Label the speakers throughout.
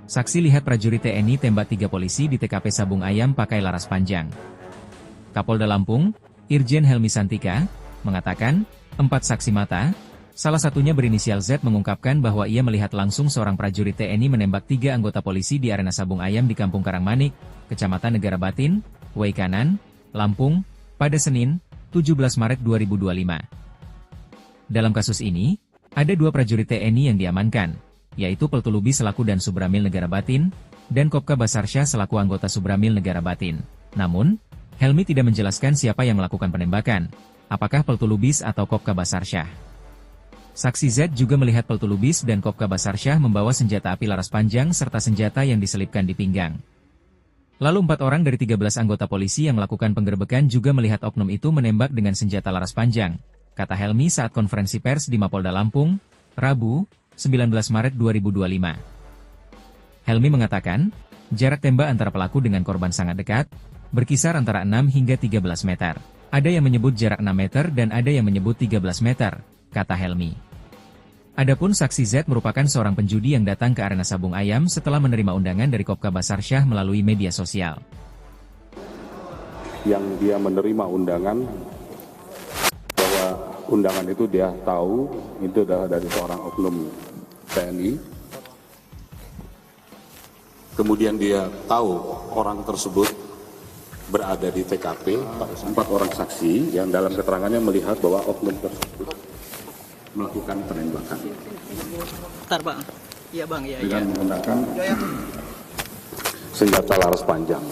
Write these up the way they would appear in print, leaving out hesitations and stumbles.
Speaker 1: Saksi lihat prajurit TNI tembak 3 polisi di TKP Sabung Ayam pakai laras panjang. Kapolda Lampung, Irjen Helmi Santika, mengatakan, 4 saksi mata, salah satunya berinisial Z mengungkapkan bahwa ia melihat langsung seorang prajurit TNI menembak 3 anggota polisi di arena Sabung Ayam di Kampung Karangmanik, Kecamatan Negara Batin, Waikanan, Lampung, pada Senin, 17 Maret 2025. Dalam kasus ini, ada 2 prajurit TNI yang diamankan, yaitu Peltulubi selaku dan Subramil Negara Batin, dan Kopka Basarsyah selaku anggota Subramil Negara Batin. Namun, Helmi tidak menjelaskan siapa yang melakukan penembakan, apakah Peltulubis atau Kopka Basarsyah. Saksi Z juga melihat Peltulubis dan Kopka Basarsyah membawa senjata api laras panjang serta senjata yang diselipkan di pinggang. Lalu 4 orang dari 13 anggota polisi yang melakukan penggerbekan juga melihat oknum itu menembak dengan senjata laras panjang, kata Helmi saat konferensi pers di Mapolda Lampung, Rabu, 19 Maret 2025. Helmi mengatakan, jarak tembak antara pelaku dengan korban sangat dekat, berkisar antara 6 hingga 13 meter. Ada yang menyebut jarak 6 meter dan ada yang menyebut 13 meter, kata Helmi. Adapun saksi Z merupakan seorang penjudi yang datang ke arena Sabung Ayam setelah menerima undangan dari Kopka Basarsyah melalui media sosial.
Speaker 2: Yang dia menerima undangan, bahwa undangan itu dia tahu itu adalah dari seorang oknum TNI. Kemudian dia tahu orang tersebut berada di TKP, 4 orang saksi yang dalam keterangannya melihat bahwa oknum tersebut melakukan penembakan.
Speaker 3: Bentar bang, iya bang, iya.
Speaker 2: Dengan menggunakan senjata laras panjang.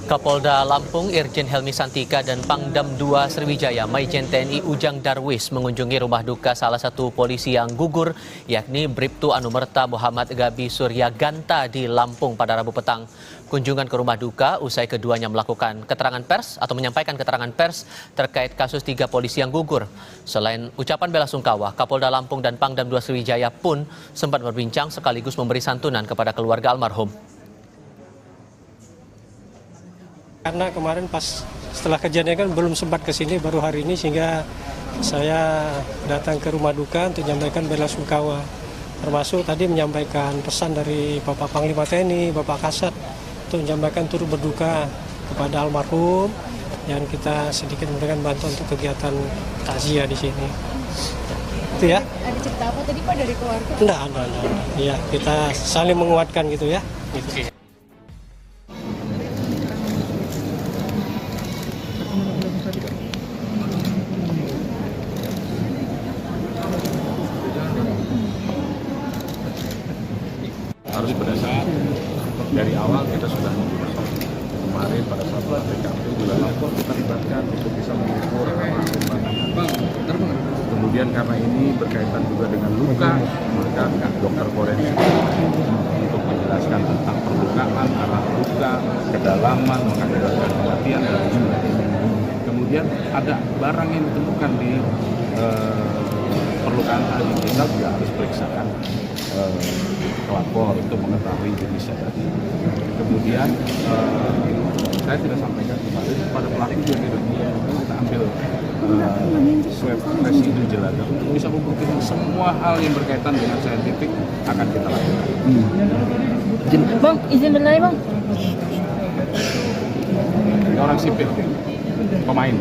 Speaker 4: Kapolda Lampung Irjen Helmi Santika dan Pangdam 2 Sriwijaya Maijen TNI Ujang Darwis mengunjungi rumah duka salah satu polisi yang gugur, yakni Bribtu Anumerta Muhammad Gabi Surya Ganta di Lampung pada Rabu petang. Kunjungan ke rumah duka usai keduanya melakukan keterangan pers atau menyampaikan keterangan pers terkait kasus 3 polisi yang gugur. Selain ucapan bela sungkawa, Kapolda Lampung dan Pangdam 2 Sriwijaya pun sempat berbincang sekaligus memberi santunan kepada keluarga almarhum.
Speaker 5: Karena kemarin pas setelah kejadian kan belum sempat ke sini, baru hari ini, sehingga saya datang ke rumah duka untuk menyampaikan bela sungkawa. Termasuk tadi menyampaikan pesan dari Bapak Panglima TNI, Bapak Kasat, untuk menyampaikan turut berduka kepada almarhum, dan kita sedikit memberikan bantuan untuk kegiatan takziah di sini. Itu ya.
Speaker 6: Ada cerita apa tadi Pak dari keluarga?
Speaker 5: Enggak. Ya, kita saling menguatkan gitu ya. Gitu.
Speaker 2: Harus berdasar dari awal kita sudah mengukur. Kemarin pada saat TKP juga lapor kita libatkan untuk bisa mengukur kemudian karena ini berkaitan juga dengan luka, maka dokter forensik untuk menjelaskan tentang perlukaan, arah luka, kedalaman, mengakibatkan kematian dan sebagainya. Kemudian ada barang yang ditemukan di perlukaan tadi, kita juga harus periksakan pelapor untuk mengetahui jenisnya tadi. Kemudian saya tidak sampaikan kemarin pada pelaku juga kita ambil swab residu jelada untuk bisa membuktikan semua hal yang berkaitan dengan saintifik akan kita lakukan.
Speaker 6: Bang, izin berlari bang.
Speaker 2: Ini orang sipil, pemain.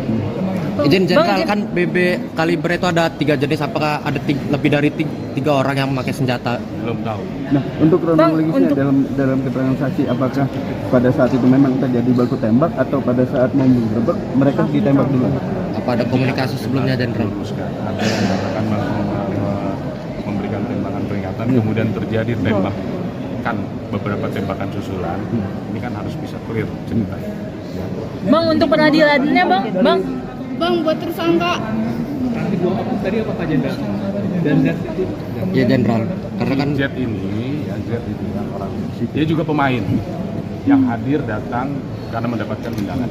Speaker 7: Izin Jenderal, kan BB kaliber itu ada 3 jenis, apakah ada lebih dari 3 orang yang memakai senjata?
Speaker 2: Belum tahu.
Speaker 8: Nah, untuk kronologisnya dalam keterangan saksi, apakah pada saat itu memang terjadi baku tembak atau pada saat mau menggerebek mereka ditembak dulu?
Speaker 7: Apa ada komunikasi sebelumnya, Jenderal?
Speaker 2: Ada yang mengatakan memberikan tembakan peringatan, kemudian terjadi tembakan beberapa tembakan susulan. Ini kan harus bisa clear ceritanya.
Speaker 6: Bang, untuk peradilannya Bang, buat tersangka.
Speaker 9: Tadi apa Pak Jenderal? Dan Z itu?
Speaker 7: Ya Jenderal, karena kan
Speaker 2: Z ini, ya Z itu kan orang, dia juga pemain yang hadir datang karena mendapatkan undangan.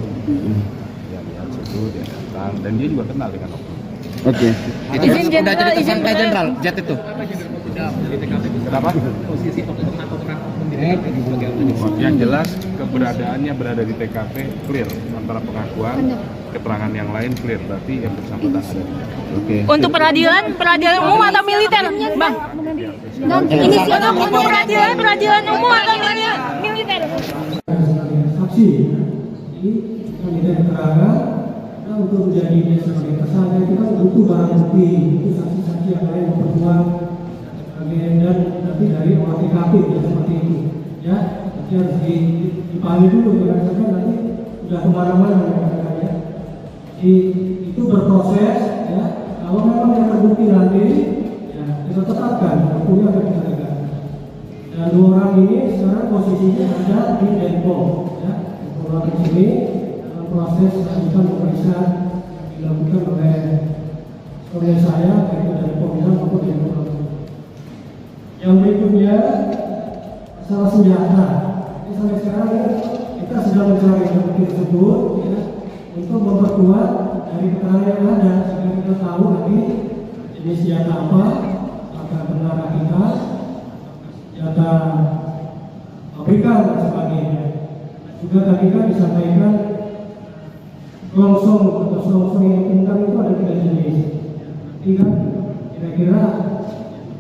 Speaker 2: Dia lihat situ, dia datang, dan dia juga kenal dengan oknum.
Speaker 8: Oke.
Speaker 7: itu sudah jadi tersangka Jenderal, Z itu.
Speaker 2: Kenapa?
Speaker 9: Posisi oknum atau peran oknum di TKP.
Speaker 2: Yang jelas keberadaannya berada di TKP clear, antara pengakuan, keterangan yang lain clear, berarti yang bersangkutan ada.
Speaker 8: Oke.
Speaker 6: Untuk peradilan umum atau militer, Bang? Inisialnya untuk peradilan umum atau militer?
Speaker 5: Saksi, jadi kita keterangan untuk menjadi sebagai tersangka itu kan butuh barang bukti, itu saksi-saksi yang lain memperkuat dan nanti dari olah TKP ya, seperti itu ya, nanti harus dipahami dulu berdasarkan nanti sudah kemana-mana ya. Jadi itu berproses ya, kalau memang yang terbukti nanti ya kita tetapkan hukumnya akan kita tegakkan. Dan dua orang ini sekarang posisinya ada di Denpom ya, orang ini dalam proses lanjutan pemeriksaan yang dilakukan oleh saya yaitu dari Polda maupun dari Polda. Yang berikutnya masalah senjata. Jadi sampai sekarang kita sedang mencari bukti tersebut ya, untuk memperkuat dari keterangan yang ada sehingga kita tahu nanti jenis senjata apa, apakah benar kita senjata pabrikan dan sebagainya. Juga tadi kan disampaikan longsong atau selongsong yang ditemukan itu ada 3 jenis. Jadi kan kira-kira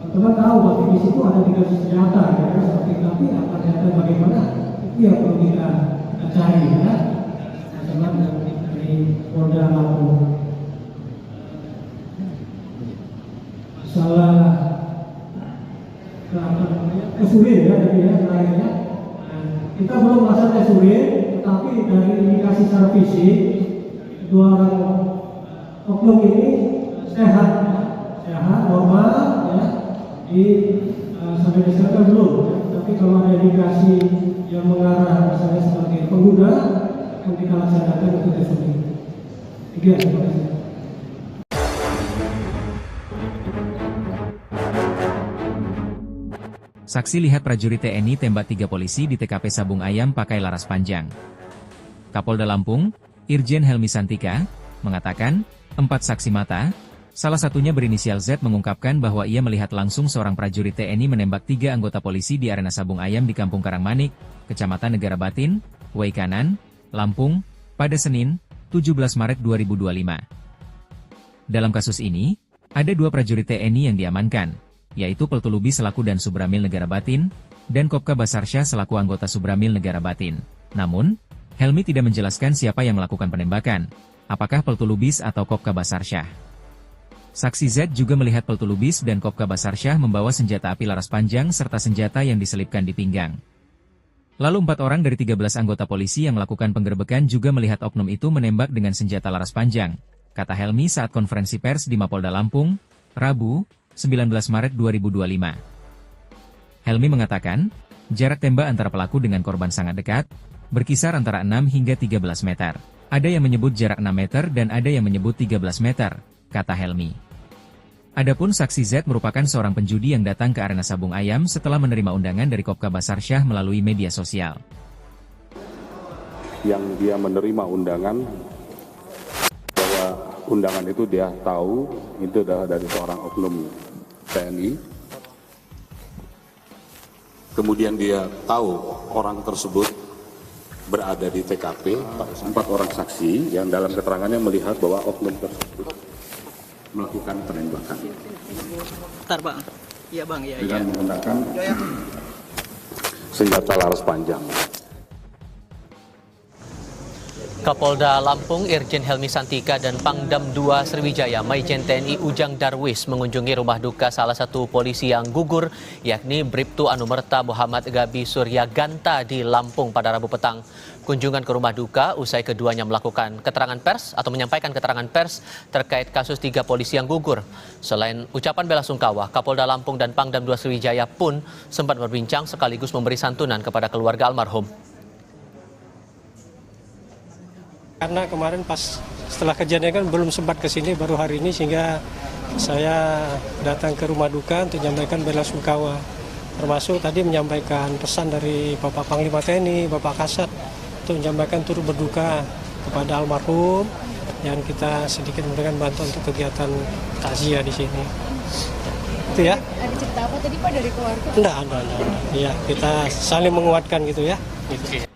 Speaker 5: teman-teman tahu bahwa di situ ada 3 senjata, kira-kira seperti tapi apa ternyata bagaimana? Itu yang perlu kita cari ya. Teman-teman dari Polda Lampung. Masalah urin ya tadi ya terakhirnya. Kita belum merasa tes urin, tetapi dari indikasi secara fisik kedua orang oknum ini sehat, normal ya. Sampai disangka belum, ya. Tapi kalau ada indikasi yang mengarah misalnya sebagai pengguna akan kita laksanakan untuk tes urin. Terima kasih.
Speaker 1: Saksi lihat prajurit TNI tembak 3 polisi di TKP Sabung Ayam pakai laras panjang. Kapolda Lampung, Irjen Helmi Santika, mengatakan, 4 saksi mata, salah satunya berinisial Z mengungkapkan bahwa ia melihat langsung seorang prajurit TNI menembak 3 anggota polisi di arena Sabung Ayam di Kampung Karangmanik, Kecamatan Negara Batin, Waikanan, Lampung, pada Senin, 17 Maret 2025. Dalam kasus ini, ada 2 prajurit TNI yang diamankan, yaitu Peltulubi selaku dan Subramil Negara Batin, dan Kopka Basarsyah selaku anggota Subramil Negara Batin. Namun, Helmi tidak menjelaskan siapa yang melakukan penembakan, apakah Peltulubis atau Kopka Basarsyah. Saksi Z juga melihat Peltulubis dan Kopka Basarsyah membawa senjata api laras panjang serta senjata yang diselipkan di pinggang. Lalu 4 orang dari 13 anggota polisi yang melakukan penggerbekan juga melihat oknum itu menembak dengan senjata laras panjang, kata Helmi saat konferensi pers di Mapolda Lampung, Rabu, 19 Maret 2025. Helmi mengatakan, jarak tembak antara pelaku dengan korban sangat dekat, berkisar antara 6 hingga 13 meter. Ada yang menyebut jarak 6 meter dan ada yang menyebut 13 meter, kata Helmi. Adapun saksi Z merupakan seorang penjudi yang datang ke arena Sabung Ayam setelah menerima undangan dari Kopka Basarsyah melalui media sosial.
Speaker 2: Yang dia menerima undangan, bahwa undangan itu dia tahu itu adalah dari seorang oknum TNI. Kemudian dia tahu orang tersebut berada di TKP, 4 orang saksi yang dalam keterangannya melihat bahwa oknum tersebut melakukan penembakan.
Speaker 3: Bentar bang, iya bang, iya.
Speaker 2: Dengan menggunakan senjata laras panjang.
Speaker 4: Kapolda Lampung Irjen Helmi Santika dan Pangdam 2 Sriwijaya Maijen TNI Ujang Darwis mengunjungi rumah duka salah satu polisi yang gugur, yakni Bribtu Anumerta Muhammad Gabi Surya Ganta di Lampung pada Rabu petang. Kunjungan ke rumah duka usai keduanya melakukan keterangan pers atau menyampaikan keterangan pers terkait kasus 3 polisi yang gugur. Selain ucapan bela sungkawa, Kapolda Lampung dan Pangdam 2 Sriwijaya pun sempat berbincang sekaligus memberi santunan kepada keluarga almarhum.
Speaker 5: Karena kemarin pas setelah kejadian kan belum sempat ke sini, baru hari ini, sehingga saya datang ke rumah duka untuk menyampaikan bela sungkawa. Termasuk tadi menyampaikan pesan dari Bapak Panglima TNI, Bapak Kasat, untuk menyampaikan turut berduka kepada almarhum, dan kita sedikit memberikan bantuan untuk kegiatan takziah di sini. Itu ya.
Speaker 6: Ada cerita apa tadi Pak dari keluarga?
Speaker 5: Enggak. Ya, kita saling menguatkan gitu ya. Gitu.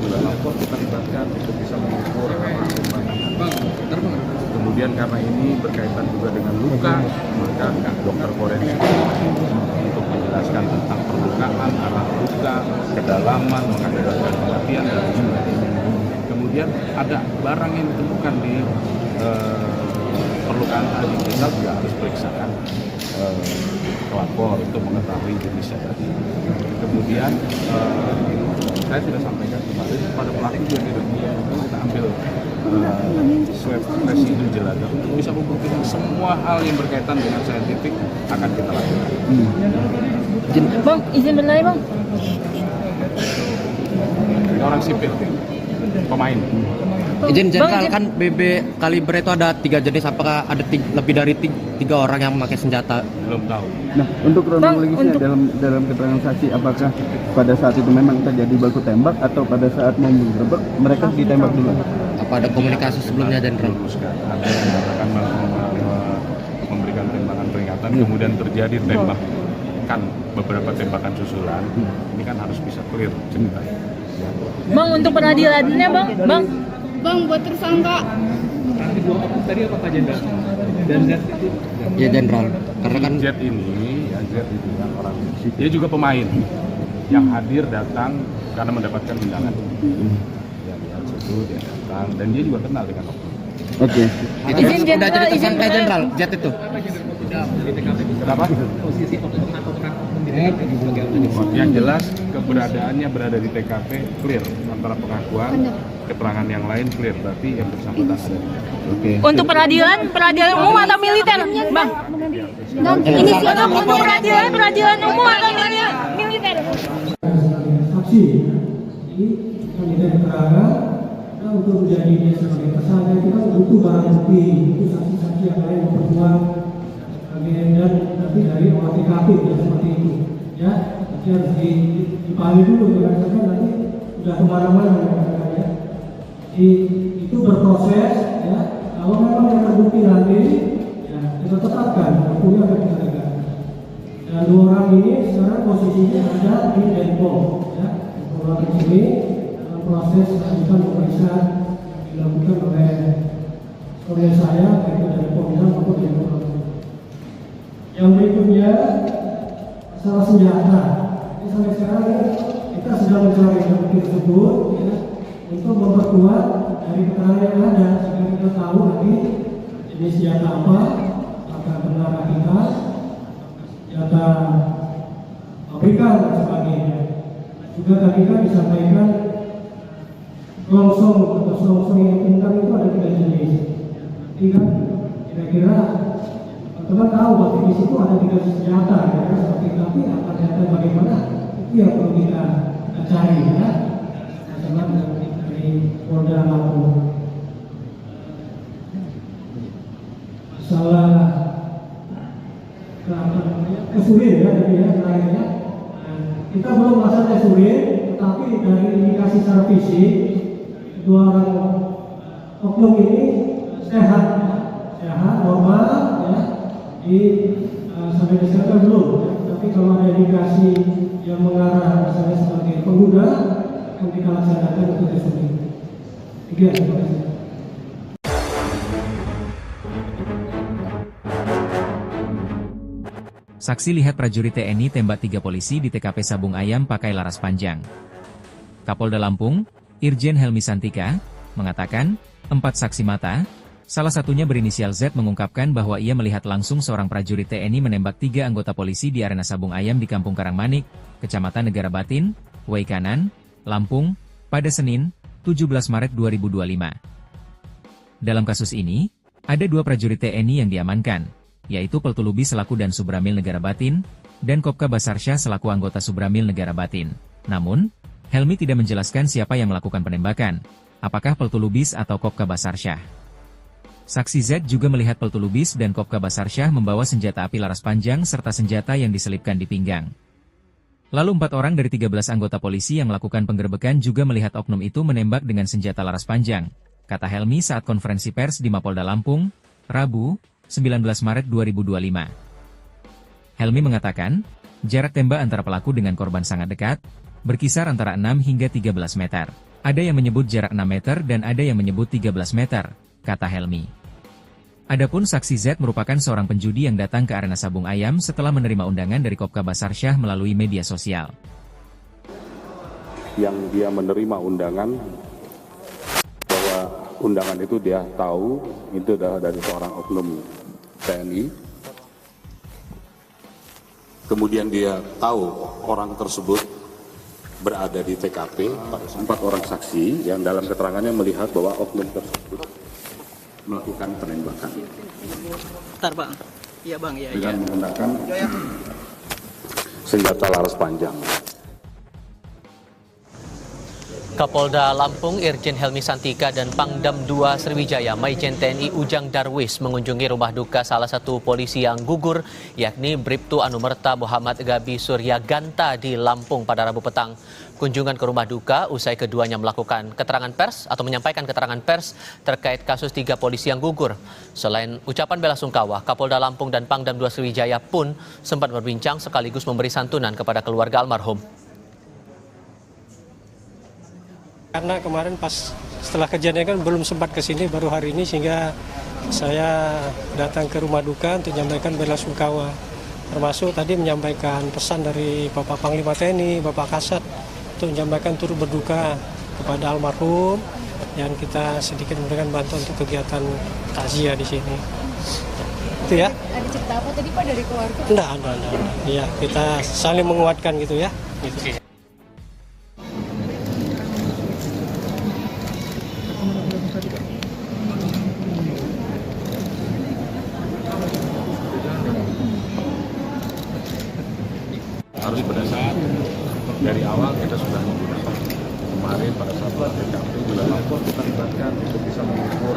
Speaker 2: juga lapor kita libatkan untuk bisa mengukur arah tembakan. Kemudian karena ini berkaitan juga dengan luka, maka dokter forensik untuk menjelaskan tentang perlukaan, arah luka, kedalaman, mengakibatkan kematian dan sebagainya. Kemudian ada barang yang ditemukan di perlukaan tadi, kita juga harus periksakan pelapor untuk mengetahui jenisnya tadi. Kemudian saya sudah sampaikan kemarin pada pelaku juga kita ambil swab residu jelada untuk bisa membuktikan semua hal yang berkaitan dengan saintifik akan kita lakukan.
Speaker 6: Bang, izin berlari bang.
Speaker 2: Ini orang sipil, pemain.
Speaker 7: Izin jenderal, kan BB kaliber itu ada 3 jenis, apakah ada lebih dari 3 orang yang memakai senjata?
Speaker 2: Belum tahu.
Speaker 8: Nah, untuk kronologisnya dalam keterangan saksi, apakah pada saat itu memang terjadi baku tembak atau pada saat mau menggerebek mereka ditembak dulu?
Speaker 7: Apa ada komunikasi sebelumnya, jenderal?
Speaker 2: Ada yang mengatakan memberikan tembakan peringatan, kemudian terjadi tembakan beberapa tembakan susulan. Ini kan harus bisa clear ceritanya.
Speaker 6: Bang, untuk peradilannya bang.
Speaker 10: Bang, buat tersangka.
Speaker 9: Nanti dua orang tadi apa jenderal? Dan Z itu?
Speaker 7: Ya jenderal, karena kan
Speaker 2: Z ini, ya Z itu kan orang, dia juga pemain yang hadir datang karena mendapatkan undangan. Ya, itu dia datang dan dia juga kenal dengan oknum.
Speaker 8: Oke.
Speaker 7: itu sudah jadi tersangka jenderal, Z itu.
Speaker 2: Kenapa?
Speaker 9: Posisi oknum atau peran oknum di TKP sebagai apa?
Speaker 2: Yang jelas keberadaannya berada di TKP clear, antara pengakuan, keterangan yang lain clear, berarti yang bersangkutan ada.
Speaker 8: Oke.
Speaker 6: Untuk peradilan umum atau militer, bang? Ini siapa untuk peradilan umum atau militer?
Speaker 5: Saksi, jadi meminta keterangan. Untuk menjadi dia sebagai tersangka itu kan butuh barang bukti, itu saksi-saksi yang lain memperkuat dan nanti dari olah TKP ya seperti itu ya, nanti harus dipahami dulu berdasarkan nanti sudah kemana-mana ya. Itu berproses ya, kalau memang yang terbukti nanti ya kita tetapkan hukumnya akan kita tegakkan. Dan 2 orang ini sekarang posisinya ada di Denpom ya, orang ini proses lanjutan pemeriksaan dilakukan oleh saya, baik dari Polda maupun dari Polda. Yang berikutnya masalah senjata. Jadi sampai sekarang kita sedang mencari bukti tersebut ya, untuk memperkuat dari keterangan yang ada sehingga kita tahu nanti jenis senjata apa, apakah benar rakitan, senjata pabrikan dan sebagainya. Juga tadi kan disampaikan longsong atau selongsong yang pintar itu ada 3 jenis. Nanti kan kira-kira teman-teman tahu bahwa di situ ada 3 senjata, ya, seperti tapi apa senjata bagaimana itu yang perlu kita cari ya. Sama dari Polda Lampung. Masalah kesulitan ya tadi ya terakhirnya. Kita belum masalah kesulitan, tetapi dari indikasi secara fisik 2 orang oknum ini sehat, normal ya, sampai disebutkan belum. Tapi kalau ada indikasi yang mengarah misalnya sebagai pengguna, akan kita laksanakan untuk tersebut. Terima kasih.
Speaker 1: Saksi lihat prajurit TNI tembak 3 polisi di TKP Sabung Ayam pakai laras panjang. Kapolda Lampung, Irjen Helmi Santika, mengatakan, 4 saksi mata, salah satunya berinisial Z mengungkapkan bahwa ia melihat langsung seorang prajurit TNI menembak 3 anggota polisi di arena Sabung Ayam di Kampung Karangmanik, Kecamatan Negara Batin, Waikanan, Lampung, pada Senin, 17 Maret 2025. Dalam kasus ini, ada 2 prajurit TNI yang diamankan, yaitu Peltu Lubis selaku dan Subramil Negara Batin, dan Kopka Basarsyah selaku anggota Subramil Negara Batin. Namun, Helmi tidak menjelaskan siapa yang melakukan penembakan, apakah Peltu Lubis atau Kopka Basarsyah. Saksi Z juga melihat Peltu Lubis dan Kopka Basarsyah membawa senjata api laras panjang serta senjata yang diselipkan di pinggang. Lalu 4 orang dari 13 anggota polisi yang melakukan penggerebekan juga melihat oknum itu menembak dengan senjata laras panjang, kata Helmi saat konferensi pers di Mapolda Lampung, Rabu, 19 Maret 2025. Helmi mengatakan, jarak tembak antara pelaku dengan korban sangat dekat, berkisar antara 6 hingga 13 meter. Ada yang menyebut jarak 6 meter dan ada yang menyebut 13 meter, kata Helmi. Adapun saksi Z merupakan seorang penjudi yang datang ke arena Sabung Ayam setelah menerima undangan dari Kopka Basarsyah melalui media sosial.
Speaker 2: Yang dia menerima undangan, bahwa undangan itu dia tahu itu adalah dari seorang oknum TNI. Kemudian dia tahu orang tersebut berada di TKP, 4 orang saksi yang dalam keterangannya melihat bahwa oknum tersebut melakukan penembakan.
Speaker 3: Bentar bang, iya bang, iya.
Speaker 2: Dengan menggunakan senjata laras panjang.
Speaker 4: Kapolda Lampung Irjen Helmi Santika dan Pangdam 2 Sriwijaya Maijen TNI Ujang Darwis mengunjungi rumah duka salah satu polisi yang gugur, yakni Bribtu Anumerta Muhammad Gabi Suryaganta di Lampung pada Rabu petang. Kunjungan ke rumah duka usai keduanya melakukan keterangan pers atau menyampaikan keterangan pers terkait kasus 3 polisi yang gugur. Selain ucapan bela sungkawa, Kapolda Lampung dan Pangdam 2 Sriwijaya pun sempat berbincang sekaligus memberi santunan kepada keluarga almarhum.
Speaker 5: Karena kemarin pas setelah kejadian kan belum sempat ke sini, baru hari ini, sehingga saya datang ke rumah duka untuk menyampaikan bela sungkawa. Termasuk tadi menyampaikan pesan dari Bapak Panglima TNI, Bapak Kasat, untuk menyampaikan turut berduka kepada almarhum yang kita sedikit memberikan bantuan untuk kegiatan takziah di sini. Itu ya.
Speaker 10: Ada cerita apa tadi Pak dari keluarga?
Speaker 5: Enggak. Iya, kita saling menguatkan gitu ya. Gitu.
Speaker 2: Harus berdasarkan dari awal kita sudah menggunakan. Kemarin pada saat TKP juga lapor kita libatkan untuk bisa mengukur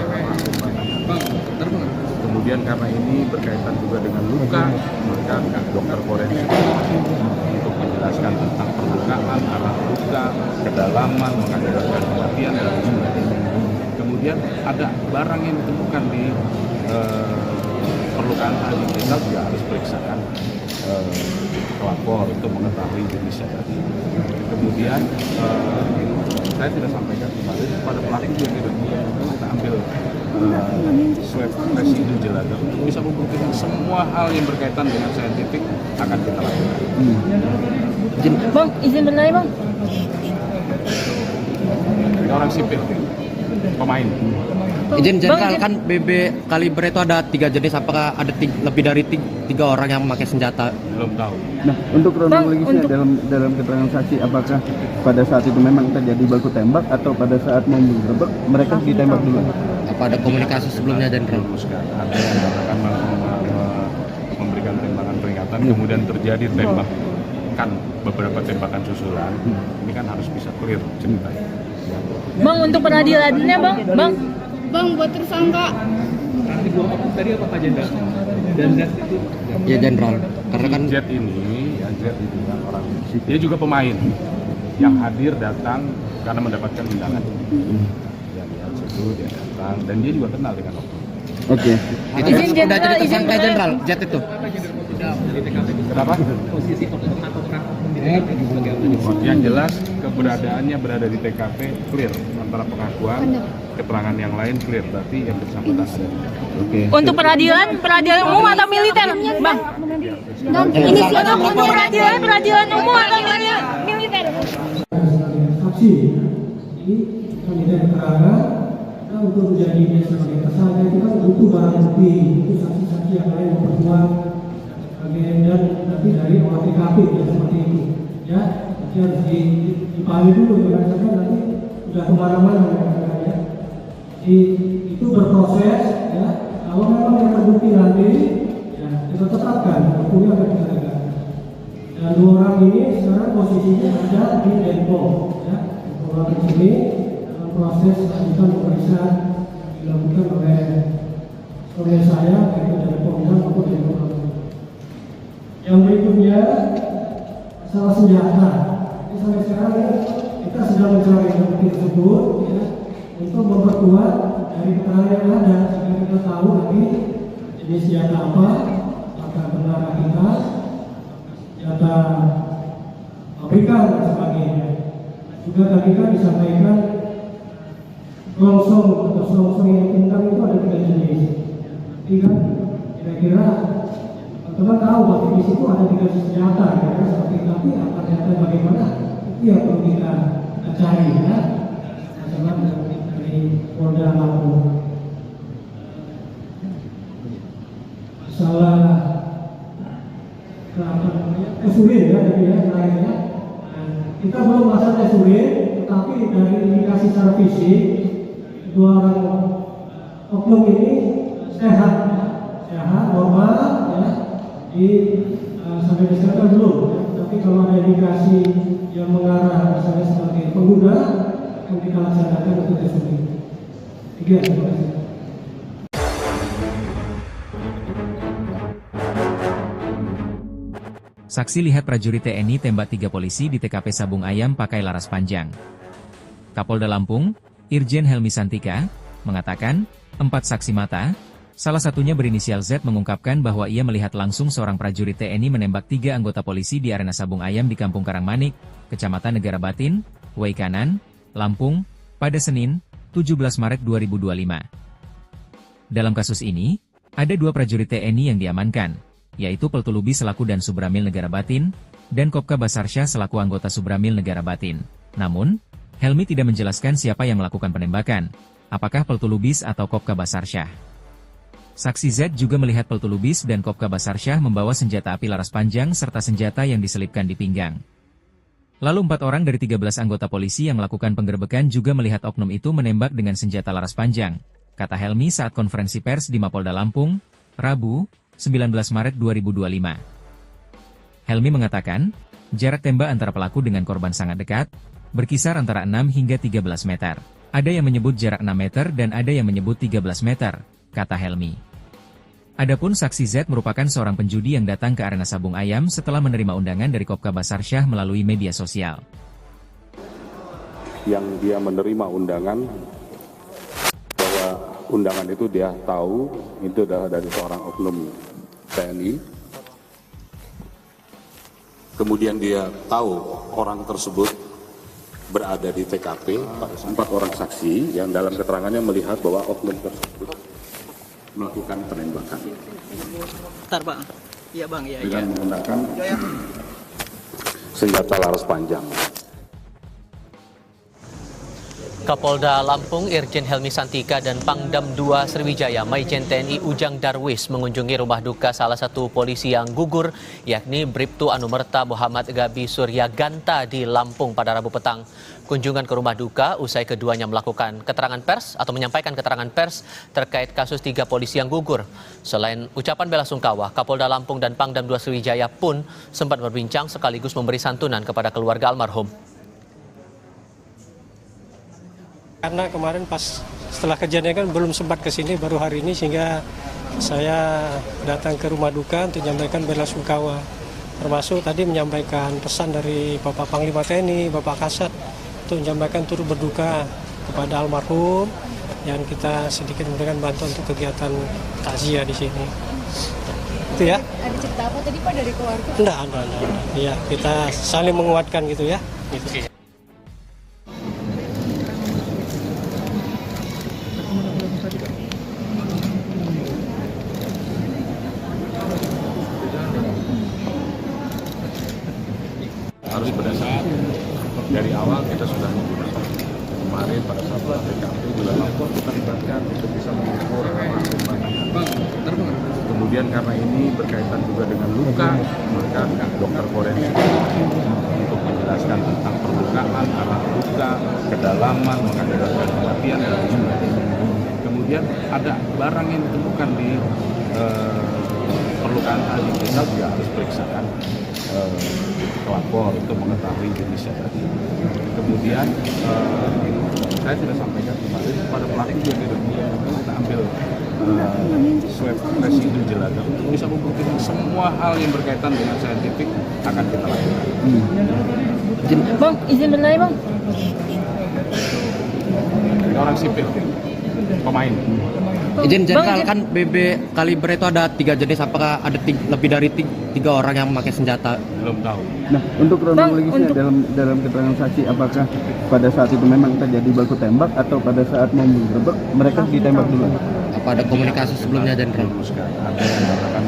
Speaker 2: kemudian karena ini berkaitan juga dengan luka, maka dokter forensik untuk menjelaskan tentang perlukaan, arah luka, kedalaman, mengakibatkan kematian dan sebagainya. Kemudian ada barang yang ditemukan di perlukaan tadi, kita juga harus periksakan pelapor untuk mengetahui jenisnya tadi. Kemudian saya sudah sampaikan kemarin pada pelaku juga kita ambil swab residu jelaga untuk bisa membuktikan semua hal yang berkaitan dengan saintifik akan kita lakukan.
Speaker 6: Bang, izin bertanya bang.
Speaker 2: Ini orang sipil, pemain.
Speaker 7: Izin jenderal, kan BB kaliber itu ada 3 jenis, apakah ada lebih dari 3 orang yang memakai senjata?
Speaker 2: Belum tahu.
Speaker 8: Nah, untuk kronologisnya dalam keterangan saksi, apakah pada saat itu memang terjadi baku tembak atau pada saat mau menggerebek mereka ditembak dulu?
Speaker 7: Apa ada komunikasi sebelumnya, Jenderal?
Speaker 2: Ada yang mengatakan memberikan tembakan peringatan, kemudian terjadi tembakan, beberapa tembakan susulan. Ini kan harus bisa clear ceritanya.
Speaker 6: Bang, untuk peradilannya bang.
Speaker 10: Bang, buat tersangka.
Speaker 9: Tadi apa Pak Jenderal? Dan Z itu?
Speaker 7: Ya Jenderal, karena kan
Speaker 2: Z ini kan orang, dia juga pemain yang hadir datang karena mendapatkan undangan. Ya lihat situ dia datang dan dia juga kenal dengan oknum.
Speaker 8: Oke.
Speaker 7: itu sudah jadi tersangka Jenderal, Z itu.
Speaker 2: Kenapa?
Speaker 9: Posisi oknum atau peran di TKP sebagai apa?
Speaker 2: Yang jelas keberadaannya berada di TKP clear, antara pengakuan, keterangan yang lain clear, berarti yang bersangkutan ada di TKP.
Speaker 8: Oke.
Speaker 6: Untuk peradilan umum atau militer, bang? Inisial peradilan umum atau militer?
Speaker 5: Saksi, ini kami dari keterangan, untuk menjadi sebagai tersangka itu kan butuh barang bukti, itu saksi-saksi yang lain memperkuat dan nanti dari olah TKP ya, seperti itu ya. Nanti harus dipahami dulu, jangan sampai nanti sudah kemana-mana ya. Itu berproses ya. Kalau memang yang terbukti nanti ya kita tetapkan hukumnya akan kita tegakkan. Dan 2 orang ini sekarang posisinya ada di Depok ya. Orang di sini dalam proses lanjutan pemeriksaan dilakukan oleh saya, yaitu dari Polda maupun dari Polda. Yang berikutnya masalah senjata. Jadi sampai sekarang kita sedang mencari bukti tersebut ya, untuk memperkuat dari keterangan yang ada sehingga kita tahu lagi jenis senjata apa, apakah benar kita senjata pabrikan dan sebagainya. Juga tadi kan disampaikan selongsong atau selongsong yang pintar itu ada 3 jenis. Jadi kan kira-kira teman-teman tahu bahwa di situ ada 3 senjata, kira-kira seperti itu. Tapi apa ternyata bagaimana? Itu yang perlu kita cari ya. Teman dari Polda Lampung. Masalah urin ya tadi ya terakhirnya. Kita belum melaksanakan tes urin, tetapi dari indikasi secara fisik 2 orang oknum ini sehat, normal ya. Sampai disebutkan belum, ya. Tapi kalau ada indikasi yang mengarah misalnya sebagai pengguna, akan kita laksanakan untuk tes urin. 3, terima kasih.
Speaker 1: Saksi lihat prajurit TNI tembak 3 polisi di TKP Sabung Ayam pakai laras panjang. Kapolda Lampung, Irjen Helmi Santika, mengatakan, 4 saksi mata, salah satunya berinisial Z mengungkapkan bahwa ia melihat langsung seorang prajurit TNI menembak 3 anggota polisi di arena Sabung Ayam di Kampung Karangmanik, Kecamatan Negara Batin, Waikanan, Lampung, pada Senin, 17 Maret 2025. Dalam kasus ini, ada 2 prajurit TNI yang diamankan, yaitu Peltu Lubis selaku dan Subramil Negara Batin, dan Kopka Basarsyah selaku anggota Subramil Negara Batin. Namun, Helmi tidak menjelaskan siapa yang melakukan penembakan, apakah Peltu Lubis atau Kopka Basarsyah. Saksi Z juga melihat Peltu Lubis dan Kopka Basarsyah membawa senjata api laras panjang serta senjata yang diselipkan di pinggang. Lalu 4 orang dari 13 anggota polisi yang melakukan penggerbekan juga melihat oknum itu menembak dengan senjata laras panjang, kata Helmi saat konferensi pers di Mapolda Lampung, Rabu, 19 Maret 2025. Helmi mengatakan, jarak tembak antara pelaku dengan korban sangat dekat, berkisar antara 6 hingga 13 meter. Ada yang menyebut jarak 6 meter dan ada yang menyebut 13 meter, kata Helmi. Adapun saksi Z merupakan seorang penjudi yang datang ke arena Sabung Ayam setelah menerima undangan dari Kopka Basarsyah melalui media sosial.
Speaker 2: Yang dia menerima undangan, bahwa undangan itu dia tahu itu adalah dari seorang oknum TNI. Kemudian dia tahu orang tersebut berada di TKP, 4 orang saksi yang dalam keterangannya melihat bahwa oknum tersebut melakukan penembakan.
Speaker 3: Bentar Bang. Iya Bang, iya.
Speaker 2: Dengan menggunakan senjata laras panjang.
Speaker 4: Kapolda Lampung Irjen Helmi Santika dan Pangdam 2 Sriwijaya Maijen TNI Ujang Darwis mengunjungi rumah duka salah satu polisi yang gugur, yakni Bribtu Anumerta Muhammad Gabi Surya Ganta di Lampung pada Rabu petang. Kunjungan ke rumah duka usai keduanya melakukan keterangan pers atau menyampaikan keterangan pers terkait kasus 3 polisi yang gugur. Selain ucapan bela sungkawa, Kapolda Lampung dan Pangdam 2 Sriwijaya pun sempat berbincang sekaligus memberi santunan kepada keluarga almarhum.
Speaker 5: Karena kemarin pas setelah kejadian kan belum sempat ke sini, baru hari ini, sehingga saya datang ke rumah duka untuk menyampaikan bela sungkawa. Termasuk tadi menyampaikan pesan dari Bapak Panglima TNI, Bapak Kasat, untuk menyampaikan turut berduka kepada almarhum, yang kita sedikit memberikan bantuan untuk kegiatan takziah di sini. Itu ya.
Speaker 10: Ada cerita apa tadi Pak dari keluarga?
Speaker 5: Enggak. Ya, kita saling menguatkan gitu ya. Gitu.
Speaker 2: Harus berdasarkan dari awal kita sudah menggunakan kemarin pada saat TKP juga lapor kita libatkan untuk bisa mengukur kemudian karena ini berkaitan juga dengan luka, maka dokter forensik untuk menjelaskan tentang perlukaan, arah luka, kedalaman, mengadakan kematian dan sebagainya. Kemudian ada barang yang ditemukan di perlukaan tadi, kita juga harus periksakan pelapor untuk mengetahui jenisnya tadi. Kemudian saya sudah sampaikan kemarin pada pelaku juga kita ambil swab residu jelada untuk bisa membuktikan semua hal yang berkaitan dengan saintifik akan kita lakukan.
Speaker 6: Bang, izin bertanya Bang.
Speaker 2: Ini orang sipil, pemain.
Speaker 7: Izin Jenderal, kan BB kaliber itu ada 3 jenis, apakah ada lebih dari 3 orang yang memakai senjata?
Speaker 2: Belum tahu.
Speaker 8: Nah, untuk kronologisnya dalam keterangan saksi, apakah pada saat itu memang terjadi baku tembak atau pada saat mau menggerebek mereka ditembak dulu?
Speaker 7: Apa ada komunikasi sebelumnya, Jenderal?
Speaker 2: Ada yang mengatakan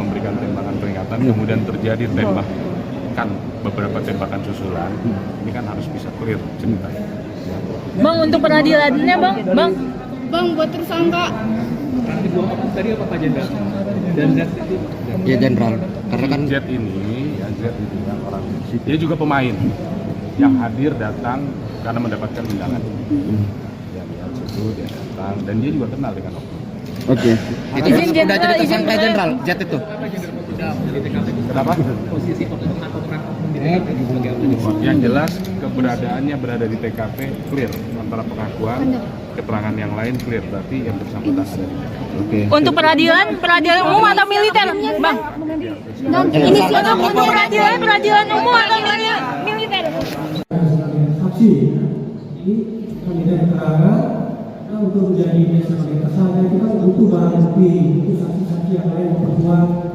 Speaker 2: memberikan tembakan peringatan, kemudian terjadi tembakan beberapa tembakan susulan. Ini kan harus bisa clear ceritanya.
Speaker 6: Bang, untuk peradilannya bang.
Speaker 10: Bang, buat tersangka.
Speaker 9: Nanti dua orang tadi apa Pak Jenderal? Dan Z itu?
Speaker 7: Ya Jenderal, karena kan
Speaker 2: Z ini yang orang, dia juga pemain yang hadir datang karena mendapatkan undangan. Dia lihat situ, dia datang, dan dia juga kenal dengan oknum.
Speaker 8: Oke.
Speaker 7: itu
Speaker 6: Izin
Speaker 7: udah jadi
Speaker 6: Jenderal,
Speaker 7: tersangka
Speaker 6: izin
Speaker 7: Jenderal, Z itu.
Speaker 2: Kenapa?
Speaker 9: Posisi oknum atau peran oknum di TKP sebagai apa?
Speaker 2: Yang jelas keberadaannya berada di TKP clear, antara pengakuan, keterangan yang lain clear, berarti yang bersangkutan ada di TKP.
Speaker 8: Oke.
Speaker 6: Untuk peradilan umum atau militer, bang? Inisial untuk peradilan umum atau militer?
Speaker 5: Saksi, jadi minta keterangan. Nah, untuk menjadi sebagai tersangka itu kan butuh barang bukti, itu saksi-saksi yang lain memperkuat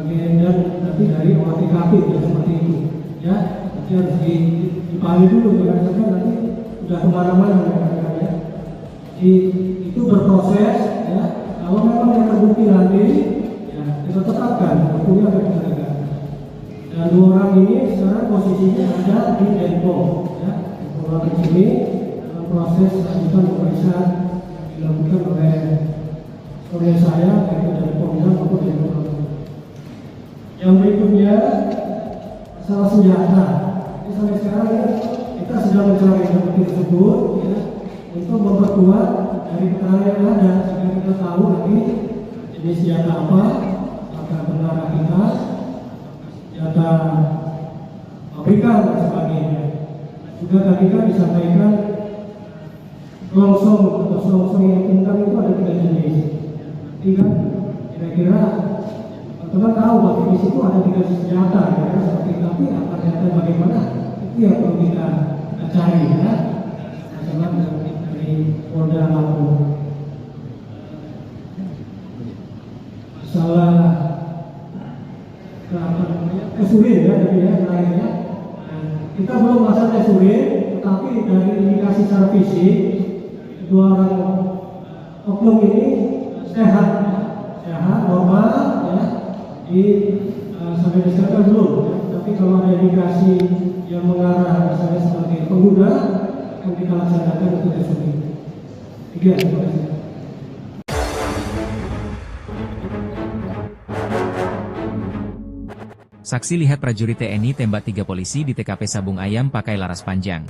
Speaker 5: dan nanti dari olah TKP ya, seperti itu ya. Nanti harus dipahami dulu, jangan sampai nanti sudah kemana-mana ya. Jadi itu berproses ya. Kalau memang yang terbukti nanti ya kita tetapkan hukumnya akan ditegakkan. Dan 2 orang ini sekarang posisinya ada di Denpom ya. Orang ini dalam proses lanjutan pemeriksaan dilakukan oleh saya baik dari Polda maupun dari Polda. Yang berikutnya masalah senjata. Jadi sampai sekarang ya, kita sedang mencari bukti tersebut ya, untuk memperkuat dari keterangan yang ada sehingga kita tahu nanti jenis senjata apa, apakah benar kita senjata pabrikan dan sebagainya. Juga tadi kan disampaikan selongsong atau selongsong yang tunggal itu ada 3 jenis. Nanti kan kira-kira teman-teman tahu bahwa di situ ada 3 senjata ya, seperti tapi apa ternyata bagaimana itu yang perlu kita cari ya. Masalah dari Polda Lampung. Masalah urin ya tadi ya lainnya. Kita belum masalah tes urin, tetapi dari indikasi secara fisik 2 orang oknum ini sehat, normal ya. Sampai disebutkan belum, ya. Tapi kalau ada indikasi yang mengarah misalnya sebagai pengguna, akan kita laksanakan untuk tes urin. 3, terima kasih.
Speaker 1: Saksi lihat prajurit TNI tembak 3 polisi di TKP Sabung Ayam pakai laras panjang.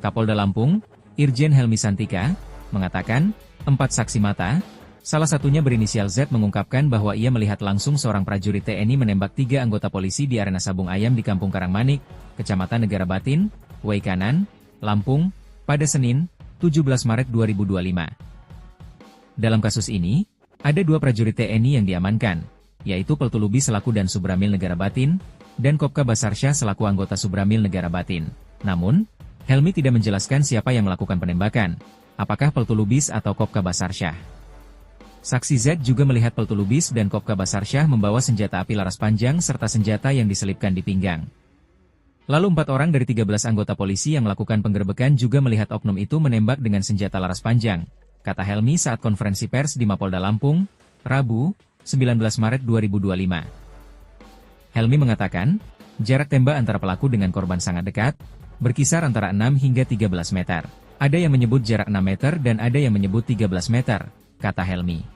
Speaker 1: Kapolda Lampung, Irjen Helmi Santika, mengatakan, 4 saksi mata, salah satunya berinisial Z mengungkapkan bahwa ia melihat langsung seorang prajurit TNI menembak 3 anggota polisi di arena Sabung Ayam di Kampung Karangmanik, Kecamatan Negara Batin, Waikanan, Lampung, pada Senin, 17 Maret 2025. Dalam kasus ini, ada 2 prajurit TNI yang diamankan, yaitu Peltulubi selaku dan Subramil Negara Batin, dan Kopka Basarsyah selaku anggota Subramil Negara Batin. Namun, Helmi tidak menjelaskan siapa yang melakukan penembakan, apakah Peltulubis atau Kopka Basarsyah. Saksi Z juga melihat Peltulubis dan Kopka Basarsyah membawa senjata api laras panjang serta senjata yang diselipkan di pinggang. Lalu 4 orang dari 13 anggota polisi yang melakukan penggerebekan juga melihat oknum itu menembak dengan senjata laras panjang, kata Helmi saat konferensi pers di Mapolda Lampung, Rabu, 19 Maret 2025. Helmi mengatakan, jarak tembak antara pelaku dengan korban sangat dekat, berkisar antara 6 hingga 13 meter. Ada yang menyebut jarak 6 meter dan ada yang menyebut 13 meter, kata Helmi.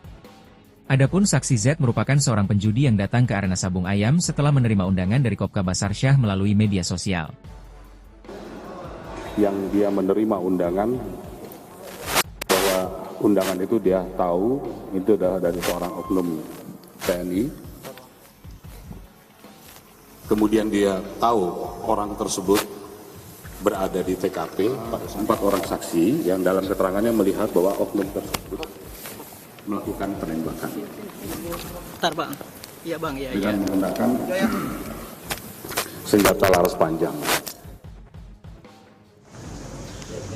Speaker 1: Adapun saksi Z merupakan seorang penjudi yang datang ke arena Sabung Ayam setelah menerima undangan dari Kopka Basarsyah melalui media sosial.
Speaker 2: Yang dia menerima undangan, bahwa undangan itu dia tahu, itu adalah dari seorang oknum TNI. Kemudian dia tahu orang tersebut berada di TKP, 4 orang saksi yang dalam keterangannya melihat bahwa oknum tersebut melakukan penembakan.
Speaker 3: Bentar bang, iya bang, iya.
Speaker 2: Dengan menggunakan senjata laras panjang.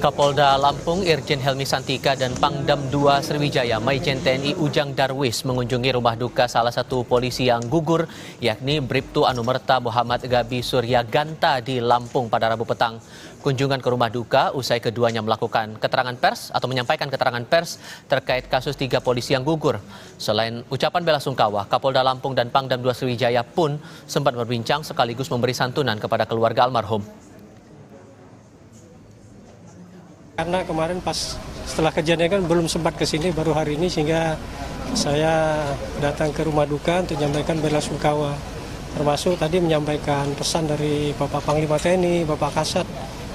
Speaker 4: Kapolda Lampung Irjen Helmi Santika dan Pangdam 2 Sriwijaya Maijen TNI Ujang Darwis mengunjungi rumah duka salah satu polisi yang gugur, yakni Bribtu Anumerta Muhammad Gabi Surya Ganta di Lampung pada Rabu petang. Kunjungan ke rumah duka usai keduanya melakukan keterangan pers atau menyampaikan keterangan pers terkait kasus 3 polisi yang gugur. Selain ucapan bela sungkawa, Kapolda Lampung dan Pangdam 2 Sriwijaya pun sempat berbincang sekaligus memberi santunan kepada keluarga almarhum.
Speaker 5: Karena kemarin pas setelah kejadian kan belum sempat ke sini, baru hari ini, sehingga saya datang ke rumah duka untuk menyampaikan bela sungkawa. Termasuk tadi menyampaikan pesan dari Bapak Panglima TNI, Bapak Kasat,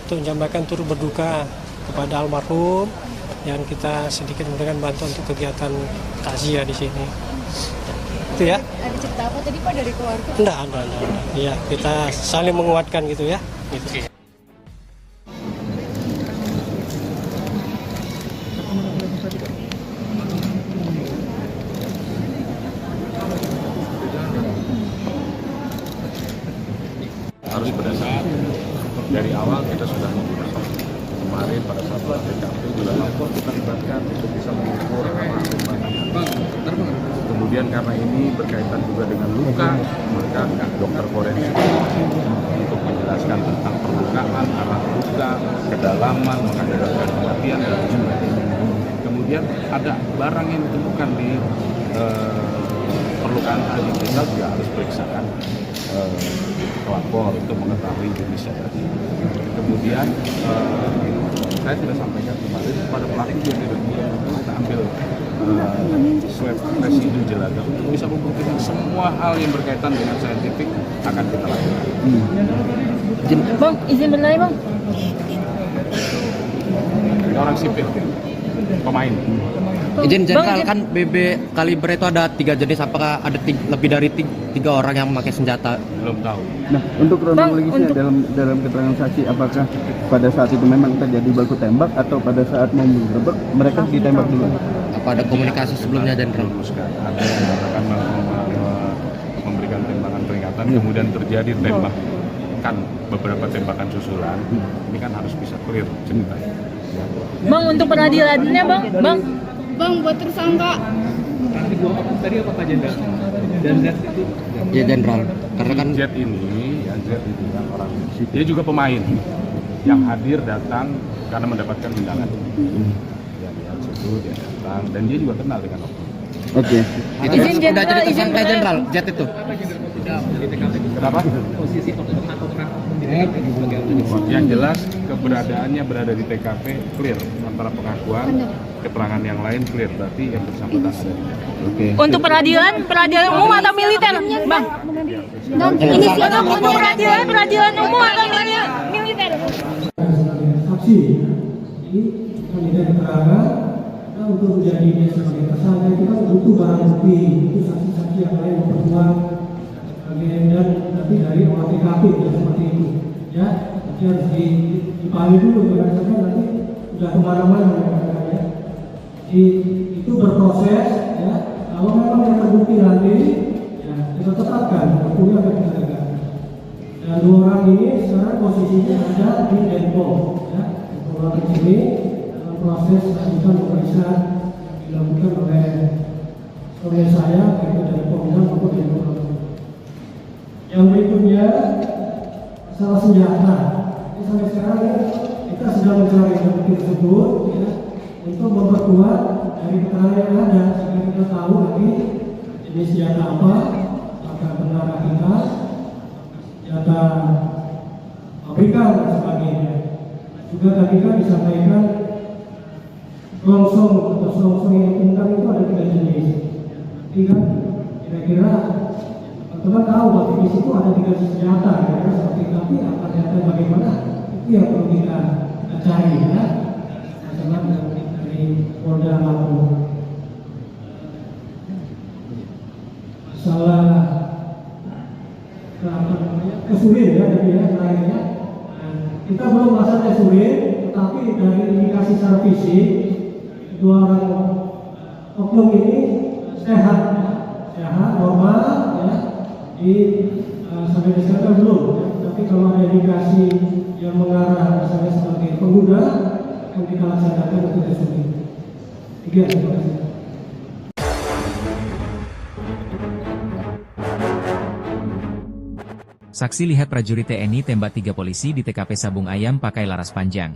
Speaker 5: untuk menyampaikan turut berduka kepada almarhum yang kita sedikit memberikan bantuan untuk kegiatan takziah di sini. Itu ya.
Speaker 10: Ada cerita apa tadi Pak dari keluarga?
Speaker 5: Enggak. Iya, kita saling menguatkan gitu ya. Gitu.
Speaker 2: Harus pada saat dari awal kita sudah menggunakan. Kemarin pada saat TKP juga lapor kita libatkan untuk bisa mengukur kemudian karena ini berkaitan juga dengan luka, maka dokter forensik untuk menjelaskan tentang perlukaan, arah luka, kedalaman, mengakibatkan kematian dan sebagainya. Kemudian ada barang yang ditemukan di perlukaan tadi, kita juga harus periksakan pelapor untuk mengetahui jenisnya tadi. Kemudian saya sudah sampaikan kemarin pada pelaku juga kita ambil swab residu jelaga untuk bisa membuktikan semua hal yang berkaitan dengan saintifik akan kita lakukan.
Speaker 6: Bang, izin bertanya Bang.
Speaker 2: Ini orang sipil, pemain.
Speaker 7: Izin Jenderal, kan BB kaliber itu ada 3 jenis, apakah ada lebih dari 3 orang yang memakai senjata?
Speaker 2: Belum tahu.
Speaker 8: Nah, untuk kronologisnya dalam keterangan saksi, apakah pada saat itu memang terjadi baku tembak atau pada saat mau menggerebek mereka ditembak dulu?
Speaker 7: Apa ada komunikasi sebelumnya, Jenderal?
Speaker 2: Ada yang mengatakan memberikan tembakan peringatan, kemudian terjadi tembakan beberapa tembakan susulan. Ini kan harus bisa clear ceritanya.
Speaker 6: Bang, untuk peradilannya Bang.
Speaker 10: Bang, buat tersangka.
Speaker 9: Tadi apa Pak Jenderal? Dan Z itu?
Speaker 7: Ya Jenderal, karena kan
Speaker 2: Z ini kan orang, dia juga pemain yang hadir datang karena mendapatkan undangan. Ya, dia datang dan dia juga kenal dengan oknum.
Speaker 8: Oke.
Speaker 7: itu sudah jadi tersangka Jenderal, Z itu.
Speaker 2: Kenapa?
Speaker 9: Posisi oknum atau
Speaker 2: Yang jelas keberadaannya berada di TKP clear, antara pengakuan, keterangan yang lain clear, berarti yang bersangkutan ada di TKP.
Speaker 8: Oke.
Speaker 6: Untuk peradilan umum atau militer, Bang? Inisial untuk peradilan umum atau militer?
Speaker 5: Saksi, ini kandidat keterangan, nah, untuk menjadi sebagai tersangka itu kan butuh barang bukti, itu saksi-saksi yang lain memperkuat, dan nanti dari olah TKP seperti itu, ya, nanti harus dipahami dulu, karena nanti sudah kemana-mana, ya. Itu berproses, ya. Kalau memang yang terbukti nanti, ya, kita tetapkan, buktinya akan kita tegakkan. Dan 2 orang ini sekarang posisinya ada di Denpom, ya. 2 orang di sini dalam proses lanjutan pemeriksaan dilakukan oleh saya, yaitu dari Polda maupun Denpom. Yang berikutnya masalah senjata. Jadi sampai sekarang ya, kita sedang mencari bukti tersebut, ya, untuk memperkuat dari keterangan yang ada sehingga kita tahu nanti jenis senjata apa, apakah benar kita, senjata pabrikan dan sebagainya. Juga tadi kan disampaikan selongsong atau selongsong yang ditemukan itu ada 3 jenis. Nanti kan kira-kira teman-teman tahu bahwa di situ ada 3 jenis senjata, kira-kira seperti itu, tapi apa ternyata bagaimana? Itu yang perlu kita cari, ya. Teman dari Polda Lampung. Masalah kesulitan ya, jadi ya lainnya. Kita belum merasa kesulitan, tetapi dari indikasi secara fisik 2 orang oknum ini sehat, normal, ya. Sampai disebutkan belum, ya. Tapi kalau ada indikasi yang mengarah misalnya sebagai pengguna, kita laksanakan tugas ini. 3, terima kasih.
Speaker 1: Saksi lihat prajurit TNI tembak 3 polisi di TKP Sabung Ayam pakai laras panjang.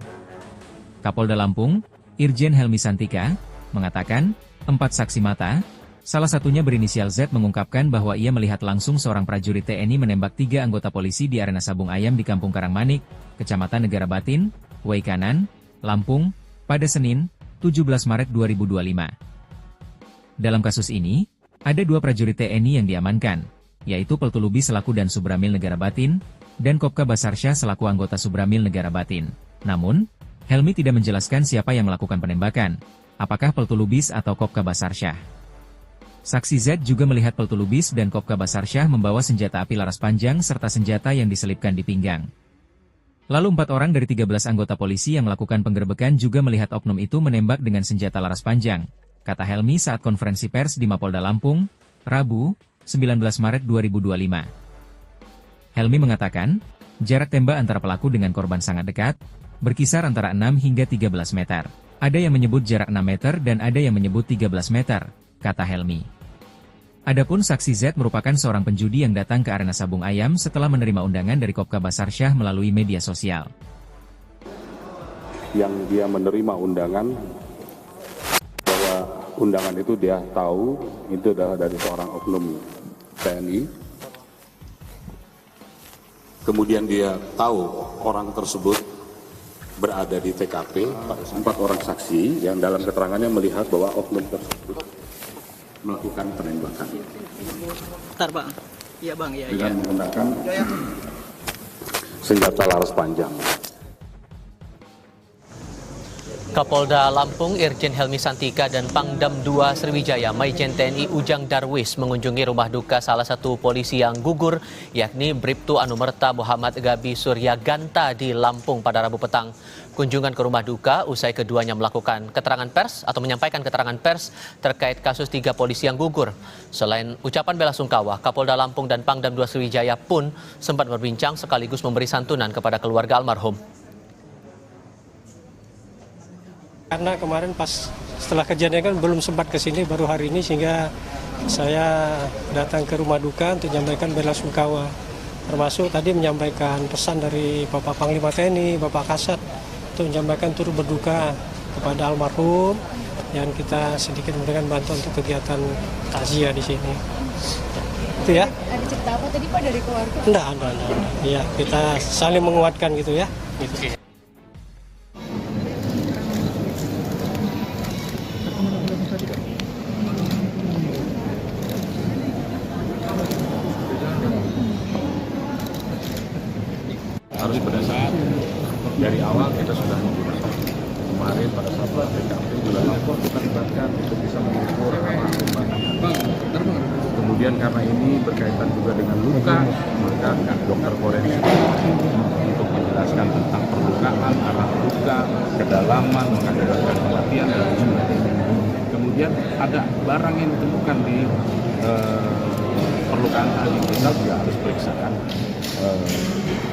Speaker 1: Kapolda Lampung, Irjen Helmi Santika, mengatakan, 4 saksi mata, salah satunya berinisial Z mengungkapkan bahwa ia melihat langsung seorang prajurit TNI menembak 3 anggota polisi di arena Sabung Ayam di Kampung Karangmanik, Kecamatan Negara Batin, Waikanan, Lampung, pada Senin, 17 Maret 2025. Dalam kasus ini, ada 2 prajurit TNI yang diamankan, yaitu Peltu Lubis selaku dan Subramil Negara Batin, dan Kopka Basarsyah selaku anggota Subramil Negara Batin. Namun, Helmi tidak menjelaskan siapa yang melakukan penembakan, apakah Peltu Lubis atau Kopka Basarsyah. Saksi Z juga melihat Peltu Lubis dan Kopka Basarsyah membawa senjata api laras panjang serta senjata yang diselipkan di pinggang. Lalu 4 orang dari 13 anggota polisi yang melakukan penggerbekan juga melihat oknum itu menembak dengan senjata laras panjang, kata Helmi saat konferensi pers di Mapolda Lampung, Rabu, 19 Maret 2025. Helmi mengatakan, jarak tembak antara pelaku dengan korban sangat dekat, berkisar antara 6 hingga 13 meter. Ada yang menyebut jarak 6 meter dan ada yang menyebut 13 meter, kata Helmi. Adapun saksi Z merupakan seorang penjudi yang datang ke arena Sabung Ayam setelah menerima undangan dari Kopka Basarsyah melalui media sosial.
Speaker 2: Yang dia menerima undangan, bahwa undangan itu dia tahu itu adalah dari seorang oknum TNI. Kemudian dia tahu orang tersebut berada di TKP, 4 orang saksi yang dalam keterangannya melihat bahwa oknum tersebut melakukan penembakan.
Speaker 3: Bentar bang, iya bang, iya.
Speaker 2: Dengan menggunakan senjata laras panjang.
Speaker 4: Kapolda Lampung Irjen Helmi Santika dan Pangdam 2 Sriwijaya Maijen TNI Ujang Darwis mengunjungi rumah duka salah satu polisi yang gugur, yakni Bribtu Anumerta Muhammad Gabi Suryaganta di Lampung pada Rabu petang. Kunjungan ke rumah duka usai keduanya melakukan keterangan pers atau menyampaikan keterangan pers terkait kasus 3 polisi yang gugur. Selain ucapan bela sungkawa, Kapolda Lampung dan Pangdam 2 Sriwijaya pun sempat berbincang sekaligus memberi santunan kepada keluarga almarhum.
Speaker 5: Karena kemarin pas setelah kejadian kan belum sempat ke sini, baru hari ini, sehingga saya datang ke rumah duka untuk menyampaikan bela sungkawa. Termasuk tadi menyampaikan pesan dari Bapak Panglima TNI, Bapak Kasat, untuk menyampaikan turut berduka kepada almarhum, dan kita sedikit memberikan bantuan untuk kegiatan takziah di sini. Itu ya.
Speaker 10: Ada cerita apa tadi Pak dari keluarga?
Speaker 5: Enggak. Ya, kita saling menguatkan gitu ya. Gitu.
Speaker 2: Harus pada saat dari awal kita sudah menggunakan. Kemarin pada saat TKP juga lapor kita libatkan untuk bisa mengukur kemudian karena ini berkaitan juga dengan luka, maka dokter forensik untuk menjelaskan tentang perlukaan, arah luka, kedalaman, mengakibatkan kematian dan sebagainya. Kemudian ada barang yang ditemukan di perlukaan tadi, kita juga harus periksakan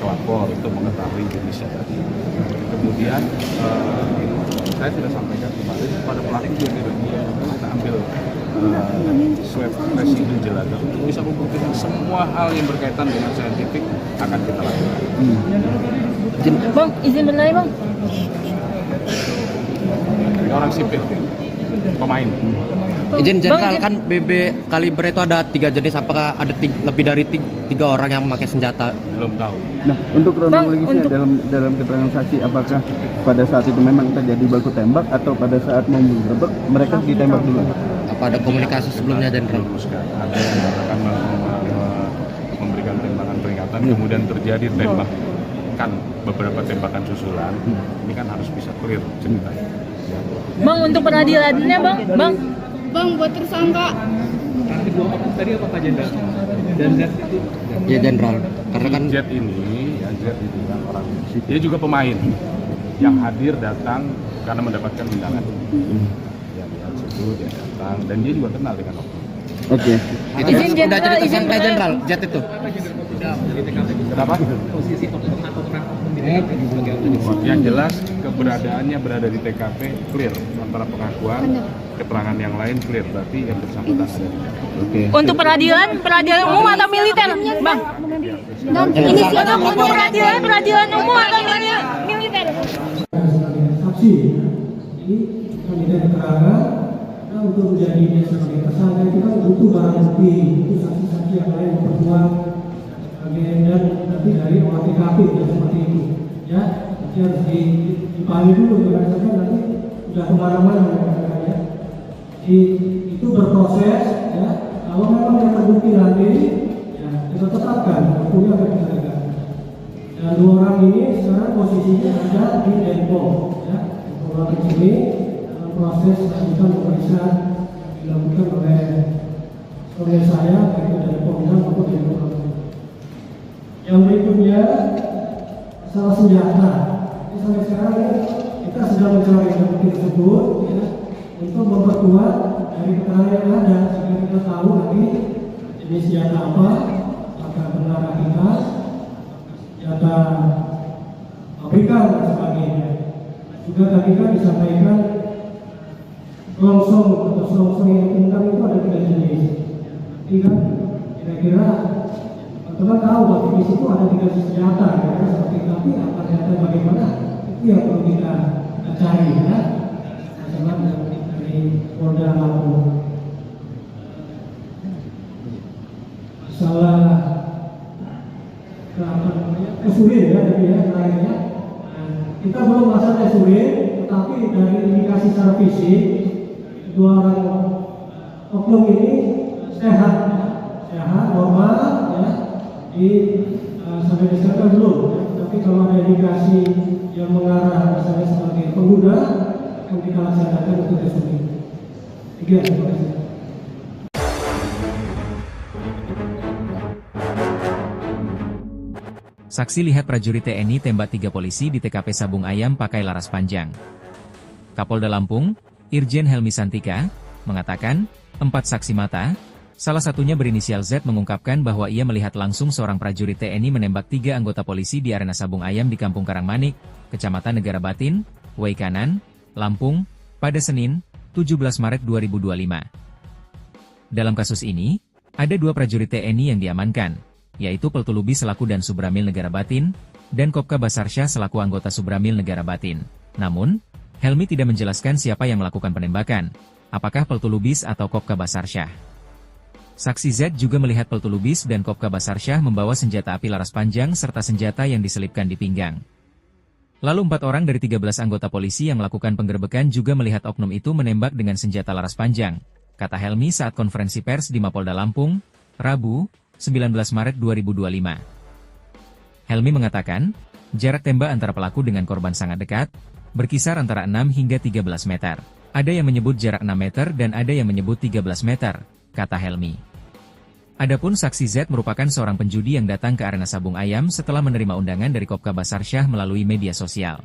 Speaker 2: pelapor untuk mengetahui jenisnya tadi. Kemudian saya sudah sampaikan kemarin pada pelaku juga kita ambil swab residu jelada untuk bisa membuktikan semua hal yang berkaitan dengan saintifik akan kita lakukan.
Speaker 6: Bang, izin bertanya bang.
Speaker 2: Ini orang sipil, pemain.
Speaker 7: Izin Jenderal, kan BB kaliber itu ada 3 jenis, apakah ada lebih dari 3 orang yang memakai senjata?
Speaker 2: Belum tahu.
Speaker 8: Nah, untuk kronologisnya dalam keterangan saksi, apakah pada saat itu memang terjadi baku tembak atau pada saat mau menggerebek mereka ditembak dulu?
Speaker 7: Apa ada komunikasi sebelumnya, Jenderal?
Speaker 2: Ada yang mengatakan memberikan tembakan peringatan, kemudian terjadi tembakan, beberapa tembakan susulan. Ini kan harus bisa clear ceritanya.
Speaker 6: Bang, untuk peradilannya bang.
Speaker 10: Bang, buat tersangka.
Speaker 9: Tadi apa Pak Jenderal? Dan Z itu?
Speaker 7: Ya Jenderal, karena kan
Speaker 2: Z ini kan orang, dia juga pemain yang hadir datang karena mendapatkan undangan. Ya lihat situ dia datang dan dia juga kenal dengan oknum.
Speaker 8: Oke.
Speaker 7: itu udah jadi tersangka Jenderal, Z itu.
Speaker 2: Kenapa?
Speaker 9: Posisi oknum atau peran oknum
Speaker 2: Yang jelas keberadaannya berada di TKP clear, antara pengakuan, keterangan yang lain clear, berarti yang bersangkutan ada.
Speaker 8: Oke.
Speaker 6: Untuk peradilan umum atau militer, Bang? Inisialnya untuk peradilan umum atau militer?
Speaker 5: Saksi, jadi minta keterangan. Nah, untuk menjadi sebagai tersangka itu kan butuh barang bukti, itu saksi-saksi yang lain memperkuat dan nanti dari olah TKP ya seperti itu. Ya, nanti harus dipahami dulu berdasarkan nanti sudah kemana-mana ya. Jadi itu berproses ya. Kalau memang yang terbukti nanti ya kita tetapkan hukumnya akan ditegakkan. Dan dua orang ini sekarang posisinya ada di Depok ya. Orang ini dalam proses lanjutan pemeriksaan dilakukan oleh saya baik dari Polda maupun dari Polda. Yang berikutnya masalah senjata. Jadi sampai sekarang kita sedang mencari bukti tersebut ya, untuk memperkuat dari keterangan yang ada sehingga kita tahu nanti jenis senjata apa, apakah benar rakitan, senjata pabrikan dan sebagainya. Juga tadi kan disampaikan selongsong atau selongsong yang ditemukan itu ada 3 jenis. Jadi kan kira-kira teman-teman tahu bahwa di situ ada 3 jenis senjata, ya, seperti tapi apa ternyata bagaimana itu yang perlu kita cari ya. Teman dari Polda Lampung. Masalah kesulitan ya tadi ya lainnya. Kita belum masalah sulit, tetapi dari indikasi secara fisik kedua orang oknum ini sehat, normal, ya. Sampai sekarang belum. Ya. Tapi kalau ada indikasi yang mengarah misalnya sebagai pengguna, akan kita laksanakan untuk tes urin. Terima kasih.
Speaker 1: Saksi lihat prajurit TNI tembak 3 polisi di TKP Sabung Ayam pakai laras panjang. Kapolda Lampung, Irjen Helmi Santika, mengatakan, 4 saksi mata, salah satunya berinisial Z mengungkapkan bahwa ia melihat langsung seorang prajurit TNI menembak 3 anggota polisi di arena Sabung Ayam di Kampung Karangmanik, Kecamatan Negara Batin, Waikanan, Lampung, pada Senin, 17 Maret 2025. Dalam kasus ini, ada 2 prajurit TNI yang diamankan, yaitu Peltulubi selaku dan Subramil Negara Batin, dan Kopka Basarsyah selaku anggota Subramil Negara Batin. Namun, Helmi tidak menjelaskan siapa yang melakukan penembakan, apakah Peltulubis atau Kopka Basarsyah. Saksi Z juga melihat Peltulubis dan Kopka Basarsyah membawa senjata api laras panjang serta senjata yang diselipkan di pinggang. Lalu 4 orang dari 13 anggota polisi yang melakukan penggerebekan juga melihat oknum itu menembak dengan senjata laras panjang, kata Helmi saat konferensi pers di Mapolda Lampung, Rabu, 19 Maret 2025. Helmi mengatakan, jarak tembak antara pelaku dengan korban sangat dekat, berkisar antara 6 hingga 13 meter. Ada yang menyebut jarak 6 meter dan ada yang menyebut 13 meter, kata Helmi. Adapun saksi Z merupakan seorang penjudi yang datang ke arena Sabung Ayam setelah menerima undangan dari Kopka Basarsyah melalui media sosial.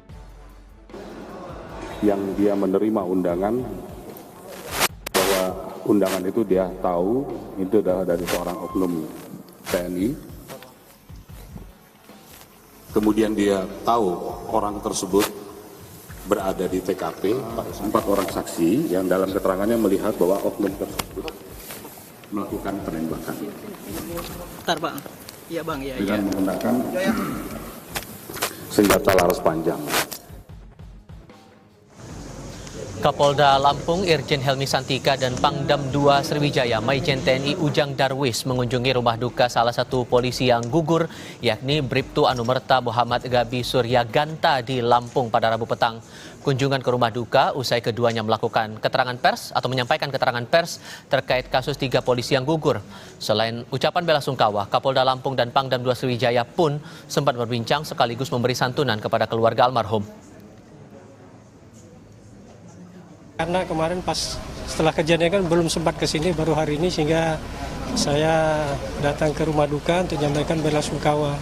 Speaker 2: Yang dia menerima undangan, bahwa undangan itu dia tahu, itu adalah dari seorang oknum TNI. Kemudian dia tahu orang tersebut berada di TKP, 4 orang saksi yang dalam keterangannya melihat bahwa oknum tersebut melakukan penembakan.
Speaker 3: Bentar, Bang. Iya, Bang. Iya,
Speaker 2: dengan menggunakan senjata laras panjang.
Speaker 4: Kapolda Lampung Irjen Helmi Santika dan Pangdam 2 Sriwijaya Maijen TNI Ujang Darwis mengunjungi rumah duka salah satu polisi yang gugur, yakni Bribtu Anumerta Muhammad Gabi Suryaganta di Lampung pada Rabu petang. Kunjungan ke rumah duka usai keduanya melakukan keterangan pers atau menyampaikan keterangan pers terkait kasus 3 polisi yang gugur. Selain ucapan bela sungkawa, Kapolda Lampung dan Pangdam 2 Sriwijaya pun sempat berbincang sekaligus memberi santunan kepada keluarga almarhum.
Speaker 5: Karena kemarin pas setelah kejadian kan belum sempat ke sini, baru hari ini, sehingga saya datang ke rumah duka untuk menyampaikan bela sungkawa.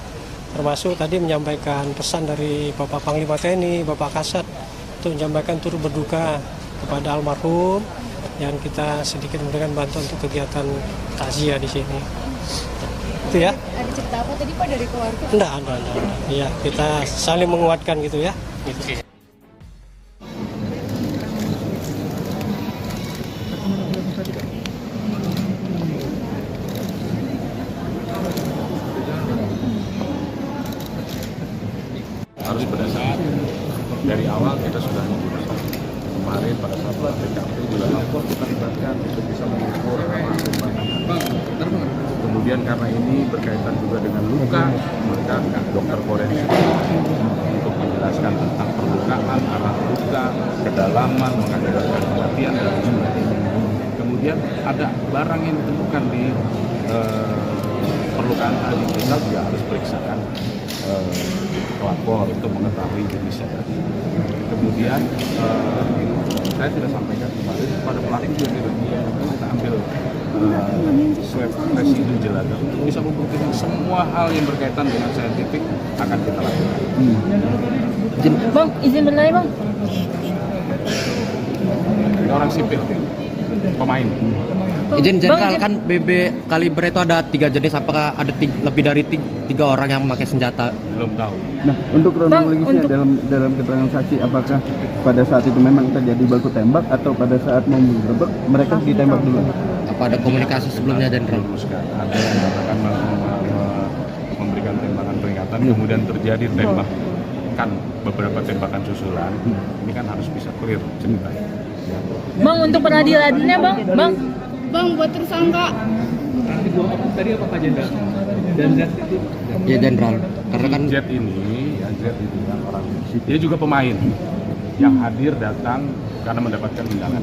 Speaker 5: Termasuk tadi menyampaikan pesan dari Bapak Panglima TNI, Bapak Kasat, untuk menyampaikan turut berduka kepada almarhum, dan kita sedikit memberikan bantuan untuk kegiatan takziah di sini. gitu ya.
Speaker 10: Ada cerita apa tadi Pak dari keluarga?
Speaker 5: Enggak. Iya, kita saling menguatkan gitu ya. Gitu.
Speaker 2: Harus pada saat dari awal kita sudah menggunakan. Kemarin pada saat TKP juga lapor kita libatkan untuk bisa mengukur kemudian karena ini berkaitan juga dengan luka, maka dokter forensik untuk menjelaskan tentang perlukaan, arah luka, kedalaman, mengakibatkan kematian dan sebagainya. Kemudian ada barang yang ditemukan di perlukaan tadi, kita juga harus periksakan pelapor untuk mengetahui jenisnya tadi. Kemudian saya sudah sampaikan kemarin pada pelaku juga kita ambil swab residu jelada untuk bisa membuktikan semua hal yang berkaitan dengan saintifik akan kita lakukan.
Speaker 6: Bang, izin bertanya bang.
Speaker 2: Ini orang sipil, pemain.
Speaker 7: Izin jenderal, kan BB kaliber itu ada 3 jenis, apakah ada lebih dari 3 orang yang memakai senjata?
Speaker 2: Belum tahu.
Speaker 8: Nah, untuk kronologisnya dalam keterangan saksi, apakah pada saat itu memang terjadi baku tembak atau pada saat mau menggerebek mereka ditembak dulu?
Speaker 7: Apa ada komunikasi sebelumnya, Jenderal?
Speaker 2: Ada yang mengatakan memberikan tembakan peringatan, kemudian terjadi tembakan beberapa tembakan susulan. Ini kan harus bisa clear ceritanya.
Speaker 6: Bang, untuk peradilannya bang.
Speaker 10: Bang, buat tersangka.
Speaker 9: Tadi apa Pak Jenderal? Dan Z itu?
Speaker 7: Ya Jenderal, karena kan
Speaker 2: Z ini kan orang, dia juga pemain yang hadir datang karena mendapatkan undangan.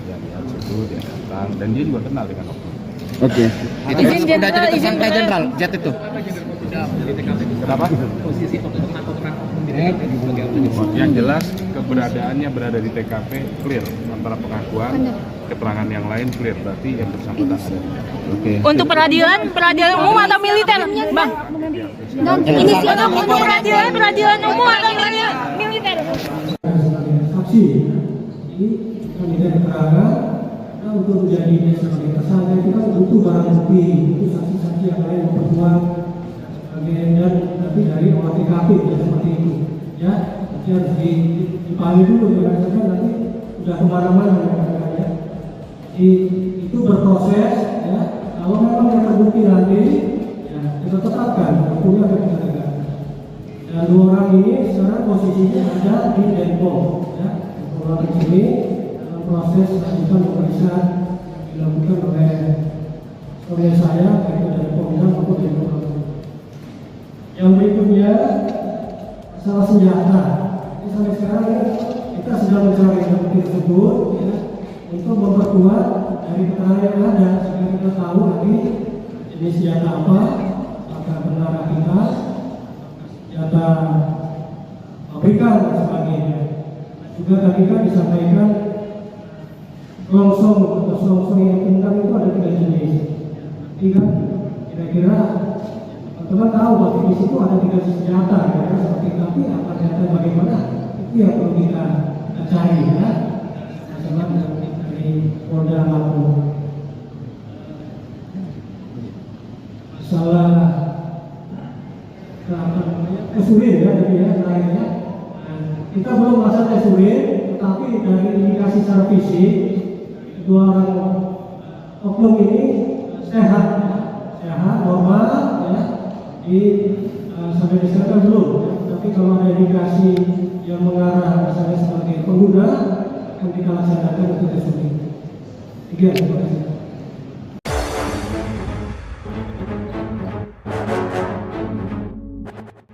Speaker 2: Ya, dia datang dan dia juga kenal dengan oknum.
Speaker 8: Oke.
Speaker 7: itu kan sudah jadi tersangka Jenderal, Z itu.
Speaker 2: Kenapa?
Speaker 9: Posisi waktu itu kenapa
Speaker 2: Yang jelas keberadaannya berada di TKP clear, antara pengakuan, keterangan yang lain clear, berarti yang bersangkutan ada di TKP.
Speaker 8: Oke.
Speaker 6: Untuk peradilan umum atau militer, bang? Inisial untuk peradilan umum atau militer?
Speaker 5: Saksi, ini kan tidak keterangan. Nah, untuk menjadi sebagai tersangka itu kan butuh barang bukti, butuh saksi-saksi yang lain memperkuat dan nanti dari olah TKP ya, seperti itu. Ya, nanti harus dipanggil dulu, jangan sampai nanti sudah kemana-mana ya. Itu berproses ya. Kalau memang yang terbukti nanti ya kita tetapkan hukumnya akan kita tegakkan. Dan 2 orang ini sekarang posisinya ada di Depok ya. Orang di sini dalam proses lanjutan pemeriksaan dilakukan oleh saya yaitu dari Polda maupun Depok. Yang berikutnya masalah senjata. Ini sampai sekarang kita sedang mencari bukti tersebut ya, untuk memperkuat dari keterangan yang ada sehingga kita tahu nanti jenis senjata apa, apakah benar rakitan, senjata pabrikan dan sebagainya. Juga tadi kan disampaikan selongsong atau selongsong yang ditemukan itu ada 3 jenis. Nanti kan kira-kira teman-teman tahu bahwa di situ ada 3 jenis senjata ya, seperti tapi apa senjata bagaimana itu yang perlu kita cari ya. Masalah dari Polda Lampung. Masalah tes urin ya tadi ya terakhirnya. Kita belum melakukan tes urin, tetapi dari indikasi secara fisik 2 orang oknum ini sehat, normal ya. Sampai diserahkan belum, tapi kalau ada indikasi yang mengarah misalnya sebagai pengguna akan kita laksanakan untuk tes urin. 3, terima kasih.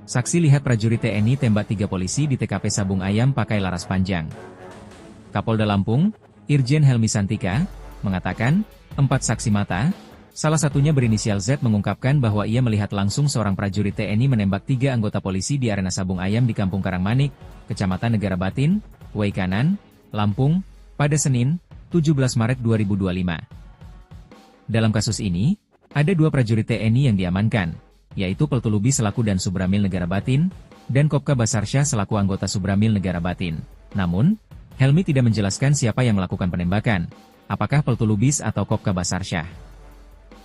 Speaker 1: Saksi lihat prajurit TNI tembak 3 polisi di TKP Sabung Ayam pakai laras panjang. Kapolda Lampung, Irjen Helmi Santika, mengatakan, 4 saksi mata, salah satunya berinisial Z mengungkapkan bahwa ia melihat langsung seorang prajurit TNI menembak 3 anggota polisi di arena Sabung Ayam di Kampung Karangmanik, Kecamatan Negara Batin, Waikanan, Lampung, pada Senin, 17 Maret 2025. Dalam kasus ini, ada 2 prajurit TNI yang diamankan, yaitu Peltulubi selaku dan Subramil Negara Batin, dan Kopka Basarsyah selaku anggota Subramil Negara Batin. Namun, Helmi tidak menjelaskan siapa yang melakukan penembakan, apakah Peltulubis atau Kopka Basarsyah.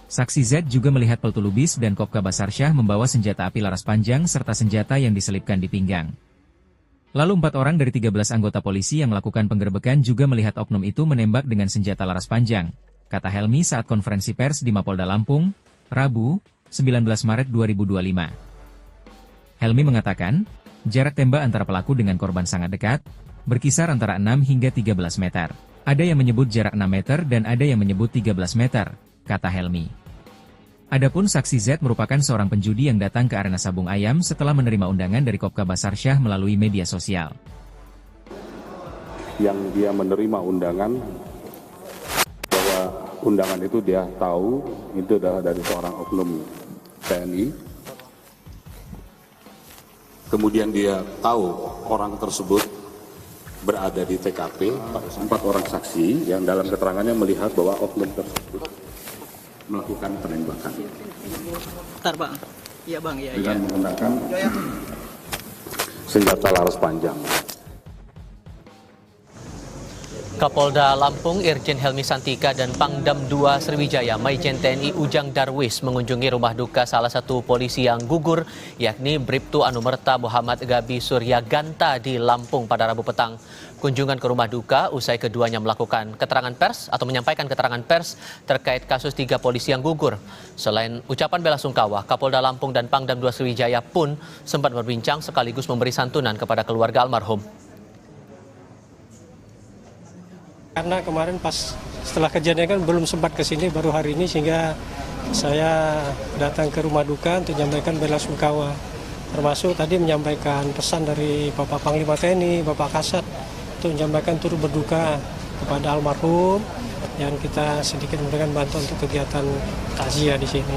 Speaker 1: Saksi Z juga melihat Peltu Lubis dan Kopka Basarsyah membawa senjata api laras panjang serta senjata yang diselipkan di pinggang. Lalu 4 orang dari 13 anggota polisi yang melakukan penggerbekan juga melihat oknum itu menembak dengan senjata laras panjang, kata Helmi saat konferensi pers di Mapolda Lampung, Rabu, 19 Maret 2025. Helmi mengatakan, jarak tembak antara pelaku dengan korban sangat dekat, berkisar antara 6 hingga 13 meter. Ada yang menyebut jarak 6 meter dan ada yang menyebut 13 meter, kata Helmi. Adapun saksi Z merupakan seorang penjudi yang datang ke arena Sabung Ayam setelah menerima undangan dari Kopka Basarsyah melalui media sosial.
Speaker 2: Yang dia menerima undangan, bahwa undangan itu dia tahu itu adalah dari seorang oknum TNI. Kemudian dia tahu orang tersebut berada di TKP, 4 orang saksi yang dalam keterangannya melihat bahwa oknum tersebut melakukan penembakan.
Speaker 3: Bentar bang, iya bang, iya.
Speaker 2: Dengan menggunakan senjata laras panjang.
Speaker 4: Kapolda Lampung Irjen Helmi Santika dan Pangdam 2 Sriwijaya Maijen TNI Ujang Darwis mengunjungi rumah duka salah satu polisi yang gugur, yakni Bribtu Anumerta Muhammad Gabi Suryaganta di Lampung pada Rabu petang. Kunjungan ke rumah duka usai keduanya melakukan keterangan pers atau menyampaikan keterangan pers terkait kasus 3 polisi yang gugur. Selain ucapan bela sungkawa, Kapolda Lampung dan Pangdam 2 Sriwijaya pun sempat berbincang sekaligus memberi santunan kepada keluarga almarhum.
Speaker 5: Karena kemarin pas setelah kejadian kan belum sempat ke sini, baru hari ini, sehingga saya datang ke rumah duka untuk menyampaikan bela sungkawa. Termasuk tadi menyampaikan pesan dari Bapak Panglima TNI, Bapak Kasat, untuk menyampaikan turut berduka kepada almarhum yang kita sedikit memberikan bantuan untuk kegiatan takziah di sini.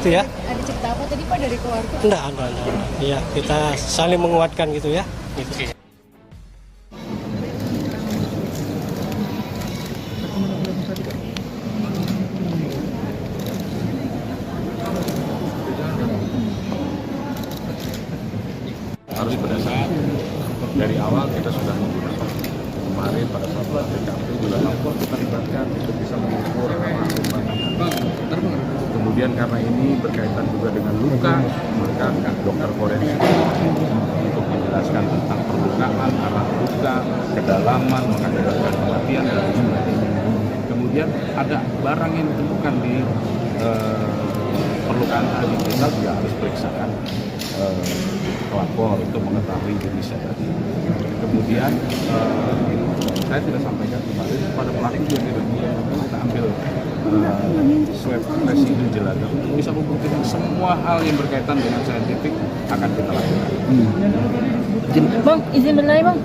Speaker 5: Itu ya.
Speaker 10: Ada cerita apa tadi Pak dari keluarga?
Speaker 5: Enggak. Ya, kita saling menguatkan gitu ya. Gitu.
Speaker 2: Harus pada saat dari awal kita sudah menggunakan. Kemarin pada saat TKP juga langsung kita libatkan untuk bisa mengukur kemudian karena ini berkaitan juga dengan luka, maka dokter forensik untuk menjelaskan tentang perlukaan, arah luka, kedalaman, mengakibatkan kematian dan sebagainya. Kemudian ada barang yang ditemukan di perlukaan tadi, kita juga harus periksakan pelapor untuk mengetahui jenisnya tadi. Kemudian saya tidak sampaikan kemarin pada pelaku juga tidak kita ambil swab residu jelaga untuk bisa membuktikan semua hal yang berkaitan dengan saintifik akan kita lakukan.
Speaker 6: Bang, izin berlari bang.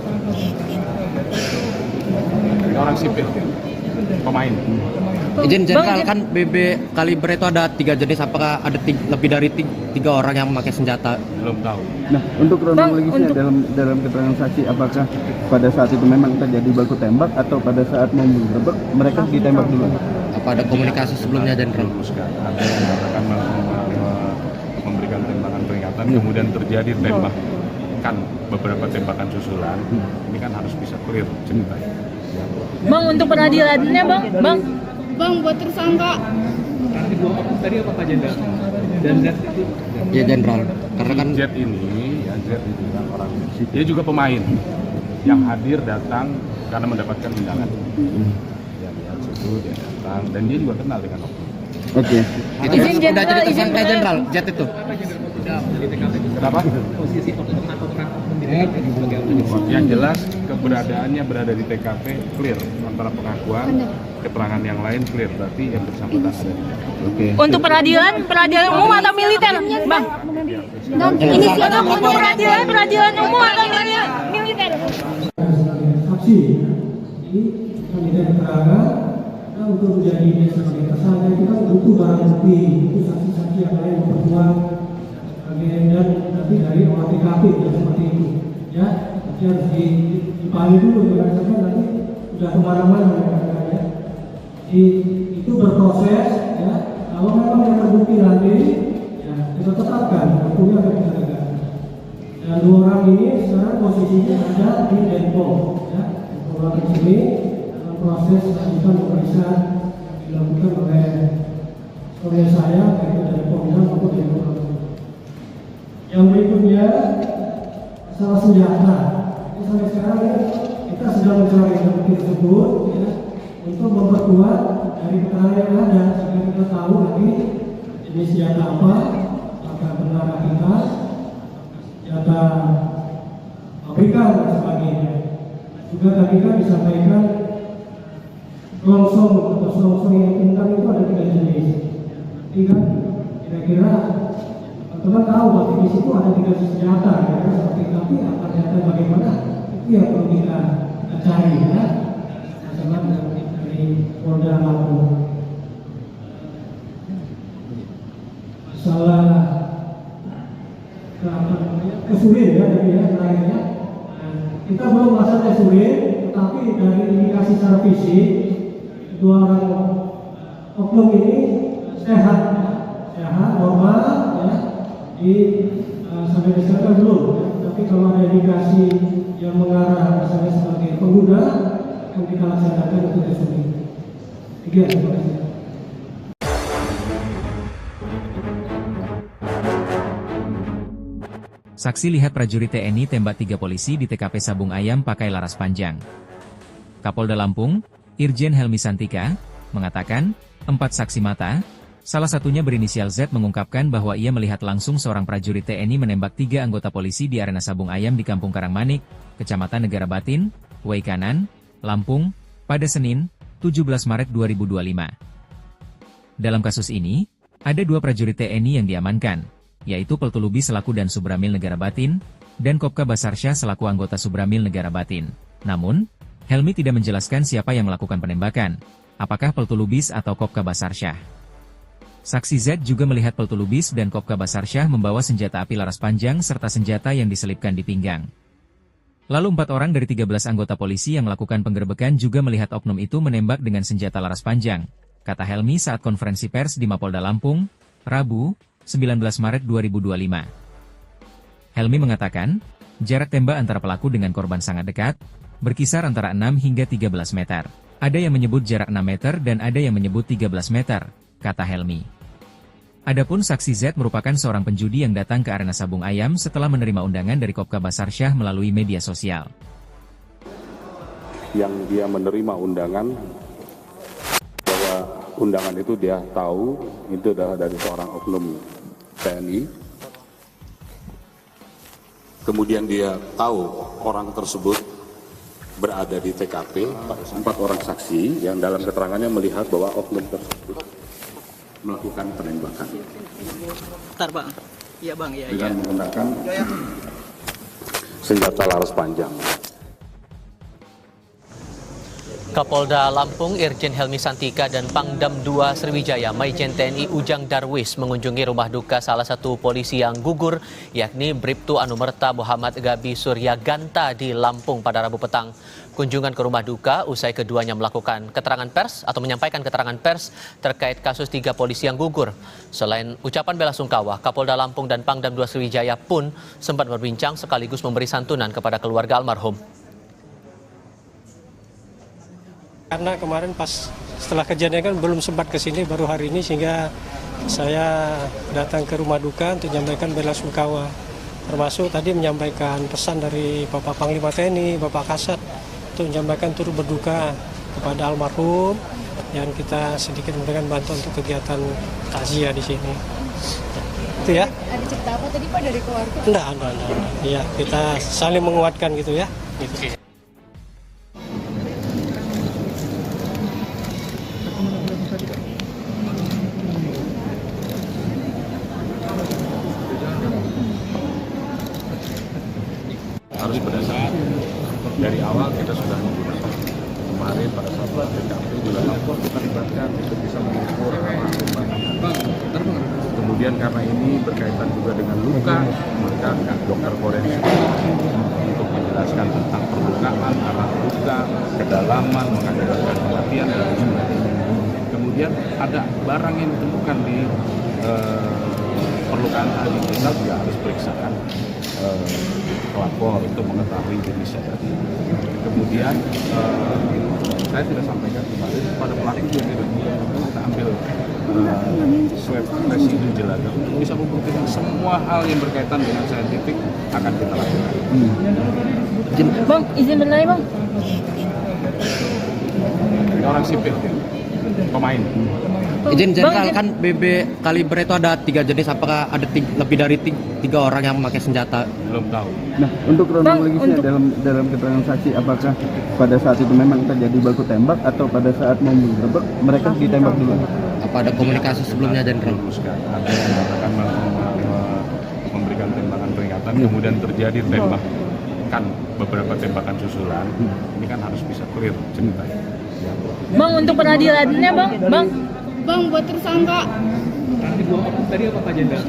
Speaker 2: Ini orang sipil, pemain.
Speaker 7: Izin Jenderal, kan BB kaliber itu ada 3 jenis, apakah ada lebih dari 3 orang yang memakai senjata?
Speaker 2: Belum tahu.
Speaker 8: Nah, untuk kronologisnya dalam keterangan saksi, apakah pada saat itu memang terjadi baku tembak atau pada saat mau menggerebek mereka ditembak dulu?
Speaker 7: Apa ada komunikasi sebelumnya, Jenderal?
Speaker 2: Ada yang mengatakan memberikan tembakan peringatan, kemudian terjadi tembakan, beberapa tembakan susulan. Ini kan harus bisa clear ceritanya.
Speaker 6: Bang, untuk peradilannya bang.
Speaker 10: Bang, buat tersangka.
Speaker 9: Nanti 2 oknum tadi apa Pak Jenderal? Dan Z itu?
Speaker 7: Ya Jenderal, karena kan
Speaker 2: Z ini, ya Z itu kan orang, dia juga pemain yang hadir datang karena mendapatkan undangan. Ya lihat situ dia datang dan dia juga kenal dengan oknum.
Speaker 8: Oke.
Speaker 7: itu sudah jadi tersangka Jenderal, Z itu.
Speaker 2: Kenapa?
Speaker 9: Posisi oknum atau peran oknum di
Speaker 2: Yang jelas keberadaannya berada di TKP clear, antara pengakuan, keterangan yang lain clear, berarti yang bersangkutan ada di TKP.
Speaker 8: Oke.
Speaker 6: Untuk peradilan umum atau militer, bang? Ini siapa untuk peradilan umum atau militer?
Speaker 5: Saksi, ini kita keterangan untuk menjadi sebagai tersangka itu kan butuh barang bukti, itu saksi-saksi yang lain memperkuat dan nanti dari olah TKP seperti itu, ya. Nanti harus dipahami dulu, jangan sampai nanti sudah kemana-mana ya. Itu berproses, ya. Kalau memang yang terbukti nanti, ya kita tetapkan waktunya akan kita tegak. Dan 2 orang ini sekarang posisinya ada di Denpom, ya. Orang di sini dalam proses lanjutan pemeriksaan dilakukan oleh oleh saya, baik dari Polda maupun dari Polda. Yang berikutnya, masalah senjata. Sampai sekarang kita sedang mencari bukti tersebut ya, untuk memperkuat dari keterangan yang ada sehingga kita tahu nanti ini senjata apa, apakah benar rakitas, senjata pabrikan dan sebagainya. Juga tadi kan disampaikan longsong atau selongsong yang tentang itu ada 3 jenis. Jadi kan kira-kira teman-teman tahu bahwa di situ ada 3 jenis senjata, ya, seperti tapi apa senjata bagaimana itu yang perlu kita cari ya. Teman-teman dari Polda Lampung. Masalah kesulitan ya dari lainnya. Kita belum merasa tes urin, tetapi dari indikasi secara fisik 2 orang oknum ini sehat, normal, ya. Sampai sekarang belum. Ya. Tapi kalau ada indikasi yang mengarah misalnya sebagai pengguna, akan kita laksanakan untuk tes urin. Terima kasih.
Speaker 1: Saksi lihat prajurit TNI tembak 3 polisi di TKP Sabung Ayam pakai laras panjang. Kapolda Lampung, Irjen Helmi Santika, mengatakan, 4 saksi mata, salah satunya berinisial Z mengungkapkan bahwa ia melihat langsung seorang prajurit TNI menembak 3 anggota polisi di arena Sabung Ayam di Kampung Karangmanik, Kecamatan Negara Batin, Waikanan, Lampung, pada Senin, 17 Maret 2025. Dalam kasus ini, ada 2 prajurit TNI yang diamankan, yaitu Peltulubi selaku dan Subramil Negara Batin, dan Kopka Basarsyah selaku anggota Subramil Negara Batin. Namun, Helmi tidak menjelaskan siapa yang melakukan penembakan, apakah Peltulubis atau Kopka Basarsyah. Saksi Z juga melihat Peltulubis dan Kopka Basarsyah membawa senjata api laras panjang serta senjata yang diselipkan di pinggang. Lalu 4 orang dari 13 anggota polisi yang melakukan penggerbekan juga melihat oknum itu menembak dengan senjata laras panjang, kata Helmi saat konferensi pers di Mapolda Lampung, Rabu, 19 Maret 2025. Helmi mengatakan, jarak tembak antara pelaku dengan korban sangat dekat, berkisar antara 6 hingga 13 meter. Ada yang menyebut jarak 6 meter dan ada yang menyebut 13 meter, kata Helmi. Adapun saksi Z merupakan seorang penjudi yang datang ke arena Sabung Ayam setelah menerima undangan dari Kopka Basarsyah melalui media sosial.
Speaker 2: Yang dia menerima undangan, bahwa undangan itu dia tahu itu adalah dari seorang oknum TNI. Kemudian dia tahu orang tersebut berada di TKP, 4 orang saksi yang dalam keterangannya melihat bahwa oknum tersebut melakukan penembakan.
Speaker 3: Bentar bang, iya bang, iya.
Speaker 2: Dengan menggunakan senjata laras panjang.
Speaker 4: Kapolda Lampung Irjen Helmi Santika dan Pangdam 2 Sriwijaya Maijen TNI Ujang Darwis mengunjungi rumah duka salah satu polisi yang gugur, yakni Bribtu Anumerta Muhammad Gabi Surya Ganta di Lampung pada Rabu petang. Kunjungan ke rumah duka usai keduanya melakukan keterangan pers atau menyampaikan keterangan pers terkait kasus 3 polisi yang gugur. Selain ucapan bela sungkawa, Kapolda Lampung dan Pangdam 2 Sriwijaya pun sempat berbincang sekaligus memberi santunan kepada keluarga almarhum.
Speaker 5: Karena kemarin pas setelah kejadian kan belum sempat ke sini, baru hari ini, sehingga saya datang ke rumah duka untuk menyampaikan bela sungkawa. Termasuk tadi menyampaikan pesan dari Bapak Panglima TNI, Bapak Kasat, untuk menyampaikan turut berduka kepada almarhum, dan kita sedikit memberikan bantuan untuk kegiatan takziah di sini. Itu ya.
Speaker 10: Ada cerita apa tadi Pak dari keluarga?
Speaker 5: Enggak. Ya, kita saling menguatkan gitu ya. Gitu.
Speaker 2: Harus berdasarkan dari awal kita sudah menggunakan kemarin pada saat TKP juga lapor kita libatkan untuk bisa mengukur kemudian karena ini berkaitan juga dengan luka, maka dokter forensik untuk menjelaskan tentang perlukaan, arah luka, kedalaman, mengakibatkan kematian dan sebagainya. Kemudian ada barang yang ditemukan di perlukaan tadi, kita juga harus periksakan pelapor untuk mengetahui jenisnya tadi. Kemudian saya tidak sampaikan kemarin pada pelaku yang tidak ambil swab residu jelaga untuk bisa membuktikan semua hal yang berkaitan dengan saintifik akan kita lakukan.
Speaker 6: Bang, izin berlari bang.
Speaker 2: Ini orang sipil, pemain.
Speaker 7: Izin Jenderal, kan BB kaliber itu ada 3 jenis, apakah ada lebih dari 3 orang yang memakai senjata?
Speaker 2: Belum tahu.
Speaker 8: Nah, untuk kronologisnya dalam keterangan saksi, apakah pada saat itu memang terjadi baku tembak atau pada saat mau menggerebek mereka ditembak dulu?
Speaker 7: Apa ada komunikasi sebelumnya, Jenderal?
Speaker 2: Ada yang mengatakan memberikan tembakan peringatan, kemudian terjadi tembakan, beberapa tembakan susulan. Ini kan harus bisa clear ceritanya.
Speaker 6: Bang, untuk peradilannya bang.
Speaker 10: Bang, buat tersangka.
Speaker 9: Nanti dua orang tadi apa Pak Jenderal?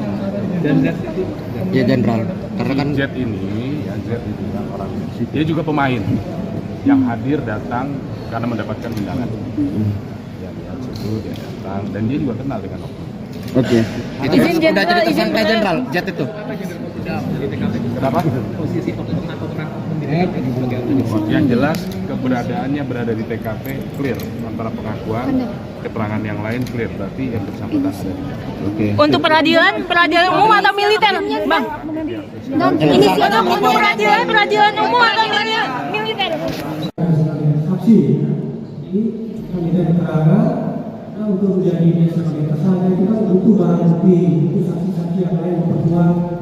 Speaker 9: Dan Z itu?
Speaker 7: Ya Jenderal, karena kan
Speaker 2: Z ini kan orang, dia juga pemain yang hadir datang karena mendapatkan undangan. Ya, situ dia datang dan dia juga kenal dengan oknum.
Speaker 8: Oke.
Speaker 7: itu sudah jadi tersangka Jenderal, Z itu.
Speaker 2: Kenapa?
Speaker 9: Posisi oknum atau peran oknum di TKP?
Speaker 2: Yang jelas keberadaannya berada di TKP clear, antara pengakuan, keterangan yang lain clear, berarti yang bersangkutan ada di TKP.
Speaker 8: Oke.
Speaker 6: Untuk peradilan umum atau militer, bang? Inisiatif untuk peradilan umum atau militer?
Speaker 5: Saksi, jadi minta keterangan. Nah, untuk menjadi sebagai tersangka itu kan butuh barang bukti, itu saksi-saksi yang lain memperkuat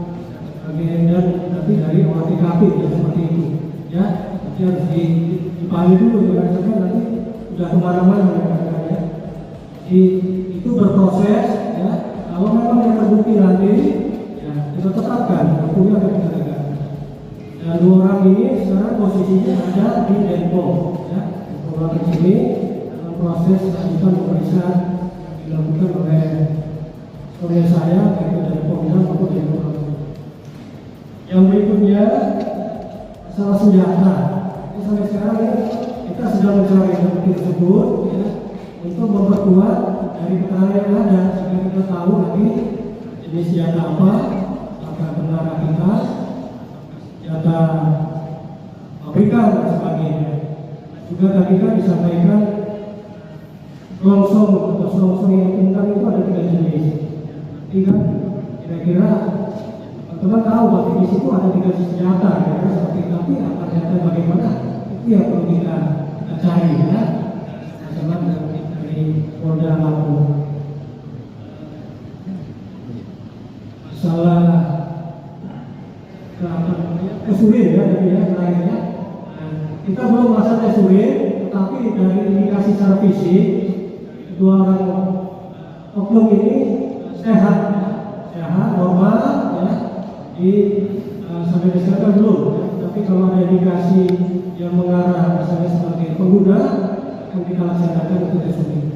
Speaker 5: dan nanti dari olah TKP ya seperti itu. Ya, nanti harus dipanggil dulu berdasarkan nanti sudah kemana-mana ya. Jadi itu berproses ya. Kalau memang yang terbukti nanti ya kita tetapkan hukumnya akan kita tegakkan. Dan 2 orang ini sekarang posisinya ada di Denpom ya. Orang ini dalam proses lanjutan pemeriksaan dilakukan oleh saya yaitu dari Polda maupun dari Polda. Yang berikutnya masalah senjata. Sampai sekarang ya, kita sedang mencari bukti tersebut ya, untuk memperkuat dari keterangan yang ada sehingga kita tahu nanti jenis senjata apa, apakah benar rakitan, senjata pabrikan dan sebagainya. Juga tadi kan disampaikan selongsong atau selongsong yang ditemukan itu ada 3 jenis. Jadi kan kira-kira teman-teman tahu bahwa di situ ada 3 jenis senjata, ya, seperti tapi apa ternyata bagaimana itu yang perlu kita cari ya. Sama dari Polda Lampung. Masalah kesulitan ya, jadi ya terakhirnya. Kita belum merasa kesulitan, tetapi dari indikasi secara fisik 2 orang oknum ini sehat, normal ya. Sampai disebutkan belum, ya. Tapi kalau ada indikasi yang mengarah misalnya sebagai pengguna akan kita laksanakan untuk resolusi.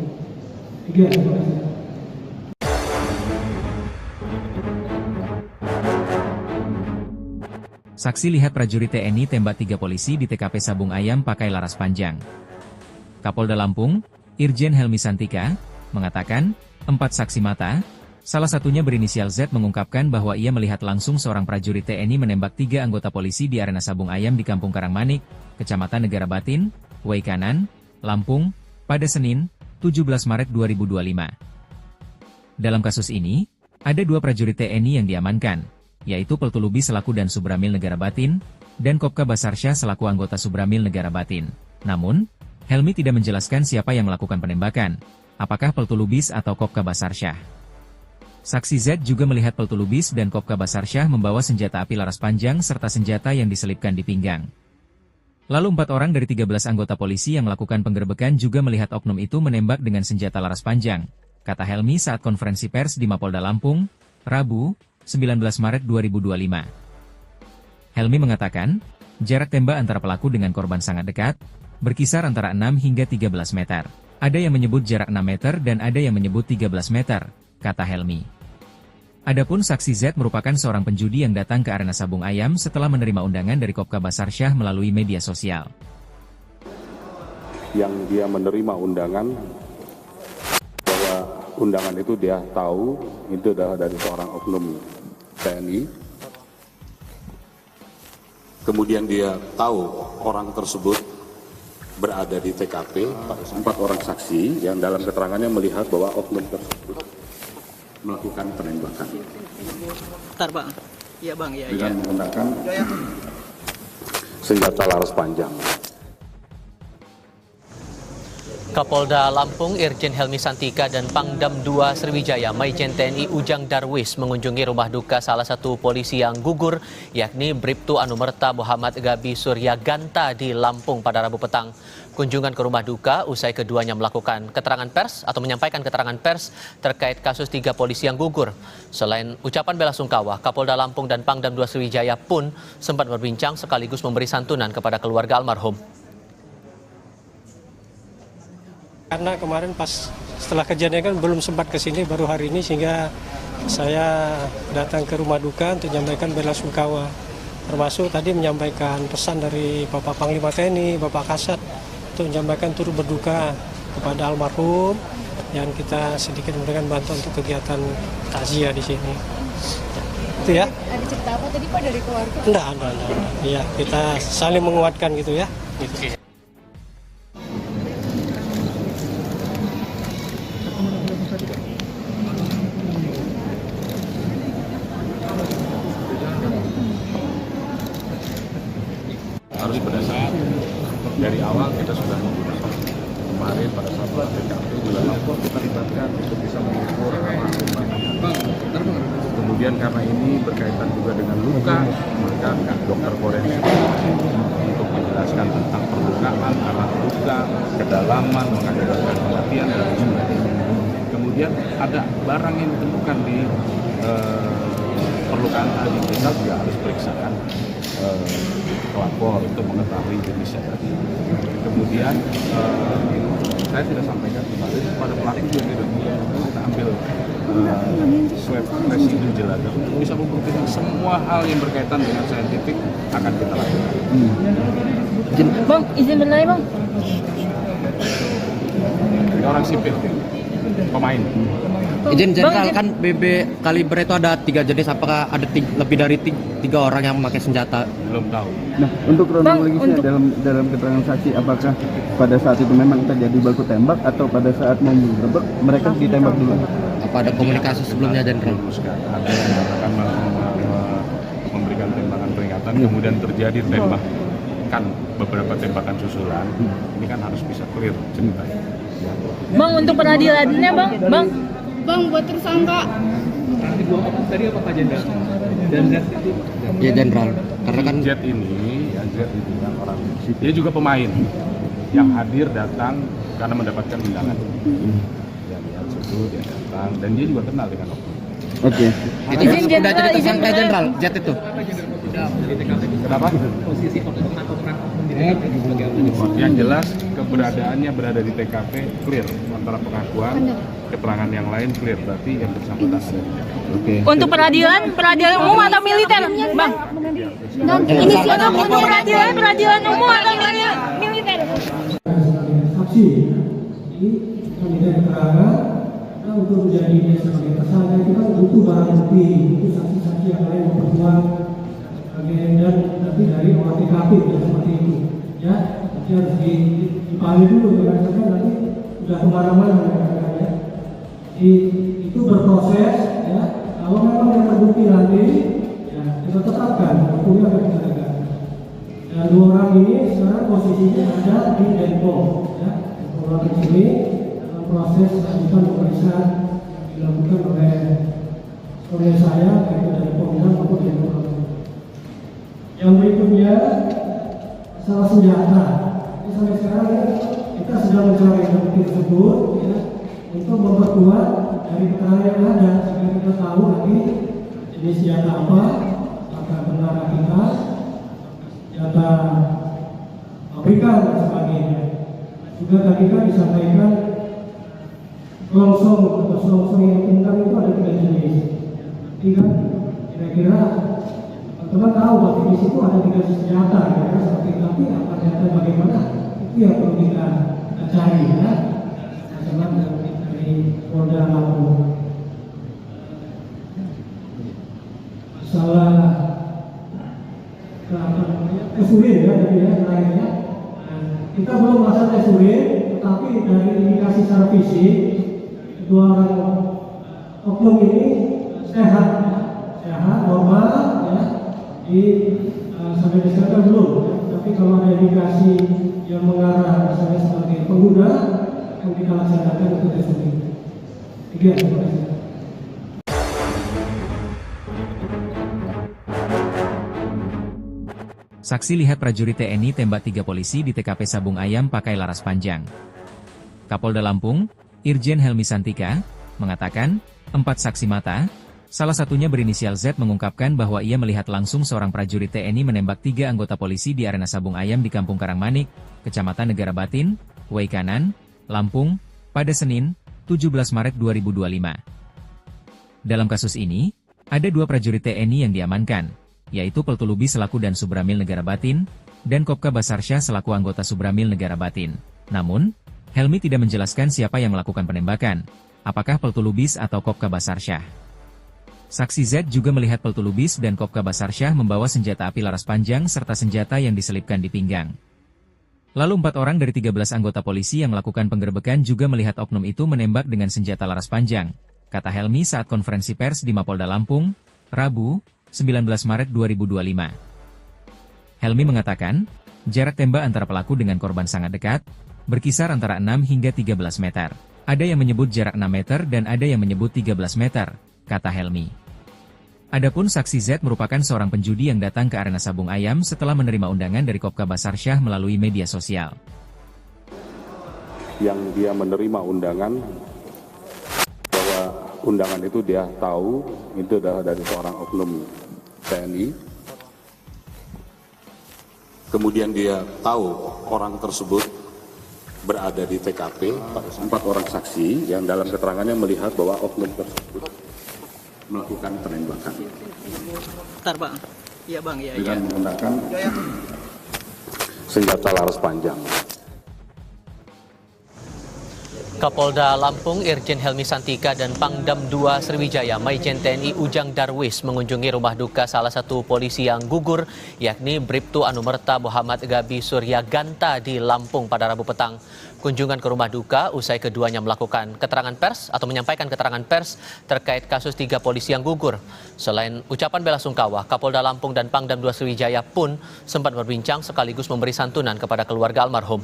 Speaker 5: Terima kasih.
Speaker 1: Saksi lihat prajurit TNI tembak 3 polisi di TKP Sabung Ayam pakai laras panjang. Kapolda Lampung, Irjen Helmi Santika, mengatakan, 4 saksi mata, salah satunya berinisial Z mengungkapkan bahwa ia melihat langsung seorang prajurit TNI menembak 3 anggota polisi di arena Sabung Ayam di Kampung Karangmanik, Kecamatan Negara Batin, Wai Kanan, Lampung, pada Senin, 17 Maret 2025. Dalam kasus ini, ada 2 prajurit TNI yang diamankan, yaitu Peltulubi selaku dan Subramil Negara Batin, dan Kopka Basarsyah selaku anggota Subramil Negara Batin. Namun, Helmi tidak menjelaskan siapa yang melakukan penembakan, apakah Peltulubis atau Kopka Basarsyah. Saksi Z juga melihat Peltulubis dan Kopka Basarsyah membawa senjata api laras panjang serta senjata yang diselipkan di pinggang. Lalu 4 orang dari 13 anggota polisi yang melakukan penggerebekan juga melihat oknum itu menembak dengan senjata laras panjang, kata Helmi saat konferensi pers di Mapolda Lampung, Rabu, 19 Maret 2025. Helmi mengatakan, jarak tembak antara pelaku dengan korban sangat dekat, berkisar antara 6 hingga 13 meter. Ada yang menyebut jarak 6 meter dan ada yang menyebut 13 meter, kata Helmi. Adapun saksi Z merupakan seorang penjudi yang datang ke arena Sabung Ayam setelah menerima undangan dari Kopka Basarsyah melalui media sosial.
Speaker 2: Yang dia menerima undangan, bahwa undangan itu dia tahu, itu adalah dari seorang oknum TNI. Kemudian dia tahu orang tersebut berada di TKP, 4 orang saksi yang dalam keterangannya melihat bahwa oknum tersebut melakukan penembakan.
Speaker 3: Bentar bang, iya bang, iya.
Speaker 2: Dengan menggunakan senjata laras panjang.
Speaker 4: Kapolda Lampung Irjen Helmi Santika dan Pangdam 2 Sriwijaya Maijen TNI Ujang Darwis mengunjungi rumah duka salah satu polisi yang gugur, yakni Bribtu Anumerta Muhammad Gabi Suryaganta di Lampung pada Rabu petang. Kunjungan ke rumah duka usai keduanya melakukan keterangan pers atau menyampaikan keterangan pers terkait kasus 3 polisi yang gugur. Selain ucapan bela sungkawa, Kapolda Lampung dan Pangdam 2 Sriwijaya pun sempat berbincang sekaligus memberi santunan kepada keluarga almarhum.
Speaker 5: Karena kemarin pas setelah kejadian kan belum sempat ke sini, baru hari ini, sehingga saya datang ke rumah duka untuk menyampaikan bela sungkawa. Termasuk tadi menyampaikan pesan dari Bapak Panglima TNI, Bapak Kasat, untuk menyampaikan turut berduka kepada almarhum yang kita sedikit memberikan bantuan untuk kegiatan takziah di sini. Itu ya.
Speaker 10: Ada cerita apa tadi Pak dari keluarga?
Speaker 5: Enggak. Iya, kita saling menguatkan gitu ya. Gitu.
Speaker 2: Harus pada saat dari awal kita sudah menggunakan. Kemarin pada saat TKP juga lapor kita libatkan untuk bisa mengukur kemudian karena ini berkaitan juga dengan luka, maka dokter forensik untuk menjelaskan tentang perlukaan, arah luka, kedalaman, mengakibatkan kematian dan sebagainya. Kemudian ada barang yang ditemukan di perlukaan tadi, kita juga harus periksakan pelapor untuk mengetahui jenisnya tadi. Kemudian saya tidak sampaikan kemarin pada pelaku juga tidak kita ambil swab residu jelaga untuk bisa membuktikan semua hal yang berkaitan dengan saintifik akan kita lakukan.
Speaker 6: Bang, izin berlari bang.
Speaker 2: Ini orang sipil, pemain.
Speaker 7: Izin Jenderal, kan BB kaliber itu ada 3 jenis, apakah ada lebih dari 3 orang yang memakai senjata?
Speaker 2: Belum tahu.
Speaker 8: Nah, untuk kronologisnya dalam keterangan saksi, apakah pada saat itu memang terjadi baku tembak atau pada saat mau menggerebek mereka ditembak dulu?
Speaker 7: Apa ada komunikasi sebelumnya, Jenderal?
Speaker 2: Ada yang mengatakan memberikan tembakan peringatan, kemudian terjadi tembakan beberapa tembakan susulan. Ini kan harus bisa clear ceritanya.
Speaker 6: Bang, untuk peradilannya bang.
Speaker 10: Bang, buat tersangka.
Speaker 9: Tadi apa Pak Jenderal? Dan Z itu?
Speaker 7: Ya Jenderal, karena kan
Speaker 2: Z ini kan orang, dia juga pemain yang hadir datang karena mendapatkan undangan. Ya, dia datang dan dia juga kenal dengan oknum.
Speaker 8: Oke.
Speaker 7: itu kan sudah jadi tersangka Jenderal, Z itu.
Speaker 2: Kenapa?
Speaker 9: Posisi pengakuan
Speaker 2: Yang jelas keberadaannya berada di TKP clear, antara pengakuan, keterangan yang lain clear, berarti yang bersangkutan ada di TKP.
Speaker 8: Oke.
Speaker 6: Untuk peradilan umum atau militer, bang? Inisial untuk peradilan umum atau militer?
Speaker 5: Saksi, ini memberikan keterangan. Nah, untuk menjadi sebagai tersangka itu kan butuh barang bukti, butuh saksi-saksi yang lain memperkuat dan nanti dari olah TKP seperti itu. Ya, nanti harus dipanggil dulu, karena nanti sudah kemana-mana ya. Itu berproses, ya. Kalau memang yang terbukti nanti, ya kita tetapkan, hukumnya akan kita tegakkan. Dan 2 orang ini sekarang posisinya ada di Denpom, ya. Orang di sini dalam proses lanjutan pemeriksaan dilakukan oleh saya, yaitu dari Polda maupun Denpom. Yang berikutnya masalah senjata. Jadi sampai sekarang kita sedang mencari bukti tersebut, ya, untuk memperkuat dari keterangan yang ada sehingga kita tahu nanti jenis senjata apa, apakah benar kita senjata pabrikan dan sebagainya. Juga tadi kan disampaikan longsong atau selongsong yang ditemukan itu ada 3 jenis. Jadi kan kira-kira teman-teman tahu bahwa di situ ada 3 jenis senjata, ya, seperti tapi apa senjata bagaimana itu yang perlu kita cari, ya. Masalah dari Polda Lampung. Masalah kesulitan ya, jadi ya lainnya kita pembahasan SW, tetapi dari indikasi secara fisik kedua orang oknum ini sehat, normal, ya. Sampai diserahkan belum. Tapi kalau ada indikasi yang mengarah misalnya sebagai pengguna, akan kita laksanakan untuk SW. Terima kasih.
Speaker 1: Saksi lihat prajurit TNI tembak 3 polisi di TKP Sabung Ayam pakai laras panjang. Kapolda Lampung, Irjen Helmi Santika, mengatakan, 4 saksi mata, salah satunya berinisial Z mengungkapkan bahwa ia melihat langsung seorang prajurit TNI menembak 3 anggota polisi di arena Sabung Ayam di Kampung Karangmanik, Kecamatan Negara Batin, Waikanan, Lampung, pada Senin, 17 Maret 2025. Dalam kasus ini, ada 2 prajurit TNI yang diamankan, yaitu Peltu Lubis selaku dan Subramil Negara Batin, dan Kopka Basarsyah selaku anggota Subramil Negara Batin. Namun, Helmi tidak menjelaskan siapa yang melakukan penembakan, apakah Peltu Lubis atau Kopka Basarsyah. Saksi Z juga melihat Peltu Lubis dan Kopka Basarsyah membawa senjata api laras panjang serta senjata yang diselipkan di pinggang. Lalu 4 orang dari 13 anggota polisi yang melakukan penggerebekan juga melihat oknum itu menembak dengan senjata laras panjang, kata Helmi saat konferensi pers di Mapolda Lampung, Rabu, 19 Maret 2025. Helmi mengatakan, jarak tembak antara pelaku dengan korban sangat dekat, berkisar antara 6 hingga 13 meter. Ada yang menyebut jarak 6 meter dan ada yang menyebut 13 meter, kata Helmi. Adapun saksi Z merupakan seorang penjudi yang datang ke arena Sabung Ayam setelah menerima undangan dari Kopka Basarsyah melalui media sosial.
Speaker 2: Yang dia menerima undangan, bahwa undangan itu dia tahu itu adalah dari seorang oknum TNI. Kemudian dia tahu orang tersebut berada di TKP, 4 orang saksi yang dalam keterangannya melihat bahwa oknum tersebut melakukan penembakan.
Speaker 3: Bentar bang, iya bang, iya.
Speaker 2: Dengan menggunakan senjata laras panjang.
Speaker 4: Kapolda Lampung Irjen Helmi Santika dan Pangdam 2 Sriwijaya Maijen TNI Ujang Darwis mengunjungi rumah duka salah satu polisi yang gugur, yakni Bribtu Anumerta Muhammad Gabi Suryaganta di Lampung pada Rabu petang. Kunjungan ke rumah duka usai keduanya melakukan keterangan pers atau menyampaikan keterangan pers terkait kasus 3 polisi yang gugur. Selain ucapan bela sungkawa, Kapolda Lampung dan Pangdam 2 Sriwijaya pun sempat berbincang sekaligus memberi santunan kepada keluarga almarhum.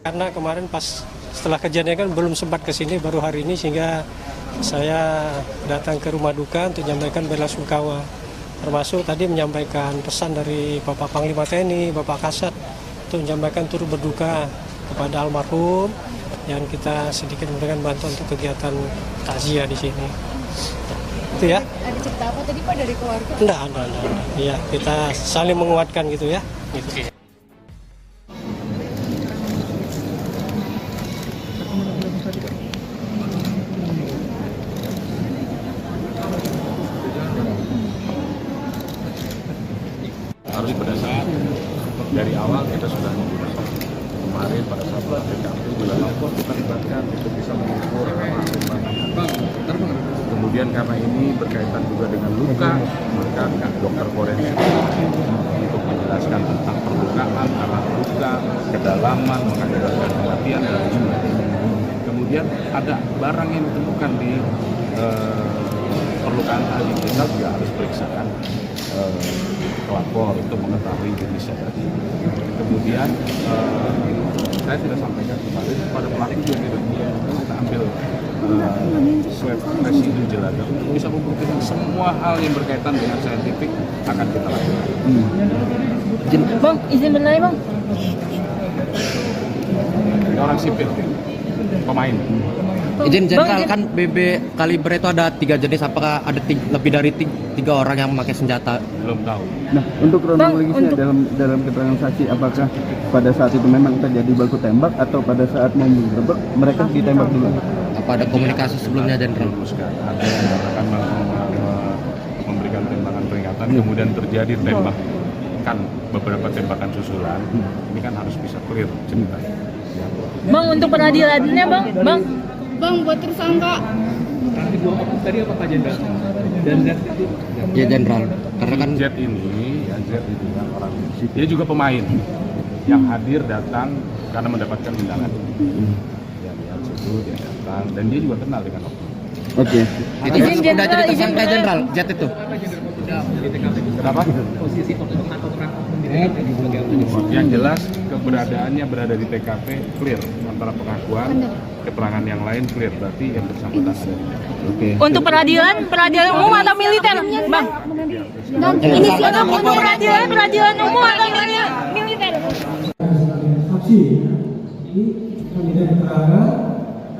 Speaker 5: Karena kemarin pas setelah kejadian kan belum sempat ke sini, baru hari ini, sehingga saya datang ke rumah duka untuk menyampaikan bela sungkawa. Termasuk tadi menyampaikan pesan dari Bapak Panglima TNI, Bapak Kasat, untuk menyampaikan turut berduka kepada almarhum, yang kita sedikit memberikan bantuan untuk kegiatan takziah di sini. Itu ya.
Speaker 10: Ada cerita apa tadi Pak dari keluarga?
Speaker 5: Enggak. Ya, kita saling menguatkan gitu ya. Gitu.
Speaker 2: Harus pada saat dari awal kita sudah menggunakan kemarin pada saat PKP juga Lampung kita libatkan untuk bisa mengukur kemudian karena ini berkaitan juga dengan luka, maka dokter forensik untuk menjelaskan tentang perlukaan, arah luka, kedalaman, mengakibatkan kematian dan lain-lain. Kemudian ada barang yang ditemukan di perlukaan tadi, kita juga harus periksakan pelapor untuk mengetahui jenisnya tadi. Kemudian saya sudah sampaikan kemarin pada pelaku juga kita ambil swab residu jelaga untuk bisa membuktikan semua hal yang berkaitan dengan saintifik akan kita lakukan.
Speaker 6: Bang, izin bertanya bang.
Speaker 2: Ini orang sipil, pemain.
Speaker 7: Izin jenderal, kan BB kaliber itu ada 3 jenis, apakah ada lebih dari 3 orang yang memakai senjata?
Speaker 2: Belum tahu.
Speaker 8: Nah, untuk kronologisnya dalam keterangan saksi, apakah pada saat itu memang terjadi baku tembak atau pada saat mau menggerebek mereka ditembak dulu?
Speaker 7: Apa ada komunikasi sebelumnya, jenderal?
Speaker 2: Ada yang akan memberikan tembakan peringatan, kemudian terjadi tembakan, beberapa tembakan susulan. Ini kan harus bisa clear ceritanya.
Speaker 6: Bang, untuk peradilannya bang.
Speaker 10: Bang, buat tersangka.
Speaker 9: Tadi apa Pak Jenderal? Dan Z itu?
Speaker 7: Ya jenderal, karena kan
Speaker 2: Z ini ya AZ itu kan orang dia juga pemain yang hadir datang karena mendapatkan undangan. Ya lihat situ dia datang dan dia juga kenal dengan oknum.
Speaker 8: Oke.
Speaker 7: Itu sudah jadi tersangka jenderal Jet itu.
Speaker 2: Kenapa?
Speaker 9: Posisi atau peran
Speaker 2: Yang jelas keberadaannya berada di TKP clear, antara pengakuan keterangan yang lain clear, berarti yang bersangkutan ada di TKP.
Speaker 8: Oke.
Speaker 6: Untuk peradilan umum atau militer, Bang? Inisiatif untuk peradilan umum atau militer?
Speaker 5: Saksi, jadi kami dari keterangan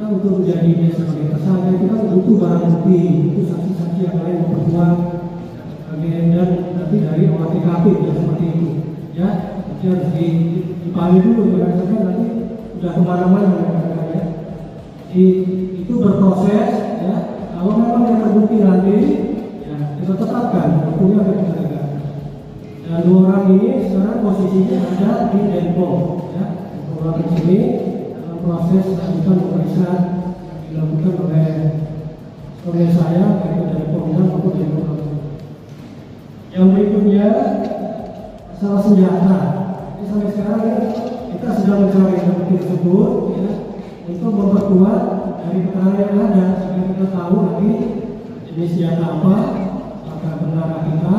Speaker 5: untuk menjadi sebagai tersangka itu kan butuh barang bukti, itu saksi-saksi yang lain memperkuat dan nanti dari olah TKP ya seperti itu ya, jadi harus dipahami dulu berdasarkan nanti sudah kemana-mana ya. Itu berproses ya, kalau memang yang terbukti nanti ya kita tetapkan waktunya akan kita tegak. Dan 2 orang ini sekarang posisinya ada di Denpom ya, orang di sini dalam proses lanjutan pemeriksaan yang dilakukan oleh saya yaitu dari Polda maupun dari Polda. Yang berikutnya masalah senjata. Jadi sampai sekarang kita sedang mencari bukti tersebut ya, untuk memperkuat dari keterangan yang ada sehingga kita tahu nanti jenis senjata apa, apakah benar kita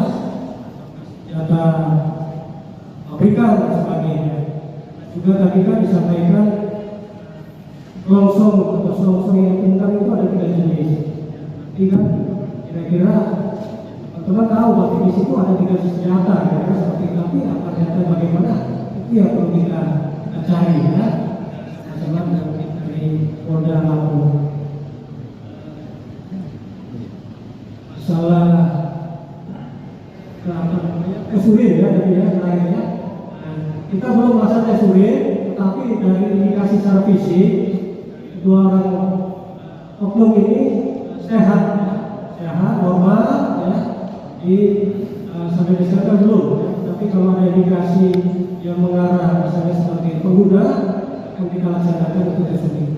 Speaker 5: senjata pabrikan dan sebagainya. Juga tadi kan disampaikan longsong atau selongsong yang tentang itu ada 3 jenis. Jadi kan kira-kira teman tahu bahwa di situ ada 3 jenis senjata, ya, seperti tapi apa senjata bagaimana itu yang perlu kita cari ya. Masalah dari Polda Lampung. Masalah kesulitan ya dari lainnya. Kita belum melaksanakan kesulitan, tetapi dari indikasi secara fisik 2 orang oknum ini sehat, normal ya. Sampai disana belum, ya. Tapi kalau ada indikasi yang mengarah misalnya sebagai pengguna akan kita laksanakan untuk tersebut.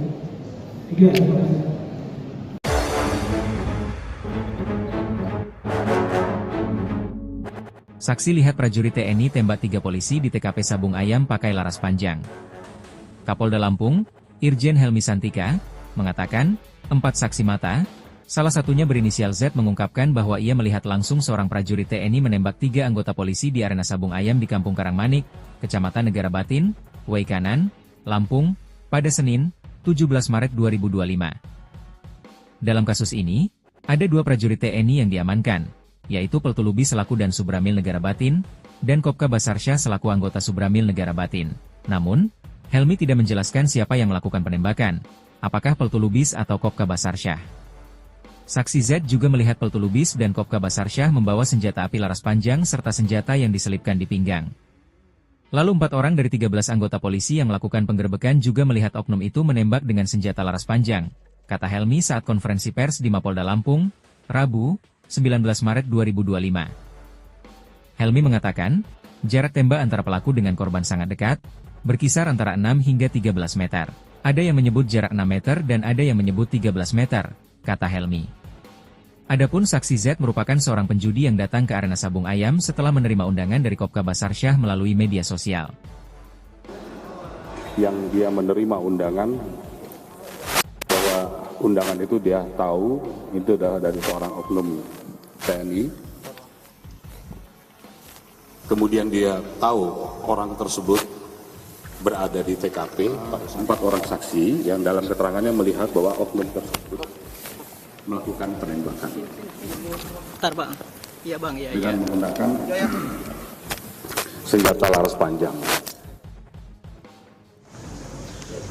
Speaker 5: Terima kasih.
Speaker 1: Saksi lihat prajurit TNI tembak 3 polisi di TKP Sabung Ayam pakai laras panjang. Kapolda Lampung, Irjen Helmi Santika, mengatakan, 4 saksi mata, salah satunya berinisial Z mengungkapkan bahwa ia melihat langsung seorang prajurit TNI menembak 3 anggota polisi di arena Sabung Ayam di Kampung Karangmanik, Kecamatan Negara Batin, Waikanan, Lampung, pada Senin, 17 Maret 2025. Dalam kasus ini, ada 2 prajurit TNI yang diamankan, yaitu Peltulubi selaku dan Subramil Negara Batin, dan Kopka Basarsyah selaku anggota Subramil Negara Batin. Namun, Helmi tidak menjelaskan siapa yang melakukan penembakan, apakah Peltulubis atau Kopka Basarsyah. Saksi Z juga melihat Peltulubis dan Kopka Basarsyah membawa senjata api laras panjang serta senjata yang diselipkan di pinggang. Lalu 4 orang dari 13 anggota polisi yang melakukan penggerbekan juga melihat oknum itu menembak dengan senjata laras panjang, kata Helmi saat konferensi pers di Mapolda Lampung, Rabu, 19 Maret 2025. Helmi mengatakan, jarak tembak antara pelaku dengan korban sangat dekat, berkisar antara 6 hingga 13 meter. Ada yang menyebut jarak 6 meter dan ada yang menyebut 13 meter, kata Helmi. Adapun saksi Z merupakan seorang penjudi yang datang ke arena Sabung Ayam setelah menerima undangan dari Kopka Basarsyah melalui media sosial.
Speaker 2: Yang dia menerima undangan, bahwa undangan itu dia tahu, itu adalah dari seorang oknum TNI. Kemudian dia tahu orang tersebut berada di TKP, 4 orang saksi yang dalam keterangannya melihat bahwa oknum tersebut melakukan penembakan.
Speaker 3: Bentar, Bang. Iya, Bang. Iya,
Speaker 2: dengan menggunakan senjata laras panjang.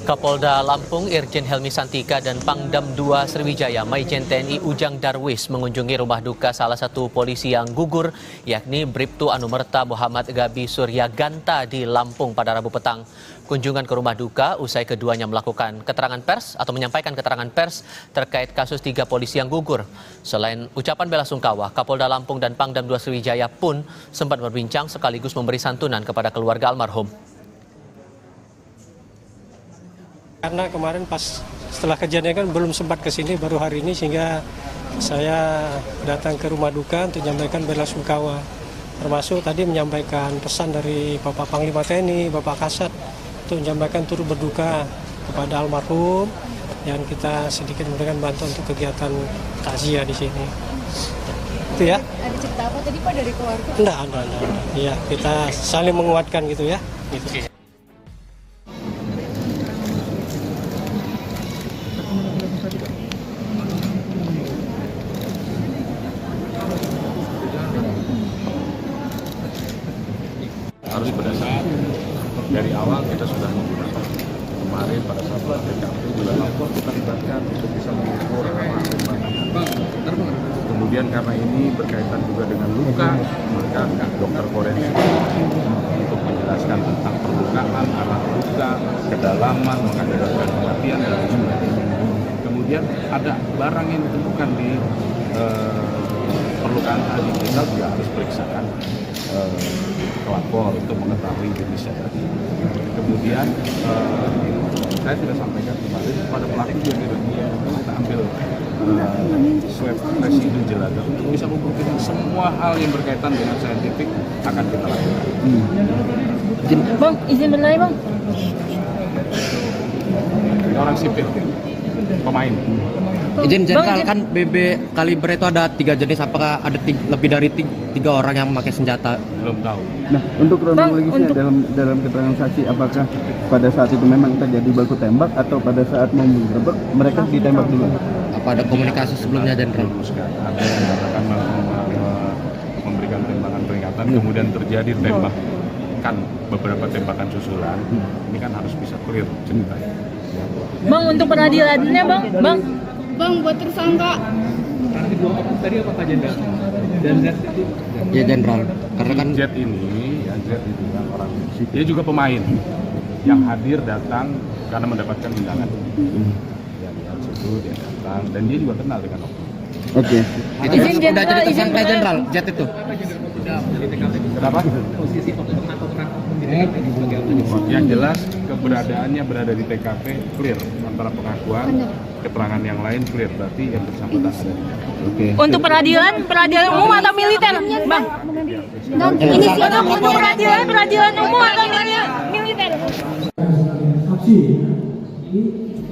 Speaker 4: Kapolda Lampung Irjen Helmi Santika dan Pangdam 2 Sriwijaya Maijen TNI Ujang Darwis mengunjungi rumah duka salah satu polisi yang gugur, yakni Bribtu Anumerta Muhammad Gabi Suryaganta di Lampung pada Rabu petang. Kunjungan ke rumah duka usai keduanya melakukan keterangan pers atau menyampaikan keterangan pers terkait kasus 3 polisi yang gugur. Selain ucapan bela sungkawa, Kapolda Lampung dan Pangdam 2 Sriwijaya pun sempat berbincang sekaligus memberi santunan kepada keluarga almarhum.
Speaker 5: Karena kemarin pas setelah kejadian kan belum sempat ke sini, baru hari ini, sehingga saya datang ke rumah duka untuk menyampaikan bela sungkawa, termasuk tadi menyampaikan pesan dari Bapak Panglima TNI, Bapak Kasat, untuk menyampaikan turut berduka kepada almarhum, dan kita sedikit memberikan bantuan untuk kegiatan takziah di sini. Itu ya.
Speaker 10: Ada cerita apa tadi Pak dari keluarga?
Speaker 5: Enggak. Iya, kita saling menguatkan gitu ya. Gitu.
Speaker 2: Harus berdasarkan dari awal kita sudah menggunakan. Kemarin pada saat TKP juga lapor kita libatkan untuk bisa mengukur tembakan. Kemudian karena ini berkaitan juga dengan luka, maka dokter forensik untuk menjelaskan tentang perlukaan, arah luka, kedalaman, mengakibatkan kematian dan sebagainya. Kemudian ada barang yang ditemukan di perlukaan tadi, kita juga harus periksakan pelapor untuk mengetahui jenisnya tadi. Kemudian saya sudah sampaikan kemarin pada pelaku juga kita ambil swab residu jelada untuk bisa membuktikan semua hal yang berkaitan dengan saintifik akan kita lakukan.
Speaker 6: Bang, izin berlari bang.
Speaker 2: Ini orang sipil, pemain.
Speaker 7: Izin jenderal, kan BB kaliber itu ada 3 jenis, apakah ada lebih dari 3 orang yang memakai senjata?
Speaker 2: Belum tahu.
Speaker 8: Nah, untuk kronologisnya dalam keterangan saksi, apakah pada saat itu memang terjadi baku tembak atau pada saat mau menggerebek mereka ditembak dulu?
Speaker 7: Apa ada komunikasi sebelumnya, jenderal?
Speaker 2: Ada yang mengatakan memberikan tembakan peringatan, kemudian terjadi tembakan beberapa tembakan susulan. Ini kan harus bisa clear ceritanya.
Speaker 6: Bang, untuk peradilannya bang.
Speaker 10: Bang, buat tersangka.
Speaker 9: Nanti dua orang tadi apa Pak Jenderal? Dan Z itu?
Speaker 7: Ya jenderal, karena kan
Speaker 2: Z ini, ya Z itu kan orang, dia juga pemain yang hadir datang karena mendapatkan undangan. Ya, situ dia datang dan dia juga kenal dengan Oknum.
Speaker 8: Oke.
Speaker 7: itu sudah jadi tersangka jenderal, Z itu.
Speaker 2: Kenapa?
Speaker 9: Posisi Oknum atau peran Oknum di TKP ini sebagai apa?
Speaker 2: Yang jelas keberadaannya berada di TKP clear, antara pengakuan, keterangan yang lain clear, berarti yang bersangkutan ada di TKP.
Speaker 8: Oke.
Speaker 6: Untuk peradilan umum atau militer, bang? Inisiatif untuk peradilan umum atau militer?
Speaker 5: Saksi, jadi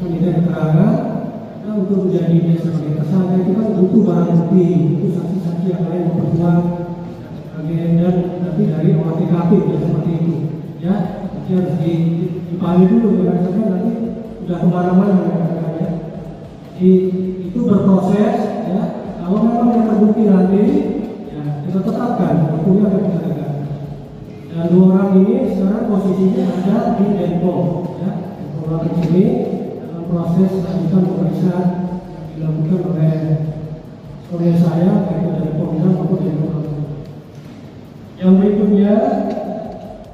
Speaker 5: kandidat keterangan, nah, untuk menjadi sebagai tersangka itu kan butuh barang bukti, itu saksi-saksi yang lain memperkuat, dan nanti dari olah TKP ya, seperti itu, ya, nanti harus dipanggil dulu, berdasarkan nanti sudah kemana-mana ya. Itu berproses, ya. Kalau memang yang terbukti nanti, ya kita tetapkan buktinya akan kita tegakkan. Dan 2 orang ini sekarang posisinya ada di Denpom, ya. Orang ini dalam proses lanjutan pemeriksaan dilakukan oleh saya, baik dari Polda maupun dari Polda. Yang berikutnya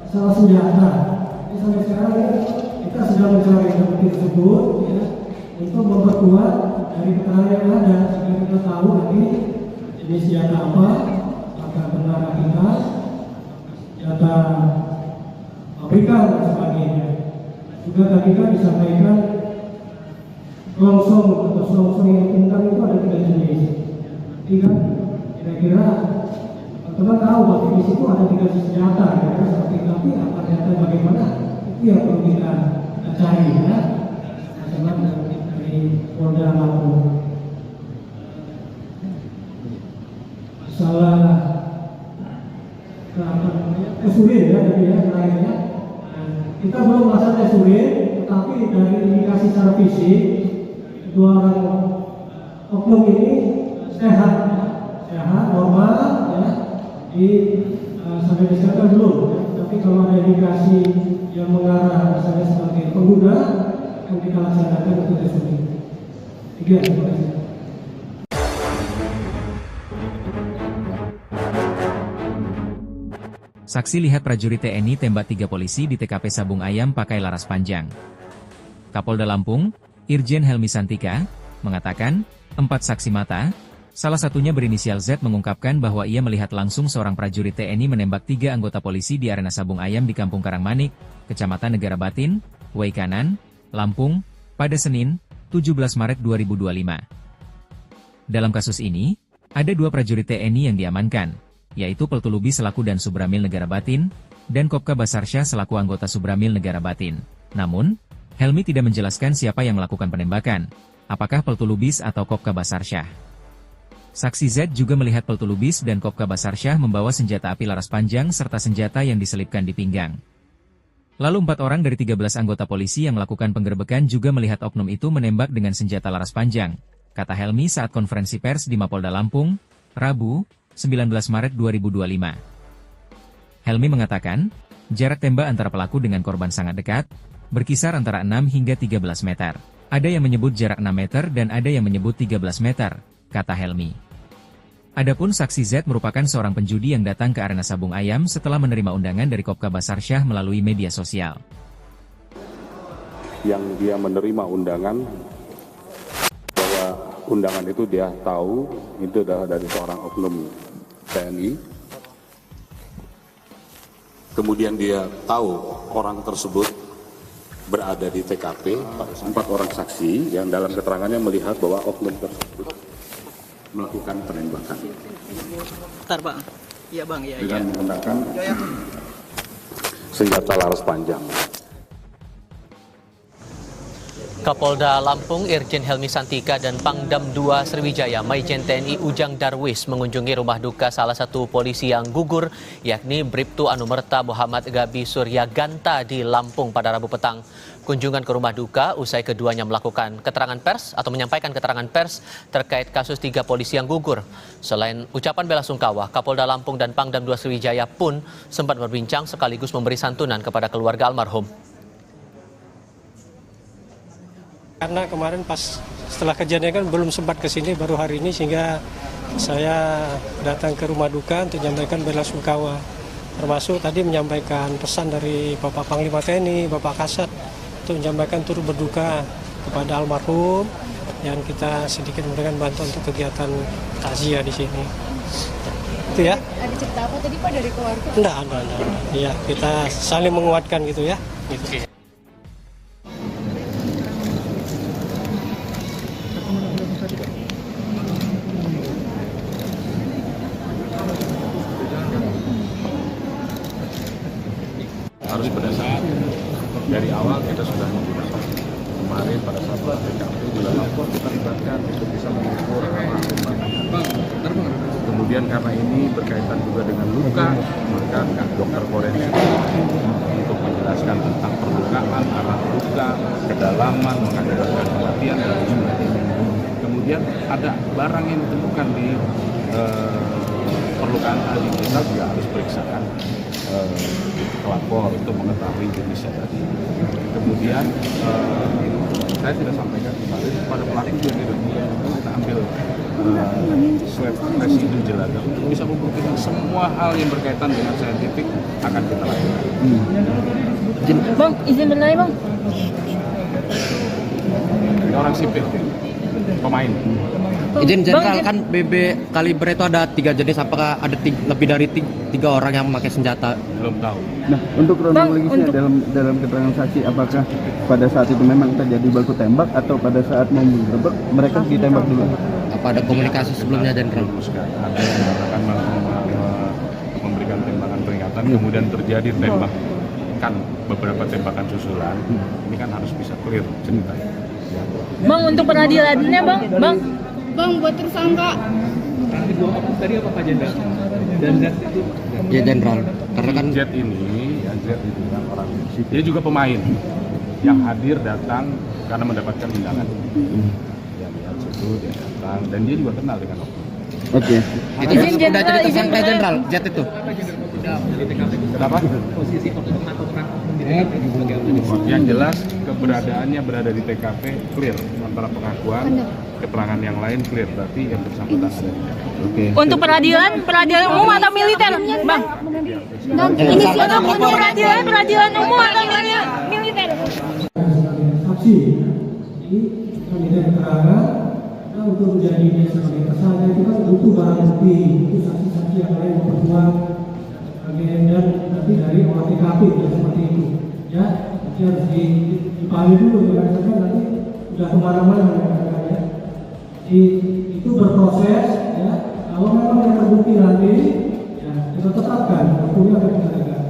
Speaker 5: masalah senjata. Ini sampai sekarang ya, kita sedang mencari bukti tersebut, ya, untuk memperkuat dari keterangan yang ada sehingga kita tahu nanti jenis senjata apa, apakah benar rakitan, senjata pabrikan dan sebagainya. Juga tadi kan disampaikan longsong atau selongsong yang ditemukan itu ada 3 jenis. Nanti kan kira-kira teman-teman tahu bahwa di situ ada 3 jenis senjata, ya, seperti tapi apa ternyata bagaimana itu yang perlu kita cari, ya. Teman dari Polda Lampung. Masalah urin ya tadi ya terakhirnya. Kita belum melakukan tes urin, tetapi dari indikasi secara fisik 2 orang oknum ini sehat, normal, ya. Sampai disebutkan belum, ya. Tapi kalau ada indikasi yang mengarah misalnya sebagai pengguna, akan kita laksanakan untuk tes urin. Terima kasih.
Speaker 1: Saksi lihat prajurit TNI tembak 3 polisi di TKP Sabung Ayam pakai laras panjang. Kapolda Lampung, Irjen Helmi Santika, mengatakan, 4 saksi mata, salah satunya berinisial Z mengungkapkan bahwa ia melihat langsung seorang prajurit TNI menembak 3 anggota polisi di arena Sabung Ayam di Kampung Karangmanik, Kecamatan Negara Batin, Waikanan, Lampung, pada Senin, 17 Maret 2025. Dalam kasus ini, ada 2 prajurit TNI yang diamankan, yaitu Peltu Lubis selaku dan Subramil Negara Batin, dan Kopka Basarsyah selaku anggota Subramil Negara Batin. Namun, Helmi tidak menjelaskan siapa yang melakukan penembakan, apakah Peltu Lubis atau Kopka Basarsyah. Saksi Z juga melihat Peltu Lubis dan Kopka Basarsyah membawa senjata api laras panjang serta senjata yang diselipkan di pinggang. Lalu 4 orang dari 13 anggota polisi yang melakukan penggerbekan juga melihat oknum itu menembak dengan senjata laras panjang, kata Helmi saat konferensi pers di Mapolda Lampung, Rabu, 19 Maret 2025. Helmi mengatakan, jarak tembak antara pelaku dengan korban sangat dekat, berkisar antara 6 hingga 13 meter. Ada yang menyebut jarak 6 meter dan ada yang menyebut 13 meter, kata Helmi. Adapun saksi Z merupakan seorang penjudi yang datang ke arena Sabung Ayam setelah menerima undangan dari Kopka Basarsyah melalui media sosial.
Speaker 2: Yang dia menerima undangan, bahwa undangan itu dia tahu itu adalah dari seorang oknum TNI. Kemudian dia tahu orang tersebut berada di TKP, 4 orang saksi yang dalam keterangannya melihat bahwa oknum tersebut melakukan penembakan.
Speaker 3: Bentar bang, iya bang, iya.
Speaker 2: Dengan menggunakan senjata laras panjang.
Speaker 4: Kapolda Lampung Irjen Helmi Santika dan Pangdam 2 Sriwijaya Maijen TNI Ujang Darwis mengunjungi rumah duka salah satu polisi yang gugur, yakni Bribtu Anumerta Muhammad Gabi Suryaganta di Lampung pada Rabu petang. Kunjungan ke rumah duka usai keduanya melakukan keterangan pers atau menyampaikan keterangan pers terkait kasus 3 polisi yang gugur. Selain ucapan bela sungkawa, Kapolda Lampung dan Pangdam 2 Sriwijaya pun sempat berbincang sekaligus memberi santunan kepada keluarga almarhum.
Speaker 5: Karena kemarin pas setelah kejadian kan belum sempat ke sini, baru hari ini, sehingga saya datang ke rumah duka untuk menyampaikan bela sungkawa. Termasuk tadi menyampaikan pesan dari Bapak Panglima TNI, Bapak Kasat, untuk menyampaikan turut berduka kepada almarhum, dan kita sedikit memberikan bantuan untuk kegiatan takziah di sini. Itu ya.
Speaker 10: Ada cerita apa tadi Pak dari keluarga?
Speaker 5: Enggak. Ya, kita saling menguatkan gitu ya. Gitu.
Speaker 2: Harus berdasarkan dari awal kita sudah menggunakan. Kemarin pada saat TKP juga lapor kita libatkan untuk bisa mengukur kemudian karena ini berkaitan juga dengan luka, maka dokter forensik untuk menjelaskan tentang perlukaan, arah luka, kedalaman, mengakibatkan kematian dan sebagainya. Kemudian ada barang yang ditemukan di perlukaan tadi, kita juga harus periksakan pelapor untuk mengetahui jenisnya tadi. Kemudian saya sudah sampaikan kemarin pada pelaku juga kita ambil swab residu jelaga untuk bisa membuktikan semua hal yang berkaitan dengan saintifik akan kita lakukan.
Speaker 6: Bang, izin bertanya bang.
Speaker 2: Ini orang sipil, pemain.
Speaker 7: Izin jenderal, kan BB kaliber itu ada 3 jenis, apakah ada lebih dari 3 orang yang memakai senjata?
Speaker 2: Belum tahu.
Speaker 8: Nah, untuk kronologisnya dalam keterangan saksi, apakah pada saat itu memang terjadi baku tembak atau pada saat mau menggerebek mereka ditembak dulu?
Speaker 7: Apa ada komunikasi sebelumnya, Jenderal?
Speaker 2: Ada yang mengatakan memberikan tembakan peringatan, kemudian terjadi tembakan, beberapa tembakan susulan. Ini kan harus bisa clear ceritanya.
Speaker 6: Bang, untuk peradilannya bang.
Speaker 10: Bang, buat tersangka.
Speaker 9: Nanti 2 oknum tadi apa Pak Jenderal? Dan Z itu?
Speaker 7: Ya Jenderal, karena kan
Speaker 2: Z ini, ya Z itu kan orang, dia juga pemain yang hadir datang karena mendapatkan undangan. Ya lihat situ dia datang dan dia juga kenal dengan oknum.
Speaker 8: Oke.
Speaker 7: itu sudah jadi tersangka Jenderal, Z itu.
Speaker 2: Kenapa?
Speaker 9: Posisi oknum atau peran oknum di
Speaker 2: Yang jelas keberadaannya berada di TKP clear, antara pengakuan, keterangan yang lain clear, berarti yang bersangkutan ada di TKP.
Speaker 8: Oke.
Speaker 6: Untuk peradilan umum atau militer, bang? Ini siapa untuk peradilan umum atau militer?
Speaker 11: Saksi, jadi kita minta keterangan. Nah, untuk menjadi sebagai tersangka itu kan butuh barang bukti, itu saksi-saksi yang lain memperkuat dan nanti dari olah TKP ya, seperti itu. Ya, nanti harus dipahami dulu, karena nanti sudah kemana-mana ya. Itu berproses ya. Kalau memang yang terbukti nanti ya kita tetapkan waktunya akan kita tegakkan.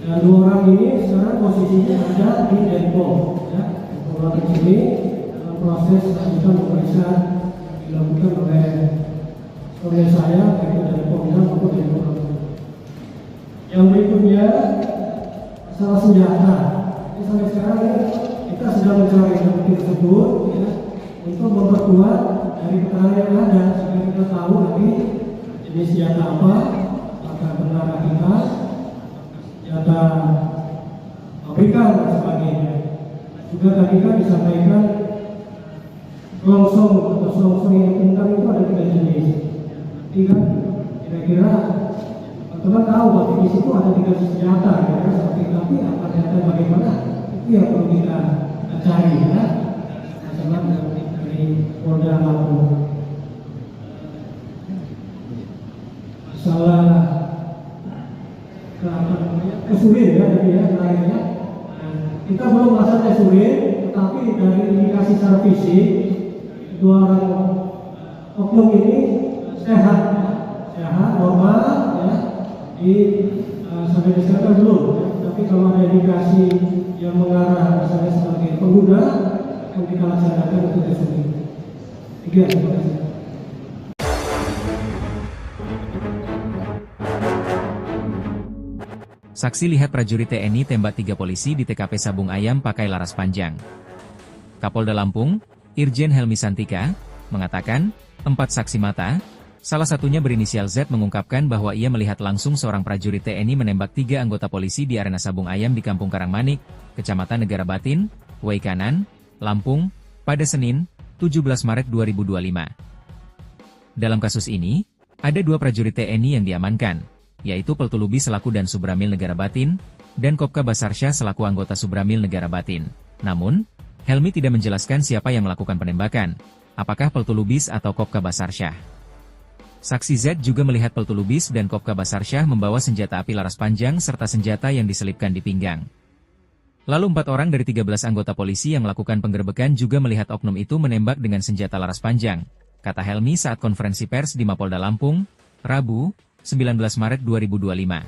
Speaker 11: Dan 2 orang ini sekarang posisinya ada di Denpom, ya. Orang di sini dalam proses lanjutan pemeriksaan dilakukan oleh saya, baik dari Polda maupun dari Polda. Yang berikutnya masalah senjata. Jadi sampai sekarang kita sedang mencari bukti tersebut, ya, untuk memperkuat dari keterangan yang ada sehingga kita tahu nanti jenis senjata apa, apakah benar rakitan, senjata pabrikan dan sebagainya. Juga tadi kan disampaikan longsong atau selongsong yang tentang itu ada 3 jenis. Jadi kan kira-kira teman-teman tahu bahwa di situ ada 3 senjata, kira-kira seperti itu. Tapi apa senjata bagaimana? Itu yang perlu kita cari, ya. Masalah dari Polda Lampung. Masalah kesulit ya tadi ya lainnya. Kita belum melakukan tes urin, tetapi dari indikasi secara fisik 2 orang oknum ini sehat, normal, ya. Sampai diserahkan belum, ya. Tapi kalau ada indikasi yang mengarah misalnya sebagai pengguna, akan kita laksanakan untuk tes urin. Terima kasih.
Speaker 1: Saksi lihat prajurit TNI tembak 3 polisi di TKP Sabung Ayam pakai laras panjang. Kapolda Lampung, Irjen Helmi Santika, mengatakan, 4 saksi mata, salah satunya berinisial Z mengungkapkan bahwa ia melihat langsung seorang prajurit TNI menembak 3 anggota polisi di arena Sabung Ayam di Kampung Karangmanik, Kecamatan Negara Batin, Waikanan, Lampung, pada Senin, 17 Maret 2025. Dalam kasus ini, ada 2 prajurit TNI yang diamankan, yaitu Peltulubi selaku dan Subramil Negara Batin, dan Kopka Basarsyah selaku anggota Subramil Negara Batin. Namun, Helmi tidak menjelaskan siapa yang melakukan penembakan, apakah Peltulubis atau Kopka Basarsyah. Saksi Z juga melihat Peltulubis dan Kopka Basarsyah membawa senjata api laras panjang serta senjata yang diselipkan di pinggang. Lalu 4 orang dari 13 anggota polisi yang melakukan penggerbekan juga melihat oknum itu menembak dengan senjata laras panjang, kata Helmi saat konferensi pers di Mapolda Lampung, Rabu, 19 Maret 2025.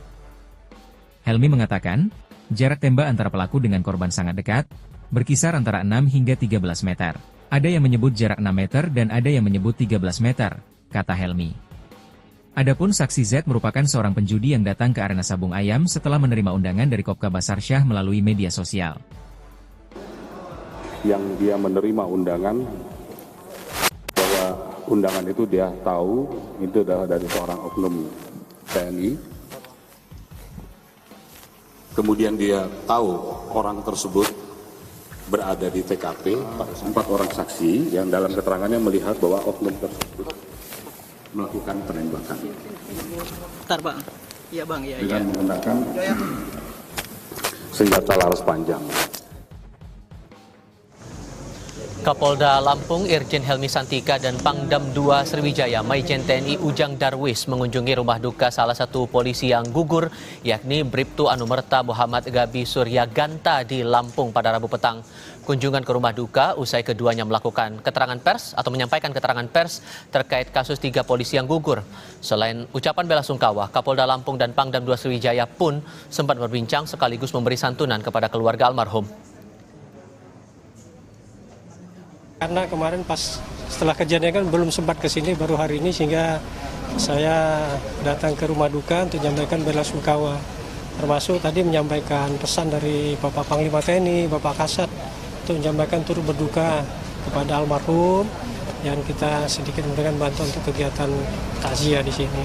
Speaker 1: Helmi mengatakan, jarak tembak antara pelaku dengan korban sangat dekat, berkisar antara 6 hingga 13 meter. Ada yang menyebut jarak 6 meter dan ada yang menyebut 13 meter, kata Helmi. Adapun saksi Z merupakan seorang penjudi yang datang ke arena Sabung Ayam setelah menerima undangan dari Kopka Basarsyah melalui media sosial.
Speaker 2: Yang dia menerima undangan, bahwa undangan itu dia tahu itu adalah dari seorang oknum TNI. Kemudian dia tahu orang tersebut berada di TKP, 4 orang saksi yang dalam keterangannya melihat bahwa oknum tersebut melakukan penembakan.
Speaker 3: Bentar, Bang. Iya, Bang. Iya,
Speaker 2: dengan menggunakan senjata laras panjang.
Speaker 4: Kapolda Lampung Irjen Helmi Santika dan Pangdam 2 Sriwijaya Maijen TNI Ujang Darwis mengunjungi rumah duka salah satu polisi yang gugur, yakni Bribtu Anumerta Muhammad Gabi Suryaganta di Lampung pada Rabu petang. Kunjungan ke rumah duka usai keduanya melakukan keterangan pers atau menyampaikan keterangan pers terkait kasus 3 polisi yang gugur. Selain ucapan bela sungkawa, Kapolda Lampung dan Pangdam 2 Sriwijaya pun sempat berbincang sekaligus memberi santunan kepada keluarga almarhum.
Speaker 5: Karena kemarin pas setelah kejadian kan belum sempat ke sini, baru hari ini, sehingga saya datang ke rumah duka untuk menyampaikan bela sungkawa. Termasuk tadi menyampaikan pesan dari Bapak Panglima TNI, Bapak Kasat, untuk menyampaikan turut berduka kepada almarhum, dan kita sedikit memberikan bantuan untuk kegiatan takziah di sini.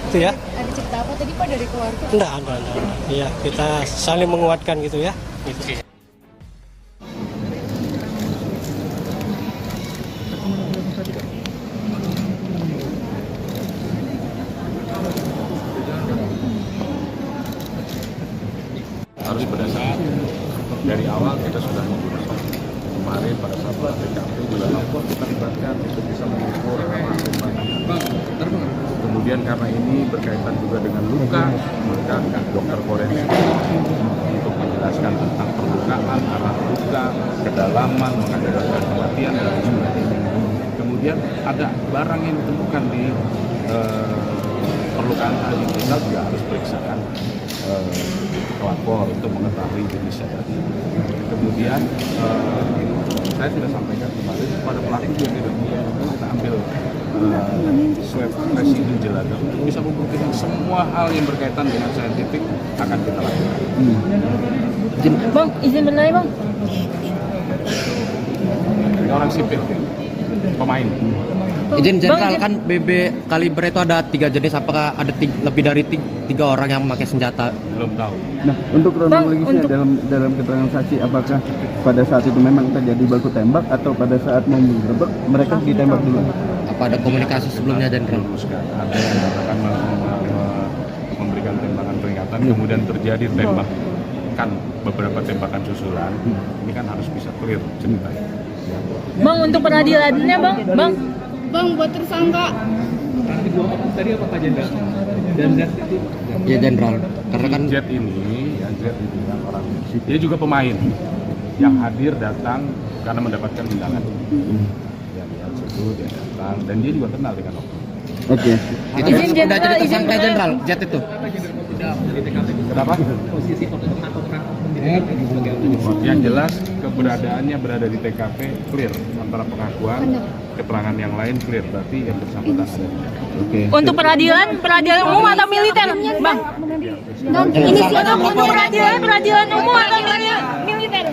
Speaker 5: Itu ya.
Speaker 10: Ada cerita apa tadi Pak dari keluarga?
Speaker 5: Enggak. Iya, kita saling menguatkan gitu ya. Gitu.
Speaker 2: Harus berdasarkan dari awal kita sudah menggunakan. Kemarin pada saat TKP juga lapor kita libatkan untuk bisa mengukur kemudian karena ini berkaitan juga dengan luka, maka dokter forensik untuk menjelaskan tentang perlukaan, arah luka, kedalaman, mengakibatkan kematian dan sebagainya. Kemudian ada barang yang ditemukan di perlukan ahli kriminal juga harus periksakan pelapor untuk mengetahui jenisnya tadi. Kemudian saya sudah sampaikan kemarin pada pelaku juga kita ambil swab residu gelato untuk bisa membuktikan semua hal yang berkaitan dengan saintifik akan kita lakukan.
Speaker 6: Bang, izin bertanya bang.
Speaker 2: Ini orang sipil, pemain.
Speaker 7: Izin jenderal, kan BB kaliber itu ada 3 jenis, apakah ada lebih dari 3 orang yang memakai senjata?
Speaker 2: Belum tahu.
Speaker 8: Nah, untuk kronologisnya dalam keterangan saksi, apakah pada saat itu memang terjadi baku tembak atau pada saat mau menggerebek mereka ditembak dulu?
Speaker 7: Apa ada komunikasi sebelumnya, jenderal?
Speaker 2: Ada yang akan memberikan tembakan peringatan, kemudian terjadi tembakan beberapa tembakan susulan. Ini kan harus bisa clear ceritanya.
Speaker 6: Bang, untuk peradilannya bang.
Speaker 10: Bang, buat tersangka.
Speaker 9: Nanti dua orang tadi apa Jenderal? Dan Z itu?
Speaker 7: Ya Jenderal, karena kan
Speaker 2: Z ini kan orang, dia juga pemain yang hadir datang karena mendapatkan undangan. Yang situ dia datang dan dia juga kenal dengan oknum.
Speaker 8: Oke.
Speaker 7: itu sudah jadi tersangka Jenderal, Z itu.
Speaker 2: Kenapa?
Speaker 9: Posisi atau peran
Speaker 2: Yang jelas keberadaannya berada di TKP clear, antara pengakuan, keterangan yang lain clear, berarti yang bersangkutan ada.
Speaker 8: Oke.
Speaker 6: Untuk peradilan umum atau militer, bang? Inisiatif untuk peradilan umum atau militer?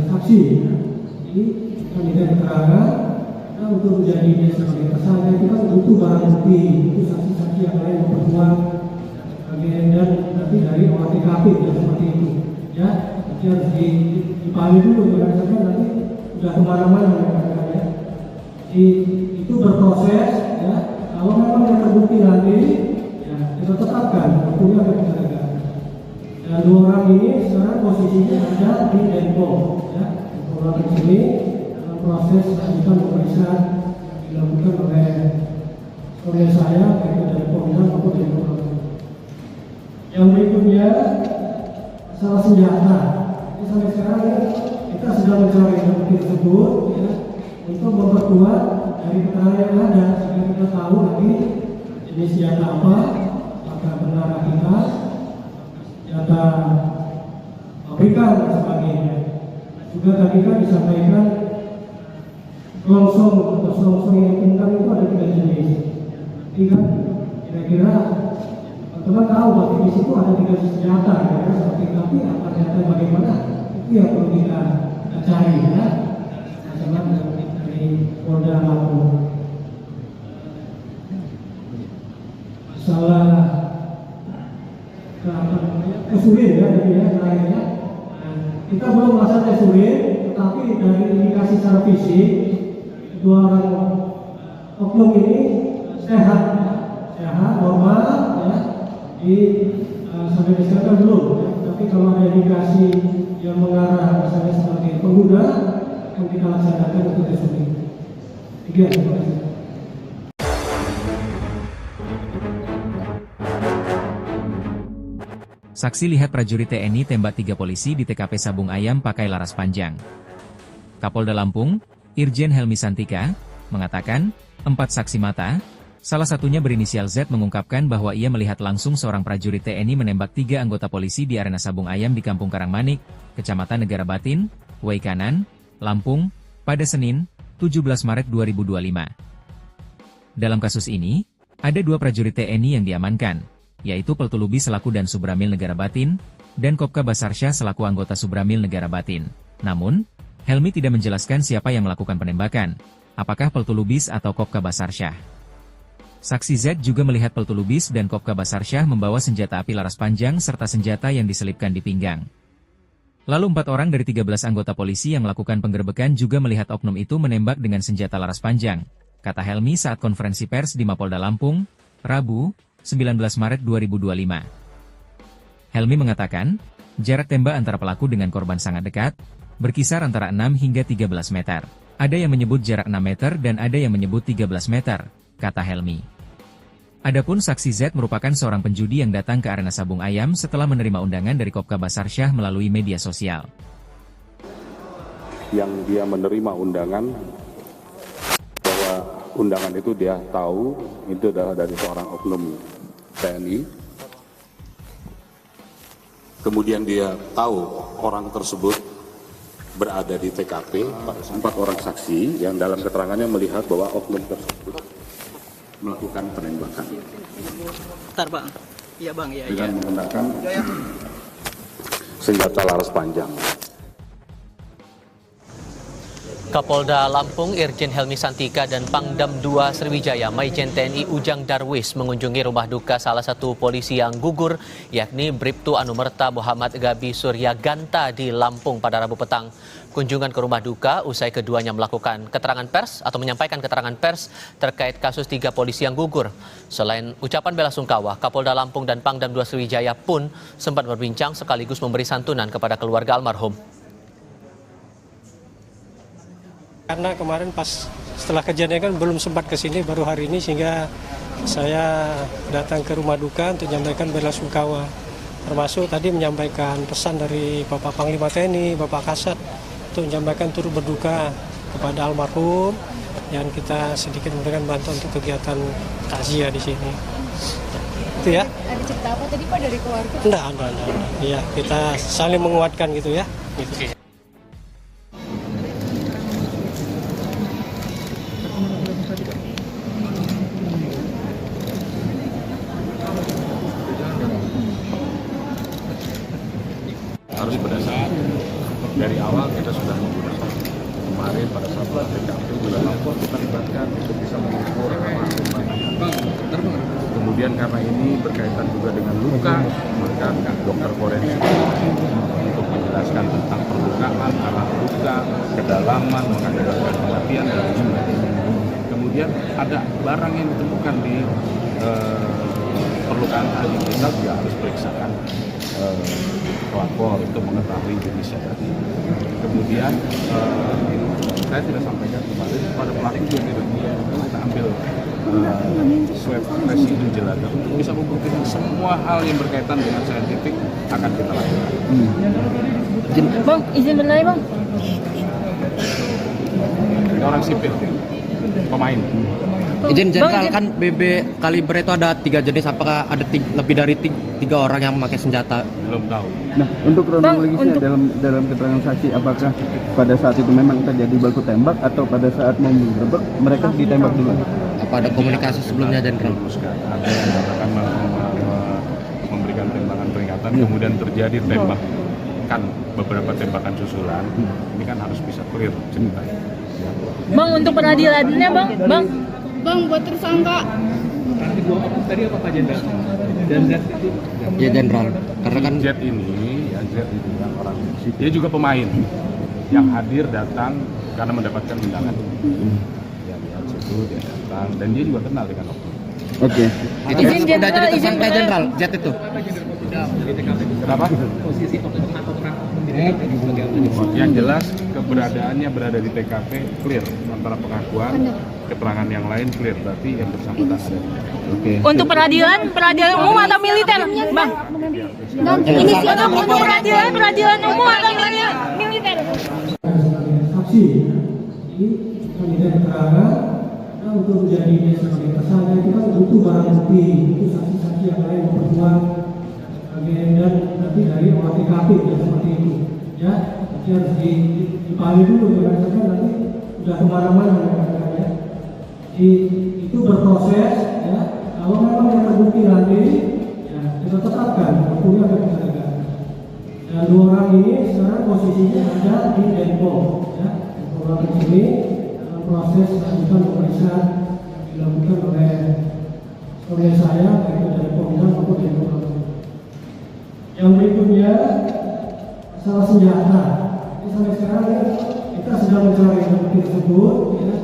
Speaker 11: Saksi, jadi minta keterangan. Nah, untuk menjadi sebagai tersangka itu kan butuh barang bukti, itu saksi-saksi yang lain memperkuat dan nanti dari olah TKP ya, seperti itu ya, nanti harus dipahami dulu berdasarkan nanti sudah kemana-mana ya. Itu berproses ya, kalau memang yang terbukti nanti ya kita tetapkan hukumnya akan kita tegakkan. Dan 2 orang ini sekarang posisinya ada di Denpom ya, 2 orang ini dalam proses lanjutan pemeriksaan dilakukan oleh saya baik dari Polda maupun dari Polda. Yang berikutnya masalah senjata. Jadi sampai sekarang ya, kita sedang mencari bukti tersebut ya, untuk memperkuat dari keterangan yang ada sehingga kita tahu nanti jenis senjata apa, apakah benar rakitan, senjata pabrikan dan sebagainya. Juga tadi kan disampaikan selongsong atau selongsong yang pintar itu ada 3 jenis. Jadi kan kira-kira teman-teman tahu bahwa di situ ada 3 senjata ya, seperti tapi apa senjata bagaimana itu yang perlu kita cari ya. Masalah dari Polda Lampung. Masalah urin ya, jadi ya lainnya. Kita belum masalah urin, tetapi dari indikasi secara fisik 2 orang oknum ini sehat, normal ya. Sampai disebutkan belum ya. Tapi kalau ada indikasi yang mengarah misalnya sebagai pengguna akan kita laksanakan untuk testing. Terima kasih.
Speaker 1: Saksi lihat prajurit TNI tembak 3 polisi di TKP Sabung Ayam pakai laras panjang. Kapolda Lampung, Irjen Helmi Santika, mengatakan, 4 saksi mata, salah satunya berinisial Z mengungkapkan bahwa ia melihat langsung seorang prajurit TNI menembak 3 anggota polisi di arena Sabung Ayam di Kampung Karangmanik, Kecamatan Negara Batin, Waikanan, Lampung, pada Senin, 17 Maret 2025. Dalam kasus ini, ada 2 prajurit TNI yang diamankan, yaitu Peltu Lubis selaku dan Subramil Negara Batin, dan Kopka Basarsyah selaku anggota Subramil Negara Batin. Namun, Helmi tidak menjelaskan siapa yang melakukan penembakan, apakah Peltu Lubis atau Kopka Basarsyah. Saksi Z juga melihat Peltu Lubis dan Kopka Basarsyah membawa senjata api laras panjang serta senjata yang diselipkan di pinggang. Lalu 4 orang dari 13 anggota polisi yang melakukan penggerebekan juga melihat oknum itu menembak dengan senjata laras panjang, kata Helmi saat konferensi pers di Mapolda Lampung, Rabu, 19 Maret 2025. Helmi mengatakan, jarak tembak antara pelaku dengan korban sangat dekat, berkisar antara 6 hingga 13 meter. Ada yang menyebut jarak 6 meter dan ada yang menyebut 13 meter. Kata Helmi. Adapun saksi Z merupakan seorang penjudi yang datang ke arena Sabung Ayam setelah menerima undangan dari Kopka Basarsyah melalui media sosial.
Speaker 2: Yang dia menerima undangan bahwa undangan itu dia tahu itu adalah dari seorang oknum TNI. Kemudian dia tahu orang tersebut berada di TKP, 4 orang saksi yang dalam keterangannya melihat bahwa oknum tersebut melakukan penembakan.
Speaker 3: Bentar bang, iya bang, iya.
Speaker 2: Dengan menggunakan senjata laras panjang.
Speaker 4: Kapolda Lampung Irjen Helmi Santika dan Pangdam 2 Sriwijaya Maijen TNI Ujang Darwis mengunjungi rumah duka salah satu polisi yang gugur, yakni Bribtu Anumerta Muhammad Gabi Suryaganta di Lampung pada Rabu petang. Kunjungan ke rumah duka usai keduanya melakukan keterangan pers atau menyampaikan keterangan pers terkait kasus 3 polisi yang gugur. Selain ucapan bela sungkawa, Kapolda Lampung dan Pangdam 2 Sriwijaya pun sempat berbincang sekaligus memberi santunan kepada keluarga almarhum.
Speaker 5: Karena kemarin pas setelah kejadian kan belum sempat ke sini, baru hari ini, sehingga saya datang ke rumah duka untuk menyampaikan bela sungkawa. Termasuk tadi menyampaikan pesan dari Bapak Panglima TNI, Bapak Kasat, untuk menyampaikan turut berduka kepada almarhum, dan kita sedikit memberikan bantuan untuk kegiatan takziah di sini. Itu ya.
Speaker 10: Ada cerita apa tadi Pak dari keluarga?
Speaker 5: Enggak. Ya, kita saling menguatkan gitu ya. Gitu.
Speaker 2: Harus berdasarkan dari awal kita sudah menggunakan kemarin pada saat TKP juga Lampung kita libatkan untuk bisa mengukur kemudian karena ini berkaitan juga dengan luka, maka dokter forensik untuk menjelaskan tentang perlukaan, arah luka, kedalaman, mengakibatkan kematian dan lain-lain. Kemudian ada barang yang ditemukan di perlukaan tadi, kita juga harus periksakan pelapor untuk mengetahui jenisnya tadi. Kemudian saya tidak sampaikan kemarin pada pelaku juga kita ambil swab residu jelaga untuk bisa membuktikan semua hal yang berkaitan dengan saintifik akan kita lakukan.
Speaker 6: Bang, izin bertanya bang.
Speaker 2: Ini orang sipil, pemain.
Speaker 7: Izin jenderal, kan BB kaliber itu ada 3 jenis, apakah ada lebih dari 3 orang yang memakai senjata?
Speaker 2: Belum tahu.
Speaker 8: Nah, untuk kronologisnya dalam keterangan saksi, apakah pada saat itu memang terjadi baku tembak atau pada saat mau menggerebek mereka ditembak dulu?
Speaker 7: Apa ada komunikasi sebelumnya, jenderal?
Speaker 2: Ada yang mengatakan memberikan tembakan peringatan, kemudian terjadi tembakan, beberapa tembakan susulan. Ini kan harus bisa clear ceritanya.
Speaker 6: Bang, untuk peradilannya bang.
Speaker 10: Bang, buat tersangka.
Speaker 9: Nanti 2 oknum tadi apa Pak Jenderal? Dan Z itu?
Speaker 7: Ya jenderal, karena kan
Speaker 2: Z ini, ya Z itu kan orang, dia juga pemain yang hadir datang karena mendapatkan undangan. Ya lihat situ dia datang dan dia juga kenal dengan oknum.
Speaker 8: Oke.
Speaker 7: itu sudah jadi tersangka jenderal, Z itu.
Speaker 2: Kenapa?
Speaker 9: Posisi atau peran
Speaker 2: Yang jelas keberadaannya berada di TKP clear, antara pengakuan, keterangan yang lain clear, berarti yang bersangkutan ada di TKP.
Speaker 8: Oke.
Speaker 6: Untuk peradilan umum atau militer, bang? Ini siapa untuk peradilan umum atau militer?
Speaker 11: Sebagai saksi, ini kita minta keterangan. Nah, untuk menjadi sebagai tersangka itu kan butuh barang bukti, itu saksi-saksi yang lain memperkuat dan nanti dari olah TKP ya, seperti itu ya, nanti harus dipahami dulu ya, karena nanti sudah kemana-mana ya. Itu berproses ya, kalau memang yang terbukti nanti ya kita tetapkan waktunya akan kita tegakkan. Dan 2 orang ini sekarang posisinya ada di Denpom ya, orang di sini dalam proses lanjutan pemeriksaan yang dilakukan oleh saya, yaitu dari Polda maupun dari Polda. Yang berikutnya masalah senjata. Jadi sampai sekarang ya, kita sedang mencari bukti tersebut ya,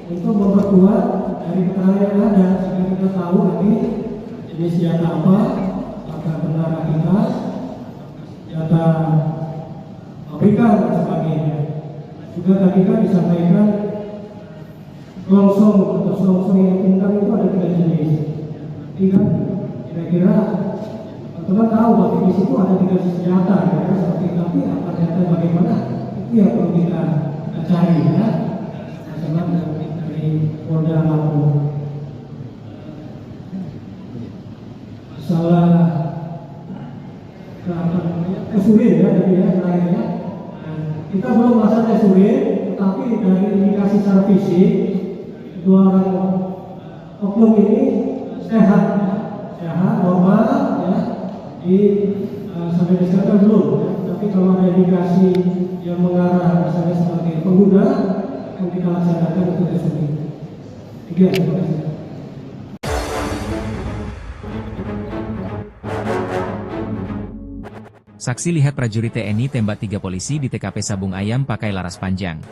Speaker 11: untuk memperkuat dari keterangan yang ada sehingga kita tahu nanti jenis senjata apa, apakah benar kita senjata pabrikan dan sebagainya. Juga tadi kan disampaikan selongsong atau selongsong yang tunggal itu ada 3 jenis. Jadi kan kira-kira teman tahu bahwa di situ ada 3 senjata ya, seperti tapi apa senjata bagaimana itu yang perlu kita cari ya. Teman dari Polda Lampung. jadi ya terakhirnya. Kita belum melakukan tes urin, tetapi dari indikasi secara fisik dua orang oknum ini sehat, normal ya. Sampai sekarang belum, ya. Tapi kalau ada indikasi yang mengarah misalnya sebagai pengguna, akan kita laksanakan untuk tes urin. Terima kasih.
Speaker 1: Saksi lihat prajurit TNI tembak 3 polisi di TKP Sabung Ayam pakai laras panjang.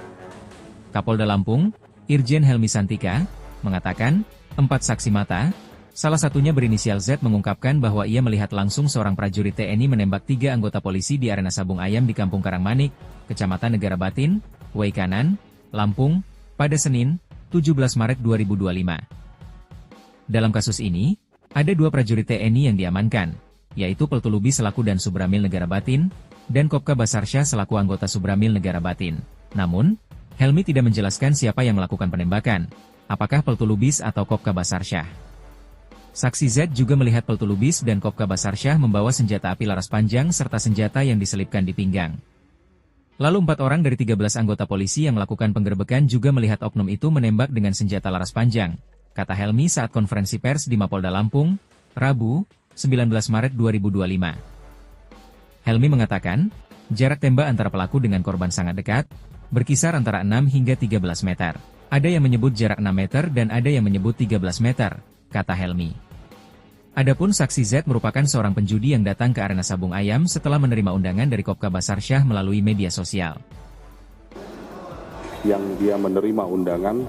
Speaker 1: Kapolda Lampung, Irjen Helmi Santika, mengatakan, 4 saksi mata, salah satunya berinisial Z mengungkapkan bahwa ia melihat langsung seorang prajurit TNI menembak 3 anggota polisi di arena Sabung Ayam di Kampung Karangmanik, Kecamatan Negara Batin, Waikanan, Lampung, pada Senin, 17 Maret 2025. Dalam kasus ini, ada 2 prajurit TNI yang diamankan, yaitu Peltulubi selaku dan Subramil Negara Batin, dan Kopka Basarsyah selaku anggota Subramil Negara Batin. Namun, Helmi tidak menjelaskan siapa yang melakukan penembakan, apakah Peltulubis atau Kopka Basarsyah. Saksi Z juga melihat Peltulubis dan Kopka Basarsyah membawa senjata api laras panjang serta senjata yang diselipkan di pinggang. Lalu 4 orang dari 13 anggota polisi yang melakukan penggerbekan juga melihat oknum itu menembak dengan senjata laras panjang, kata Helmi saat konferensi pers di Mapolda Lampung, Rabu, 19 Maret 2025. Helmi mengatakan, jarak tembak antara pelaku dengan korban sangat dekat, berkisar antara 6 hingga 13 meter. Ada yang menyebut jarak 6 meter dan ada yang menyebut 13 meter, kata Helmi. Adapun saksi Z merupakan seorang penjudi yang datang ke arena Sabung Ayam setelah menerima undangan dari Kopka Basarsyah melalui media sosial.
Speaker 2: Yang dia menerima undangan,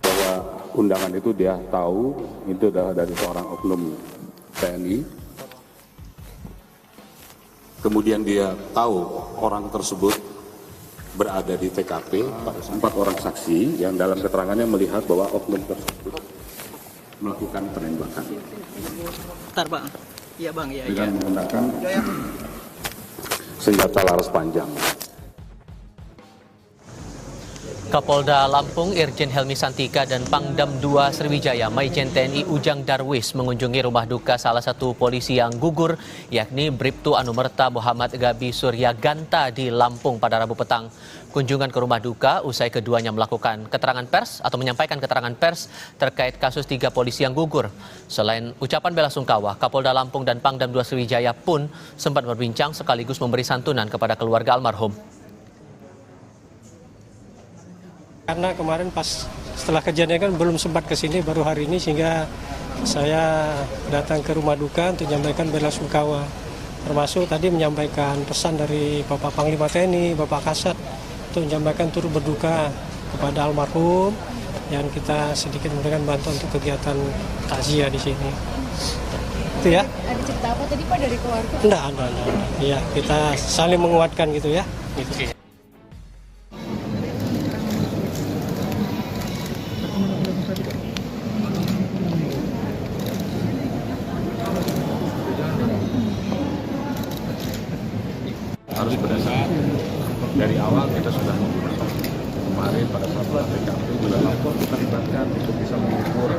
Speaker 2: bahwa undangan itu dia tahu itu adalah dari seorang oknum TNI. Kemudian dia tahu orang tersebut berada di TKP, 4 orang saksi yang dalam keterangannya melihat bahwa oknum tersebut melakukan penembakan.
Speaker 3: Bentar Bang. Iya Bang, iya.
Speaker 2: Dengan menggunakan senjata laras panjang.
Speaker 4: Kapolda Lampung Irjen Helmi Santika dan Pangdam 2 Sriwijaya Maijen TNI Ujang Darwis mengunjungi rumah duka salah satu polisi yang gugur, yakni Bribtu Anumerta Muhammad Gabi Surya Ganta di Lampung pada Rabu petang. Kunjungan ke rumah duka usai keduanya melakukan keterangan pers atau menyampaikan keterangan pers terkait kasus 3 polisi yang gugur. Selain ucapan bela sungkawa, Kapolda Lampung dan Pangdam 2 Sriwijaya pun sempat berbincang sekaligus memberi santunan kepada keluarga almarhum.
Speaker 5: Karena kemarin pas setelah kejadian kan belum sempat ke sini, baru hari ini, sehingga saya datang ke rumah duka untuk menyampaikan bela sungkawa. Termasuk tadi menyampaikan pesan dari Bapak Panglima TNI, Bapak Kasat, untuk menyampaikan turut berduka kepada almarhum, dan kita sedikit memberikan bantuan untuk kegiatan takziah di sini. Itu ya.
Speaker 10: Ada cerita apa tadi Pak dari keluarga?
Speaker 5: Enggak. Iya, kita saling menguatkan gitu ya. Gitu.
Speaker 2: Harus berdasarkan dari awal kita sudah membuat kemarin pada saat TKP juga lapor kita libatkan untuk bisa mengukur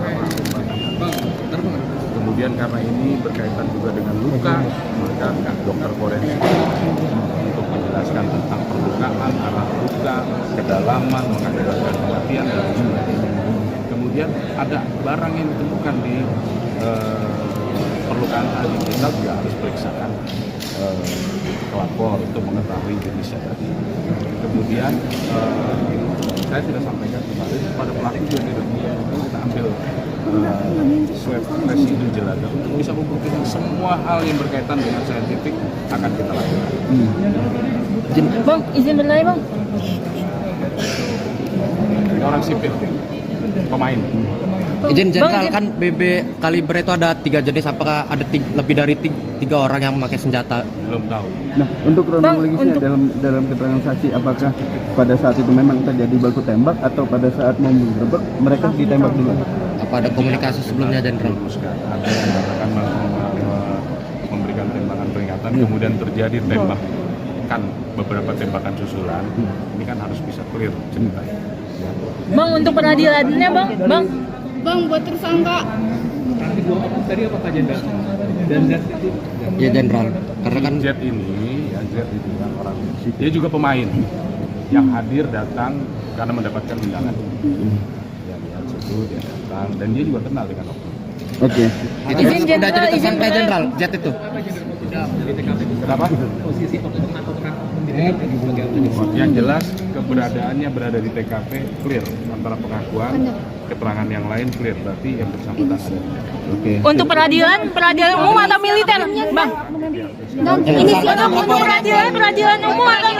Speaker 2: kemudian karena ini berkaitan juga dengan luka, maka dokter forensik untuk menjelaskan tentang perlukaan, arah luka, kedalaman, mengakibatkan kematian dan sebagainya. Kemudian ada barang yang ditemukan di perlukaan tadi, kita juga harus periksakan pelapor untuk mengetahui jenisnya tadi. Kemudian saya sudah sampaikan kemarin pada pelaku juga kita ambil swab residu jelada untuk bisa membuktikan semua hal yang berkaitan dengan saintifik akan kita lakukan.
Speaker 6: Bang, izin berlari Bang.
Speaker 2: Ini orang sipil, pemain.
Speaker 7: Izin Jenderal, kan BB kaliber itu ada 3 jenis, apakah ada lebih dari 3 orang yang memakai senjata?
Speaker 2: Belum tahu.
Speaker 8: Nah, untuk kronologisnya dalam keterangan saksi, apakah pada saat itu memang terjadi baku tembak atau pada saat mau menggerebek mereka ditembak dulu?
Speaker 7: Apa ada komunikasi sebelumnya, Jenderal?
Speaker 2: Ada yang mengatakan memberikan tembakan peringatan, kemudian terjadi tembakan, beberapa tembakan susulan. Ini kan harus bisa clear ceritanya.
Speaker 6: Bang, untuk peradilannya
Speaker 10: Bang, buat tersangka.
Speaker 9: Tadi apa Pak Jenderal? Dan Z itu?
Speaker 7: Ya Jenderal, karena kan
Speaker 2: Z ini Z itu kan orang dia juga pemain yang hadir datang karena mendapatkan undangan. Ya lihat situ dia datang dan dia juga kenal dengan oknum.
Speaker 8: Oke.
Speaker 7: Itu sudah jadi tersangka Jenderal Z itu.
Speaker 2: Kenapa?
Speaker 9: Posisi oknum atau peran oknum di TKP sebagai apa?
Speaker 2: Yang jelas keberadaannya berada di TKP clear, antara pengakuan keterangan yang lain clear, berarti yang bersangkutan ada.
Speaker 8: Oke.
Speaker 6: Untuk peradilan umum atau militer, Bang? Inisial untuk peradilan umum atau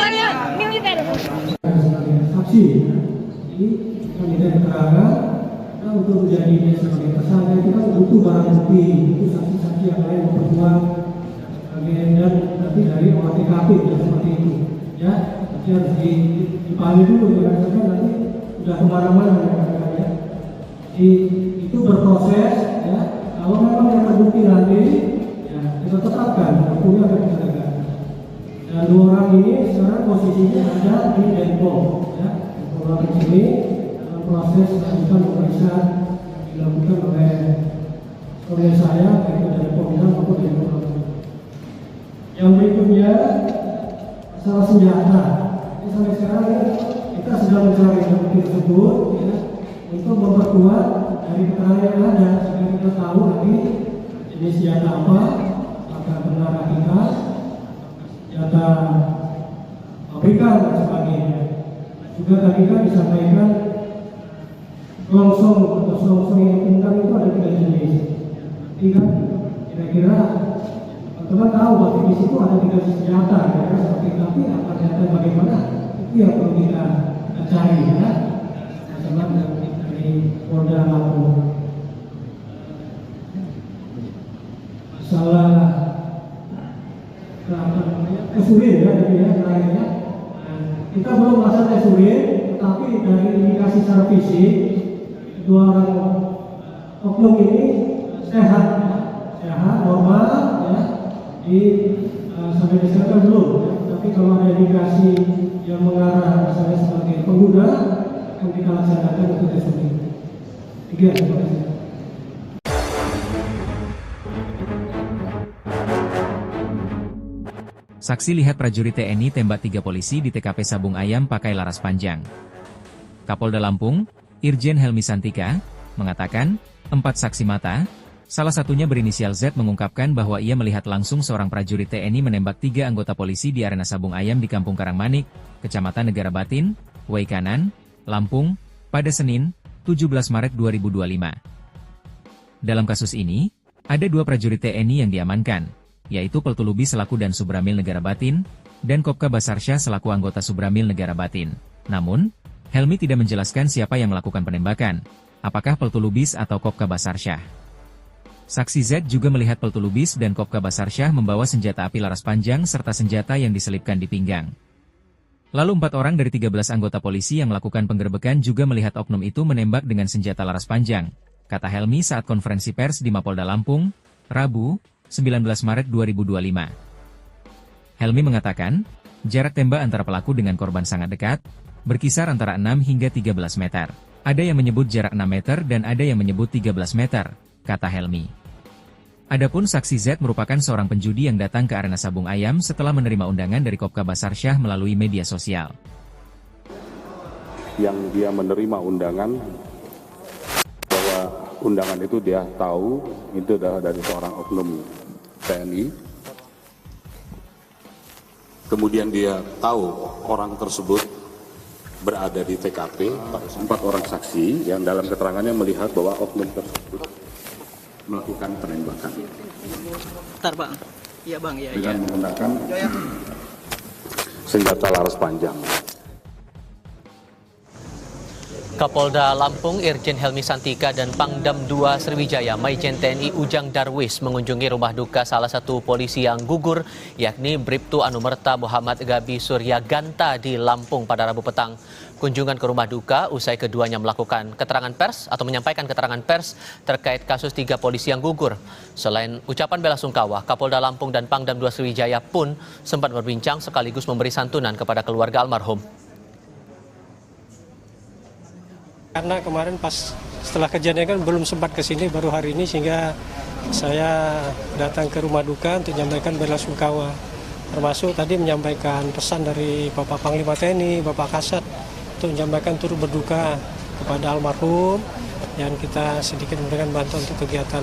Speaker 6: militer?
Speaker 11: Saksi, jadi kita minta keterangan. Nah, untuk menjadi dia sebagai tersangka itu kan butuh barang bukti, itu saksi-saksi yang lain memperkuat dan nanti dari olah TKP ya, seperti itu. Ya, nanti harus dipahami dulu berdasarkan nanti sudah kemana-mana ya. Itu berproses ya. Kalau memang yang terbukti nanti ya kita tetapkan hukumnya akan kita tegakkan. Dan dua orang ini sekarang posisinya ada di Denpom ya. Dua orang ini dalam proses lanjutan pemeriksaan dilakukan oleh saya yaitu dari Polda maupun dari Polda. Yang berikutnya masalah senjata. Jadi sampai sekarang kita sedang mencari bukti tersebut ya, untuk memperkuat dari keterangan yang ada sehingga kita tahu nanti jenis senjata apa, apakah benar hakikat, senjata pabrikan dan sebagainya. Juga tadi kan disampaikan selongsong atau selongsong yang ditemukan itu ada 3 jenis. Nanti kan kira-kira teman-teman tahu bahwa di situ ada 3 senjata, ya, seperti tapi apa senjata bagaimana itu yang perlu kita cari ya. Sama dari Polda Lampung. Masalah urin ya tadi ya terakhirnya. Kita belum masalah tes urin, tetapi dari indikasi secara fisik kedua orang oknum ini sehat, normal ya. Sampai disebutkan belum, ya. Tapi kalau ada indikasi yang mengarah misalnya sebagai pengguna akan kita laksanakan untuk tes urin. Terima kasih.
Speaker 1: Saksi lihat prajurit TNI tembak 3 polisi di TKP Sabung Ayam pakai laras panjang. Kapolda Lampung, Irjen Helmi Santika, mengatakan, 4 saksi mata, salah satunya berinisial Z mengungkapkan bahwa ia melihat langsung seorang prajurit TNI menembak 3 anggota polisi di arena Sabung Ayam di Kampung Karangmanik, Kecamatan Negara Batin, Waikanan, Lampung, pada Senin, 17 Maret 2025. Dalam kasus ini, ada 2 prajurit TNI yang diamankan, yaitu Peltu Lubis selaku dan Subramil Negara Batin, dan Kopka Basarsyah selaku anggota Subramil Negara Batin. Namun, Helmi tidak menjelaskan siapa yang melakukan penembakan, apakah Peltu Lubis atau Kopka Basarsyah. Saksi Z juga melihat Peltu Lubis dan Kopka Basarsyah membawa senjata api laras panjang serta senjata yang diselipkan di pinggang. Lalu 4 orang dari 13 anggota polisi yang melakukan penggerebekan juga melihat oknum itu menembak dengan senjata laras panjang, kata Helmi saat konferensi pers di Mapolda Lampung, Rabu, 19 Maret 2025. Helmi mengatakan, jarak tembak antara pelaku dengan korban sangat dekat, berkisar antara 6 hingga 13 meter. Ada yang menyebut jarak 6 meter dan ada yang menyebut 13 meter, kata Helmi. Adapun saksi Z merupakan seorang penjudi yang datang ke arena Sabung Ayam setelah menerima undangan dari Kopka Basarsyah melalui media sosial.
Speaker 2: Yang dia menerima undangan, bahwa undangan itu dia tahu, itu adalah dari seorang oknum TNI. Kemudian dia tahu orang tersebut berada di TKP, 4 orang saksi yang dalam keterangannya melihat bahwa oknum tersebut melakukan penembakan.
Speaker 3: Bentar Bang, iya Bang, iya.
Speaker 2: Dengan menggunakan senjata laras panjang.
Speaker 4: Kapolda Lampung Irjen Helmi Santika dan Pangdam 2 Sriwijaya Maijen TNI Ujang Darwis mengunjungi rumah duka salah satu polisi yang gugur, yakni Bribtu Anumerta Muhammad Gabi Surya Ganta di Lampung pada Rabu petang. Kunjungan ke rumah duka usai keduanya melakukan keterangan pers atau menyampaikan keterangan pers terkait kasus 3 polisi yang gugur. Selain ucapan bela sungkawa, Kapolda Lampung dan Pangdam 2 Sriwijaya pun sempat berbincang sekaligus memberi santunan kepada keluarga almarhum.
Speaker 5: Karena kemarin pas setelah kejadian kan belum sempat ke sini, baru hari ini, sehingga saya datang ke rumah duka untuk menyampaikan bela sungkawa, termasuk tadi menyampaikan pesan dari Bapak Panglima TNI, Bapak Kasat, untuk menyampaikan turut berduka kepada almarhum, dan kita sedikit memberikan bantuan untuk kegiatan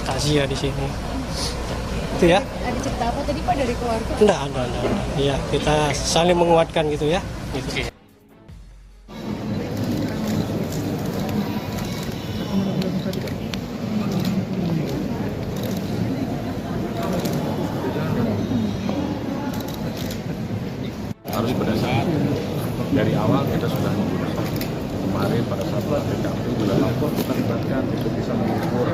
Speaker 5: takziah di sini. Itu ya.
Speaker 10: Ada cerita apa tadi Pak dari keluarga?
Speaker 5: Enggak. Iya, kita saling menguatkan gitu ya. Gitu.
Speaker 2: Harus berdasarkan dari awal kita sudah menggunakan. Kemarin pada saat TKP juga lapor kita libatkan untuk bisa mengukur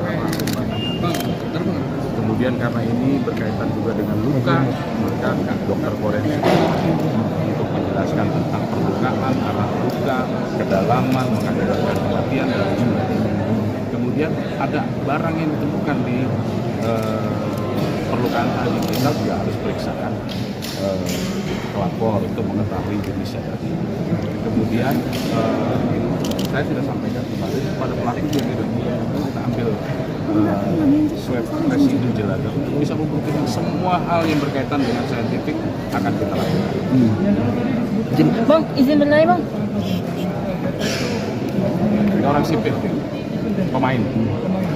Speaker 2: kemudian karena ini berkaitan juga dengan luka, maka dokter forensik untuk menjelaskan tentang perlukaan, arah luka, kedalaman, mengakibatkan kematian dan sebagainya. Kemudian ada barang yang ditemukan di perlukaan tadi, kita juga harus periksakan pelapor untuk mengetahui jenisnya tadi. Kemudian saya sudah sampaikan kemarin pada pelaku juga kita ambil swab residu jelaga untuk bisa membuktikan semua hal yang berkaitan dengan saintifik akan kita lakukan.
Speaker 6: Bang, izin bertanya bang.
Speaker 2: Ini orang sipil, pemain.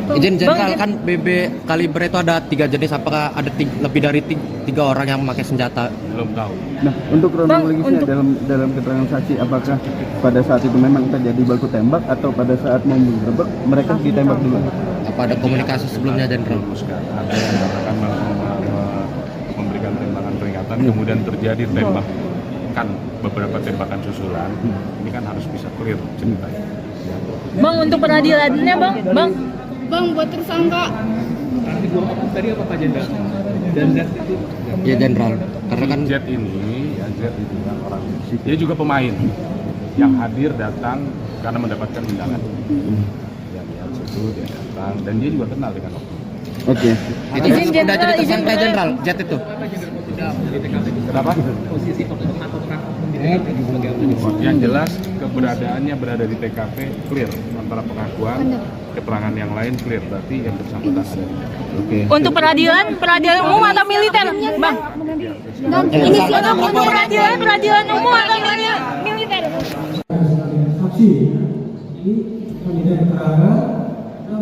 Speaker 7: Izin jenderal, kan BB kaliber itu ada 3 jenis, apakah ada lebih dari 3 orang yang memakai senjata?
Speaker 2: Belum tahu.
Speaker 8: Nah, untuk kronologisnya dalam keterangan saksi, apakah pada saat itu memang terjadi baku tembak atau pada saat mau menggerebek mereka ditembak dulu?
Speaker 7: Apa ada komunikasi sebelumnya, Jenderal?
Speaker 2: Ada yang akan memberikan tembakan peringatan, kemudian terjadi tembakan, beberapa tembakan susulan. Ini kan harus bisa clear ceritanya.
Speaker 6: Bang, untuk peradilannya bang.
Speaker 10: Bang, buat tersangka.
Speaker 9: Tadi apa Pak Jenderal? Dan Z itu?
Speaker 7: Ya Jenderal, karena kan
Speaker 2: Z ini kan orang, dia juga pemain yang hadir datang karena mendapatkan undangan. Yang lihat situ dia datang dan dia juga kenal dengan oknum.
Speaker 8: Oke.
Speaker 7: itu sudah jadi tersangka Jenderal, Z itu.
Speaker 2: Kenapa?
Speaker 9: Posisi atau
Speaker 2: Yang jelas keberadaannya berada di TKP clear, antara pengakuan, keterangan yang lain clear, berarti yang bersangkutan ada di TKP.
Speaker 8: Oke.
Speaker 6: Untuk peradilan umum atau militer, bang? Ini siapa punya peradilan umum atau militer?
Speaker 11: Sebagai saksi, ini meminta keterangan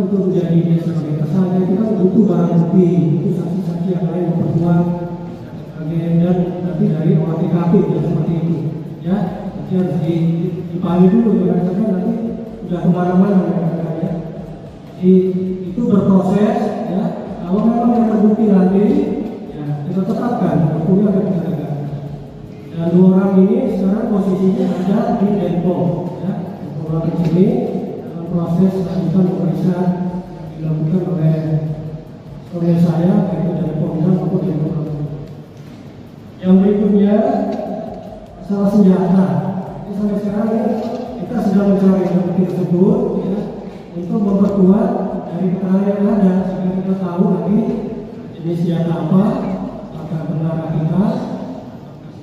Speaker 11: untuk menjadi dia sebagai tersangka itu kan butuh barang bukti, itu saksi-saksi yang lain memperkuat dan nanti dari olah TKP ya seperti itu ya, nanti harus dipahami dulu ya, karena nanti sudah kemana-mana ya. Itu berproses ya, kalau memang yang terbukti nanti ya kita tetapkan hukumnya akan kita tegakkan. Dan 2 orang ini sekarang posisinya ada di Depok ya, orang di sini dalam proses lanjutan pemeriksaan dilakukan oleh saya yaitu dari Polda maupun dari Polda. Yang berikutnya masalah senjata. Jadi sampai sekarang kita sedang mencari bukti tersebut ya, untuk memperkuat dari keterangan yang ada sehingga kita tahu lagi jenis senjata apa, apakah benar kita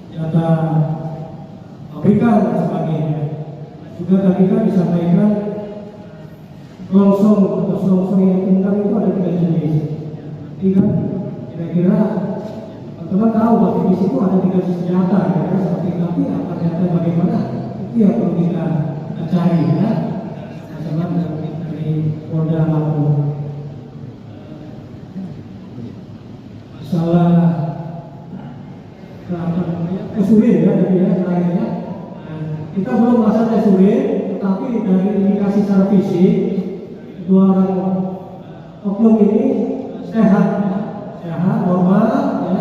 Speaker 11: senjata pabrikan dan sebagainya. Juga tadi kan disampaikan longsong atau selongsong yang tentang itu ada 3 jenis. Jadi kan kira-kira teman tahu bahwa di situ ada 3 jenis senjata, ya, seperti tapi apa senjata bagaimana itu yang perlu kita cari ya. Masalah dari Polda Lampung. Masalah urin ya dari ya lainnya. Kita belum melaksanakan tes urin, tetapi dari indikasi secara fisik 2 orang oknum ini sehat, normal ya.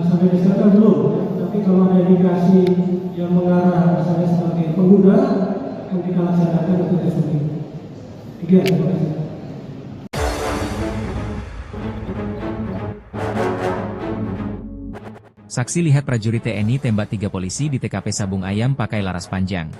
Speaker 11: Sampai disana belum, ya. Tapi kalau ada indikasi yang mengarah misalnya sebagai pengguna akan kita laksanakan untuk tes urin. 3, terima kasih.
Speaker 1: Saksi lihat prajurit TNI tembak 3 polisi di TKP Sabung Ayam pakai laras panjang.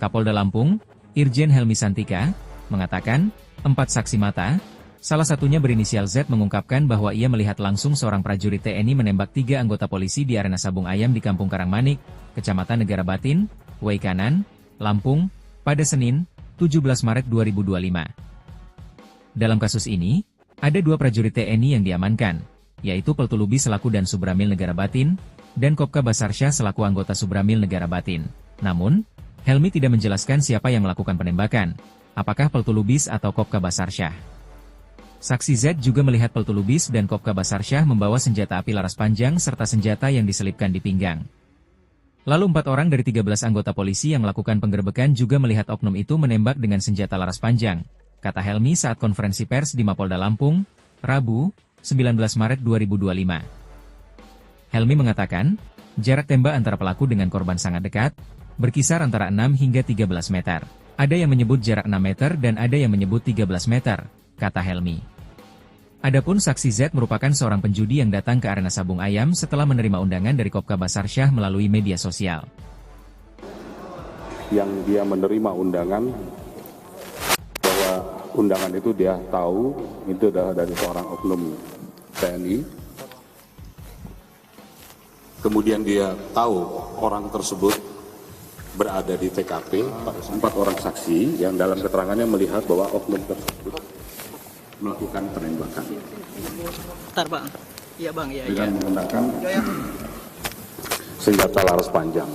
Speaker 1: Kapolda Lampung, Irjen Helmi Santika, mengatakan, 4 saksi mata, salah satunya berinisial Z mengungkapkan bahwa ia melihat langsung seorang prajurit TNI menembak 3 anggota polisi di arena Sabung Ayam di Kampung Karangmanik, Kecamatan Negara Batin, Waikanan, Lampung, pada Senin, 17 Maret 2025. Dalam kasus ini, ada 2 prajurit TNI yang diamankan, yaitu Peltu Lubis selaku dan Subramil Negara Batin, dan Kopka Basarsyah selaku anggota Subramil Negara Batin. Namun, Helmi tidak menjelaskan siapa yang melakukan penembakan, apakah Peltu Lubis atau Kopka Basarsyah. Saksi Z juga melihat Peltu Lubis dan Kopka Basarsyah membawa senjata api laras panjang serta senjata yang diselipkan di pinggang. Lalu 4 orang dari 13 anggota polisi yang melakukan penggerbekan juga melihat oknum itu menembak dengan senjata laras panjang, kata Helmi saat konferensi pers di Mapolda Lampung, Rabu, 19 Maret 2025. Helmi mengatakan, jarak tembak antara pelaku dengan korban sangat dekat, berkisar antara 6 hingga 13 meter. Ada yang menyebut jarak 6 meter dan ada yang menyebut 13 meter, kata Helmi. Adapun saksi Z merupakan seorang penjudi yang datang ke arena Sabung Ayam setelah menerima undangan dari Kopka Basarsyah melalui media sosial.
Speaker 2: Yang dia menerima undangan, bahwa undangan itu dia tahu, itu adalah dari seorang oknum TNI. Kemudian dia tahu orang tersebut berada di TKP, 4 orang saksi yang dalam keterangannya melihat bahwa oknum tersebut melakukan penembakan.
Speaker 3: Bentar bang, iya bang, iya.
Speaker 2: Dengan menggunakan senjata laras panjang.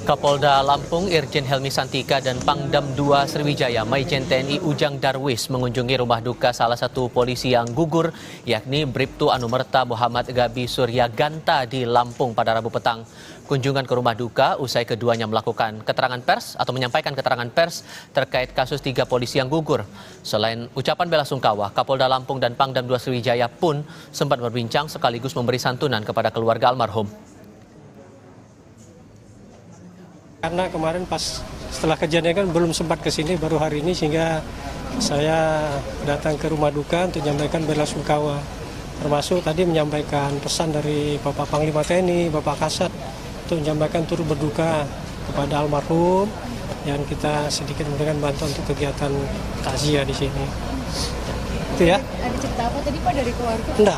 Speaker 4: Kapolda Lampung Irjen Helmi Santika dan Pangdam 2 Sriwijaya Maijen TNI Ujang Darwis mengunjungi rumah duka salah satu polisi yang gugur, yakni Bribtu Anumerta Muhammad Gabi Surya Ganta di Lampung pada Rabu petang. Kunjungan ke rumah duka usai keduanya melakukan keterangan pers atau menyampaikan keterangan pers terkait kasus 3 polisi yang gugur. Selain ucapan bela sungkawa, Kapolda Lampung dan Pangdam 2 Sriwijaya pun sempat berbincang sekaligus memberi santunan kepada keluarga almarhum.
Speaker 5: Karena kemarin pas setelah kejadian kan belum sempat ke sini, baru hari ini, sehingga saya datang ke rumah duka untuk menyampaikan bela sungkawa. Termasuk tadi menyampaikan pesan dari Bapak Panglima TNI, Bapak Kasat, untuk menyampaikan turut berduka kepada almarhum, dan kita sedikit memberikan bantuan untuk kegiatan takziah di sini. Itu ya.
Speaker 10: Ada cerita apa tadi Pak dari keluarga?
Speaker 5: Enggak.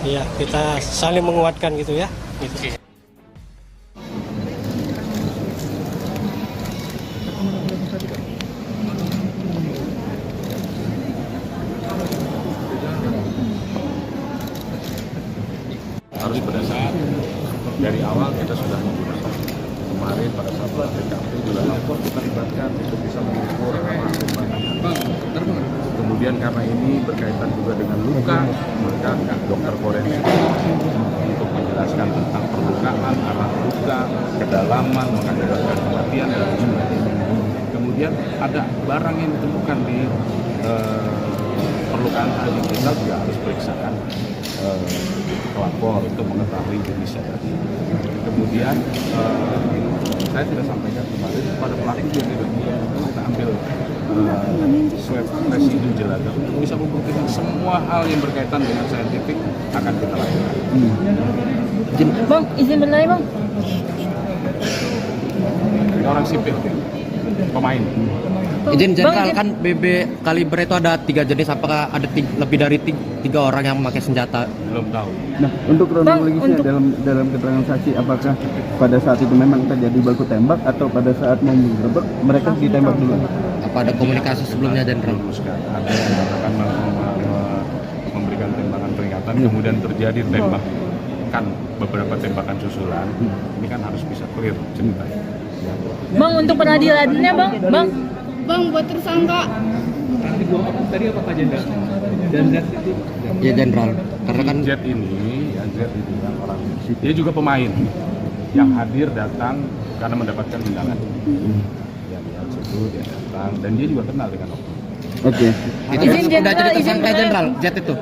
Speaker 5: Iya, kita saling menguatkan gitu ya. Gitu.
Speaker 2: Harus pada saat dari awal kita sudah menggunakan. Kemarin pada saat TKP juga lapor kita libatkan untuk bisa mengukur kemudian karena ini berkaitan juga dengan luka, maka dokter forensik untuk menjelaskan tentang perlukaan, arah luka, kedalaman, mengakibatkan kematian dan sebagainya. Kemudian ada barang yang ditemukan di perlukaan tadi, kita juga harus periksakan pelapor untuk mengetahui jenisnya tadi. Kemudian saya tidak sampaikan kemarin pada pelaku juga kita ambil swab residu jelada untuk bisa membuktikan semua hal yang berkaitan dengan saintifik akan kita lakukan.
Speaker 6: Bang, izin berlari bang.
Speaker 2: Ini orang sipil, pemain.
Speaker 7: Izin Jenderal, kan BB kaliber itu ada 3 jenis, apakah ada lebih dari 3 orang yang memakai senjata?
Speaker 2: Belum tahu.
Speaker 8: Nah, untuk kronologisnya dalam keterangan saksi, apakah pada saat itu memang terjadi baku tembak atau pada saat mau menggerebek mereka ditembak dulu?
Speaker 7: Apa ada komunikasi sebelumnya, Jenderal?
Speaker 2: Ada yang akan memberikan tembakan peringatan, kemudian terjadi tembakan, beberapa tembakan susulan. Ini kan harus bisa clear ceritanya.
Speaker 6: Bang, untuk peradilannya bang.
Speaker 10: Bang, buat tersangka.
Speaker 9: Tadi apa Pak Jenderal? Dan Z itu?
Speaker 7: Ya Jenderal, karena kan
Speaker 2: Z ini kan orang, dia juga pemain yang hadir datang karena mendapatkan undangan. Yang situ dia datang dan dia juga kenal dengan oknum.
Speaker 8: Oke.
Speaker 7: itu sudah jadi tersangka Jenderal, Z itu.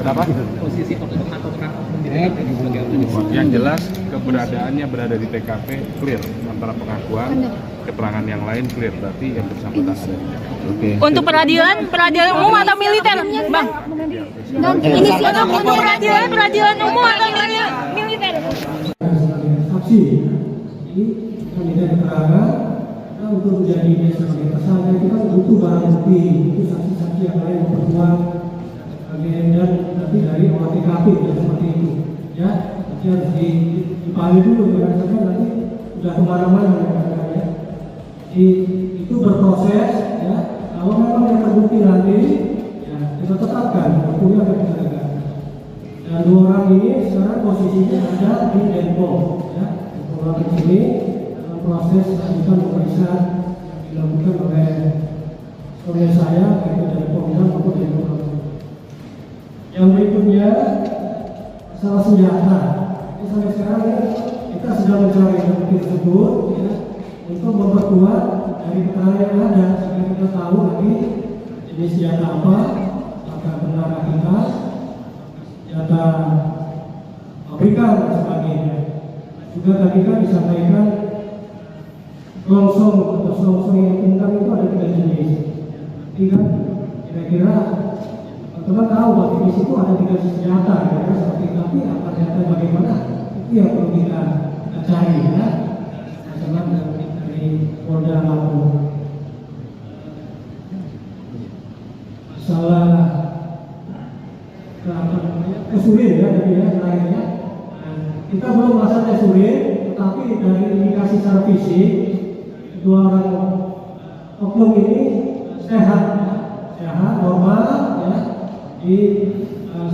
Speaker 2: Kenapa?
Speaker 9: Posisi oknum atau peran oknum di TKP.
Speaker 2: Yang jelas keberadaannya berada di TKP clear, antara pengakuan, keterangan yang lain clear, berarti yang bersangkutan ada di TKP.
Speaker 8: Oke.
Speaker 6: Untuk peradilan umum atau militer, bang? Inisiatif untuk peradilan umum atau militer?
Speaker 11: Saksi, ini meminta keterangan untuk menjadi sebagai tersangka itu kan butuh barang bukti, itu saksi-saksi yang lain memperkuat dan nanti dari olah TKP ya, seperti itu ya, nanti harus dipanggil dulu berdasarkan nanti sudah kemana-mana ya. Itu berproses ya, kalau memang yang terbukti nanti ya pelakunya akan kita tegakkan. Dan 2 orang ini sekarang posisinya ada di Depok, ya. 2 orang ini dalam proses lanjutan pemeriksaan yang dilakukan oleh saya, yaitu dari Polda maupun dari Polda. Yang berikutnya masalah senjata. Jadi sampai sekarang kita sedang mencari bukti tersebut, ya, untuk memperkuat dari keterangan yang ada sehingga kita tahu lagi jenis senjata apa, apakah benar kita senjata pabrikan dan sebagainya. Juga tadi kan disampaikan longsong atau selongsong yang tunggang itu ada 3 jenis. Jadi kan kira-kira teman-teman tahu bahwa di situ ada 3 jenis senjata, kira-kira seperti itu. Tapi apa senjata bagaimana? Itu yang perlu kita cari, ya. Masalah dari Polda Lampung. Masalah Surin, ya, tadi ya terakhirnya. Kita belum masalah Surin, tetapi dari indikasi secara fisik 2 orang oknum ini sehat, normal, ya.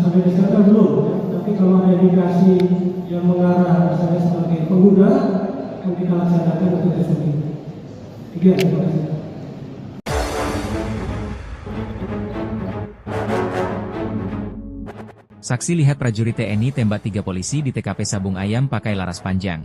Speaker 11: Sampai disana belum, ya. Tapi kalau ada indikasi yang mengarah misalnya sebagai pengguna, akan kita laksanakan untuk Surin. Terima kasih.
Speaker 1: Saksi lihat prajurit TNI tembak 3 polisi di TKP Sabung Ayam pakai laras panjang.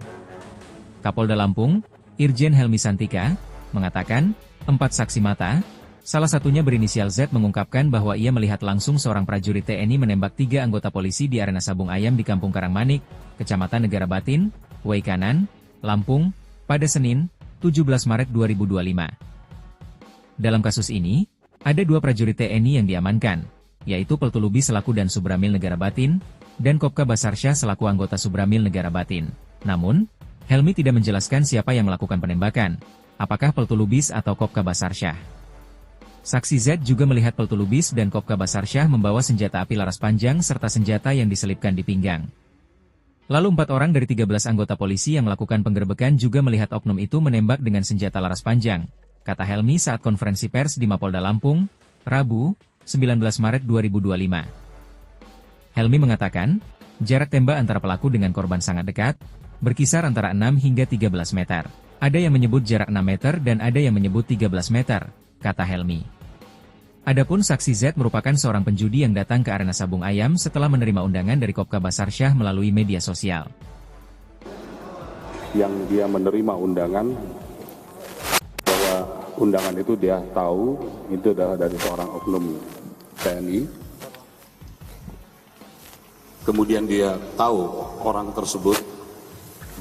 Speaker 1: Kapolda Lampung, Irjen Helmi Santika, mengatakan, 4 saksi mata, salah satunya berinisial Z mengungkapkan bahwa ia melihat langsung seorang prajurit TNI menembak 3 anggota polisi di arena Sabung Ayam di Kampung Karangmanik, Kecamatan Negara Batin, Waikanan, Lampung, pada Senin, 17 Maret 2025. Dalam kasus ini, ada 2 prajurit TNI yang diamankan, yaitu Peltulubi selaku dan Subramil Negara Batin, dan Kopka Basarsyah selaku anggota Subramil Negara Batin. Namun, Helmi tidak menjelaskan siapa yang melakukan penembakan, apakah Peltulubis atau Kopka Basarsyah. Saksi Z juga melihat Peltulubis dan Kopka Basarsyah membawa senjata api laras panjang serta senjata yang diselipkan di pinggang. Lalu 4 orang dari 13 anggota polisi yang melakukan penggerbekan juga melihat oknum itu menembak dengan senjata laras panjang, kata Helmi saat konferensi pers di Mapolda Lampung, Rabu, 19 Maret 2025. Helmi mengatakan, jarak tembak antara pelaku dengan korban sangat dekat, berkisar antara 6 hingga 13 meter. Ada yang menyebut jarak 6 meter dan ada yang menyebut 13 meter, kata Helmi. Adapun saksi Z merupakan seorang penjudi yang datang ke arena Sabung Ayam setelah menerima undangan dari Kopka Basarsyah melalui media sosial.
Speaker 2: Yang dia menerima undangan, bahwa undangan itu dia tahu itu adalah dari seorang oknum TNI. Kemudian dia tahu orang tersebut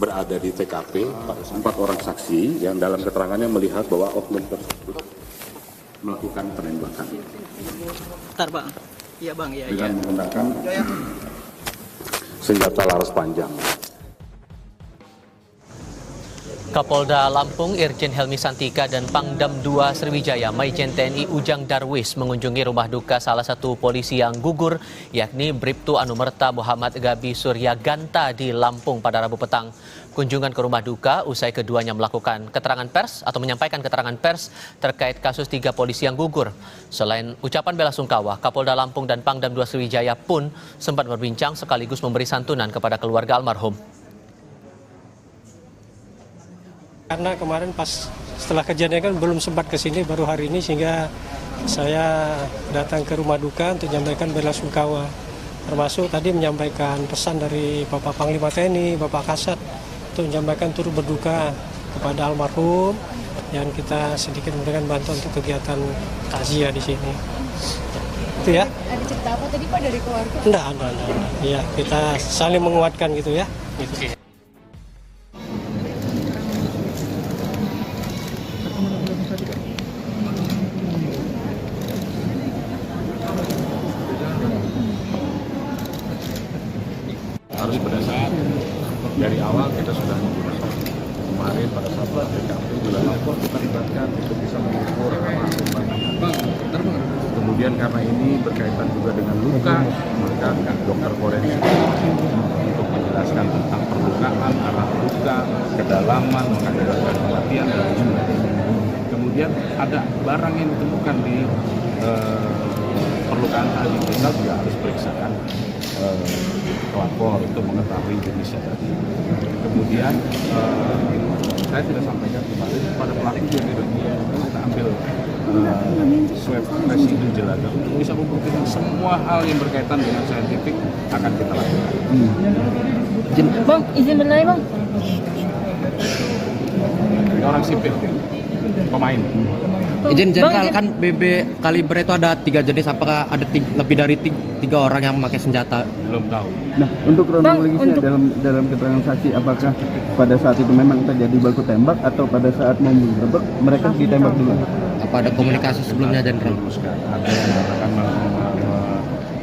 Speaker 2: berada di TKP, 4 orang saksi yang dalam keterangannya melihat bahwa oknum tersebut melakukan penembakan.
Speaker 3: Bentar Bang, iya Bang, iya.
Speaker 2: Dengan menggunakan senjata laras panjang.
Speaker 4: Kapolda Lampung Irjen Helmi Santika dan Pangdam 2 Sriwijaya Maijen TNI Ujang Darwis mengunjungi rumah duka salah satu polisi yang gugur, yakni Bribtu Anumerta Muhammad Gabi Suryaganta di Lampung pada Rabu petang. Kunjungan ke rumah duka usai keduanya melakukan keterangan pers atau menyampaikan keterangan pers terkait kasus 3 polisi yang gugur. Selain ucapan bela sungkawa, Kapolda Lampung dan Pangdam 2 Sriwijaya pun sempat berbincang sekaligus memberi santunan kepada keluarga almarhum.
Speaker 5: Karena kemarin pas setelah kejadian kan belum sempat ke sini, baru hari ini, sehingga saya datang ke rumah duka untuk menyampaikan bela sungkawa. Termasuk tadi menyampaikan pesan dari Bapak Panglima TNI, Bapak Kasat, untuk menyampaikan turut berduka kepada almarhum, dan kita sedikit memberikan bantuan untuk kegiatan takziah di sini. Itu ya.
Speaker 10: Ada cerita apa tadi Pak dari keluarga?
Speaker 5: Enggak. Ya, kita saling menguatkan gitu ya. Gitu.
Speaker 2: Harus pada saat dari awal kita sudah menggunakan kemarin pada saat TKP juga lapor kita libatkan untuk bisa mengukur kemudian karena ini berkaitan juga dengan luka, maka dokter forensik untuk menjelaskan tentang perlukaan, arah luka, kedalaman, mengakibatkan kematian dan lain-lain. Kemudian ada barang yang ditemukan di perlukan ahli kriminal juga harus periksakan pelapor untuk mengetahui jenisnya tadi. Kemudian saya sudah sampaikan kemarin pada pelaku juga kita ambil swab residu jelaga untuk bisa membuktikan semua hal yang berkaitan dengan saintifik akan kita lakukan.
Speaker 6: Bang, izin bertanya bang.
Speaker 2: Ini orang sipil, pemain.
Speaker 7: Izin jenderal, kan BB kaliber itu ada 3 jenis, apakah ada lebih dari 3 orang yang memakai senjata?
Speaker 2: Belum tahu.
Speaker 8: Nah, untuk kronologisnya dalam keterangan saksi, apakah pada saat itu memang terjadi baku tembak atau pada saat mau menggerebek mereka ditembak dulu?
Speaker 7: Apa ada komunikasi sebelumnya, jenderal?
Speaker 2: Ada yang mengatakan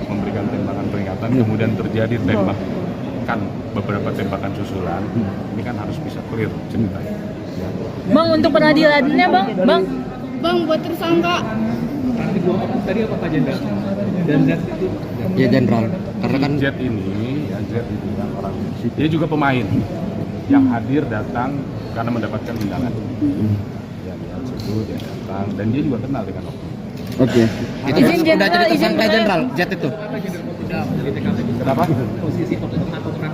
Speaker 2: memberikan tembakan peringatan, kemudian terjadi tembakan beberapa tembakan susulan. Ini kan harus bisa clear ceritanya.
Speaker 6: Bang, untuk peradilannya bang.
Speaker 10: Bang, buat tersangka.
Speaker 9: Nanti gua tadi apa Pak Jenderal? Dan Z itu?
Speaker 7: Ya jenderal, karena kan
Speaker 2: Z ini, ya Z itu kan orang, dia juga pemain yang hadir datang karena mendapatkan undangan. Ya dia situ dia datang dan dia juga kenal dengan oknum.
Speaker 8: Oke.
Speaker 7: itu sudah jadi tersangka jenderal, Z itu.
Speaker 2: Kenapa?
Speaker 9: Posisi atau peran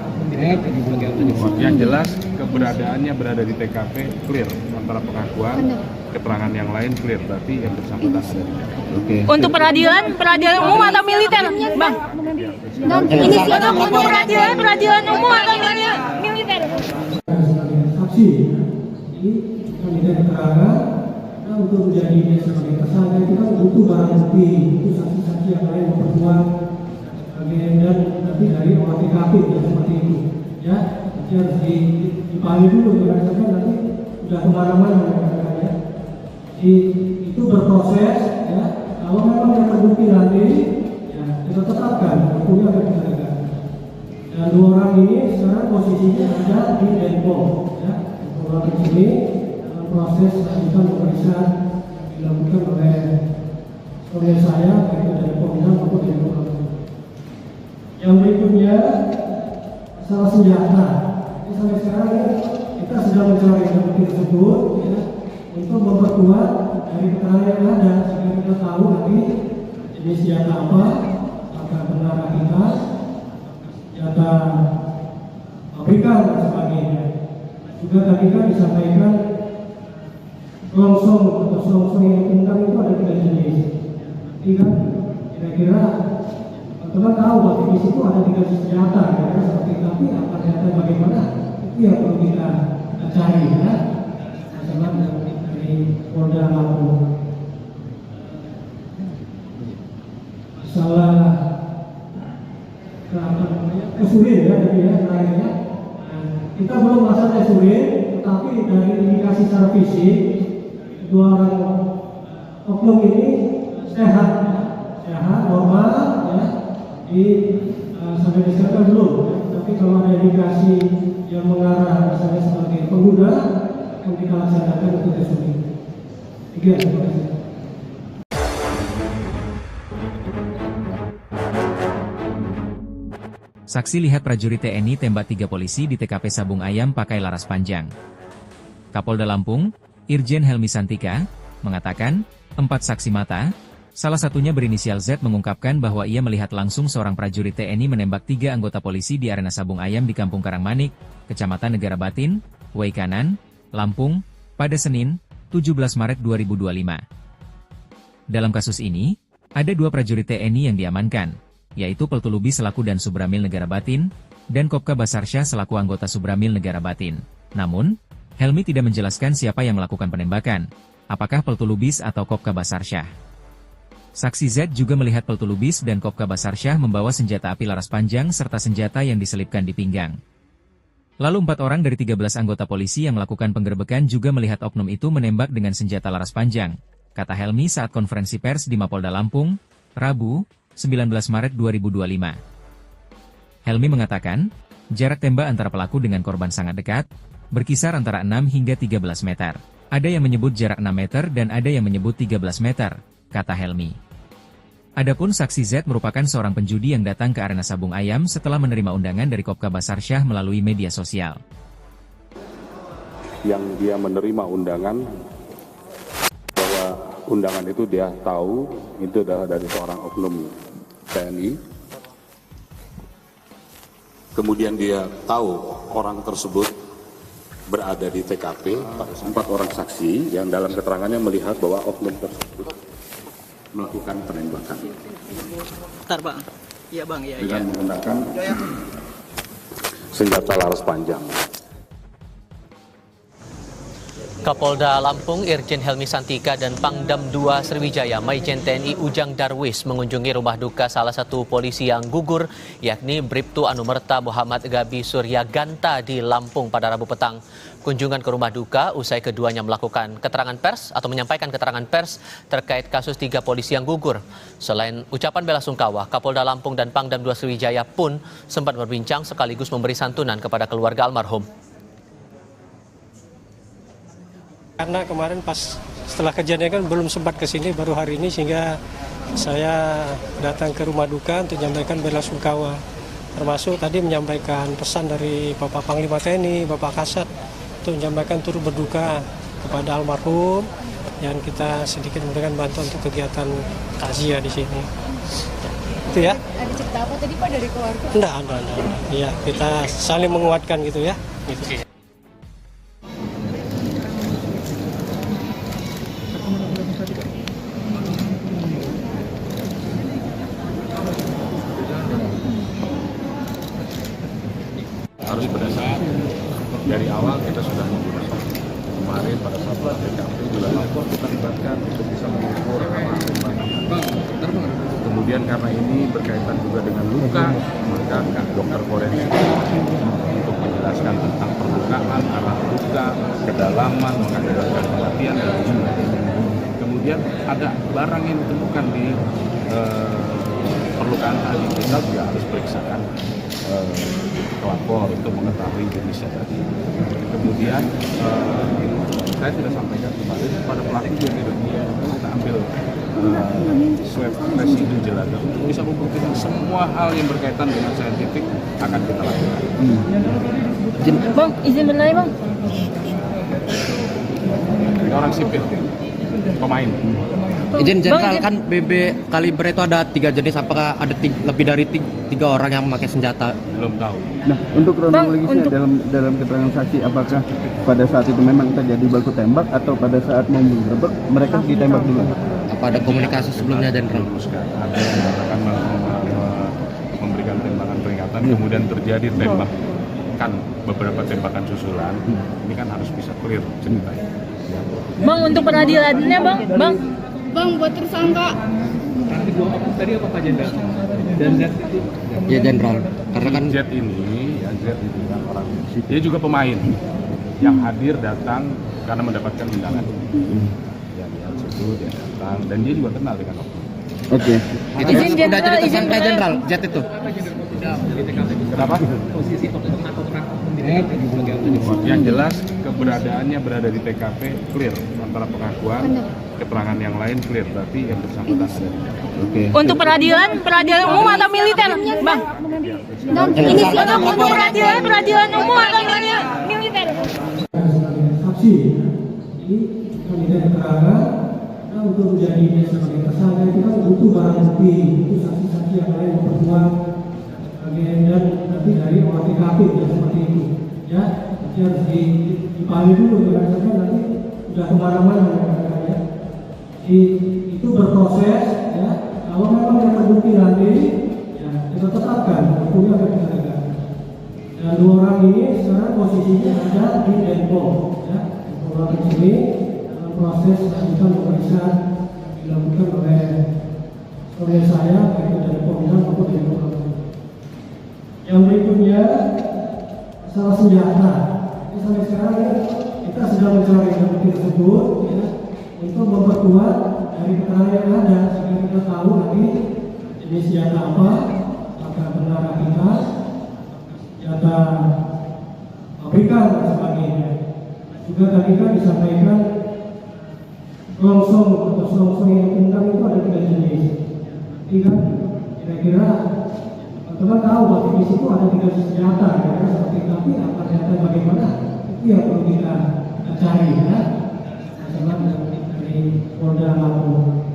Speaker 2: Yang jelas keberadaannya berada di TKP clear, antara pengakuan, keterangan yang lain clear, berarti yang bersangkutan ada di TKP.
Speaker 8: Oke.
Speaker 6: Untuk peradilan umum atau militer, bang? Inisiatif untuk peradilan umum atau militer?
Speaker 11: Sebagai saksi, jadi kami minta keterangan. Nah, untuk menjadi sebagai tersangka itu kan butuh barang bukti, itu saksi-saksi yang lain memperkuat dan nanti dari olah TKP ya seperti itu. Ya, nanti harus dipahami dulu karena nanti sudah kemana-mana ya. Itu berproses ya. Kalau memang yang terbukti nanti ya kita tetapkan hukumnya akan kita tegakkan. Dan 2 orang ini sekarang posisinya ada di Denpom ya. 2 orang di sini dalam proses lanjutan pemeriksaan dilakukan oleh saya baik dari Polda maupun dari Polda. Yang berikutnya masalah senjata. Jadi sampai sekarang kita sedang mencari bukti tersebut ya, untuk memperkuat dari keterangan yang ada sehingga kita tahu nanti jenis senjata apa, apakah benar kita senjata pabrikan dan sebagainya. Juga tadi kan disampaikan selongsong atau selongsong yang tentang itu ada 3 jenis. Jadi kan kira-kira teman-teman tahu bahwa di situ ada 3 jenis senjata, ya, seperti tapi apa senjata bagaimana itu yang perlu kita cari ya. Teman dari Polda Lampung. Masalah kesulitan ya tadi ya lainnya. Kita belum merasa kesulitan, tetapi dari indikasi secara fisik 2 orang oknum ini sehat, normal ya. Sampai disebutkan belum, tapi kalau ada indikasi yang mengarah misalnya sebagai pengguna akan kita laksanakan untuk tes urin. Terima kasih.
Speaker 1: Saksi lihat prajurit TNI tembak 3 polisi di TKP Sabung Ayam pakai laras panjang. Kapolda Lampung, Irjen Helmi Santika, mengatakan, 4 saksi mata, salah satunya berinisial Z mengungkapkan bahwa ia melihat langsung seorang prajurit TNI menembak 3 anggota polisi di arena Sabung Ayam di Kampung Karangmanik, Kecamatan Negara Batin, Waikanan, Lampung, pada Senin, 17 Maret 2025. Dalam kasus ini, ada 2 prajurit TNI yang diamankan, yaitu Peltulubi selaku dan Subramil Negara Batin, dan Kopka Basarsyah selaku anggota Subramil Negara Batin. Namun, Helmi tidak menjelaskan siapa yang melakukan penembakan, apakah Peltulubis atau Kopka Basarsyah. Saksi Z juga melihat Peltulubis dan Kopka Basarsyah membawa senjata api laras panjang serta senjata yang diselipkan di pinggang. Lalu 4 orang dari 13 anggota polisi yang melakukan penggerebekan juga melihat oknum itu menembak dengan senjata laras panjang, kata Helmi saat konferensi pers di Mapolda Lampung, Rabu, 19 Maret 2025. Helmi mengatakan, jarak tembak antara pelaku dengan korban sangat dekat, berkisar antara 6 hingga 13 meter. Ada yang menyebut jarak 6 meter dan ada yang menyebut 13 meter, kata Helmi. Adapun saksi Z merupakan seorang penjudi yang datang ke arena Sabung Ayam setelah menerima undangan dari Kopka Basarsyah melalui media sosial.
Speaker 2: Yang dia menerima undangan bahwa undangan itu dia tahu itu adalah dari seorang oknum TNI. Kemudian dia tahu orang tersebut berada di TKP, 4 orang saksi yang dalam keterangannya melihat bahwa oknum tersebut melakukan penembakan.
Speaker 3: Bentar bang, iya bang, iya.
Speaker 2: Dengan menggunakan senjata laras panjang.
Speaker 4: Kapolda Lampung Irjen Helmi Santika dan Pangdam 2 Sriwijaya Maijen TNI Ujang Darwis mengunjungi rumah duka salah satu polisi yang gugur, yakni Bribtu Anumerta Muhammad Gabi Suryaganta di Lampung pada Rabu petang. Kunjungan ke rumah duka usai keduanya melakukan keterangan pers atau menyampaikan keterangan pers terkait kasus 3 polisi yang gugur. Selain ucapan bela sungkawa, Kapolda Lampung dan Pangdam 2 Sriwijaya pun sempat berbincang sekaligus memberi santunan kepada keluarga almarhum.
Speaker 5: Karena kemarin pas setelah kejadian kan belum sempat ke sini, baru hari ini, sehingga saya datang ke rumah duka untuk menyampaikan bela sungkawa. Termasuk tadi menyampaikan pesan dari Bapak Panglima TNI, Bapak Kasat, untuk menyampaikan turut berduka kepada almarhum, dan kita sedikit memberikan bantuan untuk kegiatan takziah di sini. Itu ya.
Speaker 6: Ada cerita apa tadi Pak dari keluarga?
Speaker 5: Enggak. Iya, kita saling menguatkan gitu ya. Gitu.
Speaker 2: Harus berdasarkan dari awal kita sudah menggunakan kemarin pada saat TKP juga lapor kita libatkan untuk bisa mengukur kemudian karena ini berkaitan juga dengan luka, maka dokter forensik untuk menjelaskan tentang perlukaan, arah luka, kedalaman, mengakibatkan kematian dan sebagainya. Kemudian ada barang yang ditemukan di perlukaan tadi, kita juga harus periksakan pelapor untuk mengetahui jenisnya tadi. Kemudian saya sudah sampaikan kemarin pada pelaku juga kita ambil swab residu jelaga untuk bisa membuktikan semua hal yang berkaitan dengan saintifik akan kita lakukan.
Speaker 6: Bang, izin berlari bang.
Speaker 2: Ini orang sipil, pemain.
Speaker 7: Izin Jenderal, kan BB kaliber itu ada 3 jenis, apakah ada lebih dari 3 orang yang memakai senjata?
Speaker 2: Belum tahu.
Speaker 8: Nah, untuk kronologisnya dalam keterangan saksi, apakah pada saat itu memang terjadi baku tembak atau pada saat mau menggerebek mereka ditembak dulu?
Speaker 7: Apa ada komunikasi sebelumnya, Jenderal?
Speaker 2: Ada yang mengatakan memberikan tembakan peringatan, kemudian terjadi tembakan beberapa tembakan susulan. Ini kan harus bisa clear ceritanya.
Speaker 6: Bang, untuk peradilannya bang.
Speaker 10: Bang, buat tersangka.
Speaker 9: Tadi apa Pak Jenderal? Dan Z itu?
Speaker 7: Ya Jenderal, karena kan
Speaker 2: Z ini kan orang, dia juga pemain yang hadir datang karena mendapatkan undangan. Yang situ dia datang dan dia juga kenal dengan oknum.
Speaker 8: Oke.
Speaker 7: itu sudah jadi tersangka Jenderal, Z itu.
Speaker 2: Kenapa?
Speaker 9: Posisi oknum atau peran oknum di TKP sebagai apa?
Speaker 2: Yang jelas keberadaannya berada di TKP clear, antara pengakuan, keterangan yang lain clear, berarti yang bersangkutan ada di TKP.
Speaker 8: Oke.
Speaker 6: Untuk peradilan umum atau militer, bang? Inisiatif untuk peradilan umum atau militer?
Speaker 11: Saksi, jadi kami dari keterangan, untuk menjadi dia sebagai tersangka itu kan butuh barang bukti, itu saksi-saksi yang lain memperkuat, dan nanti dari olah TKP ya seperti itu, ya harus dipahami dulu, berdasarkan nanti sudah kemana-mana ya. Itu berproses, ya. Kalau memang yang terbukti nanti, ya kita tetapkan hukumnya akan kita tegakkan. Dan 2 orang ini sekarang posisinya ada di Denpom, ya. 2 orang ini dalam proses lanjutan pemeriksaan dilakukan oleh saya, baik dari Polda maupun dari Polda. Yang berikutnya masalah senjata. Jadi sampai sekarang ya, kita sedang mencari bukti tersebut ya, untuk memperkuat dari keterangan yang ada sehingga kita tahu nanti jenis senjata apa, apakah benar rakitan, senjata pabrikan dan sebagainya. Juga tadi kan disampaikan selongsong atau selongsong yang tunggang itu ada 3 jenis. Jadi kan kira-kira teman-teman tahu bahwa di situ ada 3 senjata, ya, seperti tapi apa senjata bagaimana itu yang perlu kita cari ya. Masalah dari dari Polda Lampung.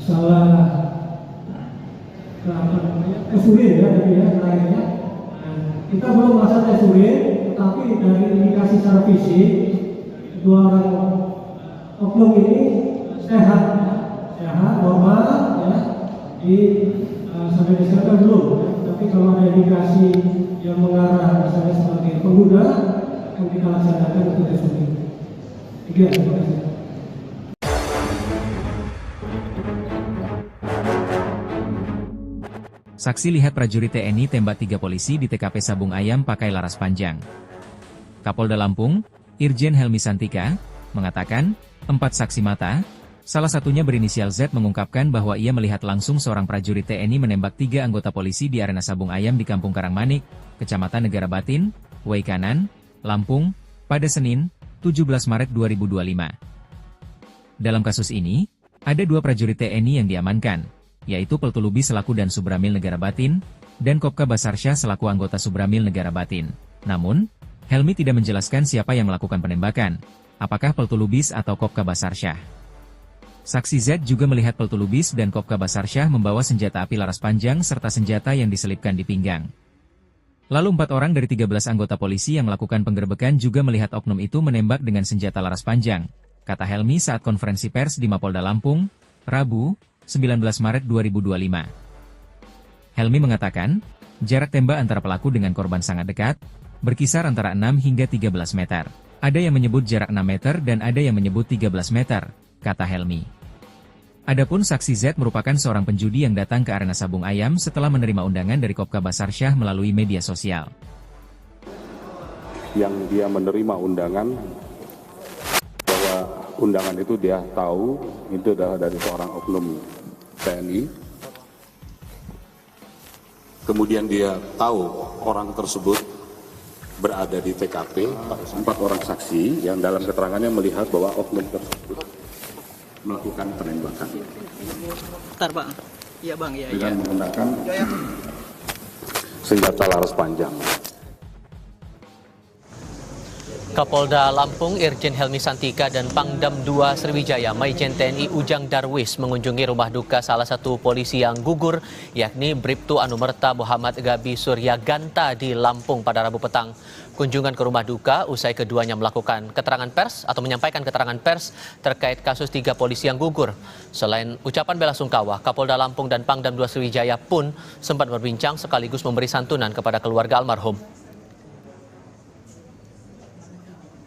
Speaker 11: Salah urin ya tadi ya terakhirnya. Kita belum masa tes urin, tetapi dari indikasi secara fisik dua orang oknum ini sehat normal ya. Sampai disebutkan belum, tapi kalau ada indikasi yang mengarah misalnya sebagai pengguna akan kita laksanakan untuk tes urin. Terima kasih.
Speaker 1: Saksi lihat prajurit TNI tembak 3 polisi di TKP Sabung Ayam pakai laras panjang. Kapolda Lampung, Irjen Helmi Santika, mengatakan, 4 saksi mata, salah satunya berinisial Z mengungkapkan bahwa ia melihat langsung seorang prajurit TNI menembak 3 anggota polisi di arena Sabung Ayam di Kampung Karangmanik, Kecamatan Negara Batin, Waikanan, Lampung, pada Senin, 17 Maret 2025. Dalam kasus ini, ada 2 prajurit TNI yang diamankan, yaitu Peltu Lubis selaku dan Subramil Negara Batin, dan Kopka Basarsyah selaku anggota Subramil Negara Batin. Namun, Helmi tidak menjelaskan siapa yang melakukan penembakan, apakah Peltu Lubis atau Kopka Basarsyah. Saksi Z juga melihat Peltu Lubis dan Kopka Basarsyah membawa senjata api laras panjang serta senjata yang diselipkan di pinggang. Lalu 4 orang dari 13 anggota polisi yang melakukan penggerebekan juga melihat oknum itu menembak dengan senjata laras panjang, kata Helmi saat konferensi pers di Mapolda Lampung, Rabu, 19 Maret 2025. Helmi mengatakan, jarak tembak antara pelaku dengan korban sangat dekat, berkisar antara 6 hingga 13 meter. Ada yang menyebut jarak 6 meter dan ada yang menyebut 13 meter, kata Helmi. Adapun saksi Z merupakan seorang penjudi yang datang ke arena Sabung Ayam setelah menerima undangan dari Kopka Basarsyah melalui media sosial.
Speaker 2: Yang dia menerima undangan, bahwa undangan itu dia tahu, itu adalah dari seorang oknum TNI. Kemudian dia tahu orang tersebut berada di TKP, 4 orang saksi yang dalam keterangannya melihat bahwa oknum tersebut melakukan penembakan.
Speaker 3: Bentar Bang, iya Bang, iya.
Speaker 2: Dengan menggunakan senjata laras panjang.
Speaker 4: Kapolda Lampung Irjen Helmi Santika dan Pangdam 2 Sriwijaya Maijen TNI Ujang Darwis mengunjungi rumah duka salah satu polisi yang gugur, yakni Bribtu Anumerta Muhammad Gabi Suryaganta di Lampung pada Rabu petang. Kunjungan ke rumah duka usai keduanya melakukan keterangan pers atau menyampaikan keterangan pers terkait kasus 3 polisi yang gugur. Selain ucapan bela sungkawa, Kapolda Lampung dan Pangdam 2 Sriwijaya pun sempat berbincang sekaligus memberi santunan kepada keluarga almarhum.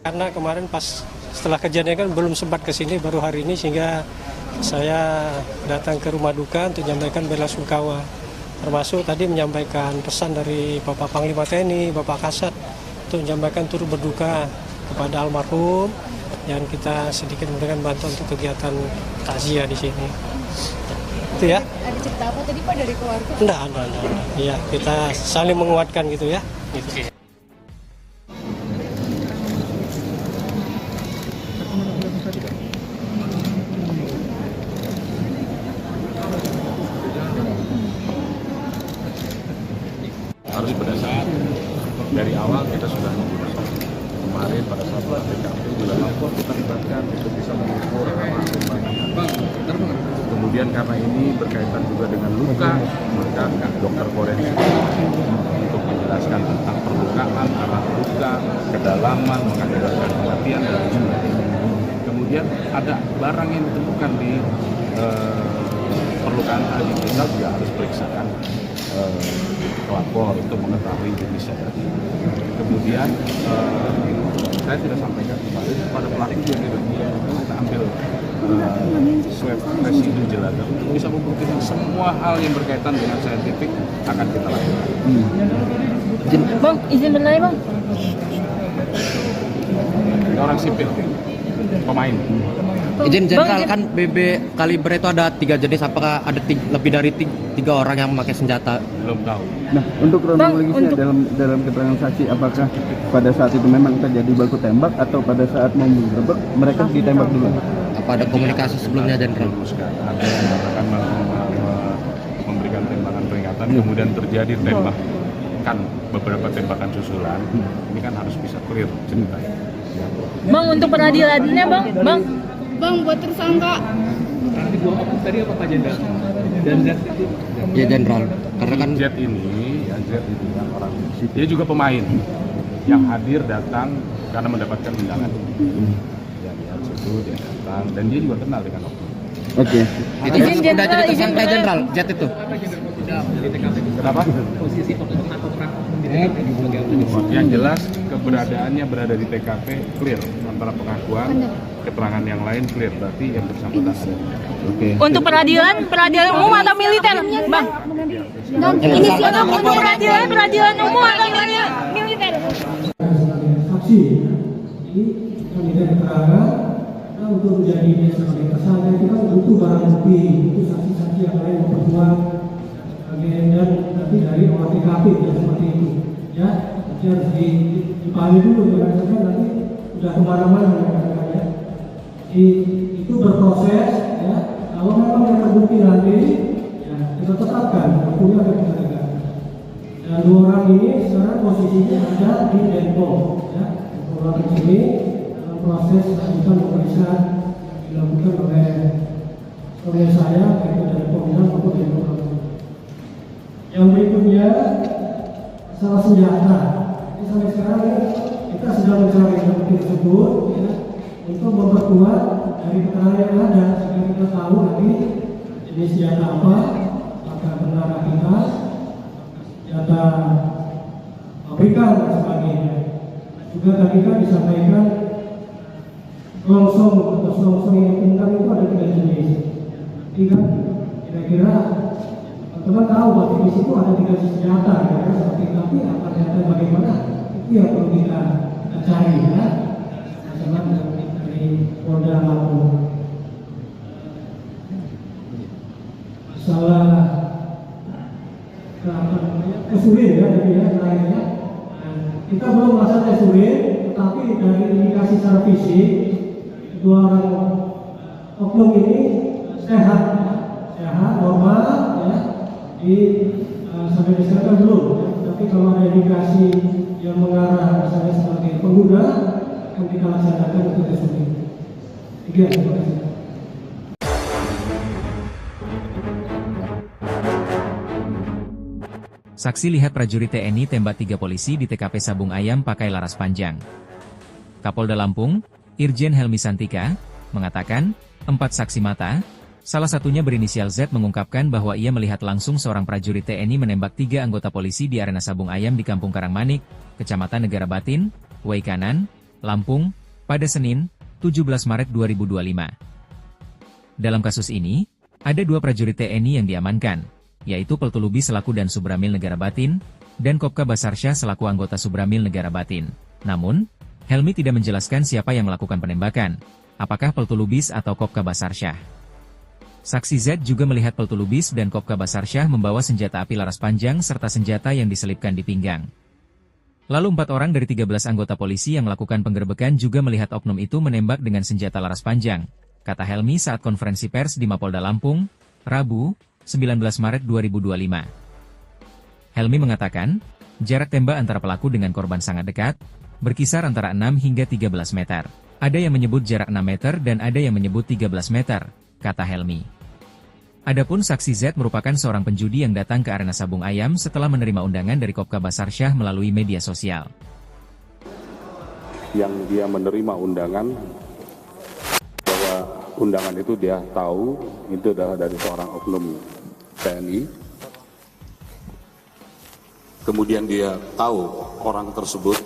Speaker 5: Karena kemarin pas setelah kejadian kan belum sempat ke sini, baru hari ini, sehingga saya datang ke rumah duka untuk menyampaikan bela sungkawa. Termasuk tadi menyampaikan pesan dari Bapak Panglima TNI, Bapak Kasat, untuk menyampaikan turut berduka kepada almarhum, dan kita sedikit memberikan bantuan untuk kegiatan takziah di sini. Itu ya.
Speaker 10: Ada cerita apa tadi Pak dari keluarga?
Speaker 5: Enggak. Iya, kita saling menguatkan gitu ya. Gitu.
Speaker 2: Harus berdasar dari awal kita sudah menggunakan. Kemarin pada saat TKP juga lapor kita libatkan untuk bisa mengukur kemudian karena ini berkaitan juga dengan luka, maka dokter forensik untuk menjelaskan tentang perlukaan, arah luka, kedalaman, mengakibatkan kematian dan sebagainya. Kemudian ada barang yang ditemukan di perlukaan tadi, kita juga harus periksakan pelapor untuk mengetahui jenisnya tadi. Kemudian saya sudah sampaikan kemarin pada pelaku juga kita ambil swab residu jelaga untuk bisa membuktikan semua hal yang berkaitan dengan saintifik akan kita lakukan.
Speaker 6: Bang, izin bertanya Bang.
Speaker 2: Ini orang sipil, pemain.
Speaker 7: Izin Jenderal, kan BB kaliber itu ada 3 jenis, apakah ada lebih dari 3 orang yang memakai senjata?
Speaker 2: Belum tahu.
Speaker 8: Nah, untuk kronologisnya dalam keterangan saksi, apakah pada saat itu memang terjadi baku tembak atau pada saat mau menggerebek mereka ditembak dulu?
Speaker 7: Apa ada komunikasi sebelumnya, Jenderal?
Speaker 2: Ada yang mengatakan memberikan tembakan peringatan, kemudian terjadi tembakan beberapa tembakan susulan. Ini kan harus bisa clear ceritanya.
Speaker 6: Bang, untuk peradilannya bang,
Speaker 10: Bang, buat tersangka.
Speaker 9: Nanti dua oknum tadi apa Pak Jenderal? Dan Z itu?
Speaker 7: Ya jenderal, karena kan
Speaker 2: Z ini kan orang, dia juga pemain yang hadir datang karena mendapatkan undangan. Ya, lihat situ dia datang dan dia juga kenal dengan oknum.
Speaker 8: Oke.
Speaker 7: itu sudah jadi tersangka jenderal, Z itu.
Speaker 2: Kenapa?
Speaker 9: Posisi oknum atau peran oknum di TKP sebagai apa?
Speaker 2: Yang jelas keberadaannya berada di TKP clear, antara pengakuan, keterangan yang lain clear, berarti yang bersangkutan ada di TKP.
Speaker 8: Oke.
Speaker 6: untuk peradilan umum atau militer, bang? Inisial peradilan umum atau militer?
Speaker 11: Sebagai saksi, ini kita minta keterangan. Nah, untuk menjadi sebagai tersangka itu kan butuh barang bukti, butuh saksi-saksi yang lain memperkuat dan nanti dari olah TKP ya, seperti itu. Ya, nanti harus dipahami dulu jangan sampai nanti sudah kemana-mana ya. Itu berproses ya. Kalau memang yang terbukti nanti ya kita tetapkan waktunya akan kita tegakkan. Dan dua orang ini sekarang posisinya ada di Denpom ya. Orang di sini dalam proses lanjutan pemeriksaan dilakukan oleh saya yaitu dari Polda maupun Denpom. Yang berikutnya masalah senjata. Jadi sampai sekarang kita sedang mencari bukti tersebut ya, untuk memperkuat dari keterangan yang ada sehingga kita tahu nanti jenis senjata apa, apakah benar rakitan, senjata pabrikan dan sebagainya. Juga tadi kan disampaikan selongsong atau selongsong yang ditemukan itu ada 3 jenis. Jadi kan kira-kira teman-teman tahu bahwa di situ ada 3 jenis senjata, ya, seperti tapi apa senjata bagaimana itu yang perlu kita cari ya. Masalah dari Polda Lampung. Masalah kesulit ya dari ya lainnya. Kita belum melaksanakan kesulit, tetapi dari indikasi secara fisik kedua orang oknum ini sehat, normal ya. Sampai diserahkan belum, ya. Tapi kalau ada indikasi yang mengarah misalnya sebagai pengguna akan kita laksanakan untuk kesulitan. 3, terima kasih.
Speaker 1: Saksi lihat prajurit TNI tembak 3 polisi di TKP Sabung Ayam pakai laras panjang. Kapolda Lampung, Irjen Helmi Santika, mengatakan, 4 saksi mata, salah satunya berinisial Z mengungkapkan bahwa ia melihat langsung seorang prajurit TNI menembak 3 anggota polisi di arena Sabung Ayam di Kampung Karangmanik, Kecamatan Negara Batin, Waikanan, Lampung, pada Senin, 17 Maret 2025. Dalam kasus ini, ada 2 prajurit TNI yang diamankan, yaitu Peltulubi selaku dan Subramil Negara Batin, dan Kopka Basarsyah selaku anggota Subramil Negara Batin. Namun, Helmi tidak menjelaskan siapa yang melakukan penembakan, apakah Peltulubis atau Kopka Basarsyah. Saksi Z juga melihat Peltulubis dan Kopka Basarsyah membawa senjata api laras panjang serta senjata yang diselipkan di pinggang. Lalu 4 orang dari 13 anggota polisi yang melakukan penggerbekan juga melihat oknum itu menembak dengan senjata laras panjang, kata Helmi saat konferensi pers di Mapolda Lampung, Rabu, 19 Maret 2025. Helmi mengatakan, jarak tembak antara pelaku dengan korban sangat dekat, berkisar antara 6 hingga 13 meter. Ada yang menyebut jarak 6 meter dan ada yang menyebut 13 meter, kata Helmi. Adapun saksi Z merupakan seorang penjudi yang datang ke arena Sabung Ayam setelah menerima undangan dari Kopka Basarsyah melalui media sosial.
Speaker 2: Yang dia menerima undangan, bahwa undangan itu dia tahu itu adalah dari seorang oknum TNI. Kemudian dia tahu orang tersebut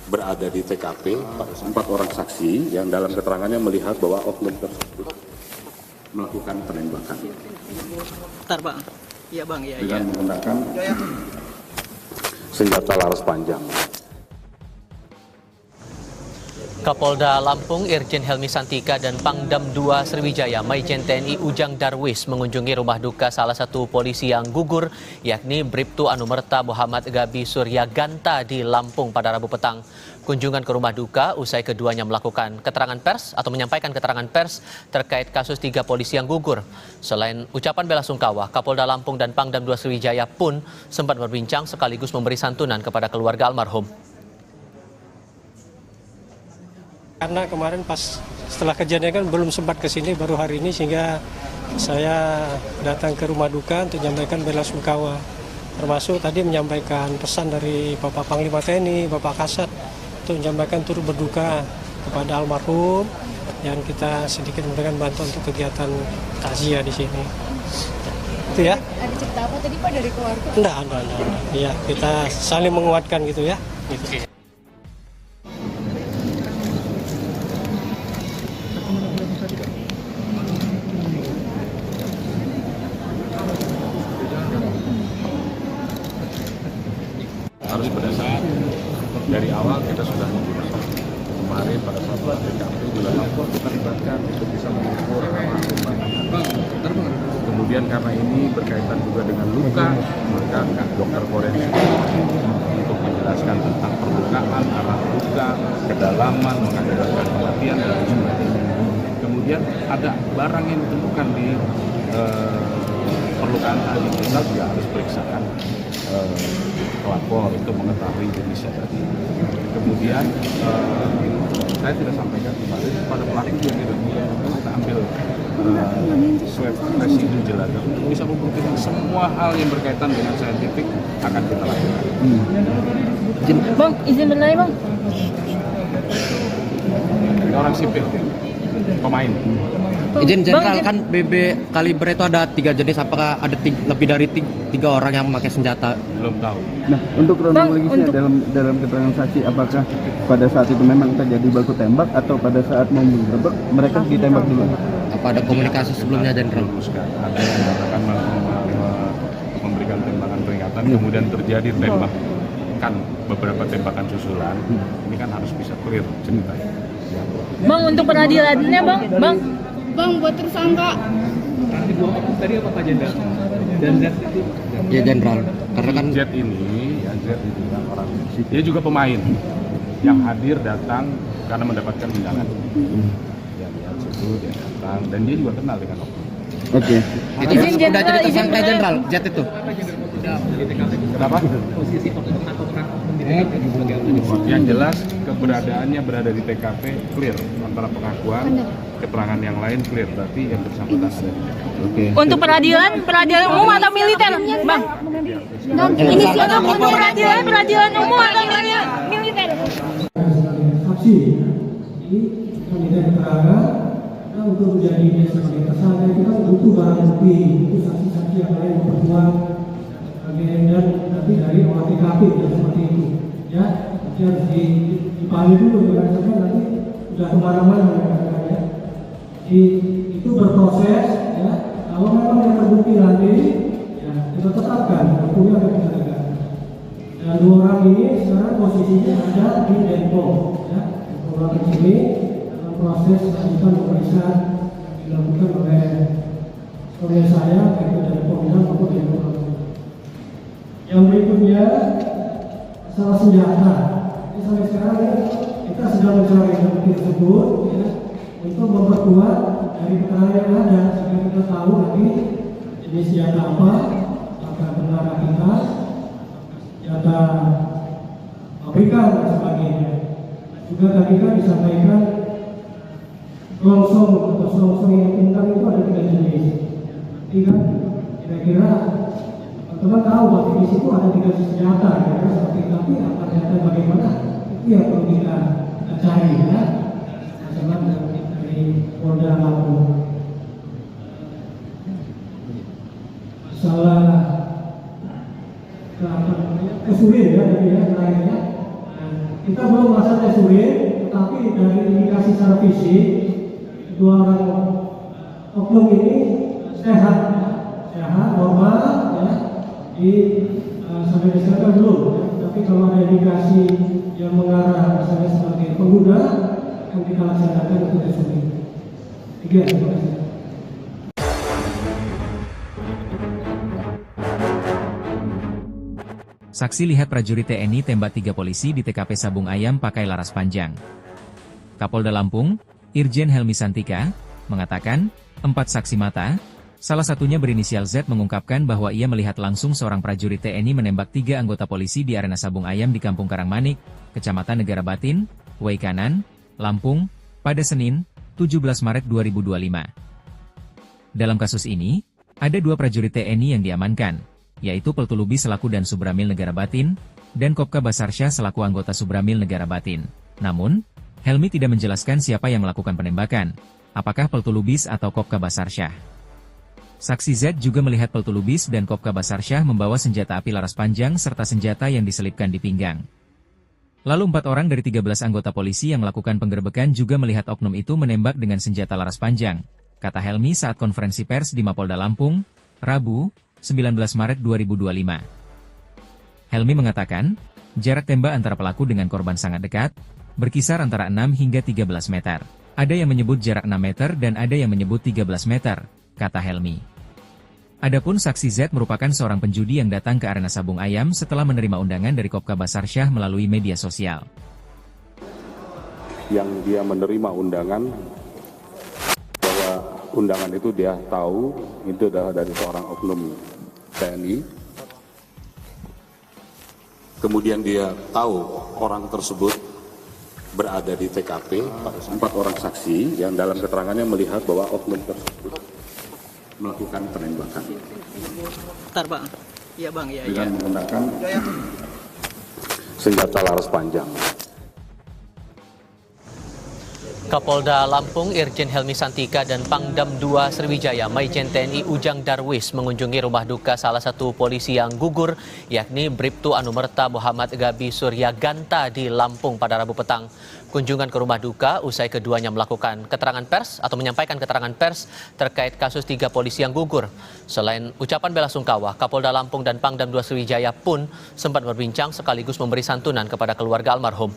Speaker 2: berada di TKP, 4 orang saksi yang dalam keterangannya melihat bahwa oknum tersebut melakukan penembakan.
Speaker 3: Bentar bang, iya bang, iya.
Speaker 2: Dengan menggunakan senjata laras panjang.
Speaker 4: Kapolda Lampung Irjen Helmi Santika dan Pangdam 2 Sriwijaya Maijen TNI Ujang Darwis mengunjungi rumah duka salah satu polisi yang gugur, yakni Bribtu Anumerta Muhammad Gabi Surya Ganta di Lampung pada Rabu petang. Kunjungan ke rumah duka usai keduanya melakukan keterangan pers atau menyampaikan keterangan pers terkait kasus 3 polisi yang gugur. Selain ucapan bela sungkawa, Kapolda Lampung dan Pangdam 2 Sriwijaya pun sempat berbincang sekaligus memberi santunan kepada keluarga almarhum.
Speaker 5: Karena kemarin pas setelah kejadian kan belum sempat ke sini, baru hari ini, sehingga saya datang ke rumah duka untuk menyampaikan bela sungkawa. Termasuk tadi menyampaikan pesan dari Bapak Panglima TNI, Bapak Kasat, untuk menyampaikan turut berduka kepada almarhum, dan kita sedikit memberikan bantuan untuk kegiatan takziah di sini. Itu ya.
Speaker 10: Ada cerita apa tadi Pak dari keluarga?
Speaker 5: Enggak. Ya, kita saling menguatkan gitu ya. Gitu.
Speaker 2: Harus pada saat dari awal kita sudah membuat kemarin pada saat TKP juga lapor kita libatkan untuk bisa mengukur kemudian karena ini berkaitan juga dengan luka maka dokter forensik untuk menjelaskan tentang perlukaan, arah luka, kedalaman, mengakibatkan kematian dan sebagainya. Kemudian ada barang yang ditemukan di perlukaan tadi kita juga harus periksakan pelapor untuk mengetahui jenisnya tadi. Kemudian saya tidak sampaikan kemarin pada pelaku yang kita ambil swab residu jelada untuk bisa membuktikan semua hal yang berkaitan dengan saintifik akan kita lakukan.
Speaker 6: Bang, izin berlari bang.
Speaker 2: Ini orang sipil, pemain.
Speaker 7: Izin Jenderal, kan BB kaliber itu ada 3 jenis, apakah ada lebih dari 3 orang yang memakai senjata?
Speaker 2: Belum tahu.
Speaker 8: Nah, untuk kronologisnya dalam keterangan saksi, apakah pada saat itu memang terjadi baku tembak atau pada saat mau menggerebek mereka ditembak dulu?
Speaker 7: Apa ada komunikasi sebelumnya, Jenderal?
Speaker 2: Ada yang mengatakan memberikan tembakan peringatan, kemudian terjadi tembakan beberapa tembakan susulan. Ini kan harus bisa clear ceritanya.
Speaker 6: Bang, untuk peradilannya bang.
Speaker 10: Bang, buat tersangka.
Speaker 9: Tadi apa Pak Jenderal? Dan Z itu?
Speaker 7: Ya Jenderal, karena kan
Speaker 2: Z ini, ya Z itu kan orang, dia juga pemain yang hadir datang karena mendapatkan undangan. Ya lihat situ dia datang dan dia juga kenal dengan oknum.
Speaker 8: Oke.
Speaker 7: itu sudah jadi tersangka Jenderal, Z itu.
Speaker 2: Kenapa?
Speaker 9: Posisi oknum atau peran oknum di TKP sebagai apa?
Speaker 2: Yang jelas keberadaannya berada di TKP clear, antara pengakuan, keterangan yang lain clear, berarti yang bersangkutan ada di TKP.
Speaker 8: Oke.
Speaker 6: Untuk peradilan umum atau militer, bang? Inisiatif untuk peradilan umum atau militer?
Speaker 11: Sebagai saksi, jadi kita minta keterangan. Nah, untuk menjadi sebagai tersangka itu kan butuh barang bukti, butuh saksi-saksi yang lain memperkuat dan nanti dari olah TKP ya, seperti itu. Ya, nanti harus dipanggil dulu berdasarkan nanti sudah kemana-mana ya. Jadi itu berproses ya. Kalau memang yang terbukti nanti ya kita tetapkan hukumnya akan kita tegakkan. Dan 2 orang ini sekarang posisinya ada di Denpom ya. Orang ini dalam proses lanjutan pemeriksaan dilakukan oleh saya yaitu dari Polda maupun dari Polda. Yang berikutnya masalah senjata. Jadi sampai sekarang ya, kita sedang mencari bukti tersebut ya, untuk memperkuat dari keterangan yang ada sehingga kita tahu nanti jenis senjata apa, apakah benar kita senjata pabrikan dan sebagainya. Juga tadi kan disampaikan selongsong atau selongsong yang pintar itu ada 3 jenis. Jadi kan kira-kira teman-teman tahu bahwa di situ ada 3 senjata, ya, seperti tapi apa ternyata bagaimana itu yang perlu kita cari ya. Sama dari Polda Lampung. Masalah kesulitan ya tadi ya terakhirnya. Kita belum merasa kesulitan, tetapi dari indikasi secara fisik 2 orang oknum ini sehat, normal ya. Sampai sekarang belum, ya. Tapi kalau ada indikasi yang mengarah misalnya sebagai pengguna akan kita laksanakan untuk SOP. 3, terima kasih.
Speaker 1: Saksi lihat prajurit TNI tembak 3 polisi di TKP Sabung Ayam pakai laras panjang. Kapolda Lampung, Irjen Helmi Santika, mengatakan, 4 saksi mata, salah satunya berinisial Z mengungkapkan bahwa ia melihat langsung seorang prajurit TNI menembak 3 anggota polisi di arena Sabung Ayam di Kampung Karangmanik, Kecamatan Negara Batin, Wai Kanan, Lampung, pada Senin, 17 Maret 2025. Dalam kasus ini, ada 2 prajurit TNI yang diamankan, yaitu Peltulubis selaku dan Subramil Negara Batin, dan Kopka Basarsyah selaku anggota Subramil Negara Batin. Namun, Helmi tidak menjelaskan siapa yang melakukan penembakan, apakah Peltulubis atau Kopka Basarsyah. Saksi Z juga melihat Peltulubis dan Kopka Basarsyah membawa senjata api laras panjang serta senjata yang diselipkan di pinggang. Lalu 4 orang dari 13 anggota polisi yang melakukan penggerebekan juga melihat oknum itu menembak dengan senjata laras panjang, kata Helmi saat konferensi pers di Mapolda Lampung, Rabu, 19 Maret 2025. Helmi mengatakan, jarak tembak antara pelaku dengan korban sangat dekat, berkisar antara 6 hingga 13 meter. Ada yang menyebut jarak 6 meter dan ada yang menyebut 13 meter, kata Helmi. Adapun saksi Z merupakan seorang penjudi yang datang ke arena Sabung Ayam setelah menerima undangan dari Kopka Basarsyah melalui media sosial.
Speaker 2: Yang dia menerima undangan, bahwa undangan itu dia tahu itu adalah dari seorang oknum TNI. Kemudian dia tahu orang tersebut berada di TKP, 4 orang saksi yang dalam keterangannya melihat bahwa oknum tersebut melakukan penembakan.
Speaker 3: Bentar bang, iya bang, iya.
Speaker 2: Dengan menggunakan senjata laras panjang.
Speaker 4: Kapolda Lampung Irjen Helmi Santika dan Pangdam 2 Sriwijaya Maijen TNI Ujang Darwis mengunjungi rumah duka salah satu polisi yang gugur, yakni Bribtu Anumerta Muhammad Gabi Suryaganta di Lampung pada Rabu petang. Kunjungan ke rumah duka usai keduanya melakukan keterangan pers atau menyampaikan keterangan pers terkait kasus 3 polisi yang gugur. Selain ucapan bela sungkawa, Kapolda Lampung dan Pangdam 2 Sriwijaya pun sempat berbincang sekaligus memberi santunan kepada keluarga almarhum.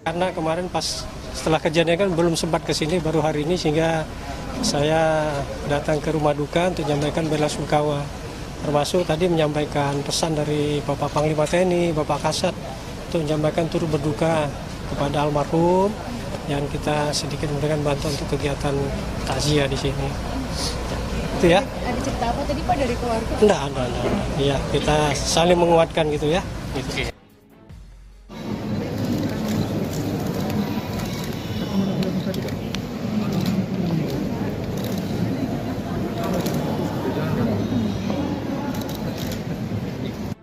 Speaker 5: Karena kemarin pas setelah kejadian kan belum sempat ke sini, baru hari ini, sehingga saya datang ke rumah duka untuk menyampaikan bela sungkawa. Termasuk tadi menyampaikan pesan dari Bapak Panglima TNI, Bapak Kasat, untuk menyampaikan turut berduka kepada almarhum, yang kita sedikit memberikan bantuan untuk kegiatan takziah di sini. Itu ya.
Speaker 10: Ada cerita apa tadi Pak dari keluarga?
Speaker 5: Enggak. Iya, kita saling menguatkan gitu ya. Gitu.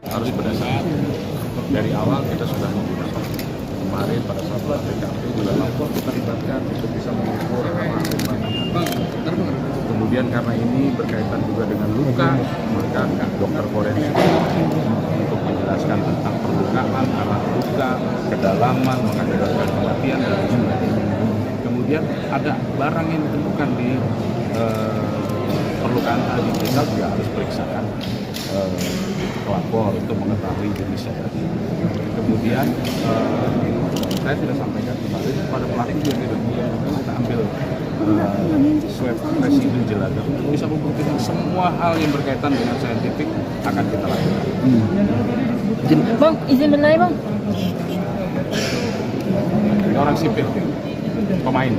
Speaker 2: Harus pada saat dari awal kita sudah menggunakan. Kemarin pada saat TKP juga lapor kita libatkan untuk bisa mengukur kemudian karena ini berkaitan juga dengan luka, maka dokter forensik untuk menjelaskan tentang perlukaan, arah luka, kedalaman, mengakibatkan kematian dan sebagainya. Kemudian ada barang yang ditemukan di perlukaan tadi, kita juga harus periksakan pelapor untuk mengetahui jenisnya tadi. Kemudian saya sudah sampaikan kemarin pada pelaku juga kita ambil swab residu jelaga untuk bisa membuktikan semua hal yang berkaitan dengan saintifik akan kita lakukan.
Speaker 6: Bang, izin bertanya bang.
Speaker 2: Ini orang sipil, pemain.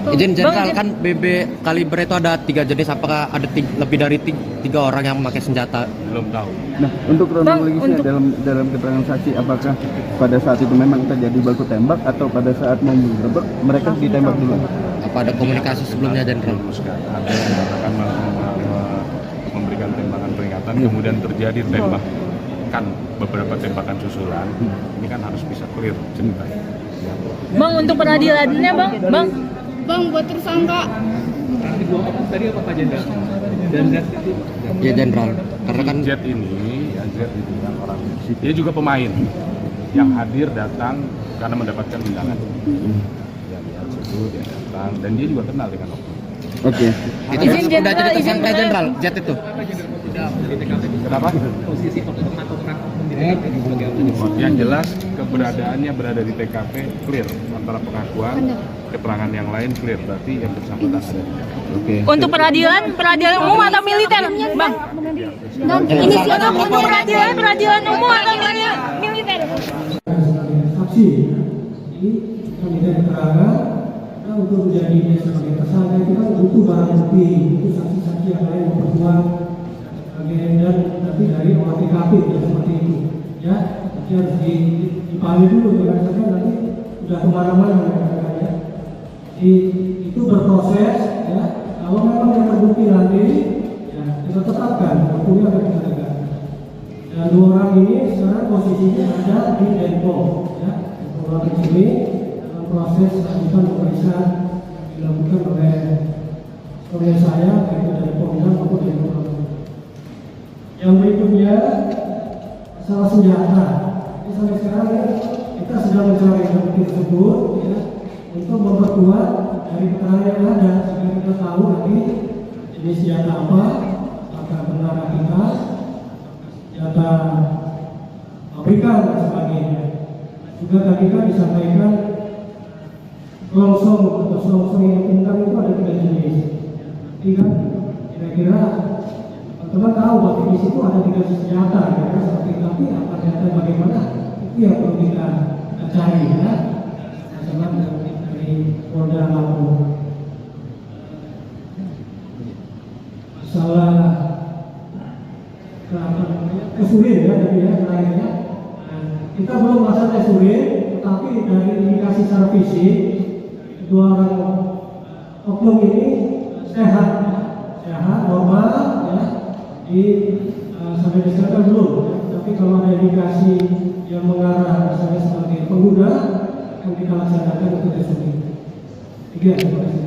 Speaker 7: Izin jenderal, kan BB kaliber itu ada 3 jenis, apakah ada lebih dari 3 orang yang memakai senjata?
Speaker 2: Belum tahu.
Speaker 8: Nah, untuk kronologisnya dalam keterangan saksi, apakah pada saat itu memang terjadi baku tembak atau pada saat mau menggerebek mereka ditembak dulu?
Speaker 7: Apa ada komunikasi sebelumnya, jenderal?
Speaker 2: Ada yang mengatakan memberikan tembakan peringatan, kemudian terjadi tembakan beberapa tembakan susulan. Ini kan harus bisa clear ceritanya.
Speaker 6: Bang, untuk peradilannya bang.
Speaker 10: Bang, buat tersangka.
Speaker 9: Tadi apa Pak Jenderal? Dan Z itu?
Speaker 7: Ya jenderal, karena kan
Speaker 2: Z ini kan orang, dia juga pemain yang hadir datang karena mendapatkan undangan. Ya lihat situ dia datang dan dia juga kenal dengan oknum.
Speaker 8: Oke.
Speaker 7: itu sudah jadi tersangka jenderal, Z itu.
Speaker 2: Kenapa?
Speaker 9: Posisi oknum atau peran oknum di
Speaker 2: Yang jelas keberadaannya berada di TKP clear, antara pengakuan, keterangan yang lain clear, berarti yang bersangkutan ada di TKP.
Speaker 8: Oke.
Speaker 6: Untuk peradilan umum atau militer, bang? Ini siapa untuk peradilan umum atau militer?
Speaker 11: Saksi, ini kami dari keterangan. Nah, untuk menjadi sebagai tersangka itu kan butuh barang bukti, butuh saksi-saksi yang lain memperkuat dan nanti dari olah TKP seperti itu, ya, nanti harus kembali dulu jangan sampai nanti sudah kemana-mana ya. Itu berproses ya. Kalau memang yang terbukti nanti ya kita tetapkan hukumnya akan kita tegakkan. Dan 2 orang ini sekarang posisinya ada di Depok ya. Orang di sini dalam proses lanjutan pemeriksaan dilakukan oleh saya yaitu dari Polda maupun dari Polda. Yang berikutnya masalah senjata. Jadi sampai sekarang kita sedang mencari bukti tersebut ya, untuk memperkuat dari keterangan yang ada sehingga kita tahu nanti jenis senjata apa, apakah benar kita senjata pabrikan dan sebagainya. Juga tadi kan disampaikan longsong atau selongsong yang ditemukan itu ada 3 jenis. Jadi kan kira-kira teman-teman tahu bahwa di situ ada 3 jenis senjata, kira-kira seperti itu. Tapi apa ternyata bagaimana? Itu yang perlu kita cari ya. Masalah dari Polda Lampung. Masalah urin ya tadi ya terakhirnya. Kita belum melakukan tes urin, tetapi dari indikasi secara fisik 2 orang oknum ini sehat, normal ya. Sampai disediakan belum, tapi kalau ada indikasi yang mengarah misalnya sebagai pengguna akan kita laksanakan untuk tes urin. 3, terima kasih.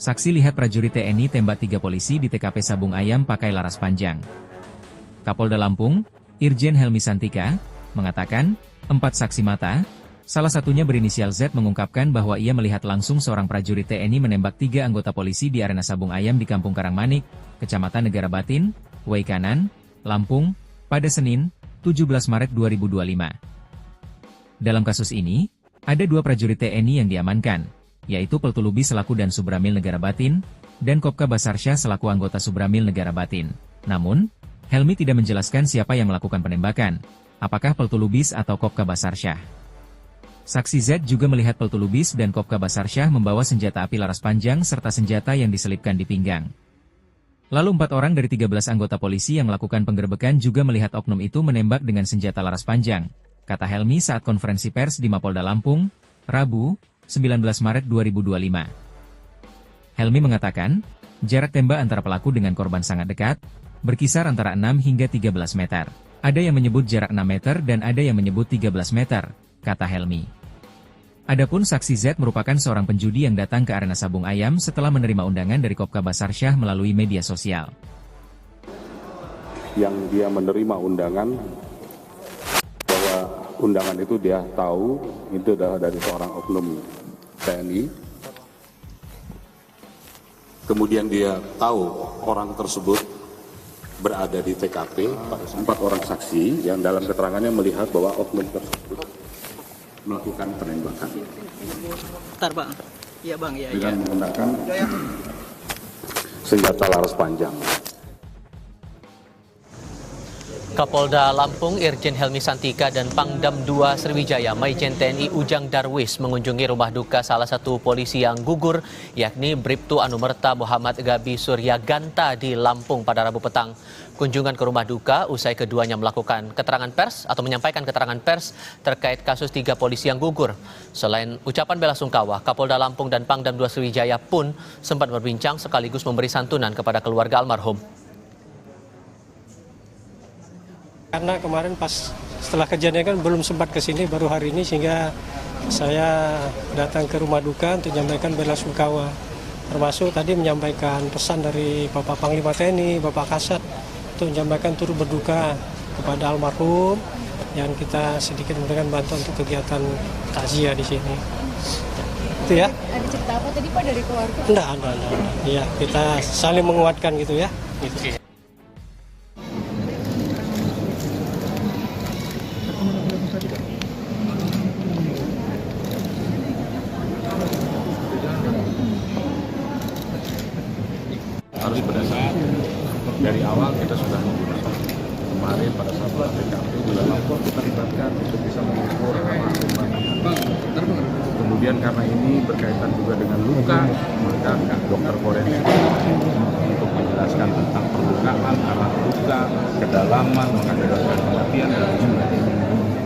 Speaker 1: Saksi lihat prajurit TNI tembak 3 polisi di TKP Sabung Ayam pakai laras panjang. Kapolda Lampung, Irjen Helmi Santika, mengatakan, 4 saksi mata, salah satunya berinisial Z mengungkapkan bahwa ia melihat langsung seorang prajurit TNI menembak 3 anggota polisi di arena Sabung Ayam di Kampung Karangmanik, Kecamatan Negara Batin, Waikanan, Lampung, pada Senin, 17 Maret 2025. Dalam kasus ini, ada 2 prajurit TNI yang diamankan, yaitu Peltulubi selaku dan Subramil Negara Batin, dan Kopka Basarsyah selaku anggota Subramil Negara Batin. Namun, Helmi tidak menjelaskan siapa yang melakukan penembakan, apakah Peltulubis atau Kopka Basarsyah. Saksi Z juga melihat Peltulubis dan Kopka Basarsyah membawa senjata api laras panjang serta senjata yang diselipkan di pinggang. Lalu 4 orang dari 13 anggota polisi yang melakukan penggerebekan juga melihat oknum itu menembak dengan senjata laras panjang, kata Helmi saat konferensi pers di Mapolda Lampung, Rabu, 19 Maret 2025. Helmi mengatakan, jarak tembak antara pelaku dengan korban sangat dekat, berkisar antara 6 hingga 13 meter. Ada yang menyebut jarak 6 meter dan ada yang menyebut 13 meter, kata Helmi. Adapun saksi Z merupakan seorang penjudi yang datang ke arena Sabung Ayam setelah menerima undangan dari Kopka Basarsyah melalui media sosial.
Speaker 2: Yang dia menerima undangan, bahwa undangan itu dia tahu, itu adalah dari seorang oknum TNI. Kemudian dia tahu orang tersebut berada di TKP, 4 orang saksi yang dalam keterangannya melihat bahwa oknum tersebut melakukan penembakan.
Speaker 3: Bentar bang, iya bang, iya.
Speaker 2: Dengan menggunakan senjata laras panjang.
Speaker 4: Kapolda Lampung Irjen Helmi Santika dan Pangdam 2 Sriwijaya Maijen TNI Ujang Darwis mengunjungi rumah duka salah satu polisi yang gugur, yakni Bribtu Anumerta Muhammad Gabi Suryaganta di Lampung pada Rabu petang. Kunjungan ke rumah duka usai keduanya melakukan keterangan pers atau menyampaikan keterangan pers terkait kasus 3 polisi yang gugur. Selain ucapan bela sungkawa, Kapolda Lampung dan Pangdam 2 Sriwijaya pun sempat berbincang sekaligus memberi santunan kepada keluarga almarhum.
Speaker 5: Karena kemarin pas setelah kejadian kan belum sempat ke sini, baru hari ini, sehingga saya datang ke rumah duka untuk menyampaikan bela sungkawa. Termasuk tadi menyampaikan pesan dari Bapak Panglima TNI, Bapak Kasat, untuk menyampaikan turut berduka kepada almarhum yang kita sedikit memberikan bantuan untuk kegiatan takziah di sini. Itu ya.
Speaker 10: Ada cerita apa tadi Pak dari keluarga?
Speaker 5: Enggak. Iya, kita saling menguatkan gitu ya. Gitu.
Speaker 2: Harus berdasarkan dari awal kita sudah menggunakan. Kemarin pada saat TKP juga lapor kita libatkan untuk bisa mengukur kemudian karena ini berkaitan juga dengan luka, maka dokter forensik untuk menjelaskan menjelaskan tentang perlukaan, arah luka, kedalaman, mengakibatkan kematian, dan sebagainya.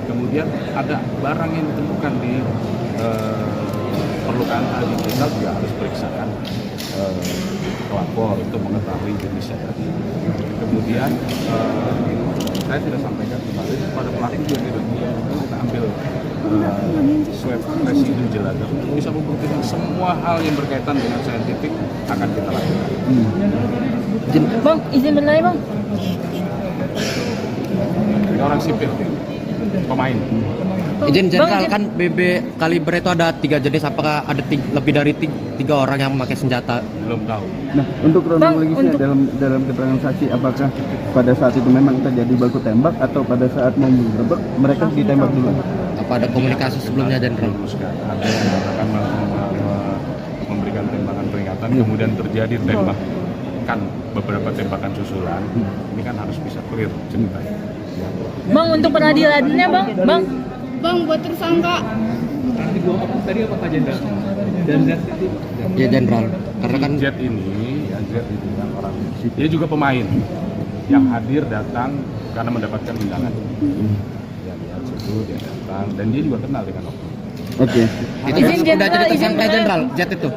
Speaker 2: Kemudian ada barang yang ditemukan di perlukaan tadi, kita juga harus periksakan pelapor untuk mengetahui jenisnya tadi. Kemudian saya sudah sampaikan kemarin pada pelaku juga kita ambil swab residu jelaga untuk bisa membuktikan semua hal yang berkaitan dengan saintifik akan kita lakukan.
Speaker 6: Bang, izin berlari bang.
Speaker 2: Ini orang sipil, pemain.
Speaker 7: Izin jenderal, kan BB kaliber itu ada 3 jenis, apakah ada lebih dari 3 orang yang memakai senjata?
Speaker 2: Belum tahu.
Speaker 8: Nah, untuk kronologisnya dalam keterangan saksi, apakah pada saat itu memang terjadi baku tembak atau pada saat mau menggerebek mereka ditembak dulu?
Speaker 7: Apa ada komunikasi sebelumnya, jenderal?
Speaker 2: Ada yang mengatakan memberikan tembakan peringatan, kemudian terjadi tembakan beberapa tembakan susulan. Ini kan harus bisa clear ceritanya.
Speaker 6: Bang, untuk peradilannya bang.
Speaker 10: Bang, buat tersangka.
Speaker 9: Nanti gua tadi apa Pak Jenderal? Dan Z itu?
Speaker 7: Ya jenderal, karena kan
Speaker 2: Z ini kan orang, dia juga pemain yang hadir datang karena mendapatkan undangan. Ya lihat situ dia datang dan dia juga kenal dengan oknum.
Speaker 8: Oke.
Speaker 7: itu sudah jadi tersangka jenderal, Z itu.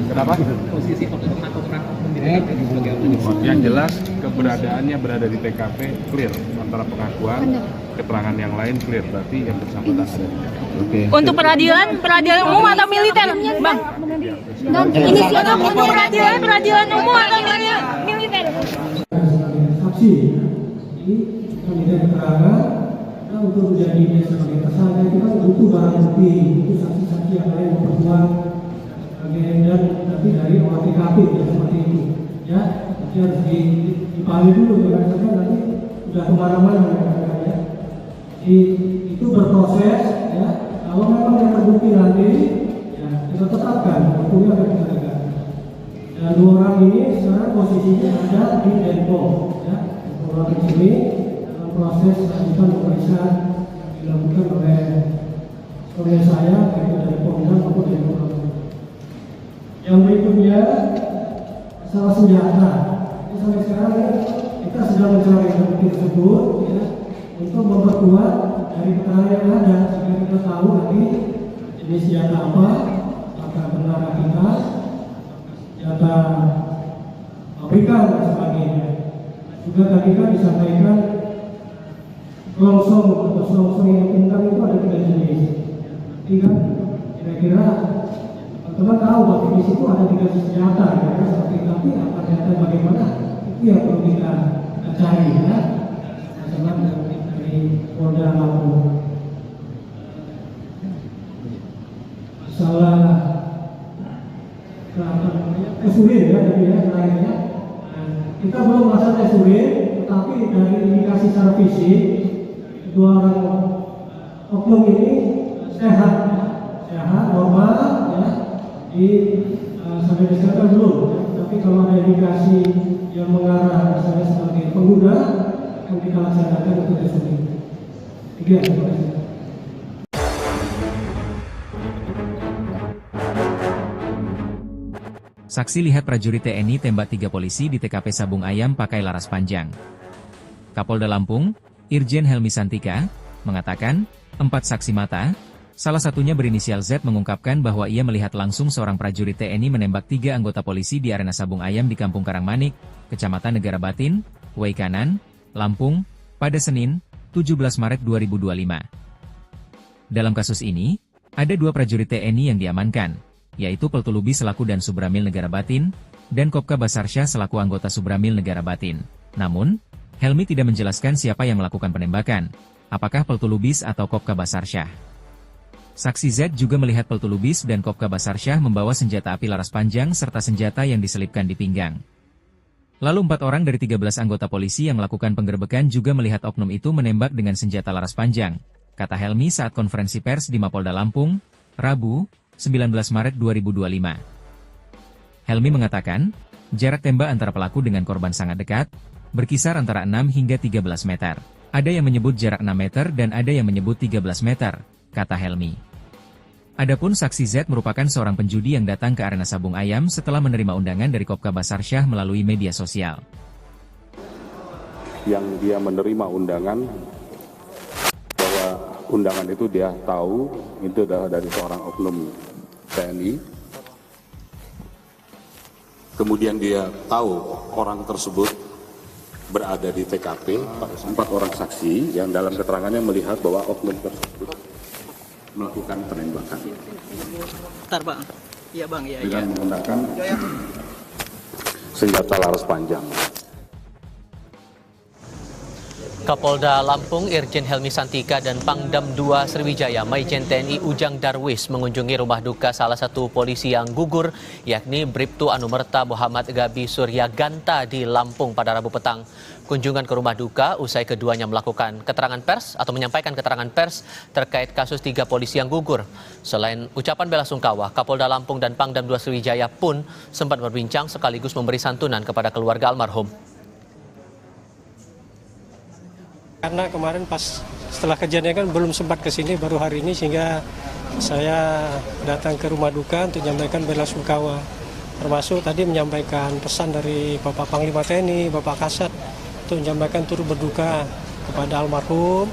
Speaker 2: Kenapa?
Speaker 9: Posisi oknum atau peran oknum di TKP sebagai apa?
Speaker 2: Yang jelas keberadaannya berada di TKP clear, antara pengakuan, keterangan yang lain clear, berarti yang bersangkutan ada di TKP.
Speaker 8: Oke.
Speaker 6: Untuk peradilan umum atau militer, bang? Inisial peradilan umum atau militer?
Speaker 11: Sebagai saksi, ini kami tidak keterangan. Nah, untuk menjadinya sebagai tersangka itu kan butuh barang bukti, itu saksi-saksi yang lain memperkuat dan nanti dari olah TKP ya, seperti itu. Ya, nanti harus dipahami dulu jangan sampai nanti sudah kemana-mana ya. Itu berproses ya. Kalau memang yang terbukti nanti ya kita tetapkan hukumnya akan kita tegakkan. Dan 2 orang ini sekarang posisinya ada di Denpom ya. Orang di sini dalam proses lanjutan pemeriksaan yang dilakukan oleh saya baik dari Polda maupun dari Polda. Yang berikutnya masalah senjata. Jadi sampai sekarang kita sedang mencari bukti tersebut ya, untuk memperkuat dari keterangan yang ada sehingga kita tahu nanti jenis senjata apa, apakah benar rakitan, senjata pabrikan dan sebagainya. Juga tadi kan disampaikan longsong atau selongsong yang tunggal itu ada 3 jenis. Jadi kan kira-kira teman-teman tahu bahwa di situ ada 3 jenis senjata, ya, seperti tapi apa senjata bagaimana itu yang perlu kita cari ya. Teman dari Polda Lampung. Masalah urin ya, jadi ya lainnya. Kita belum melaksanakan tes urin, tetapi dari indikasi secara fisik 2 orang oknum ini sehat, normal ya. Sampai disediakan belum, ya. Tapi kalau ada indikasi yang mengarah misalnya sebagai pengguna, akan kita laksanakan untuk tes urin. 3, terima kasih.
Speaker 1: Saksi lihat prajurit TNI tembak 3 polisi di TKP Sabung Ayam pakai laras panjang. Kapolda Lampung, Irjen Helmi Santika, mengatakan, 4 saksi mata, salah satunya berinisial Z mengungkapkan bahwa ia melihat langsung seorang prajurit TNI menembak 3 anggota polisi di arena Sabung Ayam di Kampung Karangmanik, Kecamatan Negara Batin, Waikanan, Lampung, pada Senin, 17 Maret 2025. Dalam kasus ini, ada 2 prajurit TNI yang diamankan, yaitu Peltu Lubis selaku dan Subramil Negara Batin, dan Kopka Basarsyah selaku anggota Subramil Negara Batin. Namun, Helmi tidak menjelaskan siapa yang melakukan penembakan, apakah Peltu Lubis atau Kopka Basarsyah. Saksi Z juga melihat Peltu Lubis dan Kopka Basarsyah membawa senjata api laras panjang serta senjata yang diselipkan di pinggang. Lalu 4 orang dari 13 anggota polisi yang melakukan penggerbekan juga melihat oknum itu menembak dengan senjata laras panjang, kata Helmi saat konferensi pers di Mapolda Lampung, Rabu, 19 Maret 2025. Helmi mengatakan, jarak tembak antara pelaku dengan korban sangat dekat, berkisar antara 6 hingga 13 meter. Ada yang menyebut jarak 6 meter dan ada yang menyebut 13 meter, kata Helmi. Adapun saksi Z merupakan seorang penjudi yang datang ke arena Sabung Ayam setelah menerima undangan dari Kopka Basarsyah melalui media sosial.
Speaker 2: Yang dia menerima undangan, bahwa undangan itu dia tahu itu adalah dari seorang oknum TNI. Kemudian dia tahu orang tersebut berada di TKP, 4 orang saksi yang dalam keterangannya melihat bahwa oknum tersebut melakukan penembakan.
Speaker 3: Bentar bang, iya bang, iya.
Speaker 2: Dengan menggunakan senjata laras panjang.
Speaker 4: Kapolda Lampung Irjen Helmi Santika dan Pangdam 2 Sriwijaya Maijen TNI Ujang Darwis mengunjungi rumah duka salah satu polisi yang gugur, yakni Bribtu Anumerta Muhammad Gabi Surya Ganta di Lampung pada Rabu petang. Kunjungan ke rumah duka usai keduanya melakukan keterangan pers atau menyampaikan keterangan pers terkait kasus 3 polisi yang gugur. Selain ucapan bela sungkawa, Kapolda Lampung dan Pangdam 2 Sriwijaya pun sempat berbincang sekaligus memberi santunan kepada keluarga almarhum.
Speaker 5: Karena kemarin pas setelah kejadian kan belum sempat ke sini, baru hari ini, sehingga saya datang ke rumah duka untuk menyampaikan bela sungkawa. Termasuk tadi menyampaikan pesan dari Bapak Panglima TNI, Bapak Kasat, untuk menyampaikan turut berduka kepada almarhum,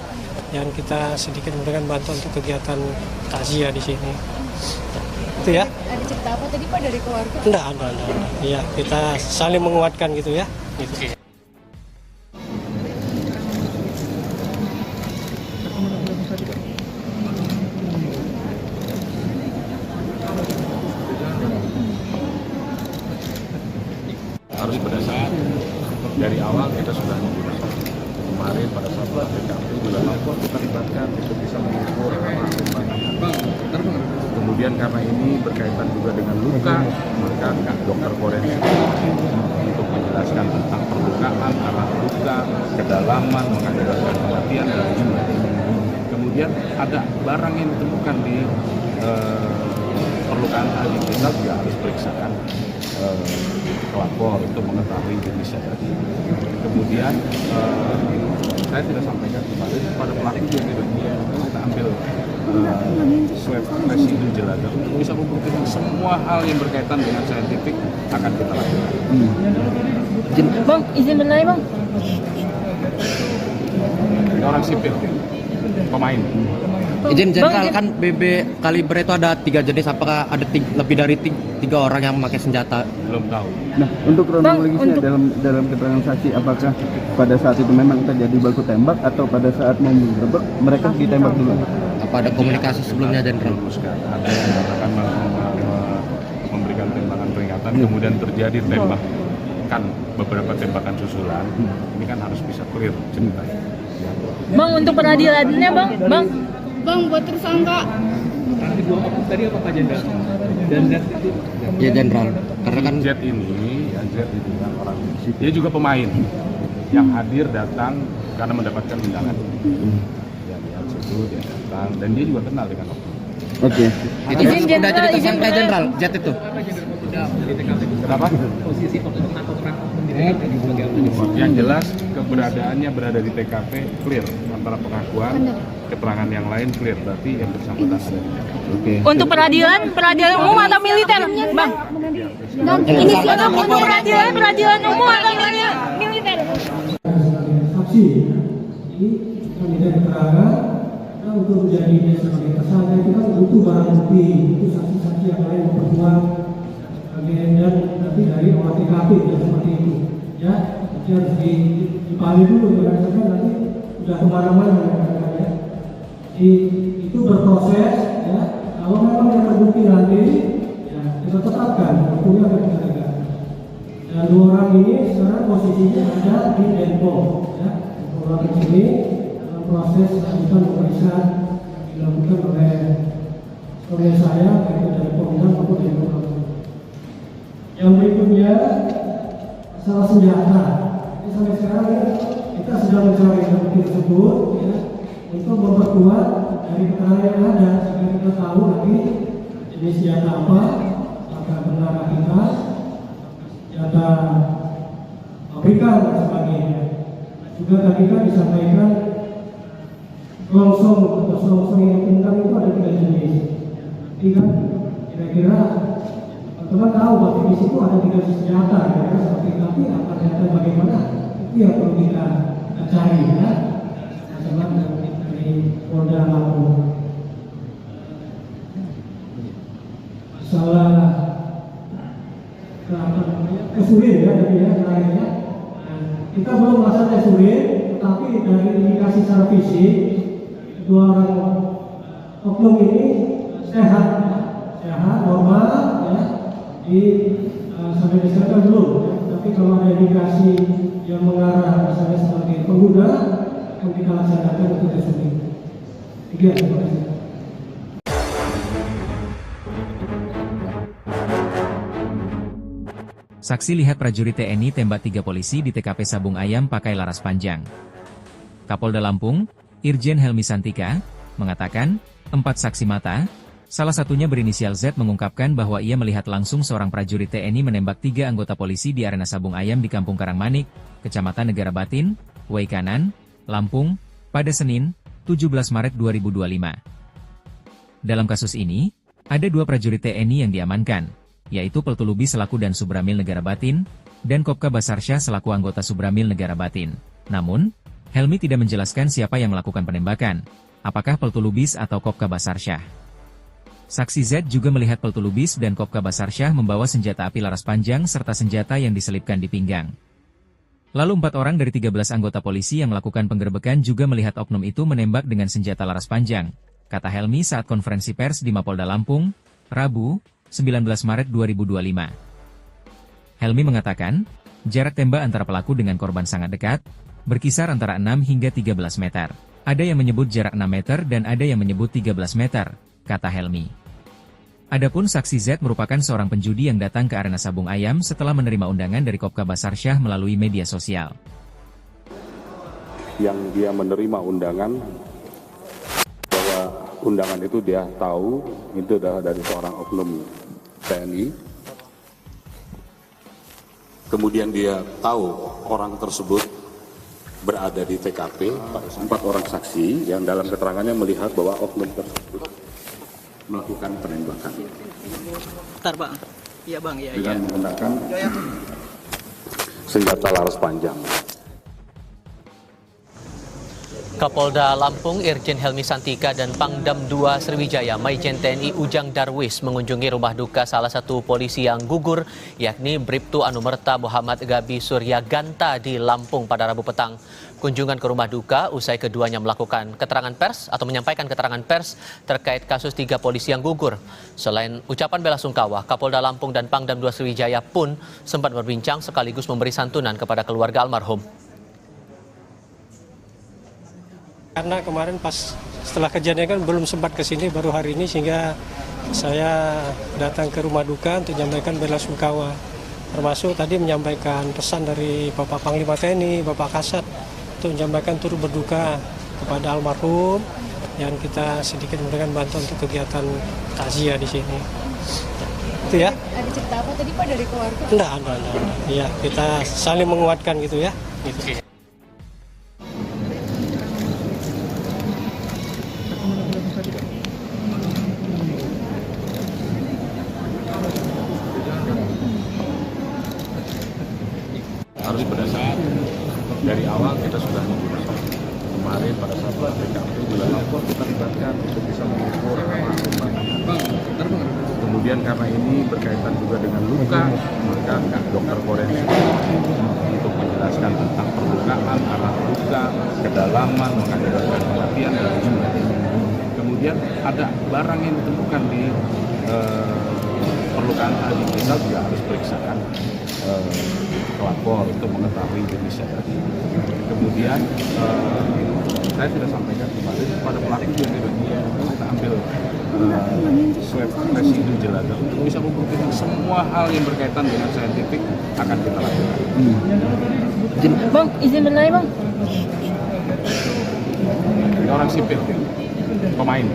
Speaker 5: yang kita sedikit memberikan bantuan untuk kegiatan takziah di sini. Itu ya.
Speaker 10: Ada cerita apa tadi Pak dari keluarga?
Speaker 5: Enggak. Iya, kita saling menguatkan gitu ya. Gitu.
Speaker 2: Harus berdasarkan dari awal kita sudah menggunakan. Kemarin pada saat TKP juga lapor kita libatkan untuk bisa mengukur kemudian karena ini berkaitan juga dengan luka, maka dokter forensik untuk menjelaskan tentang perlukaan, arah luka, kedalaman, mengakibatkan kematian dan sebagainya. Kemudian ada barang yang ditemukan di perlukaan tadi, kita juga harus periksakan pelapor untuk mengetahui jenisnya tadi. Kemudian saya tidak sampaikan kemarin pada pelaku juga kita ambil swab residu jelada untuk bisa membuktikan semua hal yang berkaitan dengan saintifik akan kita lakukan.
Speaker 6: Bang, izin bertanya bang.
Speaker 2: Ini orang sipil, pemain.
Speaker 7: Izin Jenderal, kan BB kaliber itu ada 3 jenis, apakah ada lebih dari 3 orang yang memakai senjata?
Speaker 2: Belum tahu.
Speaker 8: Nah, untuk kronologisnya dalam keterangan saksi, apakah pada saat itu memang terjadi baku tembak atau pada saat mau menggerebek mereka ditembak dulu?
Speaker 7: Apa ada komunikasi sebelumnya, Jenderal?
Speaker 2: Ada yang mengatakan memberikan tembakan peringatan, kemudian terjadi tembakan, beberapa tembakan susulan. Ini kan harus bisa clear ceritanya.
Speaker 6: Bang, untuk peradilannya bang.
Speaker 10: Bang, buat tersangka.
Speaker 9: Nanti 2 oknum tadi apa Pak Jenderal? Dan Z itu?
Speaker 7: Ya Jenderal, karena kan
Speaker 2: Z ini, Z itu kan orang, dia juga pemain yang hadir datang karena mendapatkan undangan. Ya, lihat situ dia datang dan dia juga kenal dengan oknum.
Speaker 8: Oke.
Speaker 7: itu sudah jadi tersangka Jenderal, Z itu.
Speaker 2: Kenapa?
Speaker 9: Posisi oknum atau peran oknum di TKP sebagai apa?
Speaker 2: Yang jelas keberadaannya berada di TKP clear, antara pengakuan, keterangan yang lain clear, berarti yang bersangkutan ada di TKP.
Speaker 8: Oke.
Speaker 6: Untuk peradilan umum atau militer, bang? Inisiatif untuk peradilan umum atau militer?
Speaker 11: Saksi, ini kita minta keterangan. Nah, untuk menjadi sebagai tersangka itu kan butuh barang bukti, itu saksi-saksi yang lain memperkuat dan nanti dari olah TKP ya, seperti itu ya. Jadi harus dipahami dulu berdasarkan nanti sudah kemana-mana ya. Itu berproses ya. Kalau memang yang terbukti nanti ya kita tetapkan hukumnya akan kita tegakkan. Dan 2 orang ini sekarang posisinya ada di Denpom ya. 2 orang ini dalam proses lanjutan pemeriksaan dilakukan oleh saya baik dari Polda maupun dari Polda. Yang berikutnya masalah senjata. Jadi sampai sekarang ya, kita sedang mencari bukti tersebut ya, untuk memperkuat dari keterangan yang ada sehingga kita tahu lagi jenis senjata apa, apakah benar rakitan, senjata pabrikan dan sebagainya. Juga tadi kan disampaikan selongsong atau selongsong yang tentang itu ada 3 jenis. Jadi kan kira-kira teman-teman tahu bahwa di situ ada 3 senjata, kira-kira seperti itu. Tapi apa ternyata bagaimana? Itu yang perlu kita cari ya. Masalah dari Polda Lampung. Masalah kesulitan ya tadi ya lainnya. Kita belum merasa kesulitan, tapi dari indikasi secara fisik kedua orang oknum ini sehat, normal ya. Sampai disana belum. Ya. Tapi kalau ada indikasi yang mengarah misalnya sebagai pengguna, akan kita laksanakan untuk kesulitan. Terima kasih.
Speaker 1: Saksi lihat prajurit TNI tembak 3 polisi di TKP Sabung Ayam pakai laras panjang. Kapolda Lampung, Irjen Helmi Santika, mengatakan, 4 saksi mata, salah satunya berinisial Z mengungkapkan bahwa ia melihat langsung seorang prajurit TNI menembak 3 anggota polisi di arena Sabung Ayam di Kampung Karangmanik, Kecamatan Negara Batin, Wai Kanan, Lampung, pada Senin, 17 Maret 2025. Dalam kasus ini, ada 2 prajurit TNI yang diamankan, yaitu Peltulubi selaku dan Subramil Negara Batin, dan Kopka Basarsyah selaku anggota Subramil Negara Batin. Namun, Helmi tidak menjelaskan siapa yang melakukan penembakan, apakah Peltulubis atau Kopka Basarsyah. Saksi Z juga melihat Peltulubis dan Kopka Basarsyah membawa senjata api laras panjang serta senjata yang diselipkan di pinggang. Lalu 4 orang dari 13 anggota polisi yang melakukan penggerebekan juga melihat oknum itu menembak dengan senjata laras panjang, kata Helmi saat konferensi pers di Mapolda Lampung, Rabu, 19 Maret 2025. Helmi mengatakan, jarak tembak antara pelaku dengan korban sangat dekat, berkisar antara 6 hingga 13 meter. Ada yang menyebut jarak 6 meter dan ada yang menyebut 13 meter, kata Helmi. Adapun saksi Z merupakan seorang penjudi yang datang ke arena Sabung Ayam setelah menerima undangan dari Kopka Basarsyah melalui media sosial.
Speaker 2: Yang dia menerima undangan, bahwa undangan itu dia tahu, itu adalah dari seorang oknum TNI. Kemudian dia tahu orang tersebut berada di TKP, 4 orang saksi yang dalam keterangannya melihat bahwa oknum tersebut melakukan penembakan.
Speaker 3: Bentar bang, iya bang, iya.
Speaker 2: Dengan menggunakan senjata laras panjang.
Speaker 4: Kapolda Lampung Irjen Helmi Santika dan Pangdam 2 Sriwijaya Maijen TNI Ujang Darwis mengunjungi rumah duka salah satu polisi yang gugur, yakni Bribtu Anumerta Muhammad Gabi Suryaganta di Lampung pada Rabu petang. Kunjungan ke rumah duka usai keduanya melakukan keterangan pers atau menyampaikan keterangan pers terkait kasus 3 polisi yang gugur. Selain ucapan bela sungkawa, Kapolda Lampung dan Pangdam 2 Sriwijaya pun sempat berbincang sekaligus memberi santunan kepada keluarga almarhum.
Speaker 5: Karena kemarin pas setelah kejadian kan belum sempat ke sini, baru hari ini, sehingga saya datang ke rumah duka untuk menyampaikan bela sungkawa. Termasuk tadi menyampaikan pesan dari Bapak Panglima TNI, Bapak Kasat, untuk menyampaikan turut berduka kepada almarhum, dan kita sedikit memberikan bantuan untuk kegiatan takziah di sini. Itu ya.
Speaker 10: Ada cerita apa tadi Pak dari keluarga?
Speaker 5: Enggak. Iya, kita saling menguatkan gitu ya. Gitu.
Speaker 2: Harus berdasarkan dari awal kita sudah menggunakan. Kemarin pada saat TKP juga lapor kita libatkan untuk bisa mengukur kemudian karena ini berkaitan juga dengan luka, maka dokter forensik untuk menjelaskan tentang perlukaan, arah luka, kedalaman, mengakibatkan kematian dan sebagainya. Kemudian ada barang yang ditemukan di perlukaan tadi, kita juga harus periksakan pelapor untuk mengetahui jenisnya tadi. Kemudian saya sudah sampaikan kemarin pada pelaku juga kita ambil swab residu jelada untuk bisa membuktikan semua hal yang berkaitan dengan saintifik akan kita lakukan.
Speaker 6: Bang, izin berlari bang.
Speaker 2: Ini orang sipil, pemain.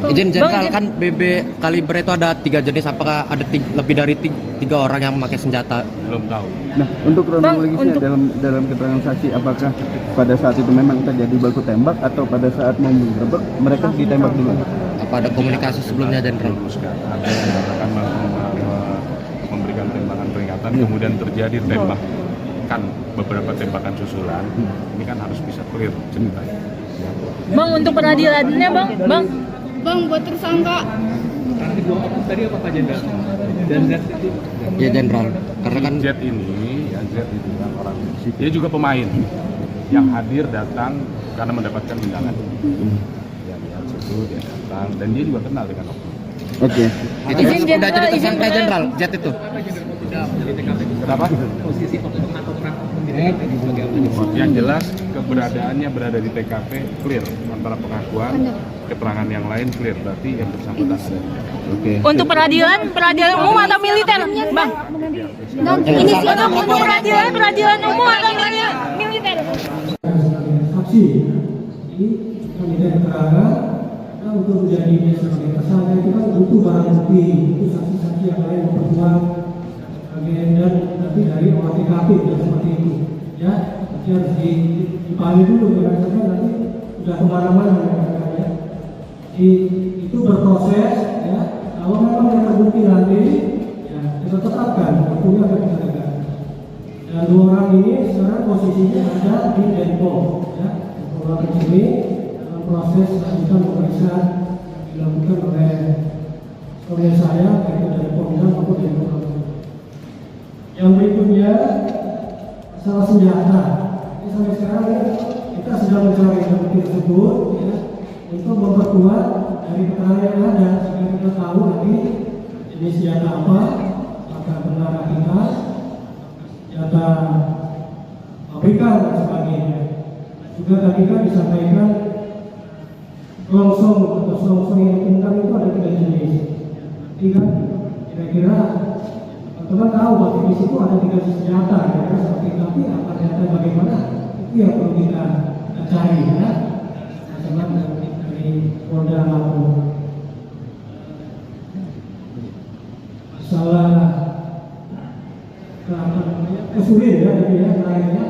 Speaker 7: Izin jenderal, kan BB kaliber itu ada 3 jenis, apakah ada lebih dari 3 orang yang memakai senjata?
Speaker 2: Belum tahu.
Speaker 8: Nah, untuk kronologisnya dalam keterangan saksi, apakah pada saat itu memang terjadi baku tembak atau pada saat mau menggerebek mereka ditembak dulu?
Speaker 7: Apa ada komunikasi sebelumnya, Jenderal?
Speaker 2: Ada yang mengatakan memberikan tembakan peringatan, kemudian terjadi tembakan beberapa tembakan susulan. Ini kan harus bisa clear ceritanya.
Speaker 6: Bang, untuk peradilannya bang.
Speaker 10: Bang, buat tersangka.
Speaker 9: Nanti dua oknum tadi apa Pak Jenderal? Dan Z itu?
Speaker 7: Ya, Jenderal. Karena kan
Speaker 2: Z ini, ya Z itu kan orang, dia juga pemain yang hadir datang karena mendapatkan undangan. Ya, lihat situ dia datang dan dia juga kenal dengan oknum.
Speaker 8: Oke.
Speaker 7: itu sudah jadi tersangka, Jenderal. Z itu.
Speaker 2: Kenapa?
Speaker 9: Posisi oknum atau peran oknum di TKP sebagai apa?
Speaker 2: Yang jelas keberadaannya berada di TKP clear, antara pengakuan, keterangan yang lain clear, berarti yang bersangkutan ada.
Speaker 8: Oke.
Speaker 6: Untuk peradilan umum atau militer, bang? Inisial untuk peradilan umum atau militer?
Speaker 11: Saksi, ini kami dari keterangan. Untuk menjadi sebagai tersangka itu kan butuh barang bukti, itu saksi-saksi yang lain memperkuat dan nanti dari olah TKP dan seperti itu, ya. Nanti harus dipahami dulu, jangan sampai nanti sudah kemana-mana, ya. Itu berproses, ya. Kalau memang yang terbukti nanti, ya kita tetapkan, buktinya akan kita tegakkan. Dan dua orang ini sekarang posisinya ada di Denpom, ya. Orang ke sini. Proses lanjutan pemeriksaan dilakukan oleh saya, baik dari Polda maupun dari Polda. Yang berikutnya masalah senjata. Ini sampai sekarang kita sedang mencari bukti tersebut, ya, untuk memperkuat dari keterangan yang ada sehingga kita tahu nanti jenis senjata apa, apakah benar rakitan, senjata pabrikan dan sebagainya. Juga tadi kan disampaikan longsong atau selongsong yang ditemukan itu ada 3 jenis. Nanti kan kira-kira teman-teman tahu bahwa di situ ada 3 jenis senjata, kira-kira seperti tapi apa ternyata bagaimana itu yang perlu kita cari, ya. Teman dari Polda Lampung. Masalah tes urin, ya, jadi ya lainnya.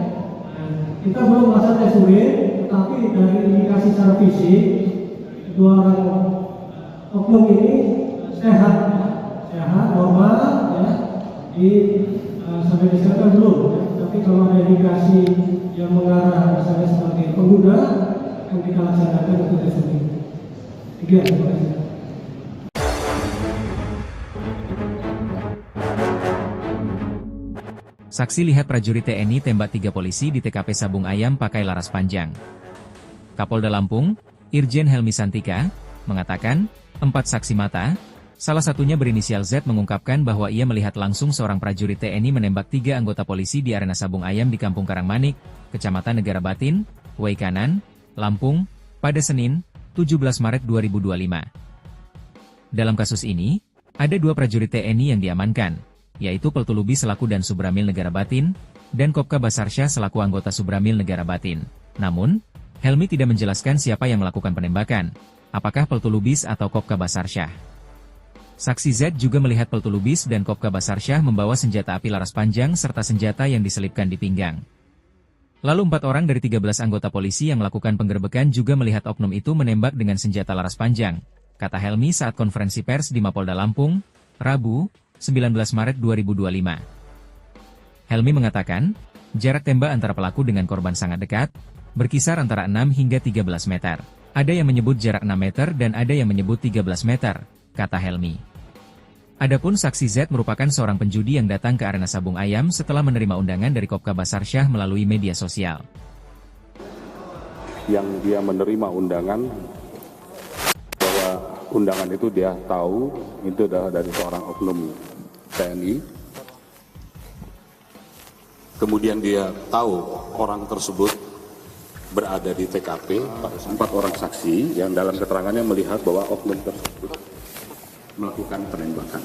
Speaker 11: Kita belum melakukan tes urin, tetapi dari indikasi secara fisik dua orang oknum ini sehat, normal, ya. Sampai disebutkan belum, ya. Tapi kalau ada indikasi yang mengarah misalnya sebagai pengguna, akan kita laksanakan untuk tes urin. 3, terima kasih.
Speaker 1: Saksi lihat prajurit TNI tembak 3 polisi di TKP Sabung Ayam pakai laras panjang. Kapolda Lampung, Irjen Helmi Santika, mengatakan, 4 saksi mata, salah satunya berinisial Z mengungkapkan bahwa ia melihat langsung seorang prajurit TNI menembak 3 anggota polisi di arena Sabung Ayam di Kampung Karangmanik, Kecamatan Negara Batin, Waikanan, Lampung, pada Senin, 17 Maret 2025. Dalam kasus ini, ada 2 prajurit TNI yang diamankan, yaitu Peltu Lubis selaku dan Subramil Negara Batin, dan Kopka Basarsyah selaku anggota Subramil Negara Batin. Namun, Helmi tidak menjelaskan siapa yang melakukan penembakan, apakah Peltu Lubis atau Kopka Basarsyah. Saksi Z juga melihat Peltu Lubis dan Kopka Basarsyah membawa senjata api laras panjang serta senjata yang diselipkan di pinggang. Lalu 4 orang dari 13 anggota polisi yang melakukan penggerbekan juga melihat oknum itu menembak dengan senjata laras panjang, kata Helmi saat konferensi pers di Mapolda Lampung, Rabu, 19 Maret 2025. Helmi mengatakan, jarak tembak antara pelaku dengan korban sangat dekat, berkisar antara 6 hingga 13 meter. Ada yang menyebut jarak 6 meter dan ada yang menyebut 13 meter, kata Helmi. Adapun saksi Z merupakan seorang penjudi yang datang ke arena Sabung Ayam setelah menerima undangan dari Kopka Basarsyah melalui media sosial.
Speaker 2: Yang dia menerima undangan, bahwa undangan itu dia tahu itu adalah dari seorang oknum TNI. Kemudian dia tahu orang tersebut berada di TKP, 4 orang saksi yang dalam keterangannya melihat bahwa oknum tersebut melakukan penembakan.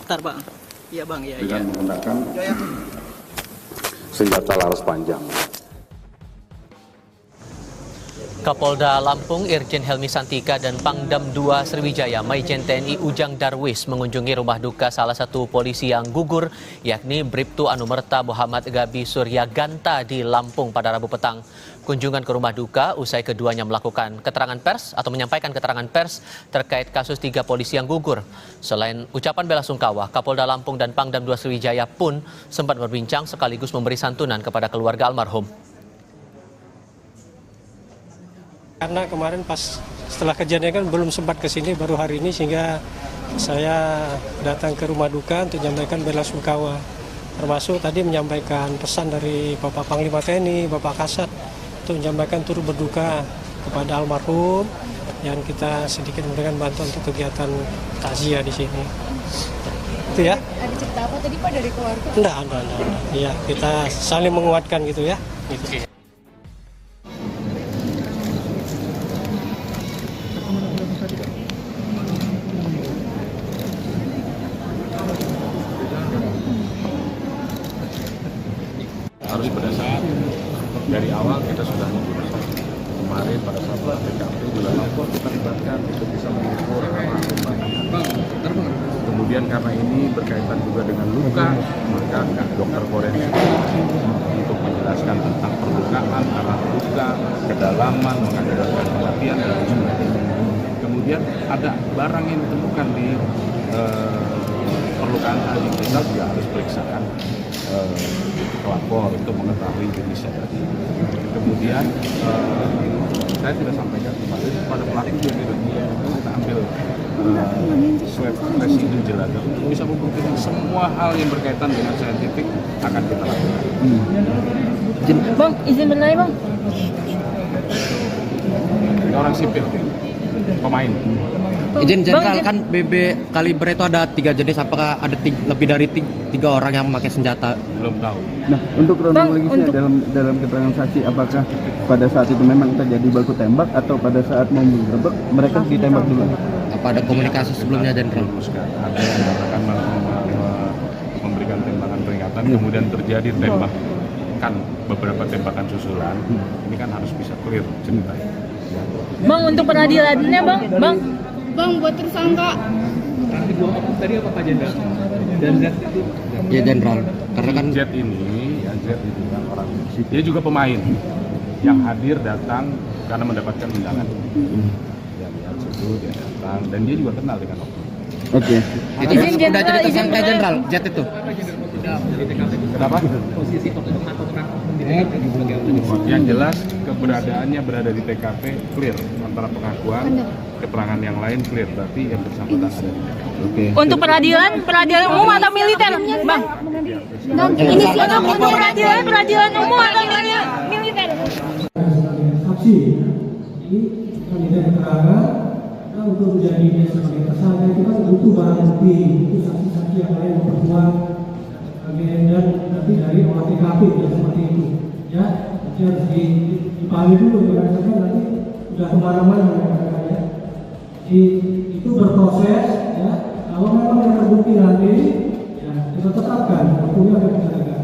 Speaker 3: Bentar bang, iya bang, iya.
Speaker 2: Dengan menggunakan senjata laras panjang.
Speaker 4: Kapolda Lampung Irjen Helmi Santika dan Pangdam 2 Sriwijaya Maijen TNI Ujang Darwis mengunjungi rumah duka salah satu polisi yang gugur, yakni Bribtu Anumerta Muhammad Gabi Suryaganta di Lampung pada Rabu petang. Kunjungan ke rumah duka usai keduanya melakukan keterangan pers atau menyampaikan keterangan pers terkait kasus 3 polisi yang gugur. Selain ucapan bela sungkawa, Kapolda Lampung dan Pangdam 2 Sriwijaya pun sempat berbincang sekaligus memberi santunan kepada keluarga almarhum.
Speaker 5: Karena kemarin pas setelah kejadian kan belum sempat ke sini, baru hari ini, sehingga saya datang ke rumah duka untuk menyampaikan bela sungkawa. Termasuk tadi menyampaikan pesan dari Bapak Panglima TNI, Bapak Kasat, untuk menyampaikan turut berduka kepada almarhum, yang kita sedikit memberikan bantuan untuk kegiatan takziah di sini. Itu ya.
Speaker 10: Ada cerita apa tadi Pak dari keluarga?
Speaker 5: Enggak. Ya, kita saling menguatkan gitu ya. Gitu.
Speaker 2: Harus pada saat dari awal kita sudah mengukur. Kemarin pada saat TKP juga lapor kita libatkan untuk bisa mengukur kemudian karena ini berkaitan juga dengan luka, maka dokter forensik untuk menjelaskan tentang perlukaan, arah luka, kedalaman, mengakibatkan kematian dan sebagainya. Kemudian ada barang yang ditemukan di perlukaan tadi, kita juga harus periksakan pelapor untuk mengetahui jenisnya tadi. Kemudian saya sudah sampaikan kemarin pada pelaku juga kita ambil swab residu jelaga untuk bisa membuktikan semua hal yang berkaitan dengan saintifik akan kita lakukan.
Speaker 6: Bang, izin bertanya Bang.
Speaker 2: Ini orang sipil, pemain.
Speaker 7: Izin Jenderal, kan BB kaliber itu ada 3 jenis, apakah ada lebih dari 3 orang yang memakai senjata?
Speaker 2: Belum tahu.
Speaker 8: Nah, untuk kronologisnya dalam keterangan saksi, apakah pada saat itu memang terjadi baku tembak atau pada saat mau menggerebek mereka ditembak dulu?
Speaker 7: Apa ada komunikasi sebelumnya, Jenderal?
Speaker 2: Ada yang mengatakan memberikan tembakan peringatan, kemudian terjadi tembakan, beberapa tembakan susulan. Ini kan harus bisa clear ceritanya.
Speaker 6: Bang, untuk peradilannya Bang.
Speaker 10: Bang, buat tersangka.
Speaker 9: Nanti 2 Oktober tadi apa Pak Jenderal? Dan Z itu?
Speaker 7: Ya Jenderal, karena kan
Speaker 2: Z ini, ya Z itu kan orang, dia juga pemain yang hadir datang karena mendapatkan undangan. Ya lihat situ dia datang dan dia juga kenal dengan Oktober.
Speaker 8: Oke.
Speaker 7: itu sudah jadi tersangka Jenderal, Z itu.
Speaker 2: Kenapa?
Speaker 9: Posisi atau
Speaker 2: Yang jelas keberadaannya berada di TKP clear, antara pengakuan, keterangan yang lain clear, berarti yang bersangkutan ada di TKP.
Speaker 8: Oke.
Speaker 6: Untuk peradilan umum atau militer, Bang? Ini siapa untuk peradilan umum atau militer?
Speaker 11: Sebagai saksi, ini kita minta keterangan. Nah, untuk menjadi sebagai tersangka itu kan butuh barang bukti, itu saksi-saksi yang lain memperkuat. Dan nanti dari olah TKP ya seperti itu ya, nanti harus dipahami dulu karena nanti sudah kemana-mana ya. Itu berproses ya, kalau memang yang terbukti nanti ya kita tetapkan waktunya akan kita tegakkan.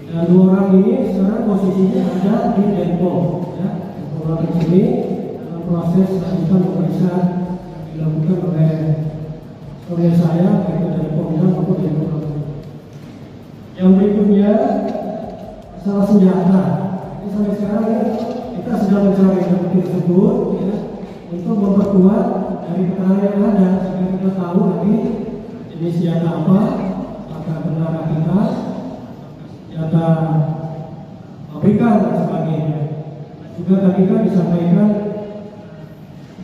Speaker 11: Dan 2 orang ini sekarang posisinya ada di Denpom ya, orang di sini dalam proses lanjutan pemeriksaan dilakukan oleh saya yaitu dari Polda maupun dari Polda. Yang berikutnya masalah senjata. Jadi sampai sekarang kita sedang mencari bukti tersebut ya, untuk memperkuat dari keterangan yang ada sehingga kita tahu nanti jenis senjata apa, apakah benar kita senjata pabrikan dan sebagainya. Juga tadi kan disampaikan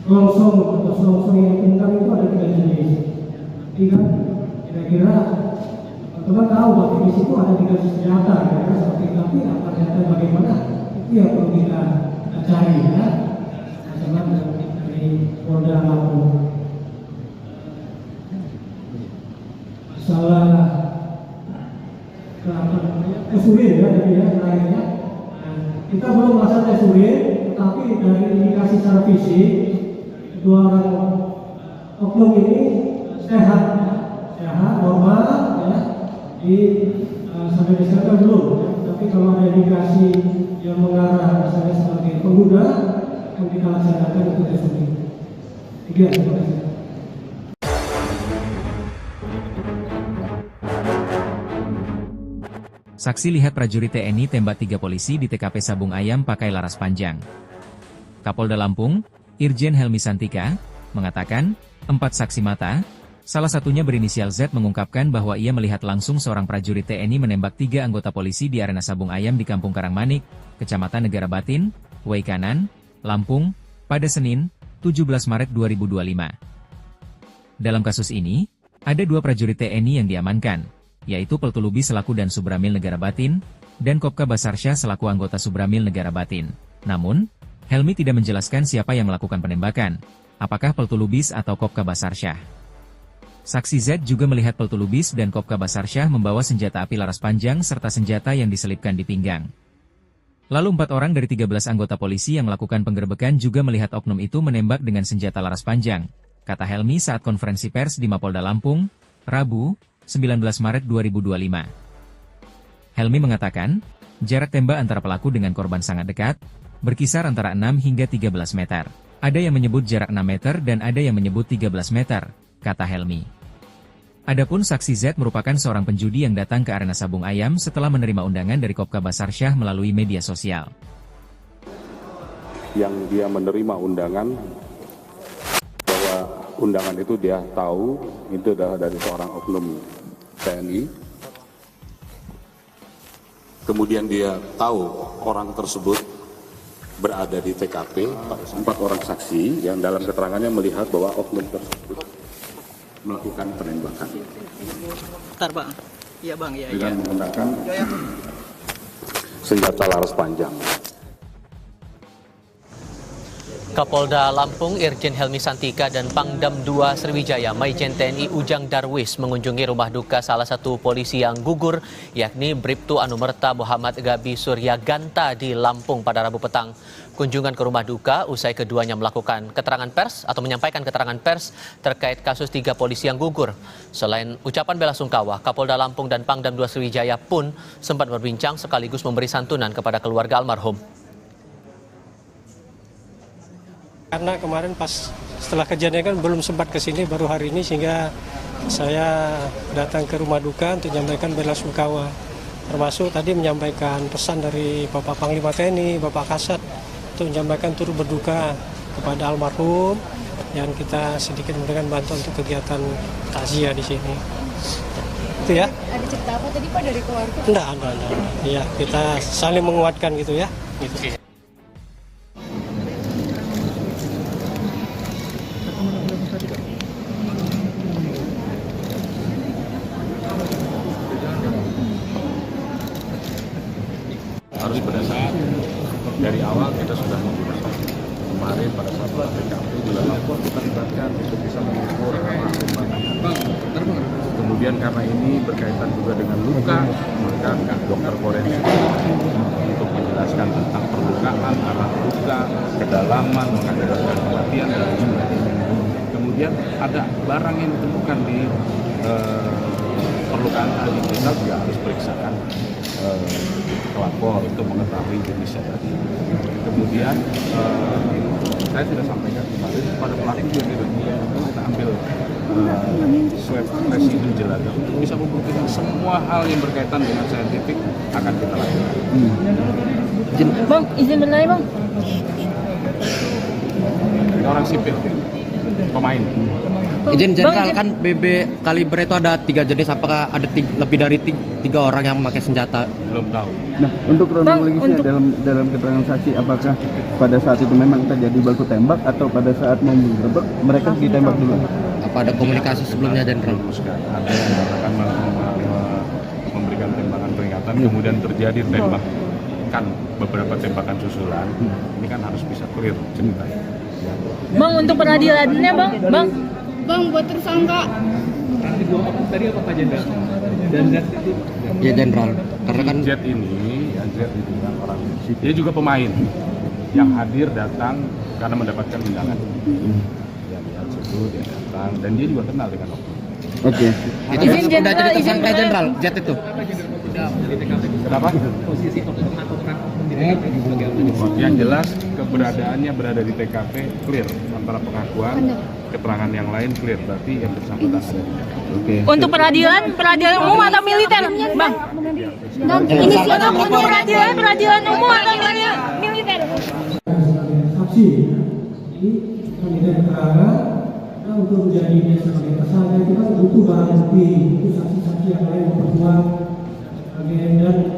Speaker 11: selongsong atau selongsong yang ditemukan itu ada 3 jenis. Nanti kan kira-kira teman tahu bahwa di situ ada 3 senjata, ya, seperti tapi apa senjata bagaimana itu yang perlu kita cari ya. Masalah dari Polda Lampung. Masalah tes urin ya, jadi ya terakhirnya. Kita belum melakukan tes urin, tetapi dari indikasi secara fisik 2 orang oknum ini sehat, normal ya. Sampai disangka belum ya. Tapi kalau ada indikasi yang mengarah misalnya sebagai pengguna akan kita laksanakan untuk besok ini. Terima kasih.
Speaker 1: Saksi lihat prajurit TNI tembak 3 polisi di TKP Sabung Ayam pakai laras panjang. Kapolda Lampung, Irjen Helmi Santika, mengatakan, 4 saksi mata, salah satunya berinisial Z mengungkapkan bahwa ia melihat langsung seorang prajurit TNI menembak 3 anggota polisi di arena Sabung Ayam di Kampung Karangmanik, Kecamatan Negara Batin, Waikanan, Lampung, pada Senin, 17 Maret 2025. Dalam kasus ini, ada 2 prajurit TNI yang diamankan, yaitu Peltulubi selaku dan Subramil Negara Batin, dan Kopka Basarsyah selaku anggota Subramil Negara Batin. Namun, Helmi tidak menjelaskan siapa yang melakukan penembakan, apakah Peltulubis atau Kopka Basarsyah. Saksi Z juga melihat Peltulubis dan Kopka Basarsyah membawa senjata api laras panjang serta senjata yang diselipkan di pinggang. Lalu 4 orang dari 13 anggota polisi yang melakukan penggerbekan juga melihat oknum itu menembak dengan senjata laras panjang, kata Helmi saat konferensi pers di Mapolda Lampung, Rabu, 19 Maret 2025. Helmi mengatakan, jarak tembak antara pelaku dengan korban sangat dekat, berkisar antara 6 hingga 13 meter. Ada yang menyebut jarak 6 meter dan ada yang menyebut 13 meter, kata Helmi. Adapun saksi Z merupakan seorang penjudi yang datang ke arena Sabung Ayam setelah menerima undangan dari Kopka Basarsyah melalui media sosial.
Speaker 2: Yang dia menerima undangan, bahwa undangan itu dia tahu itu adalah dari seorang oknum TNI. Kemudian dia tahu orang tersebut berada di TKP, 4 orang saksi yang dalam keterangannya melihat bahwa oknum tersebut melakukan penembakan.
Speaker 3: Bentar Bang. Iya Bang, iya.
Speaker 2: Dengan menggunakan senjata laras panjang.
Speaker 4: Kapolda Lampung Irjen Helmi Santika dan Pangdam 2 Sriwijaya Maijen TNI Ujang Darwis mengunjungi rumah duka salah satu polisi yang gugur, yakni Bribtu Anumerta Muhammad Gabi Suryaganta di Lampung pada Rabu petang. Kunjungan ke rumah duka usai keduanya melakukan keterangan pers atau menyampaikan keterangan pers terkait kasus 3 polisi yang gugur. Selain ucapan bela sungkawa, Kapolda Lampung dan Pangdam 2 Sriwijaya pun sempat berbincang sekaligus memberi santunan kepada keluarga almarhum.
Speaker 5: Karena kemarin pas setelah kejadian kan belum sempat ke sini, baru hari ini, sehingga saya datang ke rumah duka untuk menyampaikan bela sungkawa. Termasuk tadi menyampaikan pesan dari Bapak Panglima TNI, Bapak Kasat, untuk menyampaikan turut berduka kepada almarhum, dan kita sedikit memberikan bantuan untuk kegiatan takziah di sini. Itu ya.
Speaker 10: Ada cerita apa tadi Pak dari keluarga?
Speaker 5: Enggak. Iya, kita saling menguatkan gitu ya. Gitu.
Speaker 2: Harus berdasarkan dari awal kita sudah menggunakan. Kemarin pada saat TKP juga lapor kita libatkan untuk bisa mengukur kemudian karena ini berkaitan juga dengan luka, maka dokter forensik untuk menjelaskan tentang perlukaan, arah luka, kedalaman, mengakibatkan kematian dan sebagainya. Kemudian ada barang yang ditemukan di perlukaan tadi, kita juga harus periksakan pelapor untuk mengetahui jenisnya tadi. Kemudian saya sudah sampaikan kemarin pada pelaku juga kita ambil swab residu jelada untuk bisa membuktikan semua hal yang berkaitan dengan saintifik akan kita lakukan.
Speaker 6: Bang, izin berlari Bang.
Speaker 2: Ini orang sipil, pemain.
Speaker 7: Izin Jenderal, kan BB kaliber itu ada 3 jenis, apakah ada lebih dari 3 orang yang memakai senjata?
Speaker 2: Belum tahu.
Speaker 8: Nah, untuk kronologisnya dalam keterangan saksi, apakah pada saat itu memang terjadi baku tembak atau pada saat mau menggerebek mereka ditembak dulu?
Speaker 7: Apa ada komunikasi sebelumnya, Jenderal?
Speaker 2: Ada yang akan memberikan tembakan peringatan, kemudian terjadi tembakan, beberapa tembakan susulan. Ini kan harus bisa clear ceritanya.
Speaker 6: Bang, untuk peradilannya
Speaker 10: Bang, buat tersangka.
Speaker 9: Tadi apa Pak Jenderal? Dan Z itu?
Speaker 7: Ya Jenderal, karena kan
Speaker 2: Z ini kan orang, dia juga pemain yang hadir datang karena mendapatkan undangan. Ya lihat situ dia datang dan dia juga kenal dengan oknum.
Speaker 7: Oke. Itu
Speaker 6: Izin
Speaker 7: sudah jadi tersangka Jenderal Z itu.
Speaker 9: di TKP.
Speaker 2: Kenapa?
Speaker 9: Posisi oknum atau peran oknum di TKP bagaimana?
Speaker 2: Yang jelas keberadaannya berada di TKP clear, antara pengakuan, keterangan yang lain clear, berarti yang bersangkutan ada di TKP.
Speaker 8: Oke.
Speaker 6: Untuk peradilan umum atau militer, Bang? Inisial untuk peradilan umum atau militer?
Speaker 11: Saksi, jadi kita minta keterangan. Nah, untuk menjadi sebagai tersangka itu kan butuh barang bukti, itu saksi-saksi yang lain memperkuat dan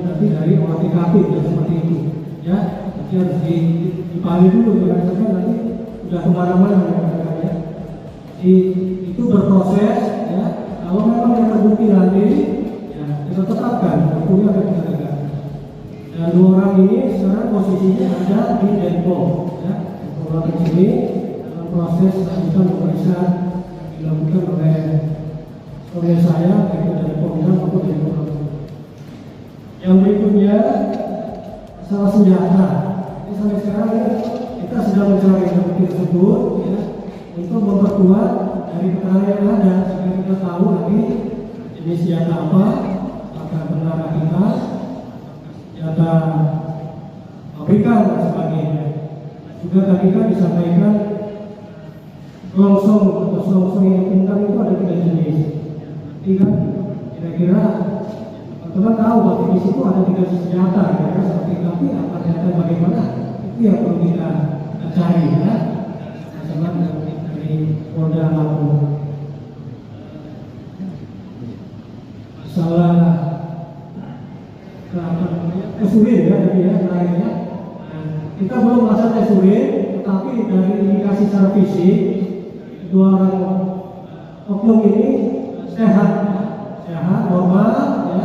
Speaker 11: nanti dari olah TKP ya seperti itu. Ya, nanti harus dipahami dulu berdasarkan nanti sudah kemana-mana ya. Itu berproses ya. Kalau memang yang terbukti nanti ya kita tetapkan hukumnya akan kita tegakkan. Dan dua orang ini sekarang posisinya ada di Denpom ya. Orang di sini dalam proses lanjutan pemeriksaan dilakukan oleh saya yaitu dari Polda maupun dari Polda. Yang berikutnya masalah senjata. Jadi sampai sekarang kita sedang mencari bukti tersebut ya, untuk memperkuat dari keterangan yang ada sehingga kita tahu nanti jenis senjata apa, apakah benar rakitan, senjata pabrikan dan sebagainya. Juga tadi kan disampaikan longsong atau selongsong yang pintar itu ada 3 jenis. Nanti kan kira-kira teman-teman tahu bahwa di situ ada 3 senjata, kira-kira seperti tapi apa ternyata bagaimana itu yang perlu kita cari ya. Sama dari Polda Lampung. Masalah urin ya tadi ya lainnya. Kita belum melakukan tes urin, tetapi dari indikasi secara fisik kedua orang oknum ini sehat, normal ya.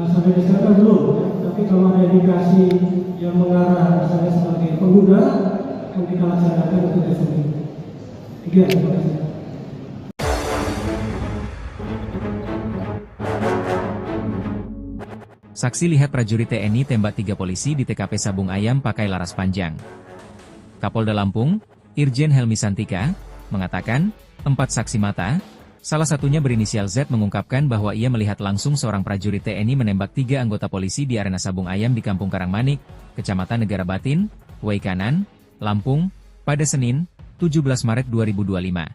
Speaker 11: Sampai disebutkan belum, ya. Tapi kalau ada indikasi yang mengarah misalnya sebagai pengguna akan kita laksanakan untuk tes urin. Terima kasih.
Speaker 1: Saksi lihat prajurit TNI tembak 3 polisi di TKP Sabung Ayam pakai laras panjang. Kapolda Lampung, Irjen Helmi Santika, mengatakan, 4 saksi mata, salah satunya berinisial Z mengungkapkan bahwa ia melihat langsung seorang prajurit TNI menembak 3 anggota polisi di arena Sabung Ayam di Kampung Karangmanik, Kecamatan Negara Batin, Waikanan, Lampung, pada Senin, 17 Maret 2025.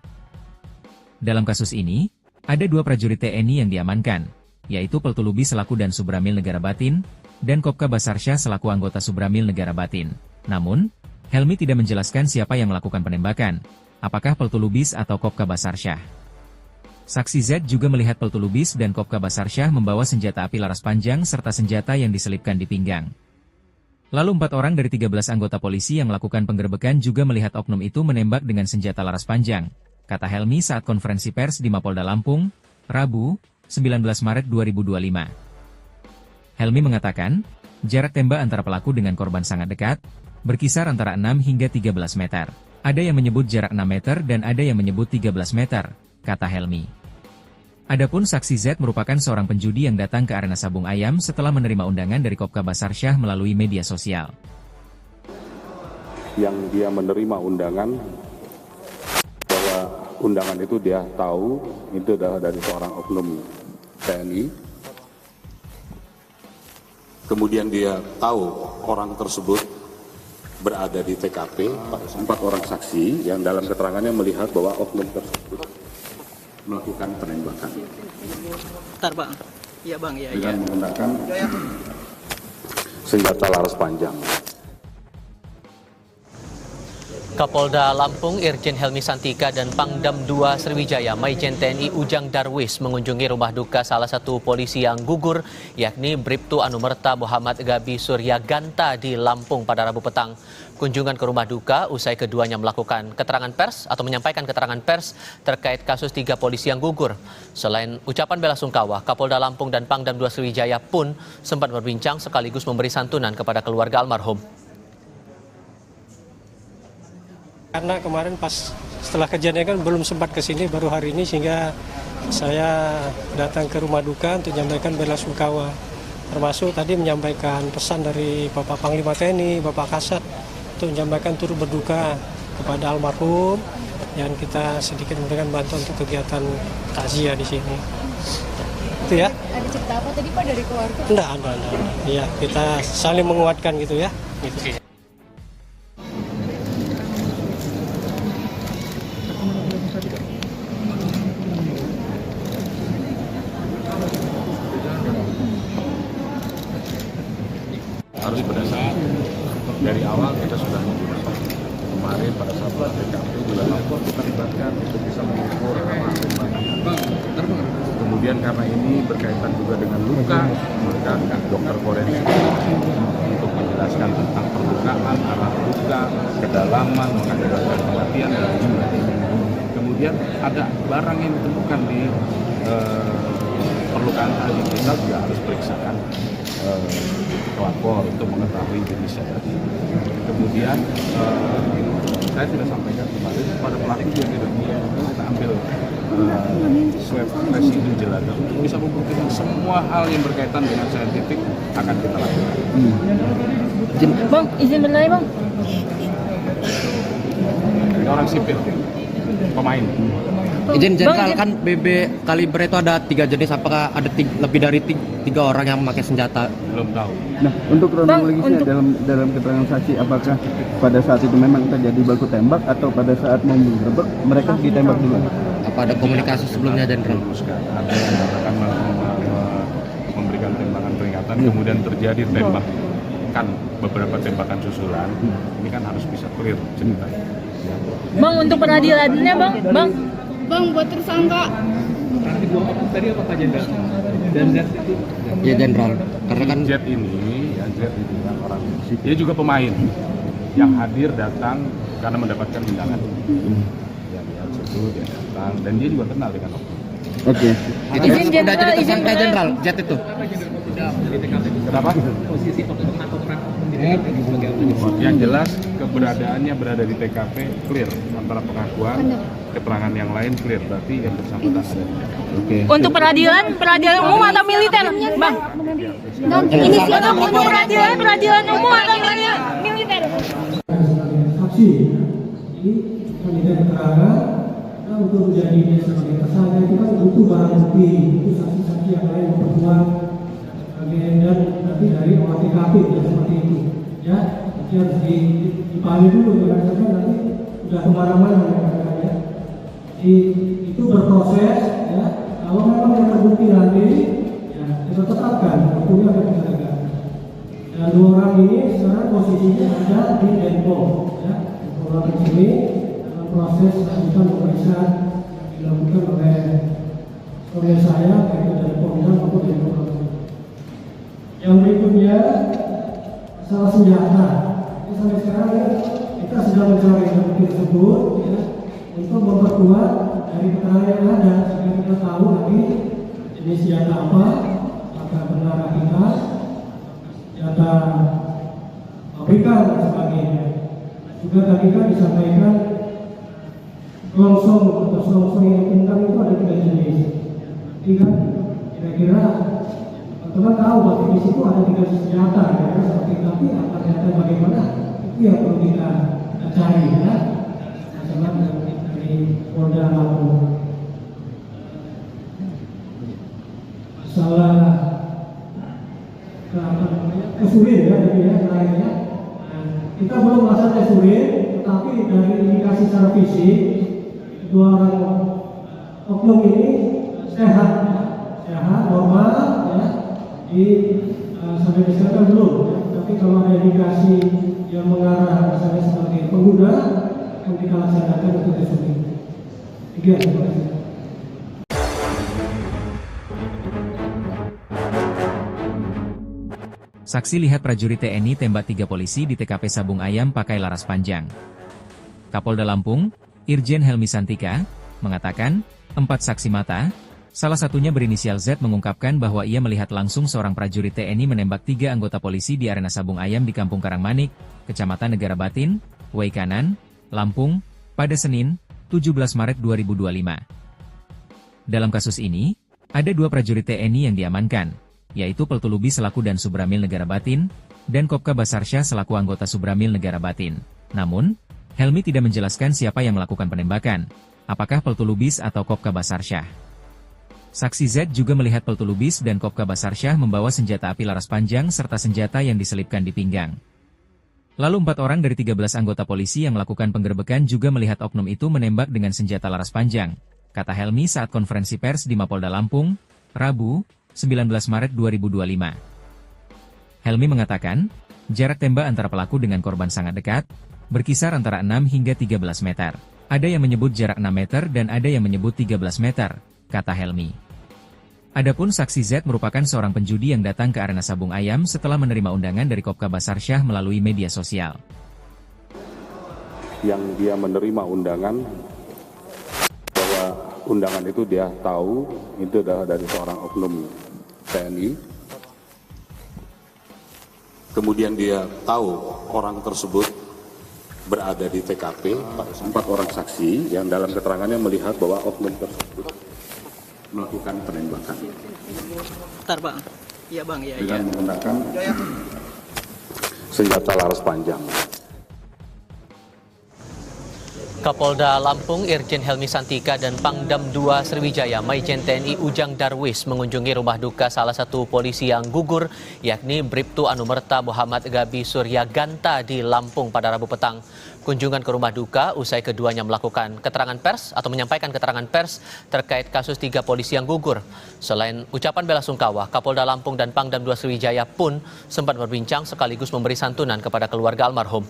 Speaker 1: Dalam kasus ini, ada 2 prajurit TNI yang diamankan, yaitu Peltulubi selaku dan Subramil Negara Batin, dan Kopka Basarsyah selaku anggota Subramil Negara Batin. Namun, Helmi tidak menjelaskan siapa yang melakukan penembakan, apakah Peltulubis atau Kopka Basarsyah. Saksi Z juga melihat Peltulubis dan Kopka Basarsyah membawa senjata api laras panjang serta senjata yang diselipkan di pinggang. Lalu 4 orang dari 13 anggota polisi yang melakukan penggerebekan juga melihat oknum itu menembak dengan senjata laras panjang, kata Helmi saat konferensi pers di Mapolda Lampung, Rabu, 19 Maret 2025. Helmi mengatakan, jarak tembak antara pelaku dengan korban sangat dekat, berkisar antara 6 hingga 13 meter. Ada yang menyebut jarak 6 meter dan ada yang menyebut 13 meter, kata Helmi. Adapun saksi Z merupakan seorang penjudi yang datang ke arena Sabung Ayam setelah menerima undangan dari Kopka Basarsyah melalui media sosial.
Speaker 2: Yang dia menerima undangan, bahwa undangan itu dia tahu, itu adalah dari seorang oknum TNI. Kemudian dia tahu orang tersebut berada di TKP, 4 orang saksi yang dalam keterangannya melihat bahwa oknum tersebut melakukan penembakan.
Speaker 3: Bentar Bang, iya Bang, iya.
Speaker 2: Dengan menggunakan senjata laras panjang.
Speaker 4: Kapolda Lampung Irjen Helmi Santika dan Pangdam 2 Sriwijaya Maijen TNI Ujang Darwis mengunjungi rumah duka salah satu polisi yang gugur, yakni Bribtu Anumerta Muhammad Gabi Suryaganta di Lampung pada Rabu petang. Kunjungan ke rumah duka usai keduanya melakukan keterangan pers atau menyampaikan keterangan pers terkait kasus 3 polisi yang gugur. Selain ucapan bela sungkawa, Kapolda Lampung dan Pangdam 2 Sriwijaya pun sempat berbincang sekaligus memberi santunan kepada keluarga almarhum.
Speaker 5: Karena kemarin pas setelah kejadian kan belum sempat ke sini, baru hari ini, sehingga saya datang ke rumah duka untuk menyampaikan bela sungkawa. Termasuk tadi menyampaikan pesan dari Bapak Panglima TNI, Bapak Kasat, untuk menyampaikan turut berduka kepada almarhum, dan kita sedikit memberikan bantuan untuk kegiatan takziah di sini. gitu ya.
Speaker 10: Ada cerita apa tadi Pak dari keluarga?
Speaker 5: Enggak. Iya, kita saling menguatkan gitu ya. Gitu.
Speaker 2: Harus berdasarkan dari awal kita sudah menggunakan kemarin pada saat TKP juga lapor kita libatkan untuk bisa mengukur kemudian karena ini berkaitan juga dengan luka maka dokter forensik untuk menjelaskan tentang perlukaan, arah luka, kedalaman, mengakibatkan kematian dan jumlah. Kemudian ada barang yang ditemukan di perlukaan tadi kita juga harus periksakan pelapor untuk mengetahui jenisnya tadi. Kemudian saya sudah sampaikan kemarin pada pelaku juga kita ambil swab residu jelaga untuk bisa membuktikan semua hal yang berkaitan dengan saintifik akan kita lakukan.
Speaker 6: Bang, izin bertanya bang.
Speaker 2: Ini orang sipil, pemain.
Speaker 7: Izin jenderal, kan BB kaliber itu ada 3 jenis, apakah ada lebih dari 3 orang yang memakai senjata?
Speaker 2: Belum tahu.
Speaker 8: Nah, untuk kronologisnya dalam keterangan saksi, apakah pada saat itu memang terjadi baku tembak atau pada saat mau menggerebek mereka ditembak dulu?
Speaker 7: Apa ada komunikasi sebelumnya, Jenderal?
Speaker 2: Ada yang akan memberikan tembakan peringatan, kemudian terjadi tembakan beberapa tembakan susulan. Ini kan harus bisa clear ceritanya.
Speaker 6: Bang, untuk peradilannya bang.
Speaker 10: Bang, buat tersangka.
Speaker 9: Tadi apa Pak Jenderal? Dan Z itu?
Speaker 7: Ya Jenderal, karena kan
Speaker 2: Z ini kan orang, dia juga pemain yang hadir datang karena mendapatkan undangan. Yang lihat situ dia datang dan dia juga kenal dengan oknum.
Speaker 8: Oke.
Speaker 7: itu sudah jadi tersangka Jenderal, Z itu.
Speaker 2: Kenapa?
Speaker 9: Posisi oknum atau peran oknum di TKP sebagai apa?
Speaker 2: Yang jelas keberadaannya berada di TKP clear, antara pengakuan, keterangan yang lain clear, berarti yang bersangkutan ada di TKP.
Speaker 8: Oke.
Speaker 6: Untuk peradilan umum atau militer, bang? Inisial peradilan umum atau militer?
Speaker 11: Sebagai saksi, jadi kandidat keterangan untuk menjadi sebagai tersangka itu kan butuh barang bukti, itu saksi-saksi yang lain memperkuat dan nanti dari olah TKP seperti itu, ya. Jadi harus dipahami dulu, jangan sampai nanti sudah kemana-mana ya. Jadi itu berproses, ya. Kalau memang yang terbukti nanti, ya kita tetapkan waktunya akan kita tegakkan. Dan 2 orang ini sekarang posisinya ada di Denpom, ya. Orang di sini dalam proses lanjutan pemeriksaan yang dilakukan oleh saya, baik dari Polda maupun dari Polda. Yang berikutnya masalah senjata. Jadi sampai sekarang kita sedang mencari bukti tersebut, ya, untuk memperkuat dari keterangan yang ada sehingga kita tahu lagi jenis senjata apa, apakah benar rakitan, senjata pabrikan dan sebagainya. Juga tadi kan disampaikan selongsong atau selongsong yang kencang itu ada 3 jenis. Jadi kan kira-kira teman tahu bahwa di situ ada 3 senjata, ya, seperti tapi apa senjata bagaimana itu yang perlu kita cari, ya. Masalah dari Polda Lampung. Masalah kesulit ya dari lainnya. Kita belum melaksanakan tes urin, tetapi dari indikasi secara fisik 2 orang oknum ini sehat, normal, ya. Sampai diserahkan belum, ya. Tapi kalau ada indikasi yang mengarah misalnya sebagai pengguna, akan kita laksanakan untuk tes urin. 3, terima kasih.
Speaker 1: Saksi lihat prajurit TNI tembak 3 polisi di TKP Sabung Ayam pakai laras panjang. Kapolda Lampung, Irjen Helmi Santika, mengatakan, 4 saksi mata, salah satunya berinisial Z mengungkapkan bahwa ia melihat langsung seorang prajurit TNI menembak 3 anggota polisi di arena Sabung Ayam di Kampung Karangmanik, Kecamatan Negara Batin, Waikanan, Lampung, pada Senin, 17 Maret 2025. Dalam kasus ini, ada 2 prajurit TNI yang diamankan, yaitu Peltulubi selaku dan Subramil Negara Batin, dan Kopka Basarsyah selaku anggota Subramil Negara Batin. Namun, Helmi tidak menjelaskan siapa yang melakukan penembakan, apakah Peltulubis atau Kopka Basarsyah. Saksi Z juga melihat peltu Lubis dan Kopka Basarsyah membawa senjata api laras panjang serta senjata yang diselipkan di pinggang. Lalu 4 orang dari 13 anggota polisi yang melakukan penggerbekan juga melihat oknum itu menembak dengan senjata laras panjang, kata Helmi saat konferensi pers di Mapolda Lampung, Rabu, 19 Maret 2025. Helmi mengatakan, jarak tembak antara pelaku dengan korban sangat dekat, berkisar antara 6 hingga 13 meter. Ada yang menyebut jarak 6 meter dan ada yang menyebut 13 meter, kata Helmi. Adapun saksi Z merupakan seorang penjudi yang datang ke arena Sabung Ayam setelah menerima undangan dari Kopka Basarsyah melalui media sosial.
Speaker 2: Yang dia menerima undangan, bahwa undangan itu dia tahu itu adalah dari seorang oknum TNI. Kemudian dia tahu orang tersebut berada di TKP, 4 orang saksi yang dalam keterangannya melihat bahwa oknum tersebut melakukan penembakan.
Speaker 3: Bentar bang, iya bang, iya.
Speaker 2: Dengan menggunakan senjata laras panjang.
Speaker 4: Kapolda Lampung Irjen Helmi Santika dan Pangdam 2 Sriwijaya Maijen TNI Ujang Darwis mengunjungi rumah duka salah satu polisi yang gugur, yakni Bribtu Anumerta Muhammad Gabi Surya Ganta di Lampung pada Rabu petang. Kunjungan ke rumah duka usai keduanya melakukan keterangan pers atau menyampaikan keterangan pers terkait kasus 3 polisi yang gugur. Selain ucapan bela sungkawa, Kapolda Lampung dan Pangdam 2 Sriwijaya pun sempat berbincang sekaligus memberi santunan kepada keluarga almarhum.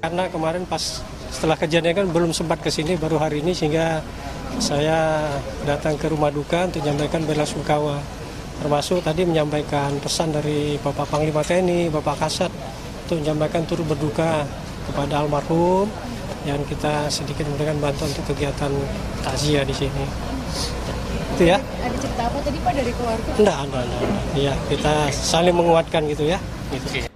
Speaker 5: Karena kemarin pas setelah kejadian kan belum sempat ke sini, baru hari ini, sehingga saya datang ke rumah duka untuk menyampaikan bela sungkawa. Termasuk tadi menyampaikan pesan dari Bapak Panglima TNI, Bapak Kasat, untuk menyampaikan turut berduka kepada almarhum, dan kita sedikit memberikan bantuan untuk kegiatan takziah di sini. Itu ya.
Speaker 10: Ada cerita apa tadi Pak dari keluarga?
Speaker 5: Enggak. Ya, kita saling menguatkan gitu ya. Gitu.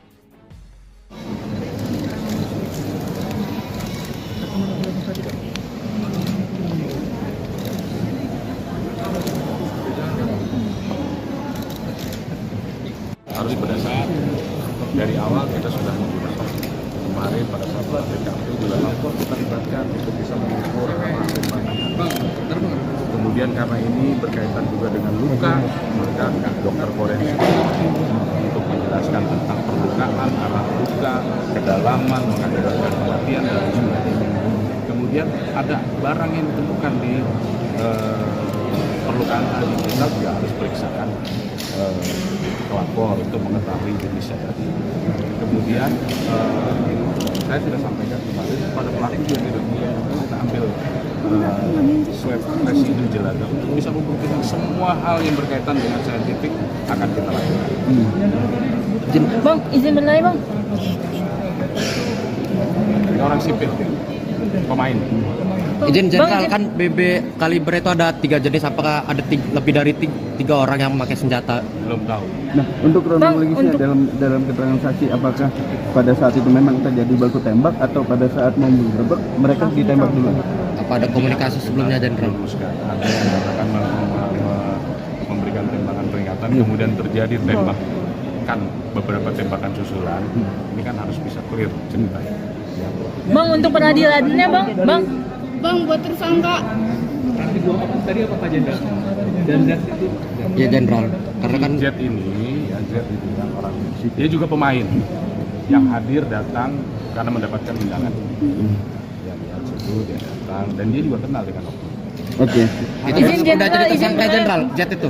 Speaker 2: Harus pada saat dari awal kita sudah menggunakan kemarin pada saat TKP juga lapor kita libatkan untuk bisa mengukur kemudian karena ini berkaitan juga dengan luka, maka dokter forensik untuk menjelaskan tentang perlukaan, arah luka, kedalaman, mengakibatkan kematian dan sebagainya. Kemudian ada barang yang ditemukan di perlukaan tadi, kita juga harus periksakan pelapor untuk mengetahui jenisnya tadi. Kemudian saya sudah sampaikan kemarin pada pelaku juga kita ambil swab residu jelada untuk bisa membuktikan semua hal yang berkaitan dengan saintifik akan kita lakukan.
Speaker 6: Bang, izin berlari bang.
Speaker 2: Ini orang sipil, pemain.
Speaker 7: Izin Jenderal, kan BB kaliber itu ada 3 jenis, apakah ada lebih dari 3 orang yang memakai senjata?
Speaker 2: Belum tahu.
Speaker 8: Nah, untuk kronologisnya dalam keterangan saksi, apakah pada saat itu memang terjadi baku tembak atau pada saat mau menggerebek mereka ditembak dulu?
Speaker 7: Apa ada komunikasi sebelumnya, Jenderal?
Speaker 2: Ada yang mengatakan memberikan tembakan peringatan, kemudian terjadi tembakan beberapa tembakan susulan. Ini kan harus bisa clear ceritanya.
Speaker 6: Bang, untuk peradilannya bang.
Speaker 10: Bang, buat tersangka.
Speaker 9: Tadi apa Pak Jenderal? Dan Z itu?
Speaker 7: Ya Jenderal, karena kan
Speaker 2: Z ini, ya Z itu kan orang, dia juga pemain yang hadir datang karena mendapatkan undangan. Yang lihat situ dia datang dan dia juga kenal dengan oknum.
Speaker 8: Oke.
Speaker 7: itu sudah jadi tersangka Jenderal, Z itu.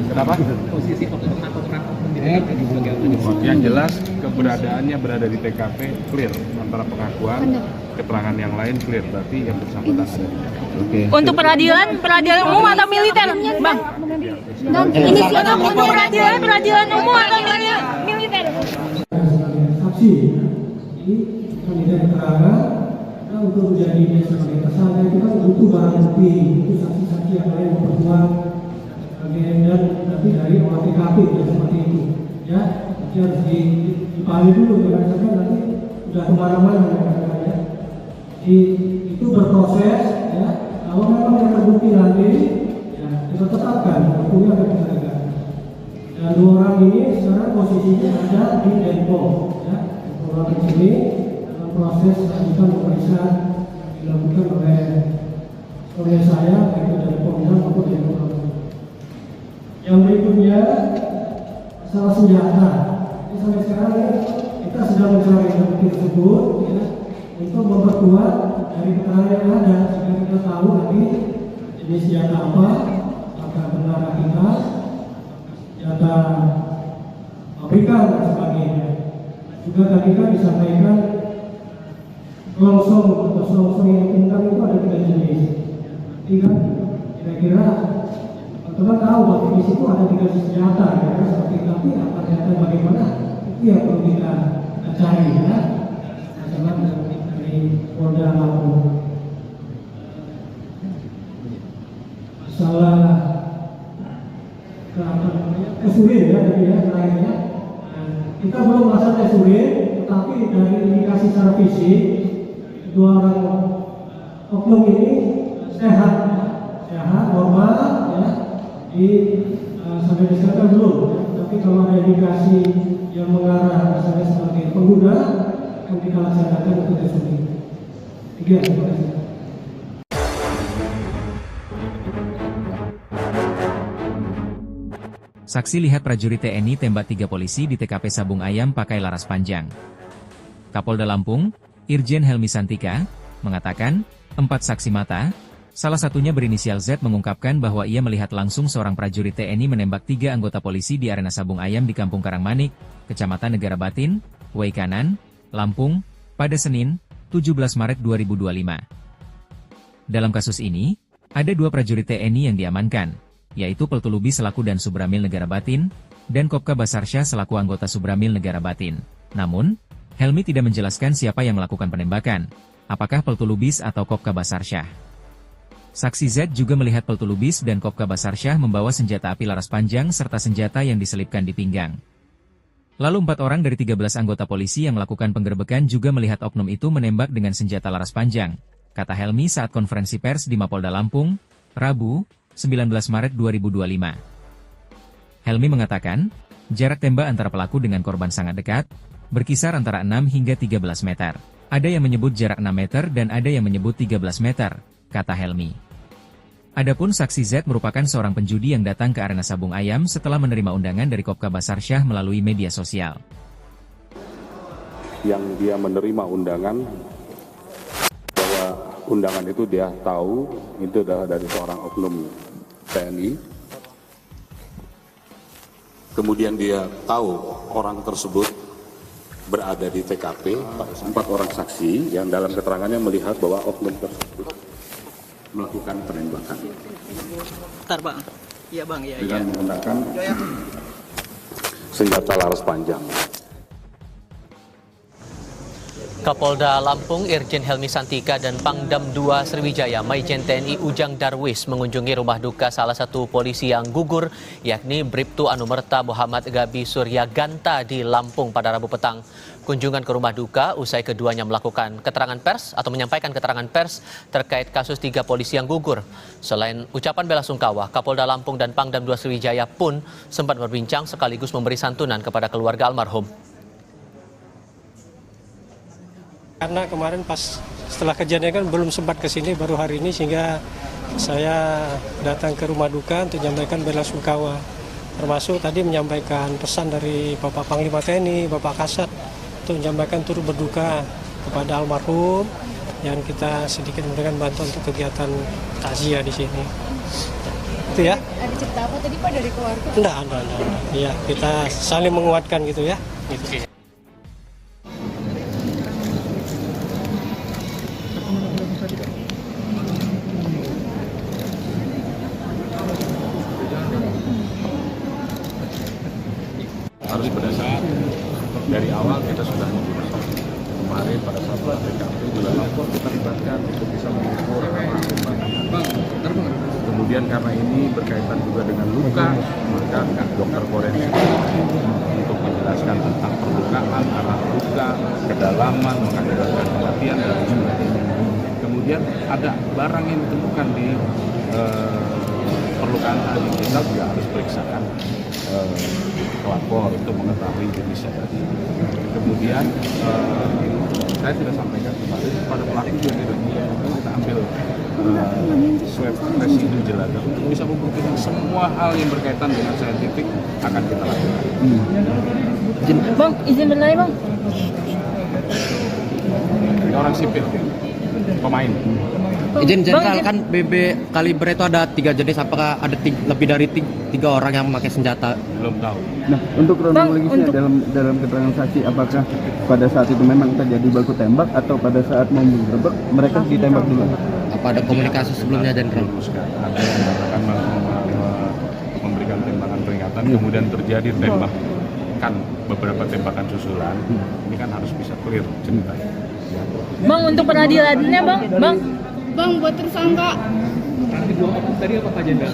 Speaker 2: Kenapa?
Speaker 9: Posisi oknum atau peran oknum di TKP sebagai apa?
Speaker 2: Yang jelas keberadaannya berada di TKP clear, antara pengakuan, keterangan yang lain clear, berarti yang bersangkutan ada di TKP.
Speaker 8: Oke.
Speaker 6: Untuk peradilan umum atau militer, bang? Inisiatif untuk peradilan umum atau militer?
Speaker 11: Saksi, jadi minta keterangan. Nah, untuk menjadi sebagai tersangka itu kan butuh barang bukti, itu saksi-saksi yang lain memperkuat dan nanti dari olah TKP seperti itu, ya. Jadi harus dipahami dulu, jangan sampai nanti sudah kemana-mana ya. Jadi itu berproses, ya. Kalau memang yang terbukti nanti, ya kita tetapkan hukumnya akan ditegakkan. Dan 2 orang ini sekarang posisinya ada di Denpom, ya. 2 orang ini dalam proses lanjutan pemeriksaan dilakukan oleh oleh saya, baik itu dari Polda maupun dari Polda. Yang berikutnya, masalah senjata. Jadi sampai sekarang kita sedang mencari bukti tersebut ya, untuk memperkuat dari keterangan yang ada sehingga kita tahu nanti jenis senjata apa, apakah benar kita, senjata pabrikan dan sebagainya. Juga tadi kan disampaikan selongsong atau selongsong yang ditemukan itu ada 3 jenis. Jadi kan kira-kira teman-teman tahu bahwa di situ ada 3 jenis senjata, ya, seperti tapi apa ternyata bagaimana itu yang perlu kita cari ya. Teman dari Polda Lampung. Masalah kesulitan ya tadi ya lainnya. Kita belum merasa tes urin, tetapi dari indikasi secara fisik kedua orang oknum ini sehat, normal, ya. Sampai disebutkan belum. Tapi kalau ada indikasi yang mengarah misalnya sebagai pengguna, akan kita laksanakan untuk tes urin. Terima kasih.
Speaker 1: Saksi lihat prajurit TNI tembak 3 polisi di TKP Sabung Ayam pakai laras panjang. Kapolda Lampung, Irjen Helmi Santika, mengatakan, 4 saksi mata, salah satunya berinisial Z mengungkapkan bahwa ia melihat langsung seorang prajurit TNI menembak 3 anggota polisi di arena Sabung Ayam di Kampung Karangmanik, Kecamatan Negara Batin, Wai Kanan, Lampung, pada Senin, 17 Maret 2025. Dalam kasus ini, ada 2 prajurit TNI yang diamankan, yaitu Peltulubi selaku dan Subramil Negara Batin, dan Kopka Basarsyah selaku anggota Subramil Negara Batin. Namun, Helmi tidak menjelaskan siapa yang melakukan penembakan, apakah Peltulubis atau Kopka Basarsyah. Saksi Z juga melihat Peltulubis dan Kopka Basarsyah membawa senjata api laras panjang serta senjata yang diselipkan di pinggang. Lalu 4 orang dari 13 anggota polisi yang melakukan penggerebekan juga melihat oknum itu menembak dengan senjata laras panjang, kata Helmi saat konferensi pers di Mapolda Lampung, Rabu, 19 Maret 2025. Helmi mengatakan, jarak tembak antara pelaku dengan korban sangat dekat, berkisar antara 6 hingga 13 meter. Ada yang menyebut jarak 6 meter dan ada yang menyebut 13 meter, kata Helmi. Adapun saksi Z merupakan seorang penjudi yang datang ke arena Sabung Ayam setelah menerima undangan dari Kopka Basarsyah melalui media sosial.
Speaker 2: Yang dia menerima undangan, bahwa undangan itu dia tahu itu adalah dari seorang oknum TNI. Kemudian dia tahu orang tersebut berada di TKP, 4 orang saksi yang dalam keterangannya melihat bahwa oknum tersebut melakukan penembakan.
Speaker 3: Bentar bang, iya bang, iya.
Speaker 2: Dengan menggunakan senjata laras panjang.
Speaker 4: Kapolda Lampung Irjen Helmi Santika dan Pangdam 2 Sriwijaya Maijen TNI Ujang Darwis mengunjungi rumah duka salah satu polisi yang gugur, yakni Bribtu Anumerta Muhammad Gabi Surya Ganta di Lampung pada Rabu petang. Kunjungan ke rumah duka usai keduanya melakukan keterangan pers atau menyampaikan keterangan pers terkait kasus 3 polisi yang gugur. Selain ucapan bela sungkawa, Kapolda Lampung dan Pangdam 2 Sriwijaya pun sempat berbincang sekaligus memberi santunan kepada keluarga almarhum.
Speaker 5: Karena kemarin pas setelah kejadian kan belum sempat ke sini, baru hari ini, sehingga saya datang ke rumah duka untuk menyampaikan bela sungkawa. Termasuk tadi menyampaikan pesan dari Bapak Panglima TNI, Bapak Kasat, untuk menyampaikan turut berduka kepada almarhum yang kita sedikit memberikan bantuan untuk kegiatan takziah di sini. Itu ya.
Speaker 10: Ada cerita apa tadi Pak dari keluarga?
Speaker 5: Enggak. Iya, kita saling menguatkan gitu ya. Gitu.
Speaker 2: Harus berdasar dari awal kita sudah mengukur. Kemarin pada saat TKP juga lapor kita libatkan untuk bisa mengukur kemudian karena ini berkaitan juga dengan luka, maka dokter forensik untuk menjelaskan tentang perlukaan, arah luka, kedalaman, mengakibatkan kematian dan sebagainya. Kemudian ada barang yang ditemukan di perlukaan tadi, kita juga harus periksakan pelapor untuk mengetahui jenisnya tadi. Kemudian saya sudah sampaikan kemarin pada pelaku juga kita ambil swab residu jelada untuk bisa membuktikan semua hal yang berkaitan dengan saintifik akan kita lakukan.
Speaker 6: Bang, izin berlari bang.
Speaker 2: Ini orang sipil, pemain.
Speaker 7: Izin jenderal, kan BB kaliber itu ada 3 jenis, apakah ada lebih dari 3 orang yang memakai senjata?
Speaker 2: Belum tahu.
Speaker 8: Nah, untuk kronologisnya dalam keterangan saksi, apakah pada saat itu memang terjadi baku tembak atau pada saat mau menggerebek mereka ditembak dulu?
Speaker 7: Apa ada komunikasi sebelumnya, jenderal?
Speaker 2: Ada yang mengatakan memberikan tembakan peringatan, kemudian terjadi tembakan, beberapa tembakan susulan. Ini kan harus bisa clear ceritanya.
Speaker 6: Bang, untuk peradilannya bang.
Speaker 10: Bang, buat tersangka.
Speaker 9: Tadi apa Pak Jenderal?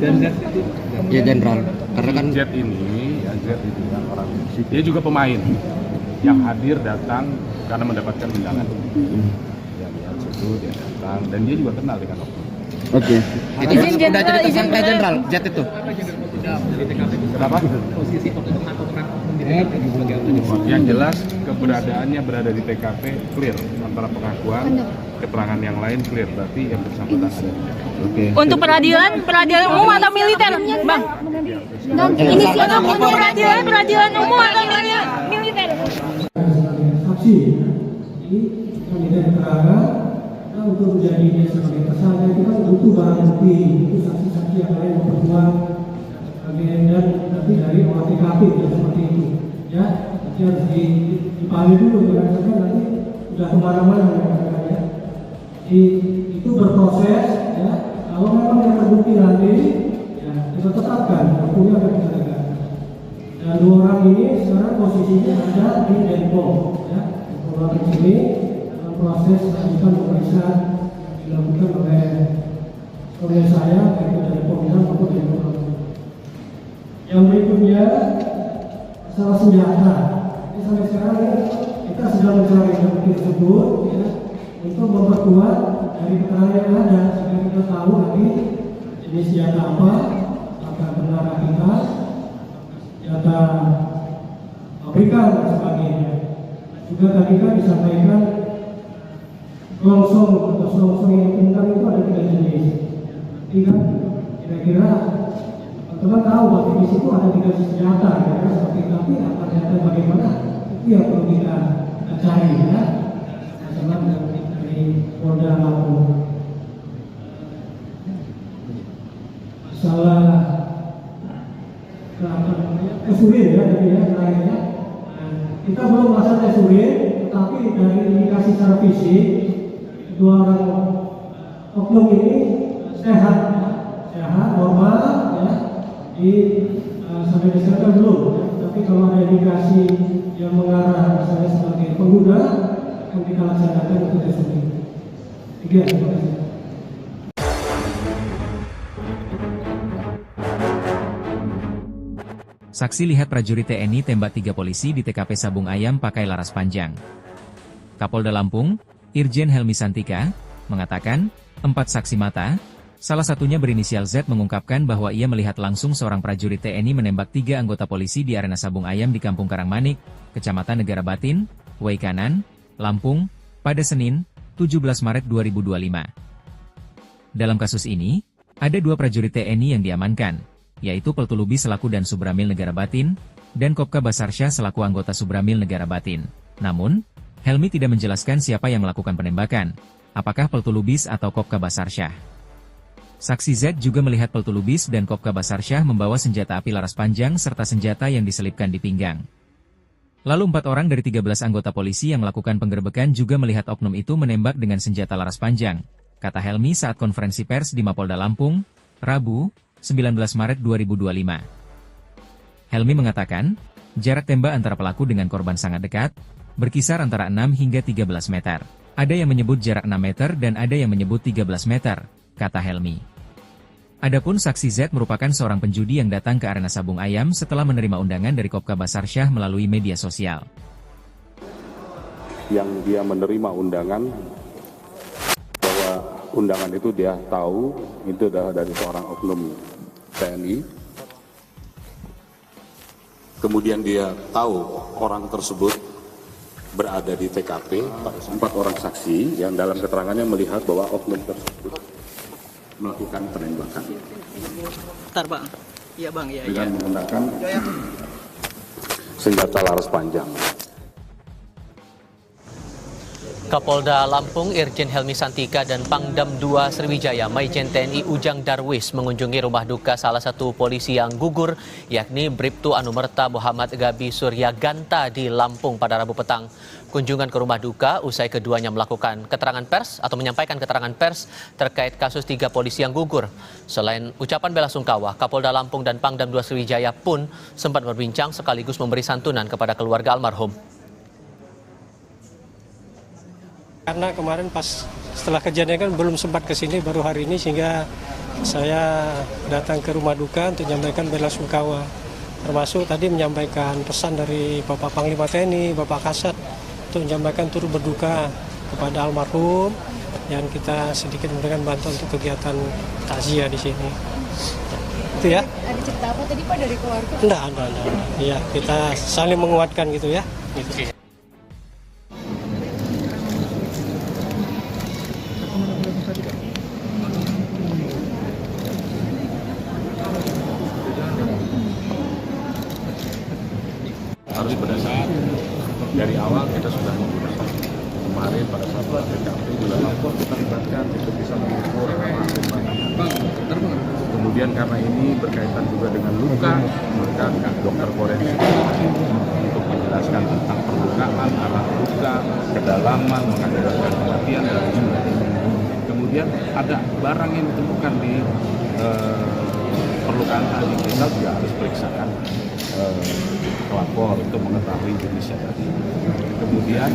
Speaker 9: Dan Z itu?
Speaker 7: Ya jenderal, karena kan
Speaker 2: Z ini kan orang, dia juga pemain yang hadir datang karena mendapatkan undangan. Ya lihat situ dia datang dan dia juga kenal dengan oknum.
Speaker 8: Oke.
Speaker 7: itu sudah jadi tersangka jenderal, Z itu.
Speaker 2: Kenapa?
Speaker 9: Posisi oknum atau peran oknum di TKP sebagai apa?
Speaker 2: Yang jelas keberadaannya berada di TKP clear, antara pengakuan, keterangan yang lain clear, berarti yang bersangkutan ada di TKP.
Speaker 8: Oke.
Speaker 6: Untuk peradilan umum atau militer, bang? Inisial peradilan umum atau militer?
Speaker 11: Sebagai saksi, jadi kita minta keterangan. Nah, untuk menjadi dia sebagai tersangka itu kan butuh barang bukti, itu saksi-saksi yang lain memperkuat dan nanti dari olah TKP seperti itu, ya. Nanti harus dipahami dulu, karena nanti sudah kemana-mana ya. Itu berproses, ya. Kalau memang yang terbukti nanti, ya kita tetapkan waktunya akan kita tegakkan. Dan 2 orang ini sekarang posisinya ada di Denpom, ya. Orang di sini dalam proses lanjutan pemeriksaan dilakukan oleh saya, yaitu dari Polda maupun dari Polda. Yang berikutnya masalah senjata. Jadi sampai sekarang kita sedang mencari bukti tersebut, ya, untuk memperkuat dari keterangan yang ada sehingga kita tahu nanti jenis senjata apa, apakah benar kita senjata pabrikan dan sebagainya. Juga tadi kan disampaikan selongsong atau selongsong yang pintar itu ada 3 jenis. Jadi kan kira-kira teman tahu bahwa di situ ada 3 jenis senjata, ya, seperti tapi apa senjata bagaimana itu yang perlu kita cari, ya. Masalah dari Polda Lampung. Masalah kesulitan ya tadi ya terakhirnya. Kita belum melaksanakan tes urin, tetapi dari indikasi secara fisik 2 orang oknum ini sehat, normal, ya. Sampai diserahkan belum, ya. Tapi kalau ada indikasi yang mengarah misalnya sebagai pengguna, akan kita laksanakan untuk tes urin. 3, terima kasih.
Speaker 1: Saksi lihat prajurit TNI tembak 3 polisi di TKP Sabung Ayam pakai laras panjang. Kapolda Lampung, Irjen Helmi Santika, mengatakan, 4 saksi mata, salah satunya berinisial Z mengungkapkan bahwa ia melihat langsung seorang prajurit TNI menembak 3 anggota polisi di arena Sabung Ayam di Kampung Karangmanik, Kecamatan Negara Batin, Waikanan, Lampung, pada Senin, 17 Maret 2025. Dalam kasus ini, ada 2 prajurit TNI yang diamankan, yaitu Peltulubi selaku dan Subramil Negara Batin, dan Kopka Basarsyah selaku anggota Subramil Negara Batin. Namun, Helmi tidak menjelaskan siapa yang melakukan penembakan, apakah Peltulubis atau Kopka Basarsyah. Saksi Z juga melihat Peltulubis dan Kopka Basarsyah membawa senjata api laras panjang serta senjata yang diselipkan di pinggang. Lalu 4 orang dari 13 anggota polisi yang melakukan penggerebekan juga melihat oknum itu menembak dengan senjata laras panjang, kata Helmi saat konferensi pers di Mapolda Lampung, Rabu, 19 Maret 2025. Helmi mengatakan, jarak tembak antara pelaku dengan korban sangat dekat, berkisar antara 6 hingga 13 meter. Ada yang menyebut jarak 6 meter dan ada yang menyebut 13 meter, kata Helmi. Adapun saksi Z merupakan seorang penjudi yang datang ke arena Sabung Ayam setelah menerima undangan dari Kopka Basarsyah melalui media sosial.
Speaker 2: Yang dia menerima undangan, bahwa undangan itu dia tahu itu adalah dari seorang oknum TNI. Kemudian dia tahu orang tersebut berada di TKP, 4 orang saksi yang dalam keterangannya melihat bahwa oknum tersebut melakukan penembakan
Speaker 3: Bentar bang. Iya bang, iya.
Speaker 2: dengan menggunakan senjata laras panjang.
Speaker 4: Kapolda Lampung Irjen Helmi Santika dan Pangdam 2 Sriwijaya Maijen TNI Ujang Darwis mengunjungi rumah duka salah satu polisi yang gugur, yakni Bribtu Anumerta Muhammad Gabi Suryaganta di Lampung pada Rabu petang. Kunjungan ke rumah duka usai keduanya melakukan keterangan pers atau menyampaikan keterangan pers terkait kasus 3 polisi yang gugur. Selain ucapan bela sungkawa, Kapolda Lampung dan Pangdam 2 Sriwijaya pun sempat berbincang sekaligus memberi santunan kepada keluarga almarhum.
Speaker 5: Karena kemarin pas setelah kejadian kan belum sempat ke sini, baru hari ini, sehingga saya datang ke rumah duka untuk menyampaikan bela sungkawa. Termasuk tadi menyampaikan pesan dari Bapak Panglima TNI, Bapak Kasat, untuk menyampaikan turut berduka kepada almarhum, dan kita sedikit memberikan bantuan untuk kegiatan takziah di sini. Itu ya.
Speaker 10: Ada cerita apa tadi Pak dari keluarga?
Speaker 5: Enggak. Iya, kita saling menguatkan gitu ya. Gitu.
Speaker 2: Harus pada saat dari awal kita sudah menggunakan kemarin pada saat TKP juga lapor kita libatkan untuk bisa mengukur kemudian karena ini berkaitan juga dengan luka maka dokter forensik untuk menjelaskan tentang perlukaan arah luka kedalaman mengakibatkan kematian dan sebagainya. Kemudian ada barang yang ditemukan di perlukaan tadi kita juga harus periksakan pelapor untuk mengetahui jenisnya tadi. Kemudian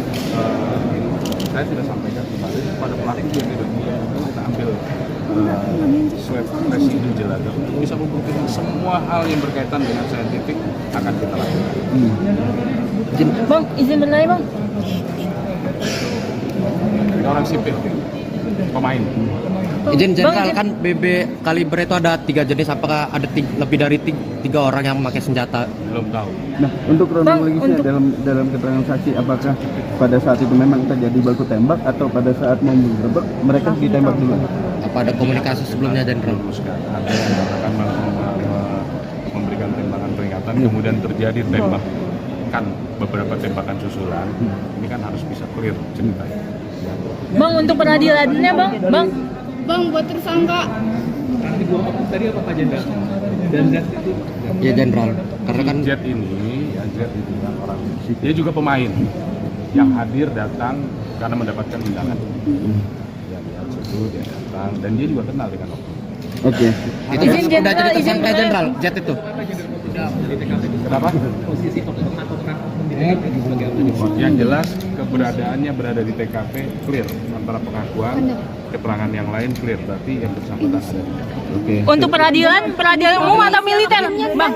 Speaker 2: saya tidak sampaikan kemarin pada pelaku yang kita ambil swab residu jelada untuk bisa membuktikan semua hal yang berkaitan dengan saintifik akan kita lakukan.
Speaker 6: Bang, izin bertanya bang.
Speaker 2: Ini orang sipil, pemain.
Speaker 7: Izin Jenderal, kan BB kaliber itu ada 3 jenis, apakah ada lebih dari 3 orang yang memakai senjata?
Speaker 2: Belum tahu.
Speaker 8: Nah, untuk kronologisnya dalam keterangan saksi, apakah pada saat itu memang terjadi baku tembak atau pada saat mau menggerebek mereka ditembak dulu?
Speaker 7: Apa ada komunikasi sebelumnya, Jenderal?
Speaker 2: Ada yang akan memberikan tembakan peringatan, kemudian terjadi tembakan beberapa tembakan susulan. Ini kan harus bisa clear ceritanya.
Speaker 6: Bang, untuk peradilannya bang.
Speaker 10: Bang, buat tersangka.
Speaker 9: Tadi apa Pak Jenderal? Dan Z itu?
Speaker 7: Ya Jenderal, karena kan
Speaker 2: Z ini kan orang, dia juga pemain yang hadir datang karena mendapatkan undangan. Yang lihat situ dia datang dan dia juga kenal dengan oknum.
Speaker 8: Oke.
Speaker 7: itu sudah jadi tersangka Jenderal, Z itu.
Speaker 2: Kenapa?
Speaker 9: Posisi oknum atau oknum di TKP di bagian mana?
Speaker 2: Yang jelas keberadaannya berada di TKP clear, antara pengakuan keterangan yang lain clear, berarti yang bersangkutan ada di TKP.
Speaker 8: Oke.
Speaker 6: Untuk peradilan umum atau militer, bang?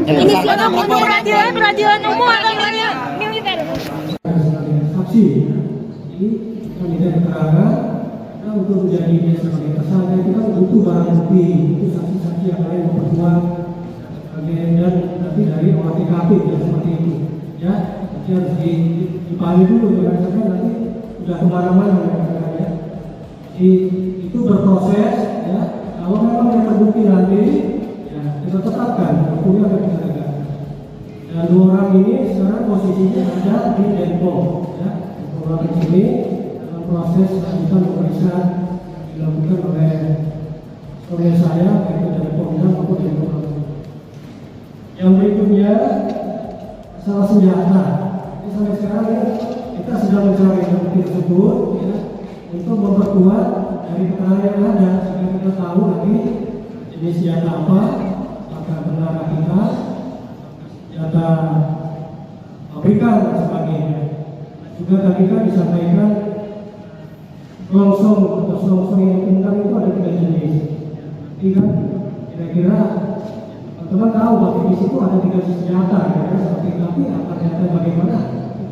Speaker 6: Inisial untuk peradilan umum atau militer?
Speaker 11: Sebagai saksi, jadi kita minta keterangan. Nah, untuk menjadi dia sebagai tersangka itu kan butuh barang bukti, itu saksi-saksi yang lain memperkuat dan nanti dari olah TKP ya seperti itu. Ya, nanti harus dipahami dulu berdasarkan nanti sudah kemana-mana ya. Itu berproses ya. Kalau memang yang terbukti nanti ya kita tetapkan hukumnya akan kita tegakkan. Dan 2 orang ini sekarang posisinya ada di Denpom ya. 2 orang ini dalam proses lanjutan pemeriksaan dilakukan oleh saya yaitu dari Polda maupun dari Polda. Yang berikutnya masalah senjata. Jadi sampai sekarang ya, kita sedang mencari bukti tersebut ya, untuk memperkuat dari keterangan yang ada sehingga kita tahu nanti jenis senjata apa, apakah benar kita senjata pabrikan dan sebagainya. Juga tadi kan disampaikan longsong atau selongsong yang ditemukan itu ada 3 jenis. Jadi kan kira-kira teman-teman tahu bahwa di situ ada 3 senjata, ya, seperti tapi apa ternyata bagaimana?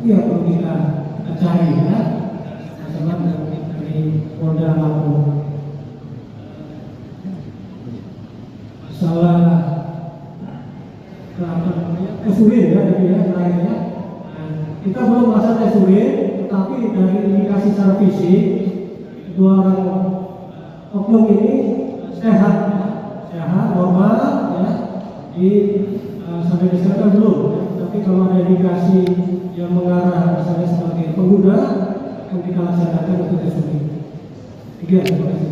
Speaker 11: Itu yang perlu kita cari ya. Masalah dari Polda Lampung. Masalah Esurin ya, jadi ya lainnya. Kita belum masalah Esurin, tetapi dari indikasi secara fisik 2 orang oknum ini sehat, normal, ya. Sampai disana belum. Tapi kalau ada indikasi yang mengarah misalnya sebagai pengguna, akan kita laksanakan untuk testing. Terima kasih.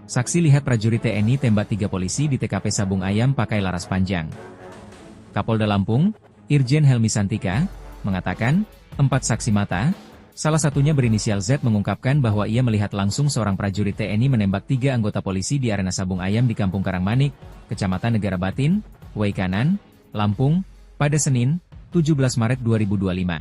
Speaker 1: Saksi lihat prajurit TNI tembak 3 polisi di TKP Sabung Ayam pakai laras panjang. Kapolda Lampung, Irjen Helmi Santika, mengatakan, 4 saksi mata, salah satunya berinisial Z mengungkapkan bahwa ia melihat langsung seorang prajurit TNI menembak 3 anggota polisi di arena Sabung Ayam di Kampung Karangmanik, Kecamatan Negara Batin, Waikanan, Lampung, pada Senin, 17 Maret 2025.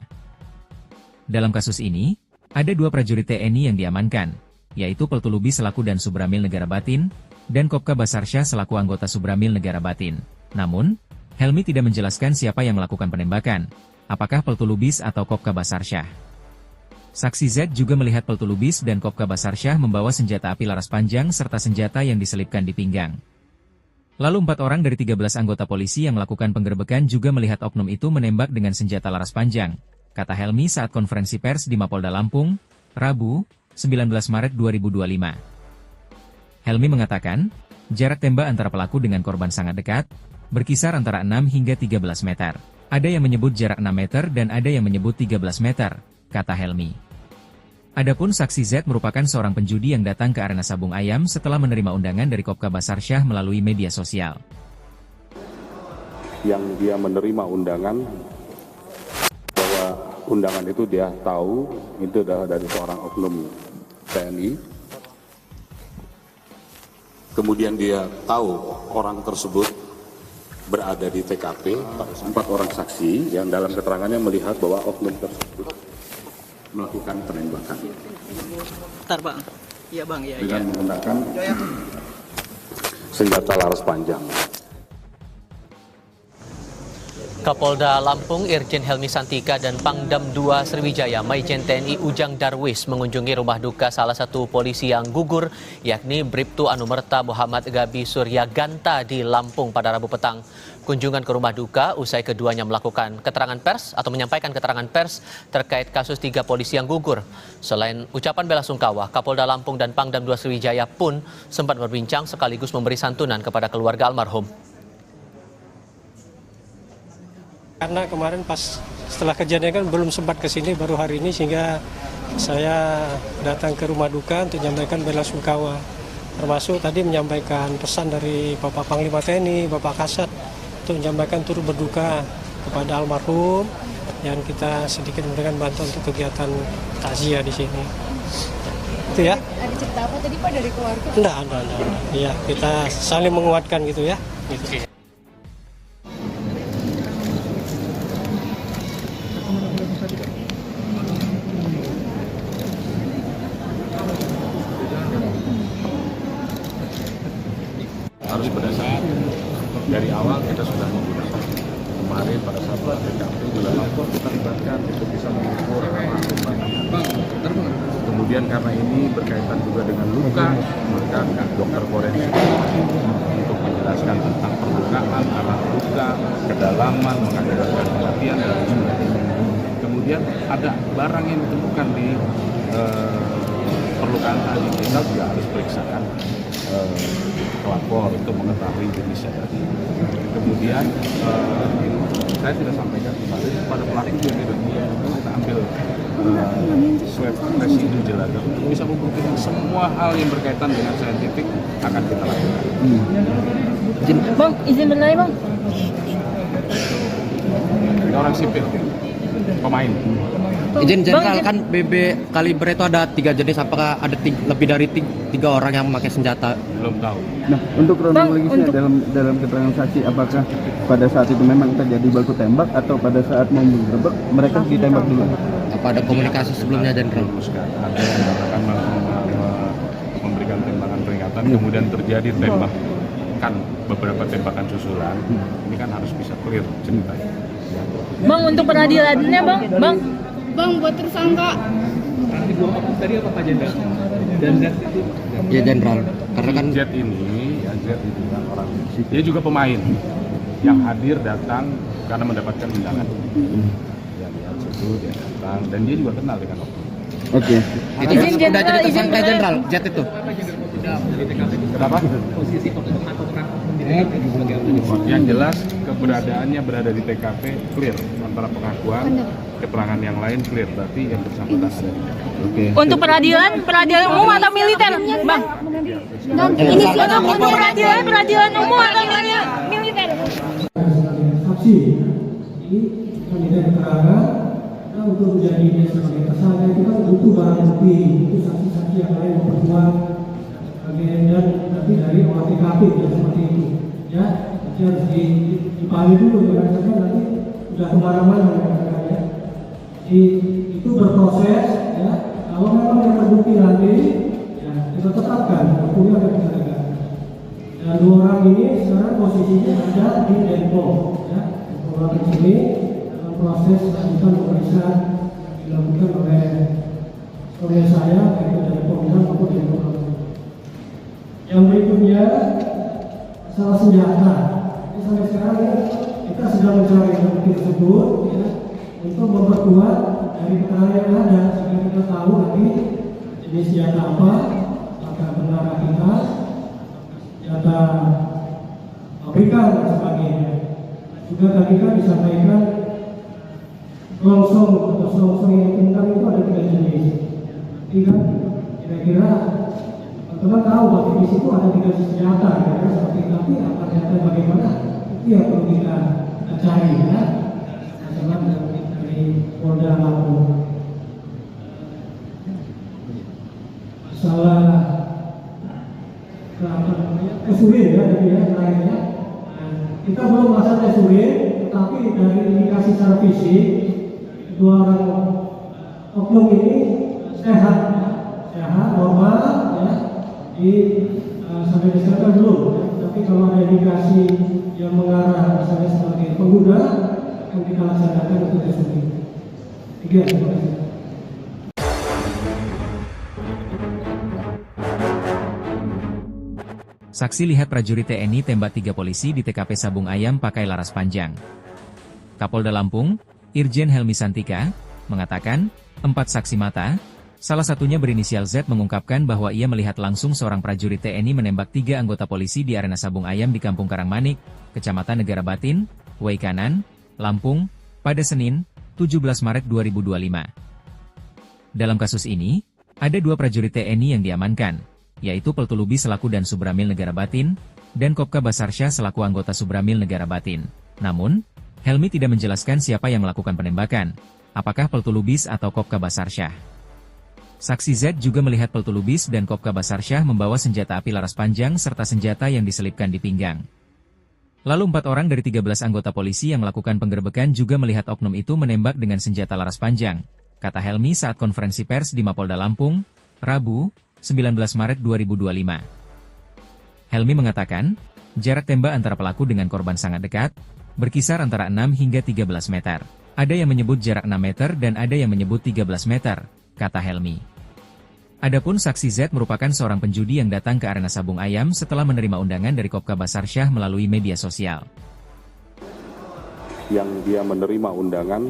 Speaker 1: Dalam kasus ini, ada 2 prajurit TNI yang diamankan, yaitu Peltulubi selaku dan Subramil Negara Batin, dan Kopka Basarsyah selaku anggota Subramil Negara Batin. Namun, Helmi tidak menjelaskan siapa yang melakukan penembakan, apakah Peltulubis atau Kopka Basarsyah. Saksi Z juga melihat Peltulubis dan Kopka Basarsyah membawa senjata api laras panjang serta senjata yang diselipkan di pinggang. Lalu 4 orang dari 13 anggota polisi yang melakukan penggerbekan juga melihat oknum itu menembak dengan senjata laras panjang, kata Helmi saat konferensi pers di Mapolda Lampung, Rabu, 19 Maret 2025. Helmi mengatakan, jarak tembak antara pelaku dengan korban sangat dekat, berkisar antara 6 hingga 13 meter. Ada yang menyebut jarak 6 meter dan ada yang menyebut 13 meter, kata Helmi. Adapun saksi Z merupakan seorang penjudi yang datang ke arena Sabung Ayam setelah menerima undangan dari Kopka Basarsyah melalui media sosial.
Speaker 2: Yang dia menerima undangan, bahwa undangan itu dia tahu itu adalah dari seorang oknum TNI. Kemudian dia tahu orang tersebut berada di TKP, 4 orang saksi yang dalam keterangannya melihat bahwa oknum tersebut melakukan penembakan.
Speaker 3: Bentar Bang. Iya Bang, iya.
Speaker 2: Dengan menggunakan senjata laras panjang.
Speaker 4: Kapolda Lampung Irjen Helmi Santika dan Pangdam 2 Sriwijaya Maijen TNI Ujang Darwis mengunjungi rumah duka salah satu polisi yang gugur, yakni Bribtu Anumerta Muhammad Gabi Suryaganta di Lampung pada Rabu petang. Kunjungan ke rumah duka usai keduanya melakukan keterangan pers atau menyampaikan keterangan pers terkait kasus 3 polisi yang gugur. Selain ucapan bela sungkawa, Kapolda Lampung dan Pangdam 2 Sriwijaya pun sempat berbincang sekaligus memberi santunan kepada keluarga almarhum.
Speaker 5: Karena kemarin pas setelah kejadian kan belum sempat ke sini, baru hari ini, sehingga saya datang ke rumah duka untuk menyampaikan bela sungkawa. Termasuk tadi menyampaikan pesan dari Bapak Panglima TNI, Bapak Kasat, untuk menyampaikan turut berduka kepada almarhum, dan kita sedikit memberikan bantuan untuk kegiatan takziah di sini. Itu ya.
Speaker 10: Ada cerita apa tadi Pak dari keluarga?
Speaker 5: Enggak. Iya, kita saling menguatkan gitu ya. Gitu.
Speaker 2: Harus berdasarkan dari awal kita sudah menggunakan. Kemarin pada saat TKP juga lapor kita libatkan untuk bisa mengukur kemudian karena ini berkaitan juga dengan luka, maka dokter forensik untuk menjelaskan tentang perlukaan, arah luka, kedalaman, mengakibatkan kematian dan sebagainya. Kemudian ada barang yang ditemukan di perlukaan tadi, kita juga harus periksakan pelapor untuk mengetahui jenisnya tadi. Kemudian saya tidak sampaikan kemarin pada pelaku juga kita ambil swab residu jelaga untuk bisa membuktikan semua hal yang berkaitan dengan saintifik akan kita lakukan.
Speaker 6: Bang, izin berlari Bang.
Speaker 2: Ini orang sipil, pemain.
Speaker 7: Izin Jenderal, kan BB kaliber itu ada 3 jenis, apakah ada lebih dari 3 orang yang memakai senjata?
Speaker 2: Belum tahu.
Speaker 8: Nah, untuk kronologisnya dalam keterangan saksi, apakah pada saat itu memang terjadi baku tembak atau pada saat mau menggerebek mereka ditembak dulu?
Speaker 7: Apa ada komunikasi sebelumnya, Jenderal?
Speaker 2: Ada yang akan memberikan tembakan peringatan, kemudian terjadi tembakan, beberapa tembakan susulan. Ini kan harus bisa clear ceritanya.
Speaker 6: Bang, untuk peradilannya
Speaker 10: Bang, buat tersangka.
Speaker 9: Tadi apa Pak Jenderal? Dan Z itu?
Speaker 7: Ya Jenderal, karena kan
Speaker 2: Z ini kan orang, dia juga pemain yang hadir datang karena mendapatkan undangan. itu dia datang dan dia juga kenal dengan oknum.
Speaker 8: Oke.
Speaker 7: Itu udah jadi tersangka jenderal, jet itu.
Speaker 2: Kenapa?
Speaker 9: Posisi oknum atau peran oknum di
Speaker 2: Yang jelas keberadaannya berada di TKP clear, antara pengakuan keterangan yang lain clear, berarti yang bersangkutan ada di TKP.
Speaker 8: Oke.
Speaker 6: Untuk peradilan umum atau militer, Bang? Inisial untuk peradilan umum atau militer?
Speaker 11: Saksi, ini kan tidak keterangan. Nah, untuk menjadi sebagai tersangka itu kan butuh barang bukti, itu saksi-saksi yang lain memperkuat dan nanti dari olah TKP ya seperti itu. Ya, nanti harus dipahami dulu berdasarkan nanti sudah kemana-mana ya. Itu berproses ya. Kalau memang yang terbukti nanti ya kita tetapkan hukumnya akan kita tegakkan. Dan dua orang ini sekarang posisinya ada di Depok ya. Dua orang ini dalam proses lanjutan pemeriksaan dilakukan oleh saya yaitu dari Polda maupun dari Polda. Yang berikutnya masalah senjata. Jadi sampai sekarang ya, kita sedang mencari bukti tersebut ya, untuk memperkuat dari keterangan yang ada sehingga kita tahu nanti jenis senjata apa, apakah benar rakitan, senjata pabrikan dan sebagainya. Juga tadi kan disampaikan longsong atau selongsong yang tentang itu ada 3 jenis. Jadi kan kira-kira teman-teman tahu bahwa di situ ada 3 senjata, ya, seperti tapi apa senjata bagaimana itu yang perlu kita cari ya. Masalah dari Polda Lampung. Masalah urin ya tadi ya terakhirnya. Kita belum masalah urin, tetapi dari indikasi secara fisik kedua orang oknum ini sehat, normal ya. Sampai disebutkan belum, tapi kalau ada indikasi yang mengarah misalnya sebagai pengguna akan kita laksanakan untuk tes urin. Terima kasih.
Speaker 1: Saksi lihat prajurit TNI tembak 3 polisi di TKP Sabung Ayam pakai laras panjang. Kapolda Lampung, Irjen Helmi Santika, mengatakan, 4 saksi mata, salah satunya berinisial Z mengungkapkan bahwa ia melihat langsung seorang prajurit TNI menembak 3 anggota polisi di arena Sabung Ayam di Kampung Karangmanik, Kecamatan Negara Batin, Waikanan, Lampung, pada Senin, 17 Maret 2025. Dalam kasus ini, ada 2 prajurit TNI yang diamankan, yaitu Peltulubi selaku dan Subramil Negara Batin, dan Kopka Basarsyah selaku anggota Subramil Negara Batin. Namun, Helmi tidak menjelaskan siapa yang melakukan penembakan, apakah Peltulubis atau Kopka Basarsyah. Saksi Z juga melihat Peltulubis dan Kopka Basarsyah membawa senjata api laras panjang serta senjata yang diselipkan di pinggang. Lalu 4 orang dari 13 anggota polisi yang melakukan penggerebekan juga melihat oknum itu menembak dengan senjata laras panjang, kata Helmi saat konferensi pers di Mapolda Lampung, Rabu, 19 Maret 2025. Helmi mengatakan, jarak tembak antara pelaku dengan korban sangat dekat, berkisar antara 6 hingga 13 meter. Ada yang menyebut jarak 6 meter dan ada yang menyebut 13 meter, kata Helmi. Adapun saksi Z merupakan seorang penjudi yang datang ke arena Sabung Ayam setelah menerima undangan dari Kopka Basarsyah melalui media sosial.
Speaker 2: Yang dia menerima undangan,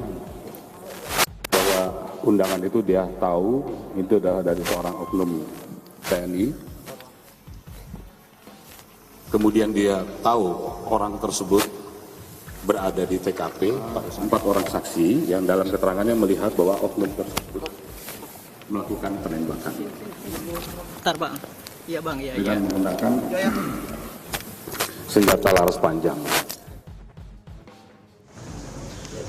Speaker 2: bahwa undangan itu dia tahu itu adalah dari seorang oknum TNI. Kemudian dia tahu orang tersebut berada di TKP, 4 orang saksi yang dalam keterangannya melihat bahwa oknum tersebut melakukan penembakan.
Speaker 3: Bentar Bang, iya Bang, iya.
Speaker 2: Dengan menggunakan senjata laras panjang.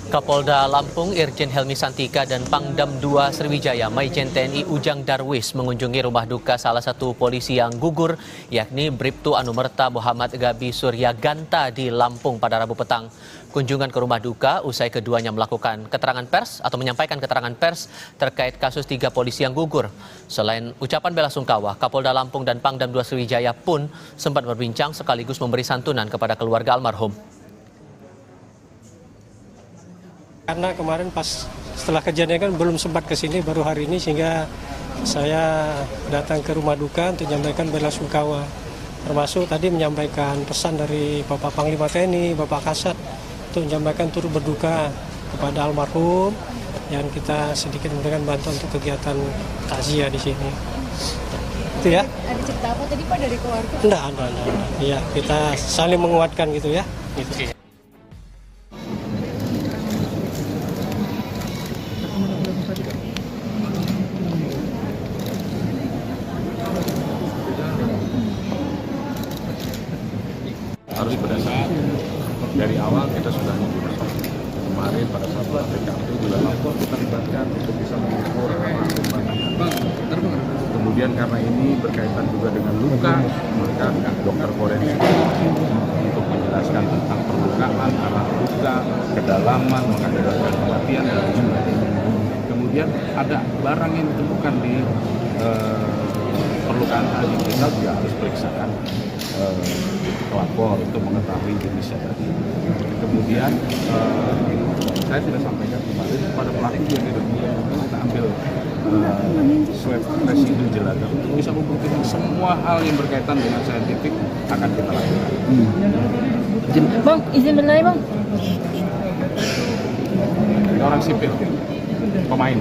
Speaker 4: Kapolda Lampung Irjen Helmi Santika dan Pangdam 2 Sriwijaya Maijen TNI Ujang Darwis mengunjungi rumah duka salah satu polisi yang gugur, yakni Bribtu Anumerta Muhammad Gabi Suryaganta di Lampung pada Rabu petang. Kunjungan ke rumah duka usai keduanya melakukan keterangan pers atau menyampaikan keterangan pers terkait kasus 3 polisi yang gugur. Selain ucapan bela sungkawa, Kapolda Lampung dan Pangdam 2 Sriwijaya pun sempat berbincang sekaligus memberi santunan kepada keluarga almarhum.
Speaker 5: Karena kemarin pas setelah kejadian kan belum sempat ke sini, baru hari ini, sehingga saya datang ke rumah duka untuk menyampaikan bela sungkawa. Termasuk tadi menyampaikan pesan dari Bapak Panglima TNI, Bapak Kasat, untuk menyampaikan turut berduka kepada almarhum yang kita sedikit memberikan bantuan untuk kegiatan takziah di sini. Itu ya.
Speaker 10: Ada cerita apa tadi Pak dari keluarga?
Speaker 5: Enggak. Iya, kita saling menguatkan gitu ya. Gitu.
Speaker 2: Harus berdasar dari awal kita sudah menggunakan kemarin pada saat PKP juga lapor kita libatkan untuk bisa mengukur kemudian karena ini berkaitan juga dengan luka maka dokter forensik untuk menjelaskan tentang perlukaan arah luka kedalaman mengakibatkan kematian dan juga kemudian ada barang yang ditemukan di perlukaan tadi kita juga harus periksakan pelapor untuk mengetahui jenisnya tadi. Kemudian saya sudah sampaikan kemarin pada pelaku juga kita ambil swab residu jelaga untuk bisa membuktikan semua hal yang berkaitan dengan saintifik akan kita lakukan.
Speaker 6: Bang, izin bertanya bang.
Speaker 2: Ini orang sipil, pemain.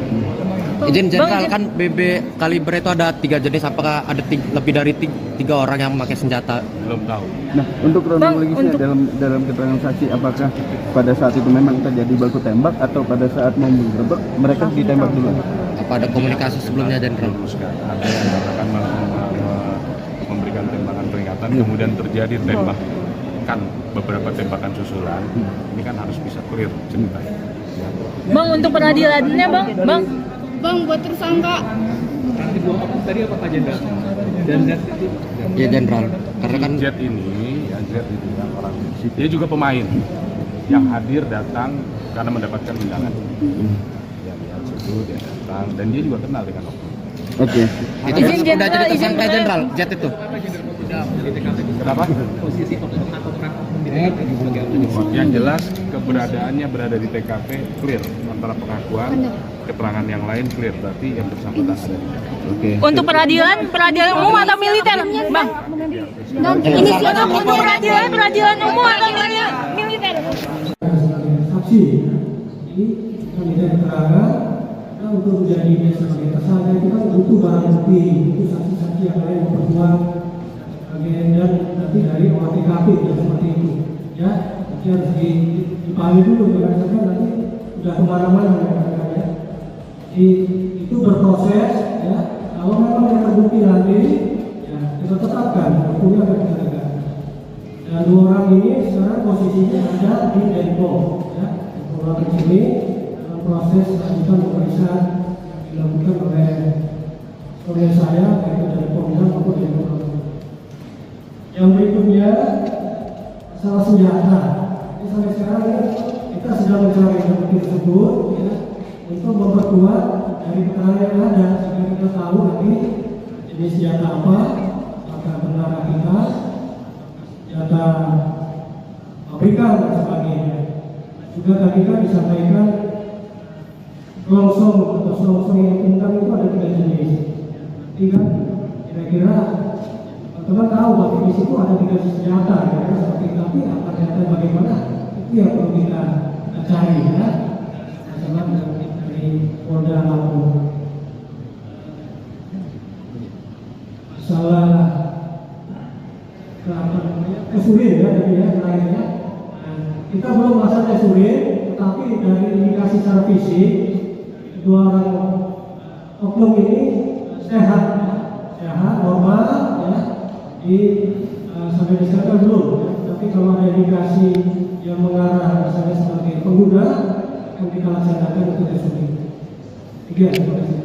Speaker 7: Izin jenderal, kan BB kaliber itu ada 3 jenis, apakah ada lebih dari 3 orang yang memakai senjata?
Speaker 2: Belum tahu.
Speaker 8: Nah, untuk kronologisnya dalam keterangan saksi, apakah pada saat itu memang terjadi baku tembak atau pada saat mau menggerebek mereka ditembak dulu?
Speaker 7: Apa ada komunikasi sebelumnya, Jenderal?
Speaker 2: Ada yang akan memberikan tembakan peringatan, kemudian terjadi tembakan beberapa tembakan susulan. Ini kan harus bisa clear ceritanya.
Speaker 6: Bang, untuk peradilannya bang.
Speaker 10: Bang, buat tersangka.
Speaker 9: Tadi apa Pak Jenderal? Dan Z itu?
Speaker 7: Ya Jenderal, karena kan
Speaker 2: Z ini yang orang dia juga pemain yang hadir datang karena mendapatkan undangan. Ya lihat situ dia datang dan dia juga kenal dengan oknum.
Speaker 8: Oke.
Speaker 7: itu sudah jadi tersangka Jenderal, Z itu.
Speaker 2: Kenapa?
Speaker 9: Posisi oknum atau peran oknum di TKP sebagai apa?
Speaker 2: Yang jelas keberadaannya berada di TKP clear antara pengakuan keterangan yang lain clear berarti yang bersangkutan ada di TKP.
Speaker 8: Oke.
Speaker 6: Untuk peradilan umum atau militer, bang? Inisial untuk peradilan umum atau militer?
Speaker 11: Sebagai saksi, jadi kami minta keterangan untuk menjadi dia sebagai tersangka itu kan butuh barang bukti, itu saksi-saksi yang lain memperkuat dan nanti dari olah TKP dan seperti itu, ya. Jadi harus dipahami dulu, jangan sampai nanti sudah kemana-mana ya. Itu berproses, ya. Kalau memang yang terbukti nanti, ya kita tetapkan hukumnya akan kita tegakkan. Dan 2 orang ini sekarang posisinya ada di Denpom, ya. Orang di sini dalam proses lanjutan pemeriksaan yang dilakukan oleh saya, yaitu dari Polda maupun dari Polda. Yang berikutnya masalah senjata. Jadi sampai sekarang kita sedang mencari bukti tersebut, ya, untuk memperkuat dari keterangan yang ada sehingga kita tahu nanti jenis senjata apa, apakah benar kita senjata pabrikan dan sebagainya. Juga tadi kan disampaikan longsong atau selongsong yang tunggang itu ada 3 jenis. Jadi kan kira-kira teman tahu bahwa di situ ada 3 jenis senjata, ya, seperti tapi apa senjata bagaimana itu yang perlu kita cari, ya. Masalah dari Polda Lampung. Masalah kesulitan ya dari lainnya. Kita belum melaksanakan kesulitan, tetapi dari indikasi secara fisik 2 orang oknum ini sehat, normal, ya. Sampai disangka belum, ya. Tapi kalau ada indikasi yang mengarah misalnya sebagai pengguna, akan kita laksanakan untuk tersebut. 3, terima kasih.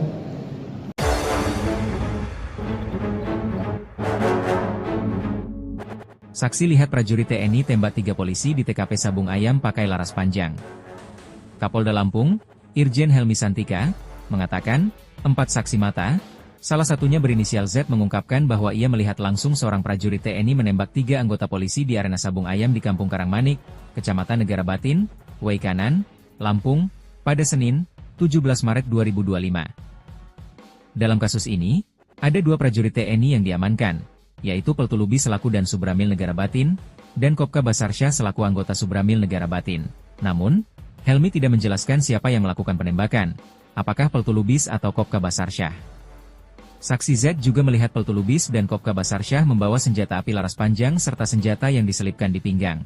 Speaker 1: Saksi lihat prajurit TNI tembak 3 polisi di TKP Sabung Ayam pakai laras panjang. Kapolda Lampung, Irjen Helmi Santika, mengatakan, 4 saksi mata, salah satunya berinisial Z mengungkapkan bahwa ia melihat langsung seorang prajurit TNI menembak 3 anggota polisi di arena Sabung Ayam di Kampung Karangmanik, Kecamatan Negara Batin, Waikanan, Lampung, pada Senin, 17 Maret 2025. Dalam kasus ini, ada 2 prajurit TNI yang diamankan, yaitu Peltulubi selaku Dan Subramil Negara Batin, dan Kopka Basarsyah selaku anggota Subramil Negara Batin. Namun, Helmi tidak menjelaskan siapa yang melakukan penembakan, apakah Peltu Lubis atau Kopka Basarsyah. Saksi Z juga melihat Peltu Lubis dan Kopka Basarsyah membawa senjata api laras panjang serta senjata yang diselipkan di pinggang.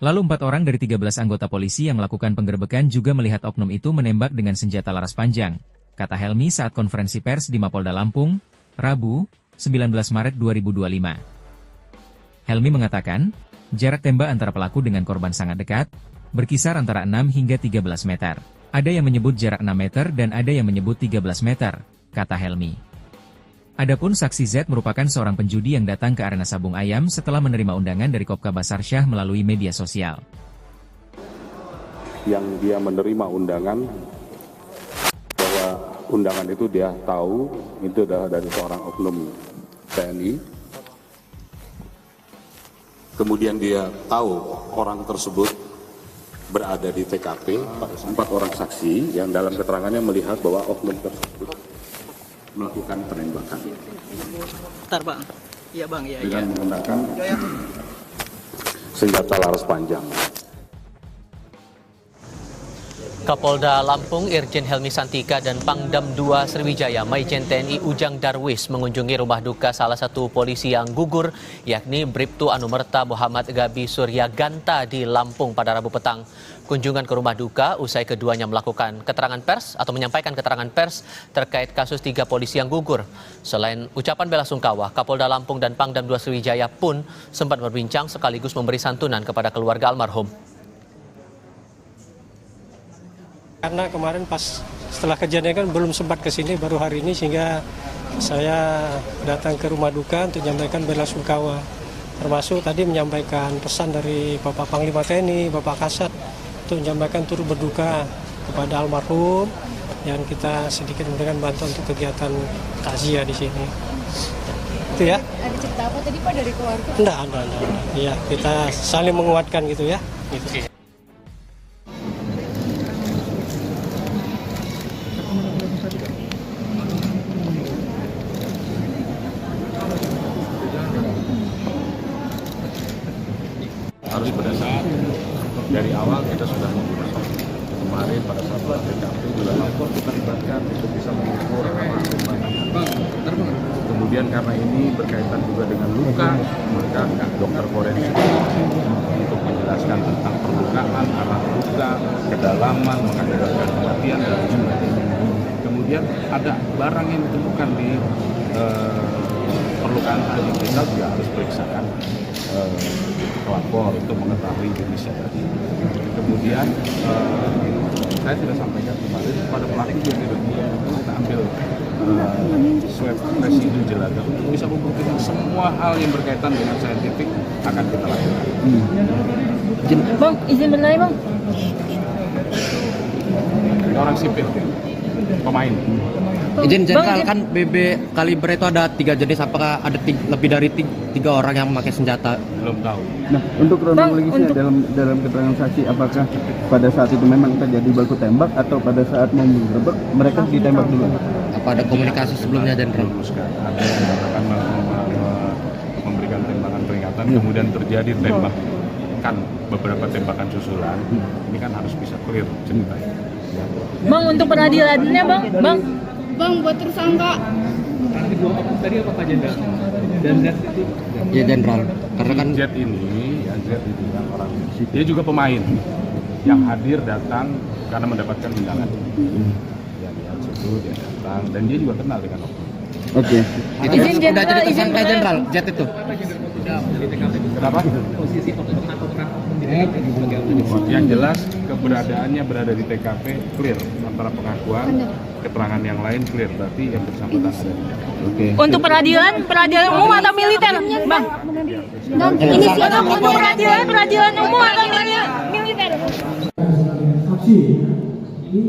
Speaker 1: Lalu 4 orang dari 13 anggota polisi yang melakukan penggerbekan juga melihat oknum itu menembak dengan senjata laras panjang, kata Helmi saat konferensi pers di Mapolda Lampung, Rabu, 19 Maret 2025. Helmi mengatakan, jarak tembak antara pelaku dengan korban sangat dekat, berkisar antara 6 hingga 13 meter. Ada yang menyebut jarak 6 meter dan ada yang menyebut 13 meter, kata Helmi. Adapun saksi Z merupakan seorang penjudi yang datang ke arena Sabung Ayam setelah menerima undangan dari Kopka Basarsyah melalui media sosial.
Speaker 2: Yang dia menerima undangan, bahwa undangan itu dia tahu itu adalah dari seorang oknum TNI. Kemudian dia tahu orang tersebut berada di TKP, 4 orang saksi yang dalam keterangannya melihat bahwa oknum tersebut melakukan penembakan.
Speaker 3: Bentar bang, iya bang, iya.
Speaker 2: Dengan menggunakan senjata laras panjang.
Speaker 4: Kapolda Lampung Irjen Helmi Santika dan Pangdam 2 Sriwijaya Maijen TNI Ujang Darwis mengunjungi rumah duka salah satu polisi yang gugur, yakni Bribtu Anumerta Muhammad Gabi Surya Ganta di Lampung pada Rabu petang. Kunjungan ke rumah duka usai keduanya melakukan keterangan pers atau menyampaikan keterangan pers terkait kasus 3 polisi yang gugur. Selain ucapan bela sungkawa, Kapolda Lampung dan Pangdam 2 Sriwijaya pun sempat berbincang sekaligus memberi santunan kepada keluarga almarhum.
Speaker 5: Karena kemarin pas setelah kejadian kan belum sempat ke sini, baru hari ini, sehingga saya datang ke rumah duka untuk menyampaikan bela sungkawa. Termasuk tadi menyampaikan pesan dari Bapak Panglima TNI, Bapak Kasat, untuk menyampaikan turut berduka kepada almarhum, dan kita sedikit memberikan bantuan untuk kegiatan takziah di sini. Itu ya.
Speaker 10: Ada cerita apa tadi Pak dari keluarga?
Speaker 5: Enggak. Ya, kita saling menguatkan gitu ya. Gitu.
Speaker 2: Harus pada saat dari awal kita sudah membuat kemarin pada saat TKP juga lapor kita libatkan untuk bisa mengukur kemudian karena ini berkaitan juga dengan luka, maka dokter forensik untuk menjelaskan tentang perlukaan, arah luka, kedalaman, mengakibatkan kematian dan sebagainya. Kemudian ada barang yang ditemukan di perlukaan tadi, kita juga harus periksakan pelapor untuk mengetahui jenisnya tadi. Kemudian saya tidak sampaikan kemarin pada pelaku juga kita ambil swab residu jelada untuk bisa membuktikan semua hal yang berkaitan dengan saintifik akan kita lakukan.
Speaker 6: Bang, izin bertanya bang.
Speaker 2: Ini orang sipil, pemain.
Speaker 7: Izin Jenderal, kan BB kaliber itu ada 3 jenis, apakah ada lebih dari 3 orang yang memakai senjata?
Speaker 2: Belum tahu.
Speaker 8: Nah, untuk kronologisnya dalam keterangan saksi, apakah pada saat itu memang terjadi baku tembak atau pada saat mau menggerebek mereka ditembak dulu?
Speaker 7: Apa ada komunikasi sebelumnya, Jenderal?
Speaker 2: Ada yang akan memberikan tembakan peringatan, kemudian terjadi tembakan, beberapa tembakan susulan. Ini kan harus bisa clear ceritanya.
Speaker 6: Bang, untuk peradilannya bang.
Speaker 10: Bang, buat tersangka.
Speaker 9: Tadi apa Pak Jenderal? Dan Z itu?
Speaker 7: Ya Jenderal, karena kan
Speaker 2: Z ini yang orang, dia juga pemain yang hadir datang karena mendapatkan undangan. Ya lihat situ dia datang dan dia juga kenal dengan oknum.
Speaker 8: Oke.
Speaker 7: itu sudah jadi tersangka Jenderal, Z itu.
Speaker 2: Kenapa?
Speaker 9: Posisi oknum atau peran oknum di
Speaker 2: Yang jelas keberadaannya berada di TKP clear, antara pengakuan, keterangan yang lain clear, berarti yang bersangkutan ada di TKP.
Speaker 8: Oke.
Speaker 6: Untuk peradilan umum atau militer, bang? Inisial untuk peradilan umum atau militer?
Speaker 11: Saksi, ini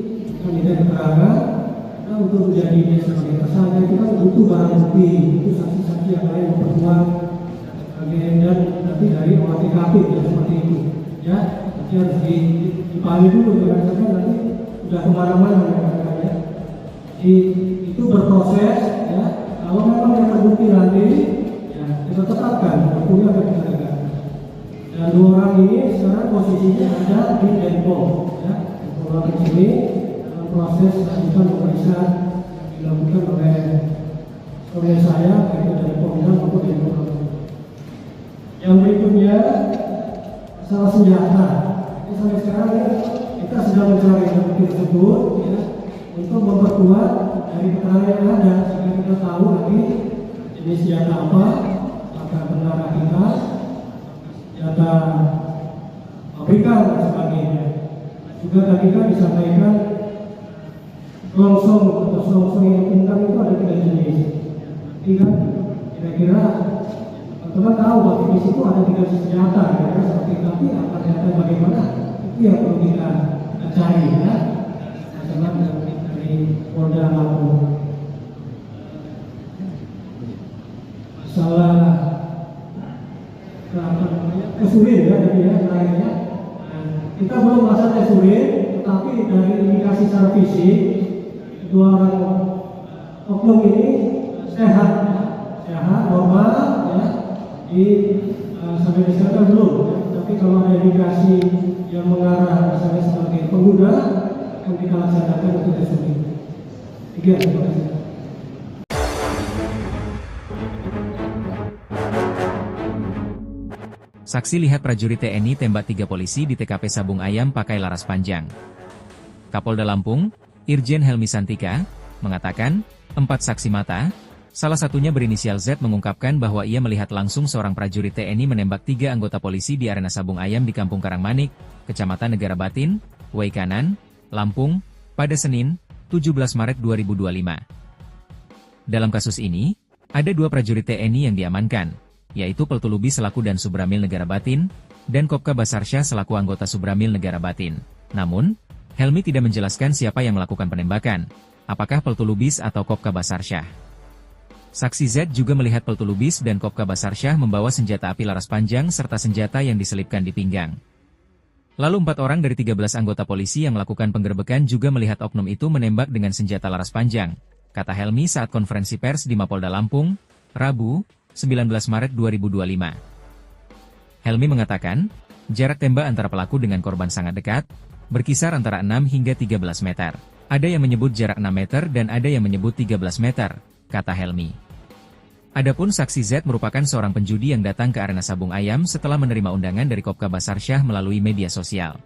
Speaker 11: kami dari keterangan. Nah, untuk menjadi sebagai tersangka itu kan butuh barang bukti, itu saksi-saksi yang lain memperkuat dan nanti dari olah TKP ya, seperti itu ya. Nanti harus dipahami dulu berdasarkan nanti sudah kemana-mana ya. Itu berproses ya. Kalau memang yang terbukti nanti ya kita tetapkan hukumnya akan kita tegakkan. Dan Dan 2 orang ini sekarang posisinya ada di Depok, ya. 2 orang ini dalam proses lanjutan pemeriksaan yang dilakukan oleh saya, yaitu dari Polda maupun dari Polda. Yang berikutnya masalah senjata. Jadi sampai sekarang ya, kita sedang mencari bukti tersebut, ya, untuk memperkuat dari keterangan yang ada sehingga kita tahu nanti jenis senjata apa, apakah benar kita senjata pabrikan dan sebagainya. Juga tadi kan disampaikan selongsong atau selongsong yang ditemukan itu ada 3 jenis. Jadi kan kira-kira teman-teman tahu bahwa di situ ada 3 jenis senjata, kira-kira seperti tapi apa ternyata bagaimana itu yang perlu kita cari, ya. Masalah dari Polda Lampung. Masalah kesulitan ya tadi ya lainnya. Kita belum merasa kesulitan, tetapi dari indikasi secara fisik 2 orang oknum ini sehat, normal, ya. Sampai disana belum, ya. Tapi kalau ada indikasi yang mengarah misalnya sebagai pengguna, akan kita laksanakan untuk tersebut. Terima kasih.
Speaker 1: Saksi lihat prajurit TNI tembak 3 polisi di TKP Sabung Ayam pakai laras panjang. Kapolda Lampung, Irjen Helmi Santika, mengatakan, 4 saksi mata, salah satunya berinisial Z mengungkapkan bahwa ia melihat langsung seorang prajurit TNI menembak 3 anggota polisi di arena Sabung Ayam di Kampung Karangmanik, Kecamatan Negara Batin, Waikanan, Lampung, pada Senin, 17 Maret 2025. Dalam kasus ini, ada 2 prajurit TNI yang diamankan, yaitu Peltulubi selaku dan Subramil Negara Batin, dan Kopka Basarsyah selaku anggota Subramil Negara Batin. Namun, Helmi tidak menjelaskan siapa yang melakukan penembakan, apakah Peltulubis atau Kopka Basarsyah. Saksi Z juga melihat Peltulubis dan Kopka Basarsyah membawa senjata api laras panjang serta senjata yang diselipkan di pinggang. Lalu 4 orang dari 13 anggota polisi yang melakukan penggerebekan juga melihat oknum itu menembak dengan senjata laras panjang, kata Helmi saat konferensi pers di Mapolda Lampung, Rabu, 19 Maret 2025. Helmi mengatakan, jarak tembak antara pelaku dengan korban sangat dekat, berkisar antara 6 hingga 13 meter. Ada yang menyebut jarak 6 meter dan ada yang menyebut 13 meter, kata Helmi. Adapun saksi Z merupakan seorang penjudi yang datang ke arena Sabung Ayam setelah menerima undangan dari Kopka Basarsyah melalui media sosial.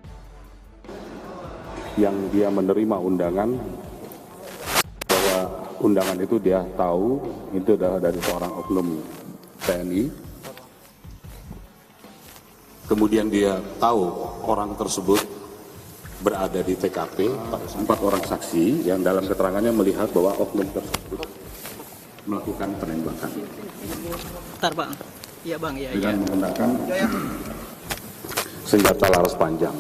Speaker 2: Yang dia menerima undangan, bahwa undangan itu dia tahu itu adalah dari seorang oknum TNI. Kemudian dia tahu orang tersebut berada di TKP, 4 orang saksi yang dalam keterangannya melihat bahwa oknum tersebut melakukan penembakan.
Speaker 3: Bentar Bang. Iya Bang, iya.
Speaker 2: Dengan menggunakan senjata laras panjang.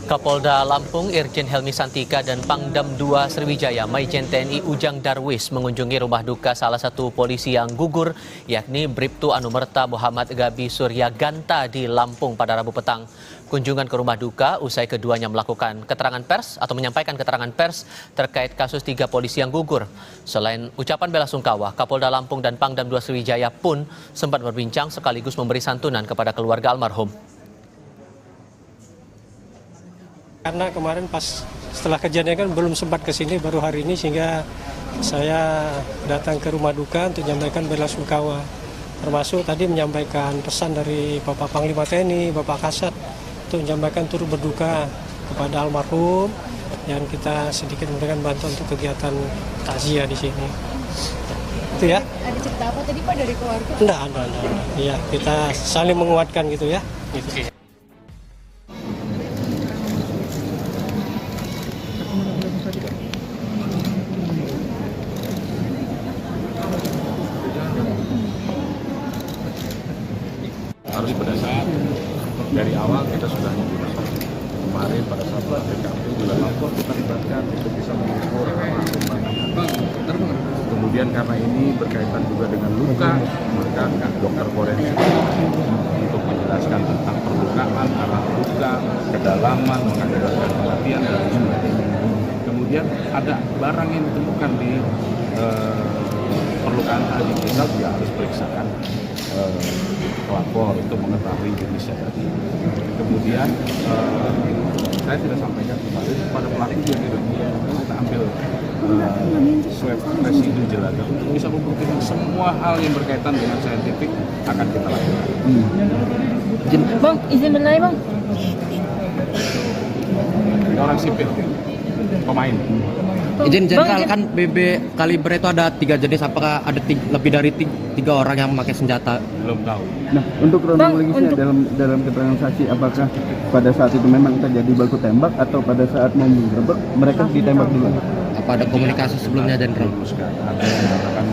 Speaker 4: Kapolda Lampung Irjen Helmi Santika dan Pangdam 2 Sriwijaya Maijen TNI Ujang Darwis mengunjungi rumah duka salah satu polisi yang gugur, yakni Bribtu Anumerta Muhammad Gabi Suryaganta di Lampung pada Rabu petang. Kunjungan ke rumah duka usai keduanya melakukan keterangan pers atau menyampaikan keterangan pers terkait kasus 3 polisi yang gugur. Selain ucapan bela sungkawa, Kapolda Lampung dan Pangdam 2 Sriwijaya pun sempat berbincang sekaligus memberi santunan kepada keluarga almarhum.
Speaker 5: Karena kemarin pas setelah kejadian kan belum sempat ke sini, baru hari ini, sehingga saya datang ke rumah duka untuk menyampaikan bela sungkawa. Termasuk tadi menyampaikan pesan dari Bapak Panglima TNI, Bapak Kasat, untuk menyampaikan turut berduka kepada almarhum, dan kita sedikit memberikan bantuan untuk kegiatan takziah di sini. Itu ya.
Speaker 10: Ada cerita apa tadi Pak dari keluarga?
Speaker 5: Enggak. Iya, kita saling menguatkan gitu ya. Gitu.
Speaker 2: Harus pada saat dari awal kita sudah menggunakan. Kemarin pada saat TKP juga lapor kita libatkan untuk bisa mengukur kemudian karena ini berkaitan juga dengan luka, maka dokter forensik untuk menjelaskan tentang perlukaan, arah luka, kedalaman, mengakibatkan kematian dan sebagainya. Kemudian ada barang yang ditemukan di perlukaan tadi, kita juga harus periksakan. pelapor itu mengetahui jenisnya tadi. Kemudian saya sudah sampaikan kemarin pada pelaku juga kita ambil swab residu jelada untuk bisa membuktikan semua hal yang berkaitan dengan saintifik akan kita lakukan.
Speaker 6: Bang, izin berlari bang.
Speaker 2: Ini orang sipil, pemain.
Speaker 7: Izin Jenderal, kan BB kaliber itu ada 3 jenis, apakah ada lebih dari 3 orang yang memakai senjata?
Speaker 2: Belum tahu.
Speaker 8: Nah, untuk kronologisnya dalam keterangan saksi, apakah pada saat itu memang terjadi baku tembak atau pada saat mau menggerebek mereka ditembak dulu?
Speaker 7: Apa ada komunikasi sebelumnya, Jenderal?
Speaker 2: Ada yang mengatakan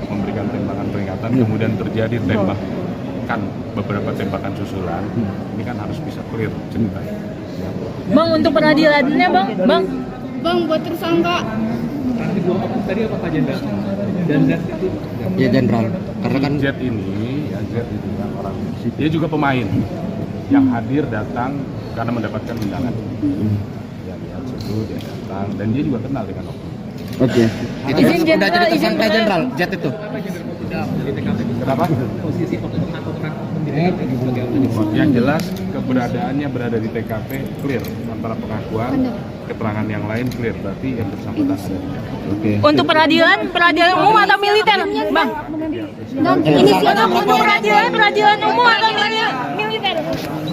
Speaker 2: memberikan tembakan peringatan, kemudian terjadi tembakan beberapa tembakan susulan. Ini kan harus bisa clear ceritanya.
Speaker 6: Bang, untuk peradilannya bang.
Speaker 10: Bang, buat tersangka.
Speaker 9: Tadi apa Pak Jenderal? Dan itu
Speaker 7: Ya Jenderal, karena kan
Speaker 2: Z ini kan orang dia juga pemain yang hadir datang karena mendapatkan undangan. Ya lihat situ dia datang dan dia juga kenal dengan oknum.
Speaker 8: Oke.
Speaker 7: itu
Speaker 6: Izin
Speaker 7: udah
Speaker 6: Jenderal,
Speaker 7: jadi
Speaker 6: izin
Speaker 7: tersangka
Speaker 6: Jenderal.
Speaker 7: Jenderal, Jet itu.
Speaker 2: Kenapa?
Speaker 9: posisi oknum atau peran oknum di TKP sebagai oknum.
Speaker 2: Yang jelas keberadaannya berada di TKP clear, antara pengakuan keterangan yang lain clear, berarti yang bersangkutan ada di TKP.
Speaker 8: Oke.
Speaker 6: Untuk peradilan umum atau militer, bang? Inisial untuk peradilan umum atau militer?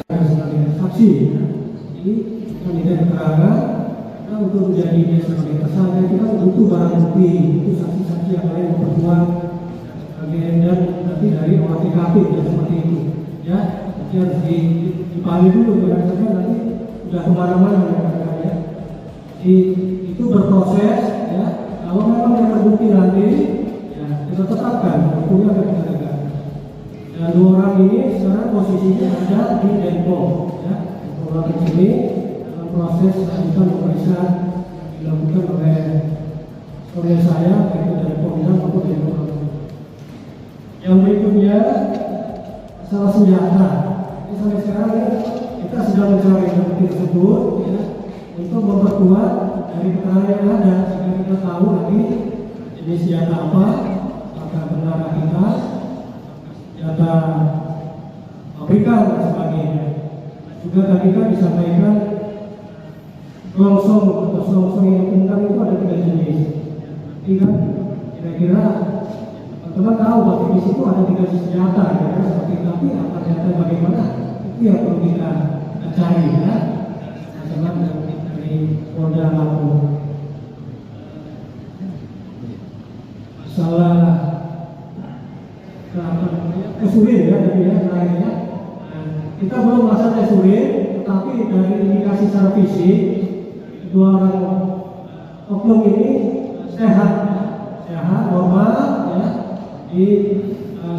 Speaker 11: Sebagai saksi, ini kan tidak keterangan. Nah, untuk menjadi sebagai tersangka itu kan butuh barang bukti, itu saksi-saksi yang lain berbuat dan nanti dari olah TKP ya seperti itu. Ya, nanti harus dipahami dulu, jangan sampai nanti sudah kemana-mana ya. Itu berproses ya. Kalau memang yang terbukti nanti ya kita tetapkan hukumnya akan kita tegakkan. Dan 2 orang ini sekarang posisinya ada di Depok ya. Orang di sini dalam proses lanjutan pemeriksaan dilakukan oleh saya yaitu dari Polda maupun dari Polda. Yang berikutnya masalah senjata. Ini sampai sekarang ya, kita sedang mencari bukti tersebut ya, untuk memperkuat dari keterangan yang ada sehingga kita tahu nanti jenis senjata apa, apakah benar kita senjata pabrikan dan sebagainya. Juga tadi kan disampaikan selongsong atau selongsong yang ditemukan itu ada 3 jenis. Jadi kan kira-kira teman-teman tahu bahwa di situ ada 3 jenis senjata, ya, seperti tapi apa senjata bagaimana itu yang perlu kita cari ya. Masalah dari Polda Lampung. Masalah tes urin ya, jadi ya lainnya. Kita belum melakukan tes urin, tetapi dari indikasi secara fisik 2 orang oknum ini sehat, normal ya.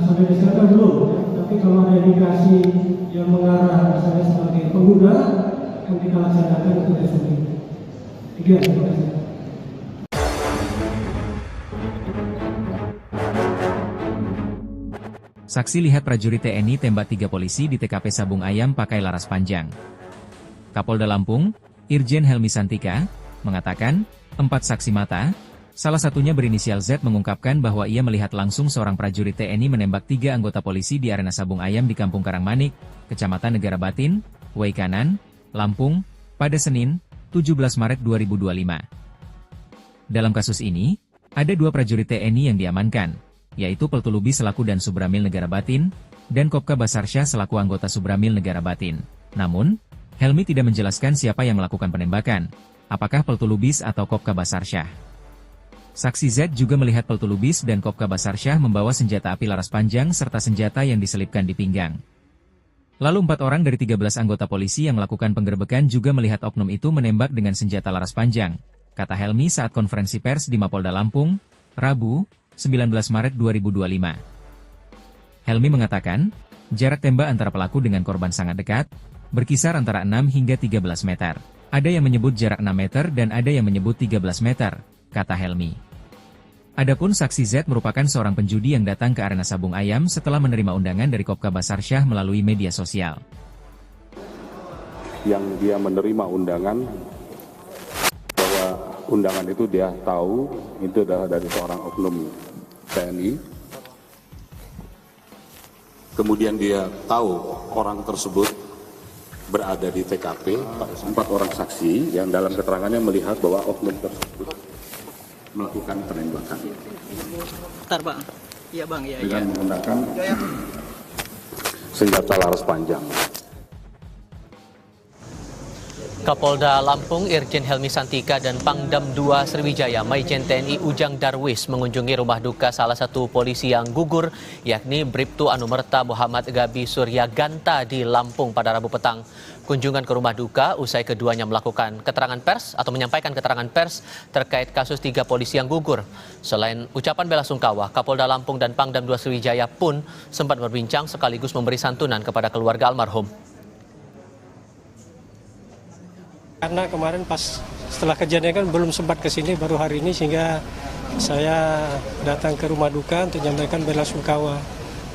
Speaker 11: Sampai disediakan belum ya. Tapi kalau ada indikasi yang mengarah misalnya sebagai pengguna akan kita laksanakan untuk tes urin. 3, terima kasih.
Speaker 1: Saksi lihat prajurit TNI tembak 3 polisi di TKP Sabung Ayam pakai laras panjang. Kapolda Lampung, Irjen Helmi Santika, mengatakan, 4 saksi mata, salah satunya berinisial Z mengungkapkan bahwa ia melihat langsung seorang prajurit TNI menembak 3 anggota polisi di arena Sabung Ayam di Kampung Karangmanik, Kecamatan Negara Batin, Waikanan, Lampung, pada Senin, 17 Maret 2025. Dalam kasus ini, ada 2 prajurit TNI yang diamankan, yaitu Peltu Lubis selaku dan Subramil Negara Batin, dan Kopka Basarsyah selaku anggota Subramil Negara Batin. Namun, Helmi tidak menjelaskan siapa yang melakukan penembakan, apakah Peltu Lubis atau Kopka Basarsyah. Saksi Z juga melihat Peltu Lubis dan Kopka Basarsyah membawa senjata api laras panjang serta senjata yang diselipkan di pinggang. Lalu 4 orang dari 13 anggota polisi yang melakukan penggerebekan juga melihat oknum itu menembak dengan senjata laras panjang, kata Helmi saat konferensi pers di Mapolda Lampung, Rabu, 19 Maret 2025. Helmi mengatakan, jarak tembak antara pelaku dengan korban sangat dekat, berkisar antara 6 hingga 13 meter. Ada yang menyebut jarak 6 meter dan ada yang menyebut 13 meter, kata Helmi. Adapun saksi Z merupakan seorang penjudi yang datang ke arena Sabung Ayam setelah menerima undangan dari Kopka Basarsyah melalui media sosial.
Speaker 2: Yang dia menerima undangan, bahwa undangan itu dia tahu itu adalah dari seorang oknum TNI Kemudian dia tahu orang tersebut berada di TKP, 4 orang saksi yang dalam keterangannya melihat bahwa oknum tersebut melakukan penembakan.
Speaker 3: Bentar bang, iya bang, iya.
Speaker 2: Dengan menggunakan senjata laras panjang.
Speaker 4: Kapolda Lampung Irjen Helmi Santika dan Pangdam 2 Sriwijaya Maijen TNI Ujang Darwis mengunjungi rumah duka salah satu polisi yang gugur, yakni Bribtu Anumerta Muhammad Gabi Suryaganta di Lampung pada Rabu petang. Kunjungan ke rumah duka usai keduanya melakukan keterangan pers atau menyampaikan keterangan pers terkait kasus 3 polisi yang gugur. Selain ucapan bela sungkawa, Kapolda Lampung dan Pangdam 2 Sriwijaya pun sempat berbincang sekaligus memberi santunan kepada keluarga almarhum.
Speaker 5: Karena kemarin pas setelah kejadian kan belum sempat ke sini, baru hari ini, sehingga saya datang ke rumah duka untuk menyampaikan bela sungkawa.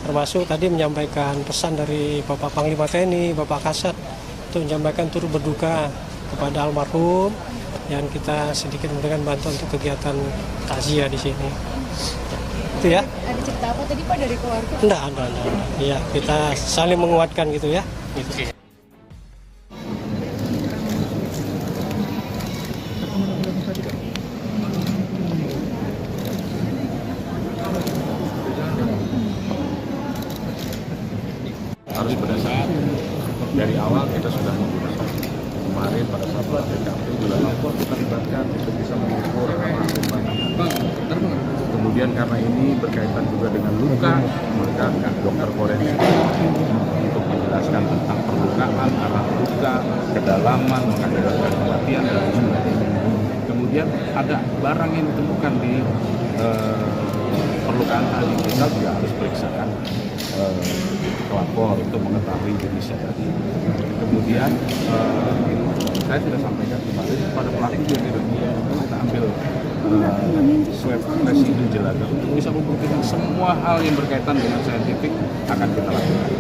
Speaker 5: Termasuk tadi menyampaikan pesan dari Bapak Panglima TNI, Bapak Kasat, untuk menyampaikan turut berduka kepada almarhum, dan kita sedikit memberikan bantuan untuk kegiatan takziah di sini. Itu ya.
Speaker 10: Ada cerita apa tadi Pak dari keluarga?
Speaker 5: Enggak. Ya, kita saling menguatkan gitu ya. Gitu.
Speaker 2: Harus berdasarkan dari awal kita sudah menggunakan kemarin pada saat TKP juga lapor kita libatkan untuk bisa mengukur kemudian karena ini berkaitan juga dengan luka, maka dokter forensik untuk menjelaskan tentang perlukaan, arah luka, kedalaman, mengakibatkan kematian dan sebagainya. Kemudian ada barang yang ditemukan di perlukaan tadi, kita juga harus periksakan pelapor untuk mengetahui jenisnya tadi. Kemudian saya sudah sampaikan kemarin pada pelaku juga kita ambil swab residu jelaga untuk bisa membuktikan semua hal yang berkaitan dengan saintifik akan kita lakukan.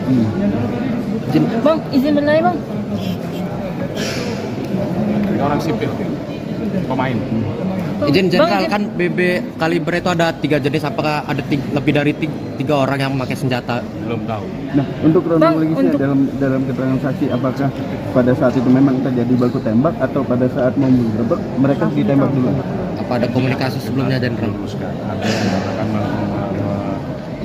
Speaker 6: Bang, izin berlari bang.
Speaker 2: Ini orang sipil, pemain.
Speaker 7: Izin Jenderal, kan BB kaliber itu ada 3 jenis, apakah ada lebih dari 3 orang yang memakai senjata?
Speaker 2: Belum tahu.
Speaker 8: Nah, untuk kronologisnya dalam keterangan saksi, apakah pada saat itu memang terjadi baku tembak atau pada saat mau menggerebek mereka ditembak dulu?
Speaker 7: Apa ada komunikasi sebelumnya, Jenderal?
Speaker 2: Ada yang mengatakan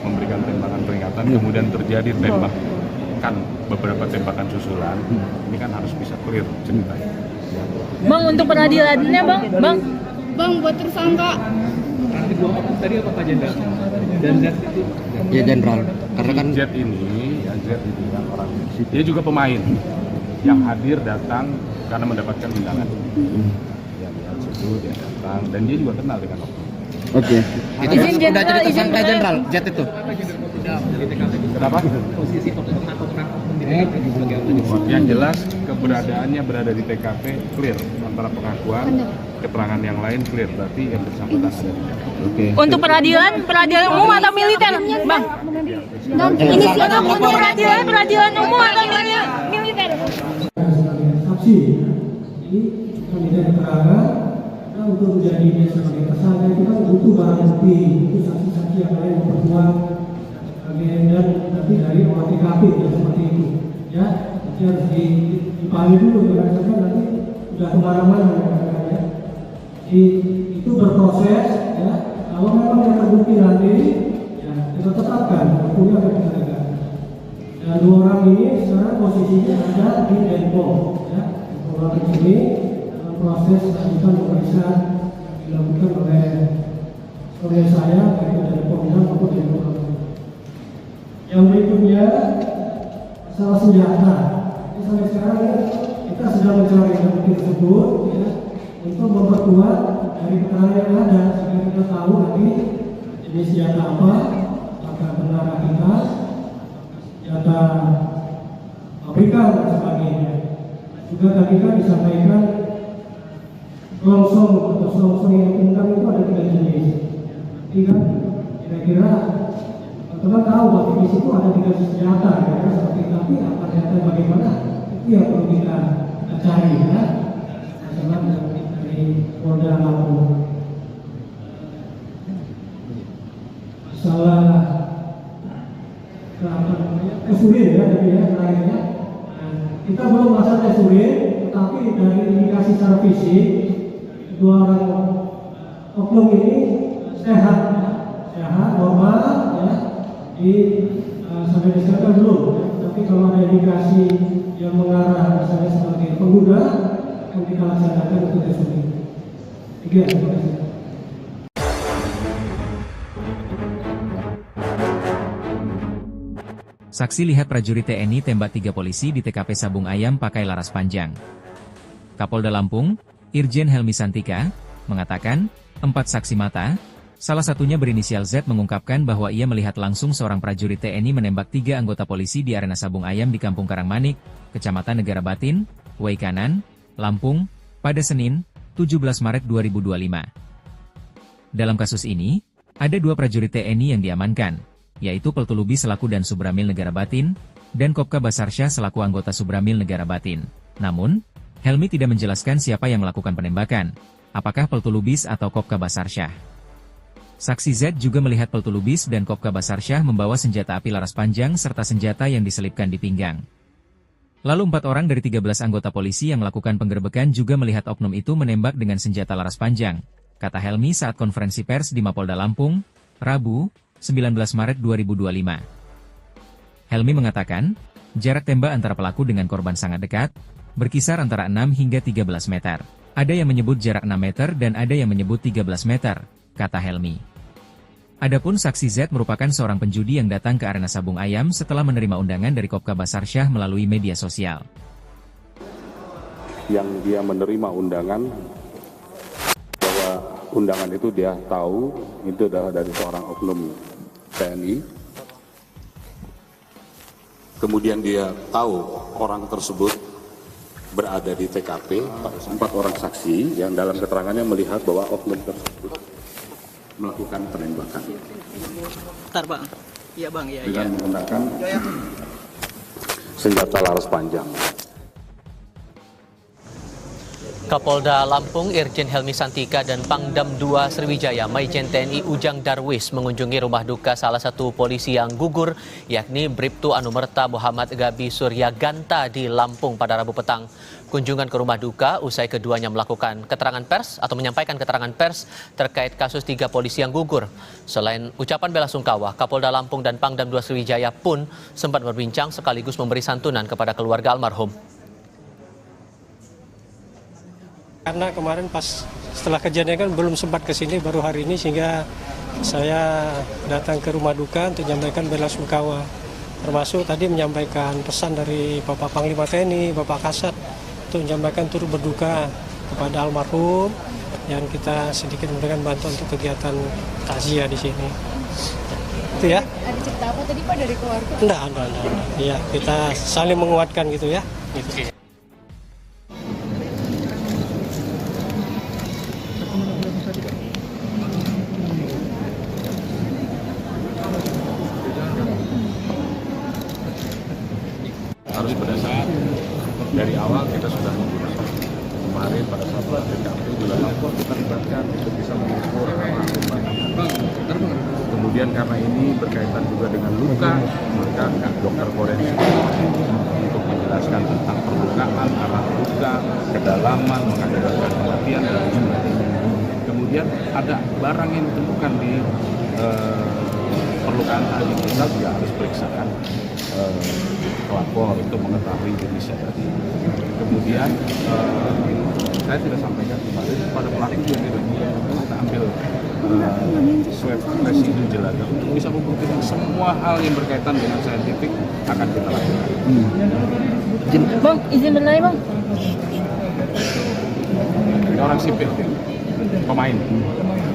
Speaker 2: memberikan tembakan peringatan, kemudian terjadi tembakan, beberapa tembakan susulan. Ini kan harus bisa clear ceritanya.
Speaker 6: Bang, untuk peradilannya bang.
Speaker 10: Bang, buat tersangka.
Speaker 9: Tadi apa Pak Jenderal? Dan Z itu?
Speaker 7: Ya Jenderal, karena kan
Speaker 2: Z ini kan orang, dia juga pemain yang hadir datang karena mendapatkan undangan. Ya lihat situ dia datang dan dia juga kenal dengan oknum.
Speaker 8: Oke.
Speaker 7: itu sudah jadi tersangka Jenderal, Z itu.
Speaker 2: Kenapa?
Speaker 9: Posisi atau
Speaker 2: Yang jelas keberadaannya berada di TKP clear, antara pengakuan, keterangan yang lain clear, berarti yang bersangkutan ada di TKP.
Speaker 8: Oke.
Speaker 6: Untuk peradilan umum atau militer, bang? Ini siapa untuk peradilan umum atau militer?
Speaker 11: Sebagai saksi, jadi kami minta keterangan. Nah, untuk menjadi sebagai tersangka itu kan butuh barang bukti, itu saksi-saksi yang lain memperkuat dan nanti dari olah TKP ya, seperti itu ya. Nanti harus dipahami dulu berdasarkan nanti sudah kemana-mana ya. Itu berproses ya. Kalau memang yang terbukti nanti ya kita tetapkan hukumnya akan kita tegakkan. Dan 2 orang ini sekarang posisinya ada di Denpom ya. Orang ini dalam proses lanjutan pemeriksaan dilakukan oleh saya baik dari Polda maupun dari Polda. Yang berikutnya masalah senjata. Jadi sampai sekarang kita sedang mencari bukti tersebut ya, untuk memperkuat dari keterangan yang ada sehingga kita tahu nanti jenis senjata apa, apakah benar kita senjata pabrikan dan sebagainya. Juga tadi kan disampaikan selongsong atau selongsong yang ditemukan itu ada 3 jenis. Jadi kan kira-kira teman tahu bahwa di situ ada 3 senjata ya, seperti tapi apa senjata bagaimana itu yang perlu kita cari ya. Masalah dari Polda Lampung. Masalah apa namanya dua orang oknum ini sehat, normal, ya. Sampai disana belum. Tapi kalau ada indikasi yang mengarah misalnya sebagai pengguna, akan kita laksanakan untuk tes urin. Terima kasih.
Speaker 1: Saksi lihat prajurit TNI tembak 3 polisi di TKP Sabung Ayam pakai laras panjang. Kapolda Lampung, Irjen Helmi Santika, mengatakan, 4 saksi mata, salah satunya berinisial Z mengungkapkan bahwa ia melihat langsung seorang prajurit TNI menembak 3 anggota polisi di arena Sabung Ayam di Kampung Karangmanik, Kecamatan Negara Batin, Waikanan, Lampung, pada Senin, 17 Maret 2025. Dalam kasus ini, ada 2 prajurit TNI yang diamankan, yaitu Peltulubi selaku dan Subramil Negara Batin, dan Kopka Basarsyah selaku anggota Subramil Negara Batin. Namun, Helmi tidak menjelaskan siapa yang melakukan penembakan, apakah Peltulubis atau Kopka Basarsyah. Saksi Z juga melihat Peltulubis dan Kopka Basarsyah membawa senjata api laras panjang serta senjata yang diselipkan di pinggang. Lalu 4 orang dari 13 anggota polisi yang melakukan penggerebekan juga melihat oknum itu menembak dengan senjata laras panjang, kata Helmi saat konferensi pers di Mapolda Lampung, Rabu, 19 Maret 2025. Helmi mengatakan, jarak tembak antara pelaku dengan korban sangat dekat, berkisar antara 6 hingga 13 meter. Ada yang menyebut jarak 6 meter dan ada yang menyebut 13 meter, kata Helmi. Adapun saksi Z merupakan seorang penjudi yang datang ke arena Sabung Ayam setelah menerima undangan dari Kopka Basarsyah melalui media sosial.
Speaker 2: Yang dia menerima undangan, bahwa undangan itu dia tahu itu adalah dari seorang oknum TNI. Kemudian dia tahu orang tersebut berada di TKP, 4 orang saksi yang dalam keterangannya melihat bahwa oknum tersebut melakukan penembakan.
Speaker 3: Bentar bang, iya bang, iya.
Speaker 2: Dengan menggunakan senjata laras panjang.
Speaker 4: Kapolda Lampung Irjen Helmi Santika dan Pangdam 2 Sriwijaya Maijen TNI Ujang Darwis mengunjungi rumah duka salah satu polisi yang gugur, yakni Bribtu Anumerta Muhammad Gabi Suryaganta di Lampung pada Rabu petang. Kunjungan ke rumah duka usai keduanya melakukan keterangan pers atau menyampaikan keterangan pers terkait kasus 3 polisi yang gugur. Selain ucapan bela sungkawa, Kapolda Lampung dan Pangdam 2 Sriwijaya pun sempat berbincang sekaligus memberi santunan kepada keluarga almarhum.
Speaker 5: Karena kemarin pas setelah kejadian kan belum sempat ke sini, baru hari ini, sehingga saya datang ke rumah duka untuk menyampaikan bela sungkawa. Termasuk tadi menyampaikan pesan dari Bapak Panglima TNI, Bapak Kasat, untuk menyampaikan turut berduka kepada almarhum, yang kita sedikit memberikan bantuan untuk kegiatan takziah di sini. Itu ya.
Speaker 10: Ada cerita apa tadi Pak dari keluarga?
Speaker 5: Enggak. Iya, kita saling menguatkan gitu ya. Gitu.
Speaker 2: Harus pada saat dari awal kita sudah menggunakan. Kemarin pada saat TKP juga lapor kita libatkan untuk bisa mengukur kemudian karena ini berkaitan juga dengan luka, maka dokter forensik untuk menjelaskan tentang perlukaan, arah luka, kedalaman, mengakibatkan kematian dan sebagainya. Kemudian ada barang yang ditemukan di perlukaan tadi, kita juga harus periksakan pelapor untuk mengetahui jenisnya tadi. Kemudian saya tidak sampaikan kemarin pada pelaku juga kita ambil swab residu jelada untuk bisa membuktikan semua hal yang berkaitan dengan saintifik akan kita lakukan.
Speaker 6: Bang, izin berlari bang.
Speaker 2: Ini orang sipil, pemain.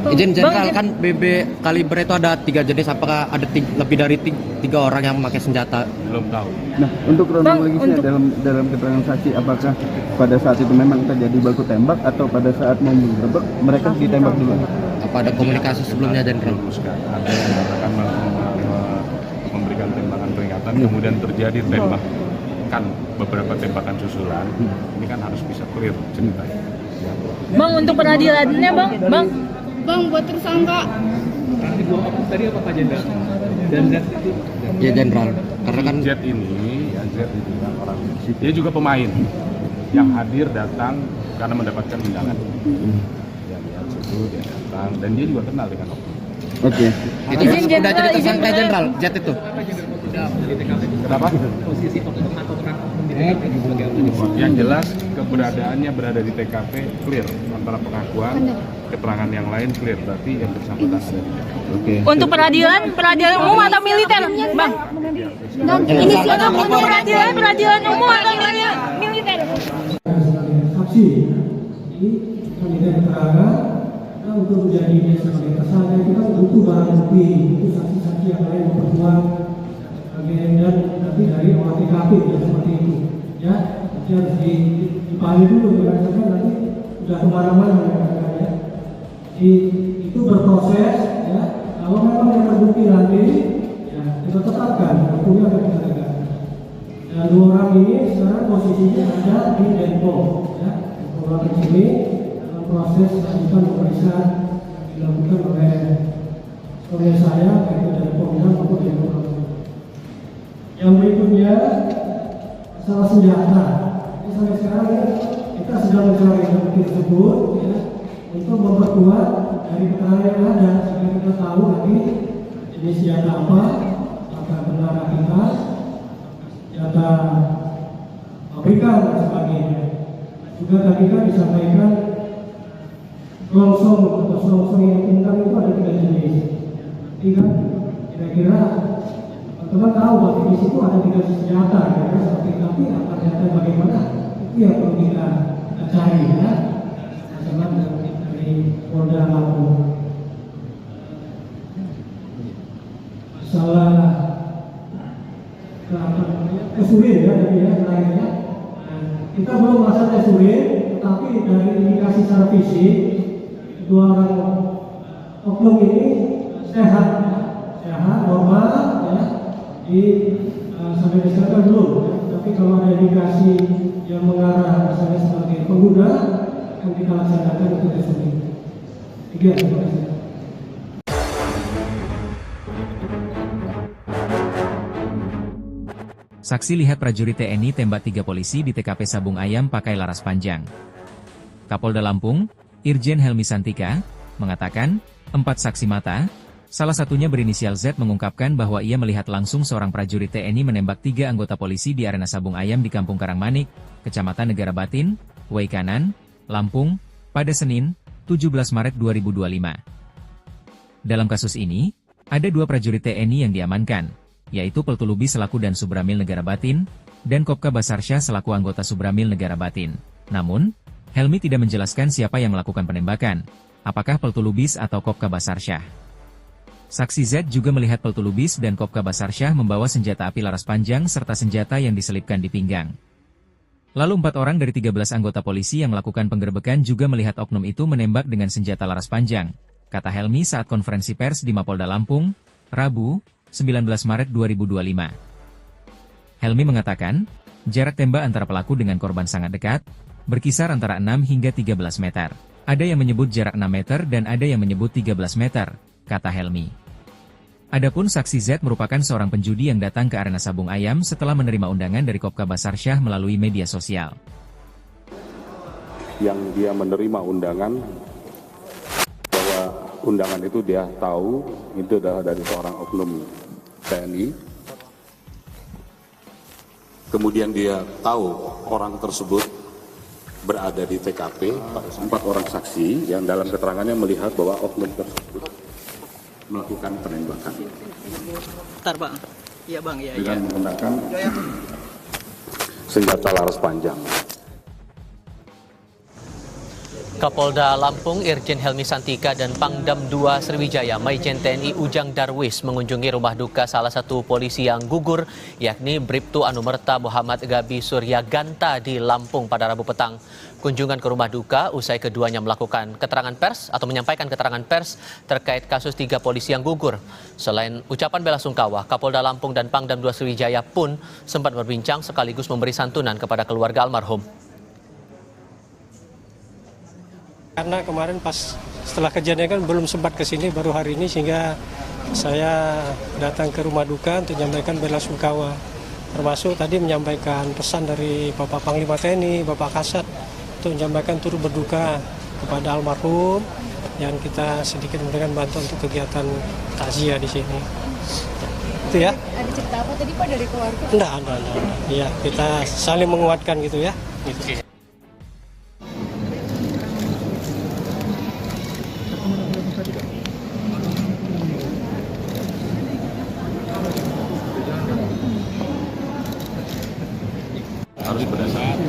Speaker 7: Izin jenderal, kan BB kaliber itu ada 3 jenis, apakah ada lebih dari 3 orang yang memakai senjata?
Speaker 2: Belum tahu.
Speaker 8: Nah, untuk kronologisnya dalam keterangan saksi, apakah pada saat itu memang terjadi baku tembak atau pada saat mau menggerebek mereka ditembak dulu?
Speaker 7: Apa ada komunikasi sebelumnya jenderal?
Speaker 2: Ada yang mengatakan memberikan tembakan peringatan, kemudian terjadi tembakan beberapa tembakan susulan. Ini kan harus bisa clear ceritanya.
Speaker 6: Bang, untuk peradilannya bang.
Speaker 10: Bang, buat tersangka.
Speaker 9: Tadi apa Pak Jenderal? Dan Z itu?
Speaker 7: Ya jenderal, karena kan
Speaker 2: Z ini kan orang, dia juga pemain yang hadir datang karena mendapatkan undangan. dia lihat situ, dia datang, dan dia juga kenal dengan oknum.
Speaker 8: Oke.
Speaker 7: Itu udah jadi tersangka Jenderal, Jet itu.
Speaker 2: Kenapa?
Speaker 9: Posisi oknum atau peran oknum di TKP sebagai apa?
Speaker 2: Yang jelas keberadaannya berada di TKP clear, antara pengakuan, keterangan yang lain clear, berarti yang bersangkutan ada di TKP.
Speaker 8: Oke.
Speaker 6: Untuk peradilan umum atau militer, Bang? Inisial untuk peradilan umum atau militer?
Speaker 11: Sebagai saksi, ini kami minta keterangan. Nah, untuk menjadi sebagai tersangka itu kan butuh barang bukti, itu saksi-saksi yang lain memperkuat dan nanti dari olah TKP ya seperti itu. Ya, nanti harus dipahami dulu berdasarkan nanti sudah kemana-mana ya. Itu berproses ya. Kalau memang yang terbukti nanti ya kita tetapkan hukumnya akan kita tegakkan. Dan dua orang ini sekarang posisinya ada di Denpom ya. Orang di sini dalam proses lanjutan pemeriksaan dilakukan oleh saya yaitu dari Polda maupun Denpom. Yang berikutnya masalah senjata. Jadi sampai sekarang ya, kita sedang mencari bukti tersebut ya, untuk memperkuat dari keterangan yang ada sehingga kita tahu nanti jenis senjata apa, apakah benar rakitan, senjata pabrikan dan sebagainya. Juga tadi kan disampaikan selongsong atau selongsong yang ditemukan itu ada 3 jenis. Jadi kan kira-kira teman-teman tahu bahwa di situ ada 3 senjata, ya, seperti tapi apa senjata bagaimana itu yang perlu kita cari ya. Masalah dari Polda Lampung. Masalah urin ya tadi ya terakhirnya. Kita belum masalah urin, tetapi dari indikasi secara fisik 2 orang oknum ini sehat, normal ya. Sampai diserahkan belum, tapi kalau ada indikasi yang mengarah misalnya sebagai pengguna akan kita laksanakan untuk tes urin. 3, terima kasih.
Speaker 1: Saksi lihat prajurit TNI tembak 3 polisi di TKP Sabung Ayam pakai laras panjang. Kapolda Lampung, Irjen Helmi Santika, mengatakan, 4 saksi mata, salah satunya berinisial Z mengungkapkan bahwa ia melihat langsung seorang prajurit TNI menembak 3 anggota polisi di arena Sabung Ayam di Kampung Karangmanik, Kecamatan Negara Batin, Waikanan, Lampung, pada Senin, 17 Maret 2025. Dalam kasus ini, ada 2 prajurit TNI yang diamankan, yaitu Peltulubi selaku dan Subramil Negara Batin, dan Kopka Basarsyah selaku anggota Subramil Negara Batin. Namun, Helmi tidak menjelaskan siapa yang melakukan penembakan, apakah Peltulubis atau Kopka Basarsyah. Saksi Z juga melihat Peltulubis dan Kopka Basarsyah membawa senjata api laras panjang serta senjata yang diselipkan di pinggang. Lalu 4 orang dari 13 anggota polisi yang melakukan penggerbekan juga melihat oknum itu menembak dengan senjata laras panjang, kata Helmi saat konferensi pers di Mapolda Lampung, Rabu, 19 Maret 2025. Helmi mengatakan, jarak tembak antara pelaku dengan korban sangat dekat, berkisar antara 6 hingga 13 meter. Ada yang menyebut jarak 6 meter dan ada yang menyebut 13 meter. Kata Helmi. Adapun saksi Z merupakan seorang penjudi yang datang ke arena Sabung Ayam setelah menerima undangan dari Kopka Basarsyah melalui media sosial.
Speaker 2: Yang dia menerima undangan, bahwa undangan itu dia tahu itu adalah dari seorang oknum TNI. Kemudian dia tahu orang tersebut berada di TKP, 4 orang saksi yang dalam keterangannya melihat bahwa oknum tersebut melakukan penembakan.
Speaker 3: Bentar Bang. Iya Bang, iya.
Speaker 2: Dengan menggunakan senjata laras panjang.
Speaker 4: Kapolda Lampung Irjen Helmi Santika dan Pangdam 2 Sriwijaya Maijen TNI Ujang Darwis mengunjungi rumah duka salah satu polisi yang gugur, yakni Bribtu Anumerta Muhammad Gabi Suryaganta di Lampung pada Rabu petang. Kunjungan ke rumah duka usai keduanya melakukan keterangan pers atau menyampaikan keterangan pers terkait kasus 3 polisi yang gugur. Selain ucapan bela sungkawa, Kapolda Lampung dan Pangdam 2 Sriwijaya pun sempat berbincang sekaligus memberi santunan kepada keluarga almarhum.
Speaker 5: Karena kemarin pas setelah kejadian kan belum sempat ke sini, baru hari ini, sehingga saya datang ke rumah duka untuk menyampaikan bela sungkawa. Termasuk tadi menyampaikan pesan dari Bapak Panglima TNI, Bapak Kasat, untuk menyampaikan turut berduka kepada almarhum yang kita sedikit memberikan bantuan untuk kegiatan takziah di sini. Itu ya.
Speaker 10: Ada cerita apa tadi Pak dari keluarga?
Speaker 5: Enggak. Ya, kita saling menguatkan gitu ya. Gitu.
Speaker 2: Harus berdasarkan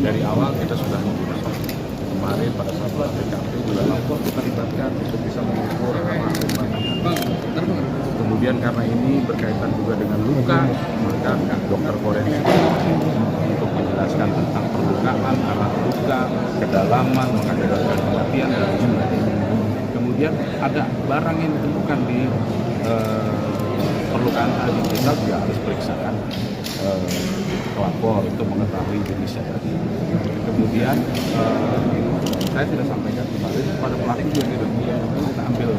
Speaker 2: dari awal kita sudah menggunakan kemarin pada saat TKP juga lapor kita libatkan untuk bisa mengukur kemudian karena ini berkaitan juga dengan luka maka dokter forensik untuk menjelaskan tentang perlukaan arah luka kedalaman mengakibatkan kematian dan sebagainya. Kemudian ada barang yang ditemukan di perlukaan tadi kita juga harus periksakan pelapor untuk mengetahui jenisnya tadi. Kemudian saya tidak sampaikan kemarin pada pelaku juga tidak kita ambil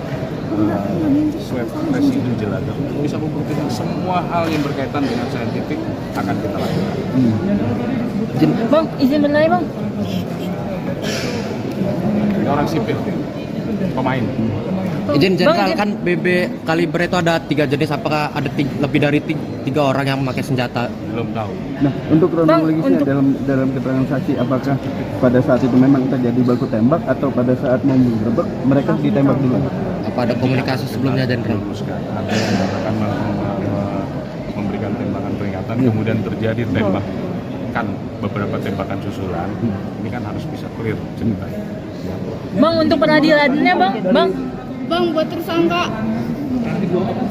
Speaker 2: swab residu jelaga untuk bisa membuktikan semua hal yang berkaitan dengan saintifik akan kita lakukan.
Speaker 6: Bang, izin bertanya bang.
Speaker 2: Ini orang sipil, pemain.
Speaker 7: Izin jenderal, kan BB kaliber itu ada 3 jenis, apakah ada lebih dari 3 orang yang memakai senjata?
Speaker 2: Belum tahu.
Speaker 8: Nah, untuk kronologisnya dalam keterangan saksi, apakah pada saat itu memang terjadi baku tembak atau pada saat mau menggerebek mereka ditembak dulu?
Speaker 7: Apa ada komunikasi sebelumnya, jenderal?
Speaker 2: Ada yang mengatakan memberikan tembakan peringatan, kemudian terjadi tembakan beberapa tembakan susulan. Ini kan harus bisa clear ceritanya.
Speaker 6: Bang, untuk peradilannya bang.
Speaker 10: Bang, buat tersangka.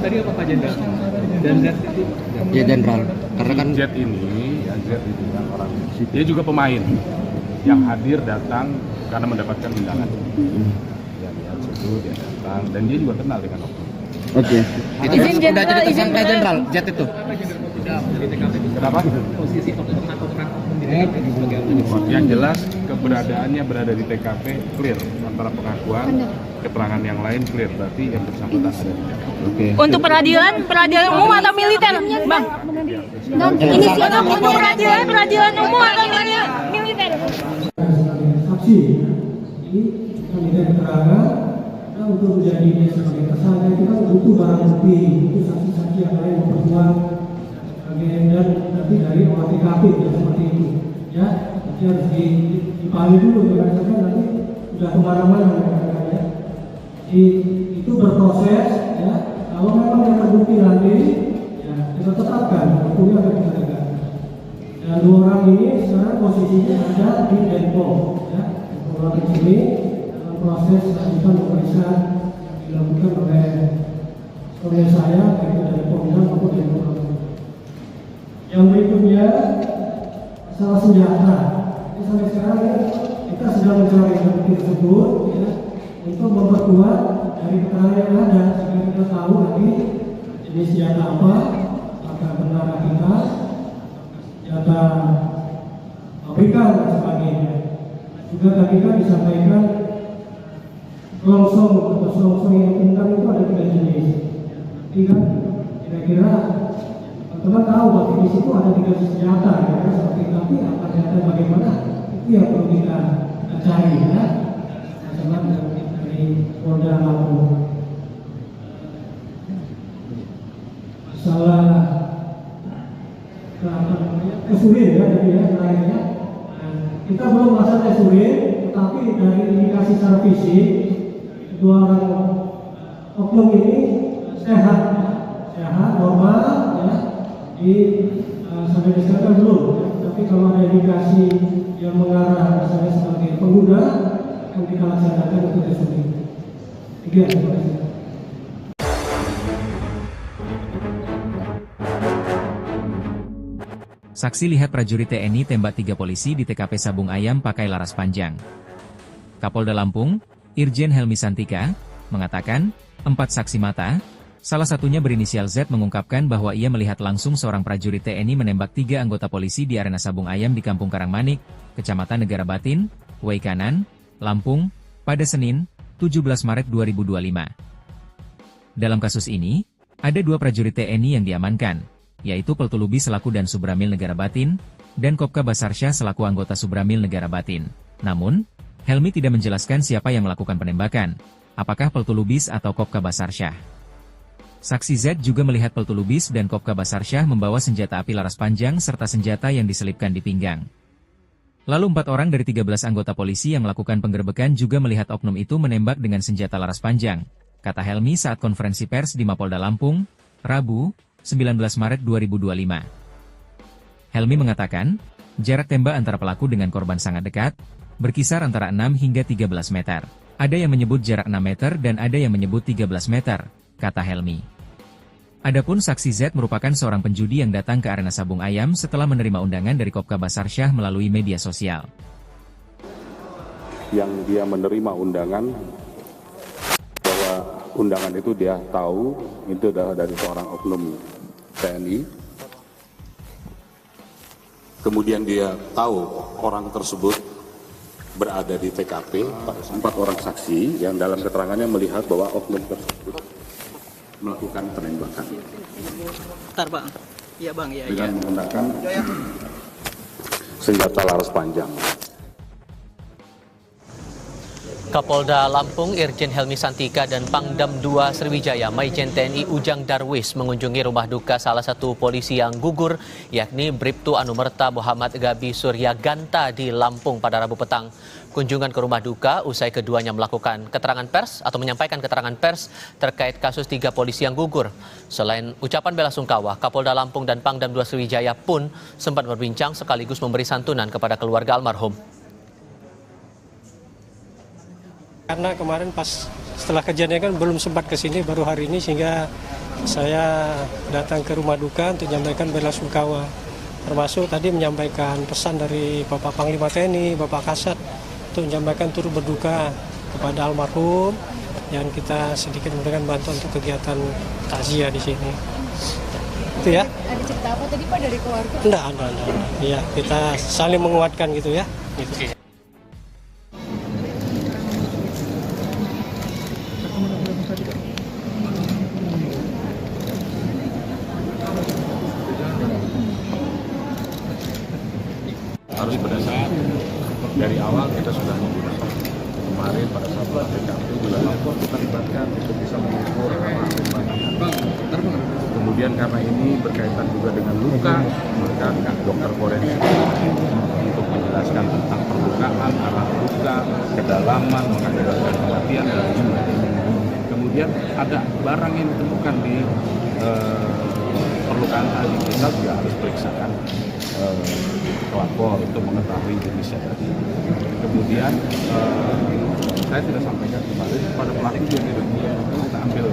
Speaker 9: Tadi apa Pak Jenderal? Dan Z itu?
Speaker 7: Ya jenderal, karena kan
Speaker 2: Z ini, ya Z itu kan orang, dia juga pemain yang hadir datang karena mendapatkan undangan. Ya lihat situ dia datang dan dia juga kenal dengan oknum.
Speaker 8: Oke.
Speaker 7: itu sudah jadi tersangka jenderal, Z itu.
Speaker 2: Kenapa?
Speaker 9: Posisi oknum atau peran oknum di TKP sebagai apa?
Speaker 2: Yang jelas keberadaannya berada di TKP clear, antara pengakuan keterangan yang lain clear, berarti yang bersangkutan ada di TKP.
Speaker 8: Oke.
Speaker 6: Untuk peradilan umum atau militer, bang? Ini siapa untuk peradilan umum atau militer?
Speaker 11: Sebagai saksi, ini kita minta keterangan. Nah, untuk menjadi sebagai tersangka itu kan butuh barang bukti, itu saksi-saksi yang lain memperkuat dan nanti dari olah TKP ya seperti itu. Ya, nanti harus dipahami dulu berdasarkan nanti sudah kemana-mana ya. Itu berproses ya. Kalau memang yang terbukti nanti ya kita tetapkan hukumnya akan kita tegakkan. Dan 2 orang ini sekarang posisinya ada di Denpom ya. Orang di sini dalam proses lanjutan pemeriksaan yang dilakukan oleh saya yaitu dari Polda maupun dari Polda. Yang berikutnya masalah senjata. Jadi sampai sekarang kita sedang mencari bukti tersebut ya, untuk memperkuat dari keterangan yang ada sehingga kita tahu nanti jenis senjata apa, apakah benar kita senjata pabrikan dan sebagainya. Juga tadi kan disampaikan selongsong atau selongsong yang pintar itu ada 3 jenis. Jadi kan kira-kira teman-teman tahu bahwa di situ ada 3 senjata ya, seperti tapi apa senjata bagaimana itu yang perlu kita cari ya. Teman-teman dari Polda Lampung. Masalah kesulitan ya tadi ya lainnya. Kita belum merasa tes urin, tetapi dari indikasi secara fisik 2 orang oknum ini sehat, normal ya. Sampai disediakan belum, ya. Tapi kalau ada indikasi yang mengarah misalnya sebagai pengguna akan kita laksanakan untuk tes urin. Terima kasih.
Speaker 1: Saksi lihat prajurit TNI tembak 3 polisi di TKP Sabung Ayam pakai laras panjang. Kapolda Lampung, Irjen Helmi Santika, mengatakan, 4 saksi mata, salah satunya berinisial Z mengungkapkan bahwa ia melihat langsung seorang prajurit TNI menembak 3 anggota polisi di arena Sabung Ayam di Kampung Karangmanik, Kecamatan Negara Batin, Waikanan, Lampung, pada Senin, 17 Maret 2025. Dalam kasus ini, ada 2 prajurit TNI yang diamankan, yaitu Peltulubi selaku Dan Subramil Negara Batin, dan Kopka Basarsyah selaku anggota Subramil Negara Batin. Namun, Helmi tidak menjelaskan siapa yang melakukan penembakan, apakah Peltu Lubis atau Kopka Basarsyah. Saksi Z juga melihat Peltu Lubis dan Kopka Basarsyah membawa senjata api laras panjang serta senjata yang diselipkan di pinggang. Lalu 4 orang dari 13 anggota polisi yang melakukan penggerbekan juga melihat oknum itu menembak dengan senjata laras panjang, kata Helmi saat konferensi pers di Mapolda Lampung, Rabu, 19 Maret 2025. Helmi mengatakan, jarak tembak antara pelaku dengan korban sangat dekat, berkisar antara 6 hingga 13 meter. Ada yang menyebut jarak 6 meter dan ada yang menyebut 13 meter, kata Helmi. Adapun saksi Z merupakan seorang penjudi yang datang ke arena Sabung Ayam setelah menerima undangan dari Kopka Basarsyah melalui media sosial.
Speaker 2: Yang dia menerima undangan, bahwa undangan itu dia tahu, itu adalah dari seorang oknum TNI. Kemudian dia tahu orang tersebut berada di TKP, 4 orang saksi yang dalam keterangannya melihat bahwa oknum tersebut melakukan penembakan.
Speaker 3: Bentar bang, iya bang, iya.
Speaker 2: Dengan menggunakan senjata laras panjang.
Speaker 4: Kapolda Lampung Irjen Helmi Santika dan Pangdam 2 Sriwijaya Maijen TNI Ujang Darwis mengunjungi rumah duka salah satu polisi yang gugur, yakni Bribtu Anumerta Muhammad Gabi Surya Ganta di Lampung pada Rabu petang. Kunjungan ke rumah duka usai keduanya melakukan keterangan pers atau menyampaikan keterangan pers terkait kasus 3 polisi yang gugur. Selain ucapan bela sungkawa, Kapolda Lampung dan Pangdam 2 Sriwijaya pun sempat berbincang sekaligus memberi santunan kepada keluarga almarhum.
Speaker 5: Karena kemarin pas setelah kejadian kan belum sempat ke sini, baru hari ini, sehingga saya datang ke rumah duka untuk menyampaikan bela sungkawa. Termasuk tadi menyampaikan pesan dari Bapak Panglima TNI, Bapak Kasat, untuk menyampaikan turut berduka kepada almarhum, dan kita sedikit memberikan bantuan untuk kegiatan takziah di sini. Itu ya.
Speaker 10: Ada cerita apa tadi Pak dari keluarga?
Speaker 5: Enggak. Iya, kita saling menguatkan gitu ya. Gitu.
Speaker 2: Harus berdasarkan dari awal kita sudah menggunakan. Kemarin pada saat TKP juga lapor kita libatkan untuk bisa mengukur tembakan. Kemudian karena ini berkaitan juga dengan luka, maka dokter forensik untuk menjelaskan tentang perlukaan, arah luka, kedalaman, mengakibatkan kematian dan sebagainya. Kemudian ada barang yang ditemukan di perlukaan tadi, kita juga harus periksakan pelapor untuk mengetahui jenisnya tadi. Kemudian saya tidak sampaikan kemarin pada pelaku juga kita ambil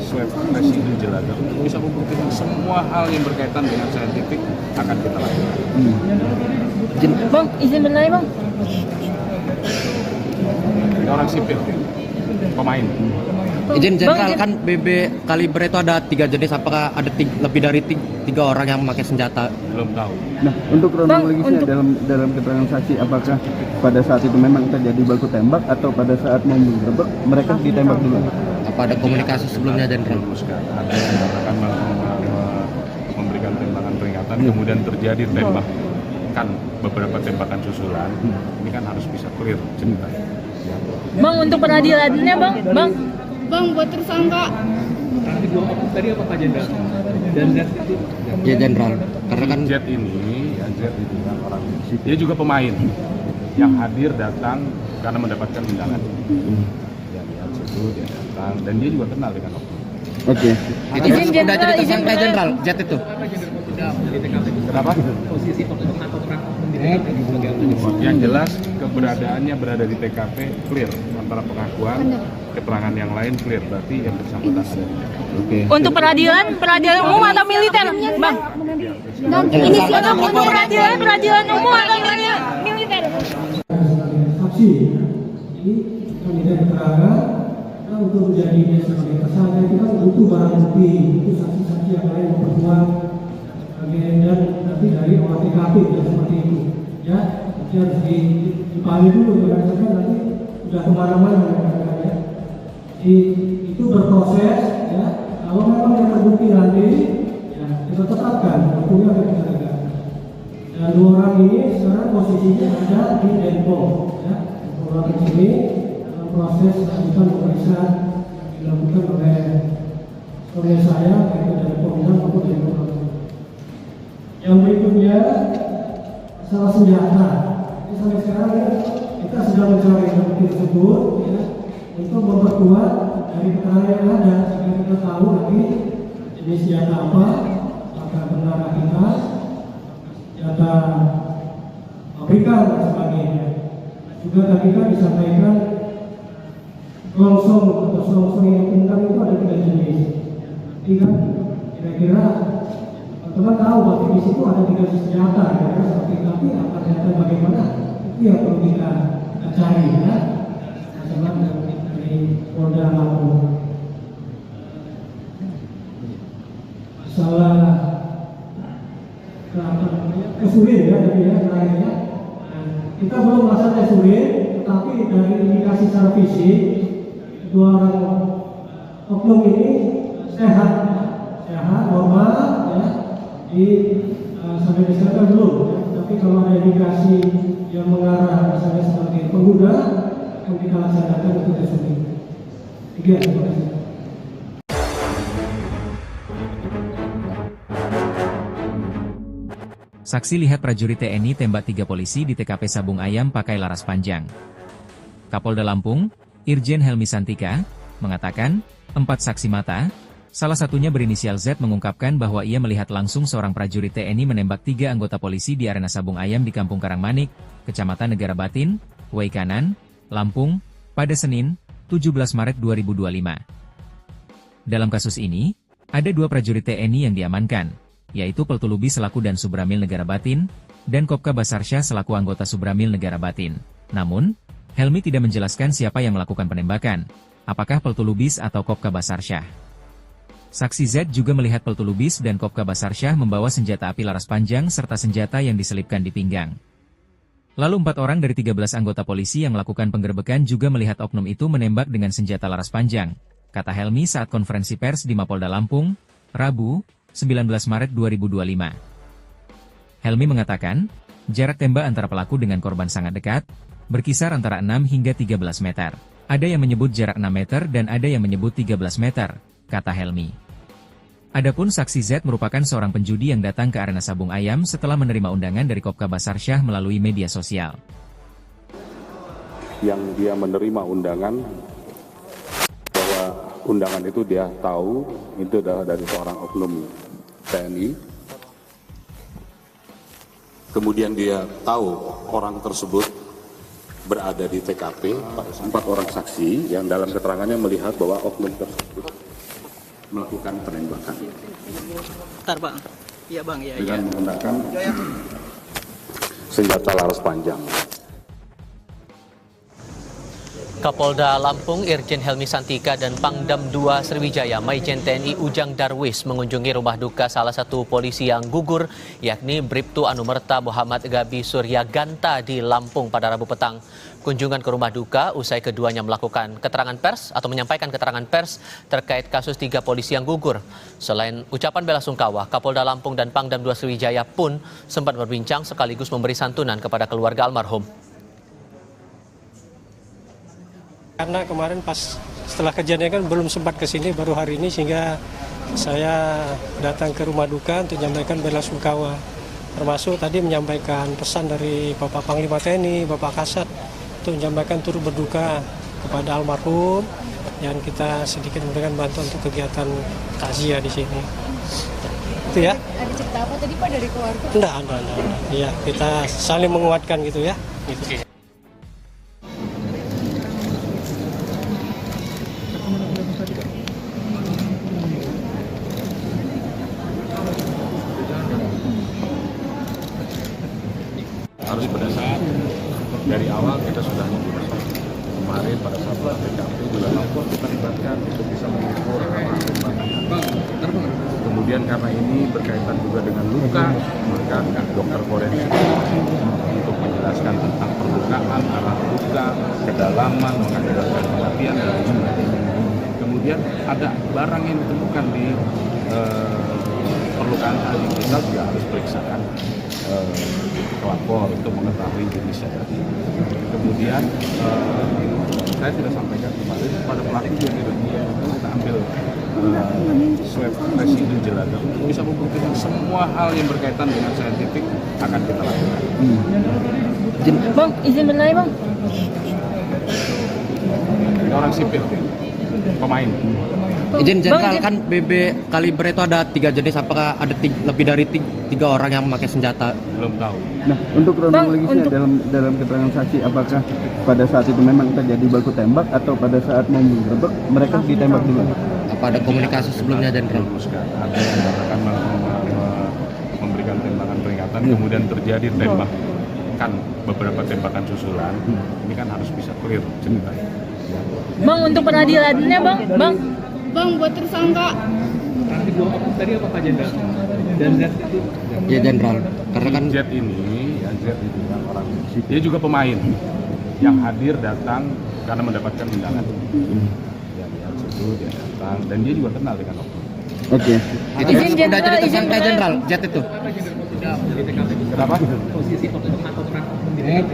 Speaker 2: swab residu jelada untuk bisa membuktikan semua hal yang berkaitan dengan saintifik akan kita lakukan.
Speaker 6: Bang, izin bertanya bang.
Speaker 2: Ini orang sipil, pemain.
Speaker 7: Izin Jenderal, kan BB kaliber itu ada 3 jenis, apakah ada lebih dari 3 orang yang memakai senjata?
Speaker 2: Belum tahu.
Speaker 8: Nah, untuk kronologisnya dalam keterangan saksi, apakah pada saat itu memang terjadi baku tembak atau pada saat mau menggerebek mereka ditembak dulu?
Speaker 7: Apa ada komunikasi sebelumnya, Jenderal?
Speaker 2: Ada yang akan memberikan tembakan peringatan, kemudian terjadi tembakan, beberapa tembakan susulan. Ini kan harus bisa clear ceritanya.
Speaker 6: Bang, untuk peradilannya bang.
Speaker 10: Bang, buat tersangka.
Speaker 9: Tadi apa Pak Jenderal? Dan Z itu?
Speaker 7: Ya Jenderal, karena kan
Speaker 2: Z ini kan orang, dia juga pemain yang hadir datang karena mendapatkan undangan. Yang lihat situ dia datang dan dia juga kenal dengan oknum.
Speaker 8: Oke.
Speaker 7: itu sudah jadi tersangka Jenderal, Z itu.
Speaker 2: Kenapa?
Speaker 9: Posisi oknum atau peran oknum di TKP sebagai apa?
Speaker 2: Yang jelas keberadaannya berada di TKP clear, antara pengakuan, keterangan yang lain clear, berarti yang bersangkutan ada di TKP.
Speaker 8: Oke.
Speaker 6: Untuk peradilan umum atau militer, bang? Inisial untuk peradilan umum atau militer?
Speaker 11: Saksi, ini meminta keterangan. Untuk menjadi sebagai tersangka itu kan butuh barang bukti, itu saksi-saksi yang lain memperkuat dan nanti dari olah TKP ya seperti itu ya, nanti harus dipahami dulu berdasarkan nanti sudah kemana-mana ya. Itu berproses ya, kalau memang yang terbukti nanti ya kita tetapkan hukumnya akan kita tegakkan. Dan 2 orang ini sekarang posisinya ada di Depok. Ya. 2 orang ini dalam proses lanjutan pemeriksaan yang dilakukan oleh saya, yaitu dari Polda maupun dari Polda. Yang berikutnya masalah senjata. Jadi sampai sekarang ya, kita sedang mencari bukti tersebut ya, untuk memperkuat dari keterangan yang ada sehingga kita tahu nanti jenis senjata apa, apakah benar rakitan, senjata pabrikan dan sebagainya. Juga tadi kan disampaikan longsong atau selongsong yang tentang itu ada 3 jenis. Jadi kan kira-kira teman-teman tahu bahwa di situ ada 3 jenis senjata, kira-kira seperti tapi apa senjata bagaimana itu yang perlu kita cari ya. Masalah dari Polda Lampung. Masalah kesulitan ya tadi ya terakhirnya. Kita belum melaksanakan kesulitan, tetapi dari indikasi secara fisik 2 orang oknum ini sehat, normal ya. Sampai disana belum, ya. Tapi kalau ada indikasi yang mengarah misalnya sebagai pengguna, akan kita laksanakan itu kesulitan. Terima kasih.
Speaker 1: Saksi lihat prajurit TNI tembak 3 polisi di TKP Sabung Ayam pakai laras panjang. Kapolda Lampung, Irjen Helmi Santika, mengatakan, 4 saksi mata, salah satunya berinisial Z mengungkapkan bahwa ia melihat langsung seorang prajurit TNI menembak 3 anggota polisi di arena Sabung Ayam di Kampung Karangmanik, Kecamatan Negara Batin, Waikanan, Lampung, pada Senin, 17 Maret 2025. Dalam kasus ini, ada 2 prajurit TNI yang diamankan, yaitu Peltulubi selaku dan Subramil Negara Batin, dan Kopka Basarsyah selaku anggota Subramil Negara Batin. Namun, Helmi tidak menjelaskan siapa yang melakukan penembakan, apakah Peltulubis atau Kopka Basarsyah. Saksi Z juga melihat Peltulubis dan Kopka Basarsyah membawa senjata api laras panjang serta senjata yang diselipkan di pinggang. Lalu 4 orang dari 13 anggota polisi yang melakukan penggerbekan juga melihat oknum itu menembak dengan senjata laras panjang, kata Helmi saat konferensi pers di Mapolda Lampung, Rabu, 19 Maret 2025. Helmi mengatakan, jarak tembak antara pelaku dengan korban sangat dekat, berkisar antara 6 hingga 13 meter. Ada yang menyebut jarak 6 meter dan ada yang menyebut 13 meter, kata Helmi. Adapun saksi Z merupakan seorang penjudi yang datang ke arena Sabung Ayam setelah menerima undangan dari Kopka Basarsyah melalui media sosial.
Speaker 2: Yang dia menerima undangan, bahwa undangan itu dia tahu itu adalah dari seorang oknum TNI. Kemudian dia tahu orang tersebut berada di TKP, 4 orang saksi yang dalam keterangannya melihat bahwa oknum tersebut melakukan penembakan.
Speaker 3: Bentar bang, iya bang, iya.
Speaker 2: Dengan menggunakan senjata laras panjang.
Speaker 4: Kapolda Lampung Irjen Helmi Santika dan Pangdam 2 Sriwijaya Maijen TNI Ujang Darwis mengunjungi rumah duka salah satu polisi yang gugur, yakni Bribtu Anumerta Muhammad Gabi Suryaganta di Lampung pada Rabu petang. Kunjungan ke rumah duka usai keduanya melakukan keterangan pers atau menyampaikan keterangan pers terkait kasus 3 polisi yang gugur. Selain ucapan bela sungkawa, Kapolda Lampung dan Pangdam 2 Sriwijaya pun sempat berbincang sekaligus memberi santunan kepada keluarga almarhum.
Speaker 5: Karena kemarin pas setelah kejadian kan belum sempat ke sini, baru hari ini, sehingga saya datang ke rumah duka untuk menyampaikan bela sungkawa. Termasuk tadi menyampaikan pesan dari Bapak Panglima TNI, Bapak Kasat, untuk menyampaikan turut berduka kepada almarhum, dan kita sedikit memberikan bantuan untuk kegiatan takziah di sini. Itu ya.
Speaker 10: Ada cerita apa tadi Pak dari keluarga?
Speaker 5: Enggak. Ya, kita saling menguatkan gitu ya. Gitu.
Speaker 2: Harus pada saat dari awal kita sudah membuat kemarin pada saat TKP juga langsung kita libatkan untuk bisa mengukur kemudian karena ini berkaitan juga dengan luka, maka dokter forensik untuk menjelaskan tentang perlukaan, arah luka, kedalaman, mengakibatkan kematian dan sebagainya. Kemudian ada barang yang ditemukan di perlukaan tadi, kita juga harus periksakan pelapor untuk mengetahui jenisnya tadi. Kemudian saya sudah sampaikan kemarin pada pelaku juga kita ambil swab residu jelaga untuk bisa membuktikan semua hal yang berkaitan dengan saintifik akan kita lakukan.
Speaker 6: Bang, izin bertanya bang.
Speaker 2: Ini orang sipil, pemain.
Speaker 7: Izin jenderal, kan BB kaliber itu ada 3 jenis, apakah ada lebih dari 3 orang yang memakai senjata?
Speaker 2: Belum tahu.
Speaker 8: Nah, untuk kronologisnya dalam keterangan saksi, apakah pada saat itu memang terjadi baku tembak atau pada saat mau menggerebek mereka ditembak dulu?
Speaker 7: Apa ada komunikasi sebelumnya, jenderal?
Speaker 2: Ada yang mengatakan memberikan tembakan peringatan, kemudian terjadi tembakan, beberapa tembakan susulan. Ini kan harus bisa clear ceritanya.
Speaker 6: Bang, untuk peradilannya bang.
Speaker 10: Bang, buat tersangka.
Speaker 9: Nanti 2 Oktober tadi apa Pak Jenderal? Dan Z itu?
Speaker 7: Ya jenderal, karena kan
Speaker 2: Z ini, ya Z itu kan orang, dia juga pemain yang hadir datang karena mendapatkan undangan. Ya, dia datang dan dia juga kenal dengan oknum.
Speaker 8: Oke.
Speaker 7: itu sudah jadi tersangka jenderal, Z itu.
Speaker 2: Kenapa?
Speaker 9: Posisi atau peran oknum di TKP.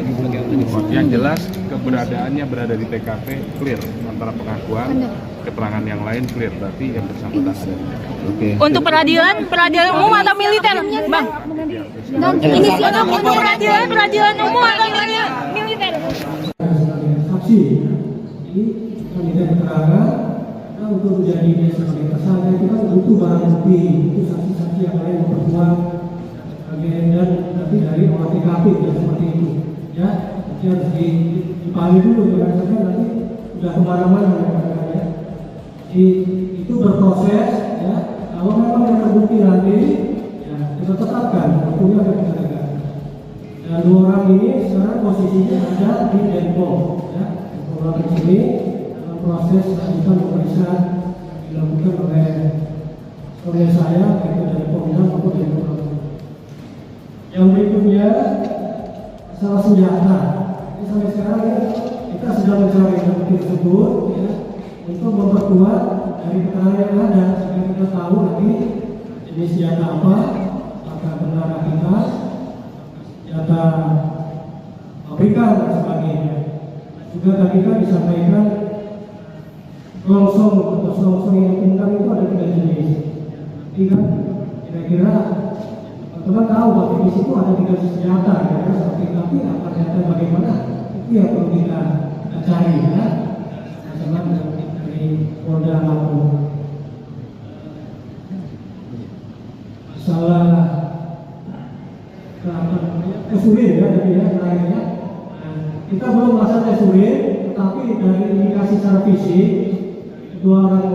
Speaker 2: Yang jelas keberadaannya berada di TKP clear, antara pengakuan, keterangan yang lain clear, berarti yang bersangkutan ada di TKP.
Speaker 8: Oke.
Speaker 6: Untuk peradilan umum atau militer, bang? Inisialnya untuk peradilan umum atau militer?
Speaker 11: Sebagai saksi, ini kita minta keterangan. Nah, untuk menjadi sebagai tersangka itu kan butuh barang bukti, itu saksi-saksi yang lain memperkuat. Dan nanti dari olah TKP ya seperti itu, ya. Nanti harus dipahami dulu, jangan sampai nanti sudah kemana-mana ya. Itu berproses, ya. Kalau memang yang terbukti nanti, ya kita tetapkan waktunya akan kita tegakkan. Dan 2 orang ini sekarang posisinya ada di Denpom, ya. Orang di sini dalam proses lanjutan pemeriksaan dilakukan oleh saya, yaitu dari Polda maupun dari Polda. Yang berikutnya masalah senjata. Jadi sampai sekarang ya, kita sedang mencari bukti tersebut ya, untuk memperkuat dari keterangan yang ada sehingga kita tahu nanti jenis senjata apa, apakah benar kita senjata pabrikan dan sebagainya. Juga tadi kan disampaikan selongsong atau selongsong yang ditemukan itu ada 3 jenis. Jadi kan kira-kira teman tahu bahwa di situ ada 3 senjata, ya, seperti tapi apa ternyata bagaimana itu yang perlu kita cari ya, sama dari Polda Lampung. Masalah tes urin ya tadi ya terakhirnya. Kita belum melakukan tes urin, tetapi dari indikasi secara fisik 2 orang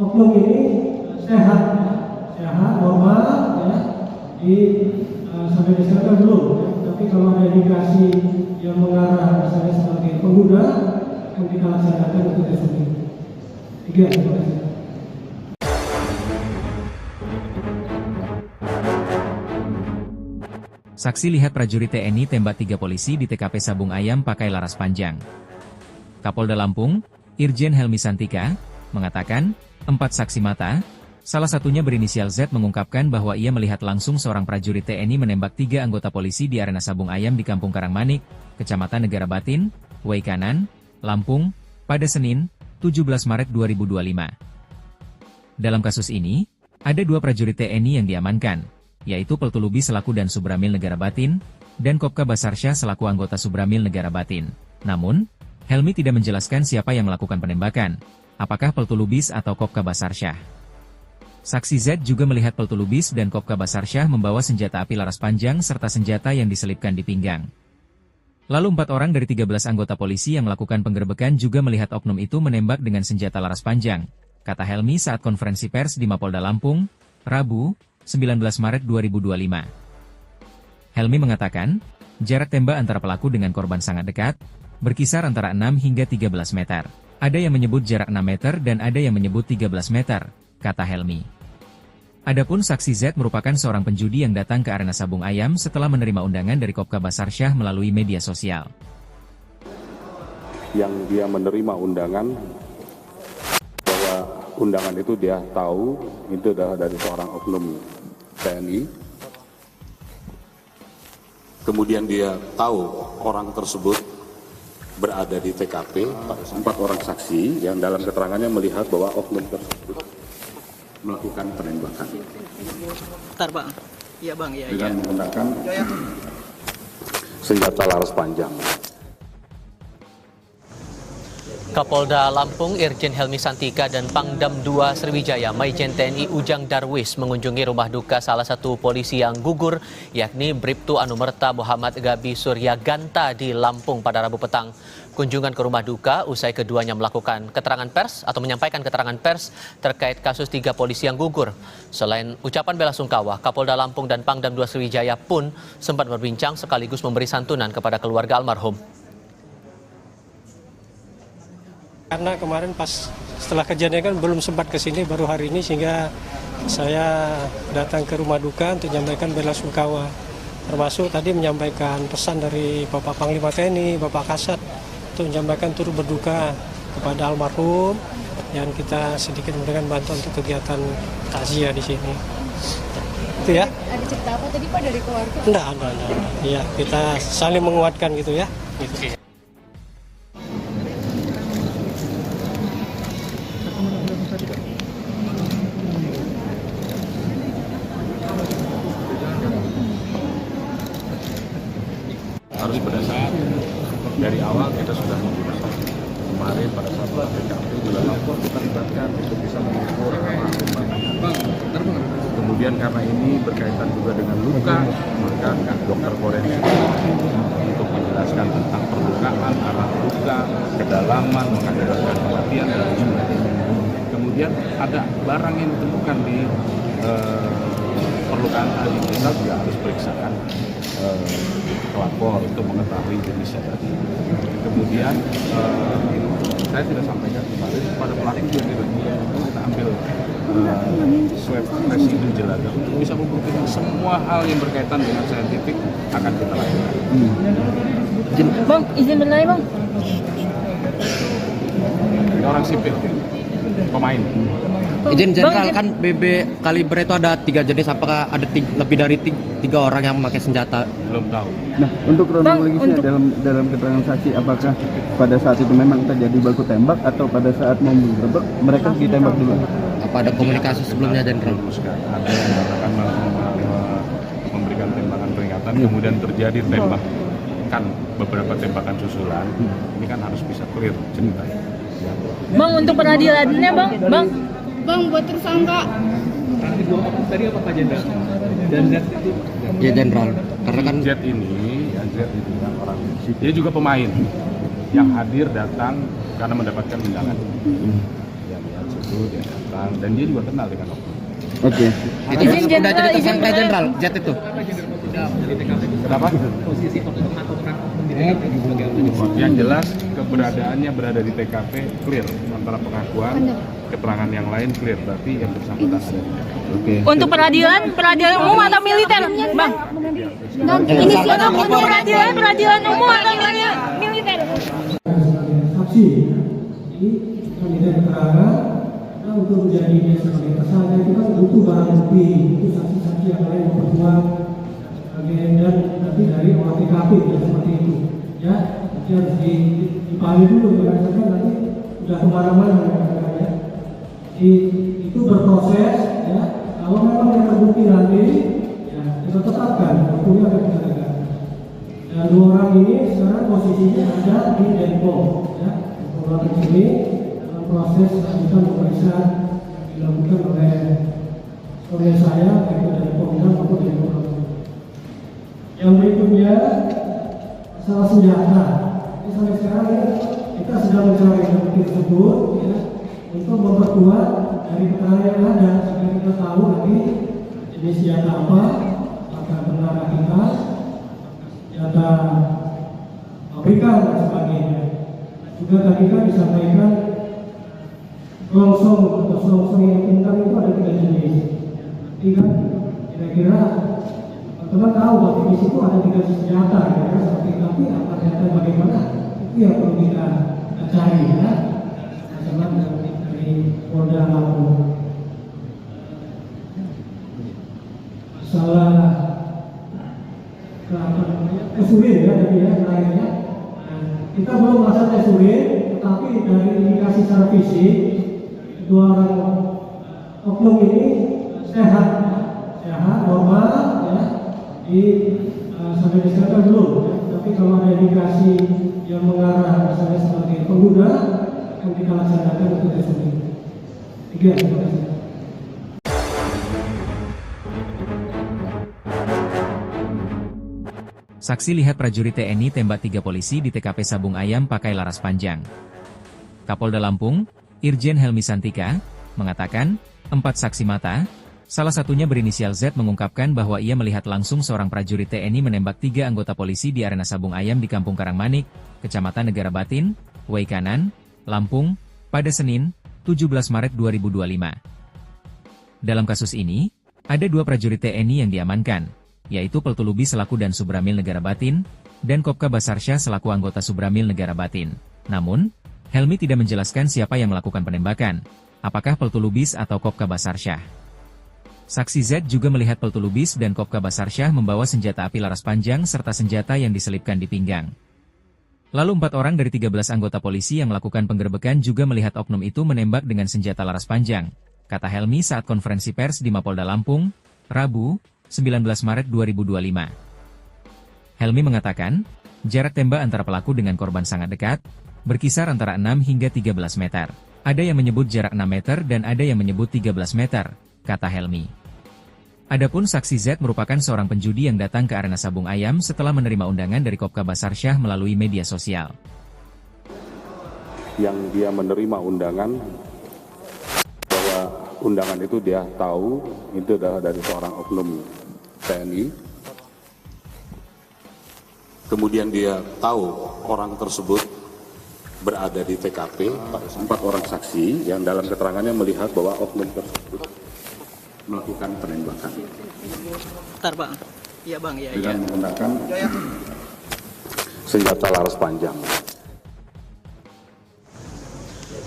Speaker 11: oknum ini sehat, normal ya. Sampai diserahkan belum, ya. Tapi kalau ada indikasi yang mengarah misalnya sebagai pengguna, akan kita laksanakan untuk tes urin. 3, terima kasih.
Speaker 1: Saksi lihat prajurit TNI tembak 3 polisi di TKP Sabung Ayam pakai laras panjang. Kapolda Lampung, Irjen Helmi Santika, mengatakan, 4 saksi mata, salah satunya berinisial Z mengungkapkan bahwa ia melihat langsung seorang prajurit TNI menembak 3 anggota polisi di arena Sabung Ayam di Kampung Karangmanik, Kecamatan Negara Batin, Waikanan, Lampung, pada Senin, 17 Maret 2025. Dalam kasus ini, ada 2 prajurit TNI yang diamankan, yaitu Peltulubi selaku dan Subramil Negara Batin, dan Kopka Basarsyah selaku anggota Subramil Negara Batin. Namun, Helmi tidak menjelaskan siapa yang melakukan penembakan, apakah Peltulubis atau Kopka Basarsyah. Saksi Z juga melihat Peltulubis dan Kopka Basarsyah membawa senjata api laras panjang serta senjata yang diselipkan di pinggang. Lalu 4 orang dari 13 anggota polisi yang melakukan penggerebekan juga melihat oknum itu menembak dengan senjata laras panjang, kata Helmi saat konferensi pers di Mapolda Lampung, Rabu, 19 Maret 2025. Helmi mengatakan, jarak tembak antara pelaku dengan korban sangat dekat, berkisar antara 6 hingga 13 meter. Ada yang menyebut jarak 6 meter dan ada yang menyebut 13 meter, kata Helmi. Adapun saksi Z merupakan seorang penjudi yang datang ke arena Sabung Ayam setelah menerima undangan dari Kopka Basarsyah melalui media sosial.
Speaker 2: Yang dia menerima undangan, bahwa undangan itu dia tahu itu adalah dari seorang oknum TNI. kemudian dia tahu orang tersebut berada di TKP, 4 orang saksi yang dalam keterangannya melihat bahwa oknum tersebut melakukan penembakan.
Speaker 3: Bentar bang, iya bang, iya.
Speaker 2: Dengan menggunakan senjata laras panjang.
Speaker 4: Kapolda Lampung Irjen Helmi Santika dan Pangdam 2 Sriwijaya Maijen TNI Ujang Darwis mengunjungi rumah duka salah satu polisi yang gugur, yakni Bribtu Anumerta Muhammad Gabi Surya Ganta di Lampung pada Rabu petang. Kunjungan ke rumah duka usai keduanya melakukan keterangan pers atau menyampaikan keterangan pers terkait kasus 3 polisi yang gugur. Selain ucapan bela sungkawa, Kapolda Lampung dan Pangdam 2 Sriwijaya pun sempat berbincang sekaligus memberi santunan kepada keluarga almarhum.
Speaker 5: Karena kemarin pas setelah kejadian kan belum sempat ke sini, baru hari ini, sehingga saya datang ke rumah duka untuk menyampaikan bela sungkawa. Termasuk tadi menyampaikan pesan dari Bapak Panglima TNI, Bapak Kasat, untuk menyampaikan turut berduka kepada almarhum, dan kita sedikit memberikan bantuan untuk kegiatan takziah di sini. Itu ya.
Speaker 6: Ada cerita apa tadi Pak dari keluarga?
Speaker 5: Enggak. Iya, kita saling menguatkan gitu ya. Gitu.
Speaker 2: Harus berdasar dari awal kita sudah menggunakan. Kemarin pada saat TKP juga lapor kita libatkan untuk bisa mengukur kemudian karena ini berkaitan juga dengan luka, maka dokter forensik untuk menjelaskan tentang perlukaan, arah luka, kedalaman, mengakibatkan kematian dan sebagainya. Kemudian ada barang yang ditemukan di perlukaan tadi, kita juga harus periksakan pelapor untuk mengetahui jenisnya tadi. Kemudian saya tidak sampaikan kemarin pada pelaku juga kita ambil swab residu jelaga untuk bisa membuktikan semua hal yang berkaitan dengan saintifik akan kita lakukan.
Speaker 6: Bang, izin berlari bang.
Speaker 2: Ini orang sipil, pemain.
Speaker 7: Izin Jenderal, kan BB kaliber itu ada 3 jenis, apakah ada lebih dari 3 orang yang memakai senjata?
Speaker 2: Belum tahu.
Speaker 8: Nah, untuk kronologisnya dalam keterangan saksi, apakah pada saat itu memang terjadi baku tembak atau pada saat mau menggerebek mereka ditembak dulu?
Speaker 7: Apa ada komunikasi sebelumnya, Jenderal?
Speaker 2: Ada yang akan memberikan tembakan peringatan, kemudian terjadi tembakan, beberapa tembakan susulan. Ini kan harus bisa clear ceritanya.
Speaker 6: Bang, untuk peradilannya bang.
Speaker 10: Bang, buat tersangka.
Speaker 9: Tadi apa Pak Jenderal? Dan Z itu?
Speaker 7: Ya Jenderal, karena kan
Speaker 2: Z ini kan orang, dia juga pemain yang hadir datang karena mendapatkan undangan. Yang lihat situ dia datang dan dia juga kenal dengan oknum.
Speaker 8: Oke.
Speaker 7: itu sudah jadi tersangka Jenderal, Z itu.
Speaker 2: Kenapa?
Speaker 9: Posisi oknum atau peran oknum di TKP bagaimana?
Speaker 2: Yang jelas keberadaannya berada di TKP clear, antara pengakuan, keterangan yang lain clear, berarti yang bersangkutan ada di TKP.
Speaker 8: Oke.
Speaker 6: Untuk peradilan umum atau militer, bang? Inisial untuk peradilan umum atau militer?
Speaker 11: Saksi, jadi kita minta keterangan. Nah, untuk menjadi sebagai tersangka itu kan butuh barang bukti, itu saksi-saksi yang lain memperkuat dan nanti dari olah TKP ya, seperti itu. Ya, nanti harus dipanggil dulu, berdasarkan nanti sudah kemana-mana ya. Itu berproses ya. Kalau memang yang terbukti nanti ya kita tetapkan hukumnya akan kita tegakkan. Dan 2 orang ini sekarang posisinya ada di Denpom ya. 2 orang ini dalam proses lanjutan pemeriksaan dilakukan oleh saya yaitu dari Polda maupun dari Polda. Yang berikutnya masalah senjata. Jadi sampai sekarang ya, kita sedang mencari bukti tersebut ya, untuk memperkuat dari keterangan yang ada sehingga kita tahu nanti jenis senjata apa, apakah benar kita senjata pabrikan dan sebagainya. Juga tadi kan disampaikan longsong atau selongsong yang tentang itu ada 3 jenis. Nanti kan kira-kira teman-teman tahu bahwa di situ ada 3 senjata, ya, seperti tapi apa senjata bagaimana itu yang perlu kita cari ya. Teman dari Polda Lampung. Masalah tes urin ya tadi ya terakhirnya. Kita belum melakukan tes urin, tetapi dari indikasi secara fisik dua orang oknum ini sehat normal ya. Sampai disebutkan belum, ya. Tapi kalau ada indikasi yang mengarah misalnya sebagai pengguna akan kita laksanakan untuk tes urin. Terima kasih.
Speaker 1: Saksi lihat prajurit TNI tembak 3 polisi di TKP Sabung Ayam pakai laras panjang. Kapolda Lampung, Irjen Helmi Santika, mengatakan, 4 saksi mata, salah satunya berinisial Z mengungkapkan bahwa ia melihat langsung seorang prajurit TNI menembak 3 anggota polisi di arena Sabung Ayam di Kampung Karangmanik, Kecamatan Negara Batin, Waikanan, Lampung, pada Senin, 17 Maret 2025. Dalam kasus ini, ada 2 prajurit TNI yang diamankan, yaitu Peltu Lubis selaku dan Subramil Negara Batin, dan Kopka Basarsyah selaku anggota Subramil Negara Batin. Namun, Helmi tidak menjelaskan siapa yang melakukan penembakan, apakah Peltu Lubis atau Kopka Basarsyah. Saksi Z juga melihat Peltu Lubis dan Kopka Basarsyah membawa senjata api laras panjang serta senjata yang diselipkan di pinggang. Lalu 4 orang dari 13 anggota polisi yang melakukan penggerebekan juga melihat oknum itu menembak dengan senjata laras panjang, kata Helmi saat konferensi pers di Mapolda Lampung, Rabu, 19 Maret 2025. Helmi mengatakan, jarak tembak antara pelaku dengan korban sangat dekat, berkisar antara 6 hingga 13 meter. Ada yang menyebut jarak 6 meter dan ada yang menyebut 13 meter, kata Helmi. Adapun saksi Z merupakan seorang penjudi yang datang ke arena Sabung Ayam setelah menerima undangan dari Kopka Basarsyah melalui media sosial.
Speaker 2: Yang dia menerima undangan, bahwa undangan itu dia tahu itu adalah dari seorang oknum TNI. Kemudian dia tahu orang tersebut berada di TKP, 4 orang saksi yang dalam keterangannya melihat bahwa oknum tersebut melakukan penembakan.
Speaker 3: Bentar bang, iya bang, iya.
Speaker 2: Dengan menggunakan senjata laras panjang.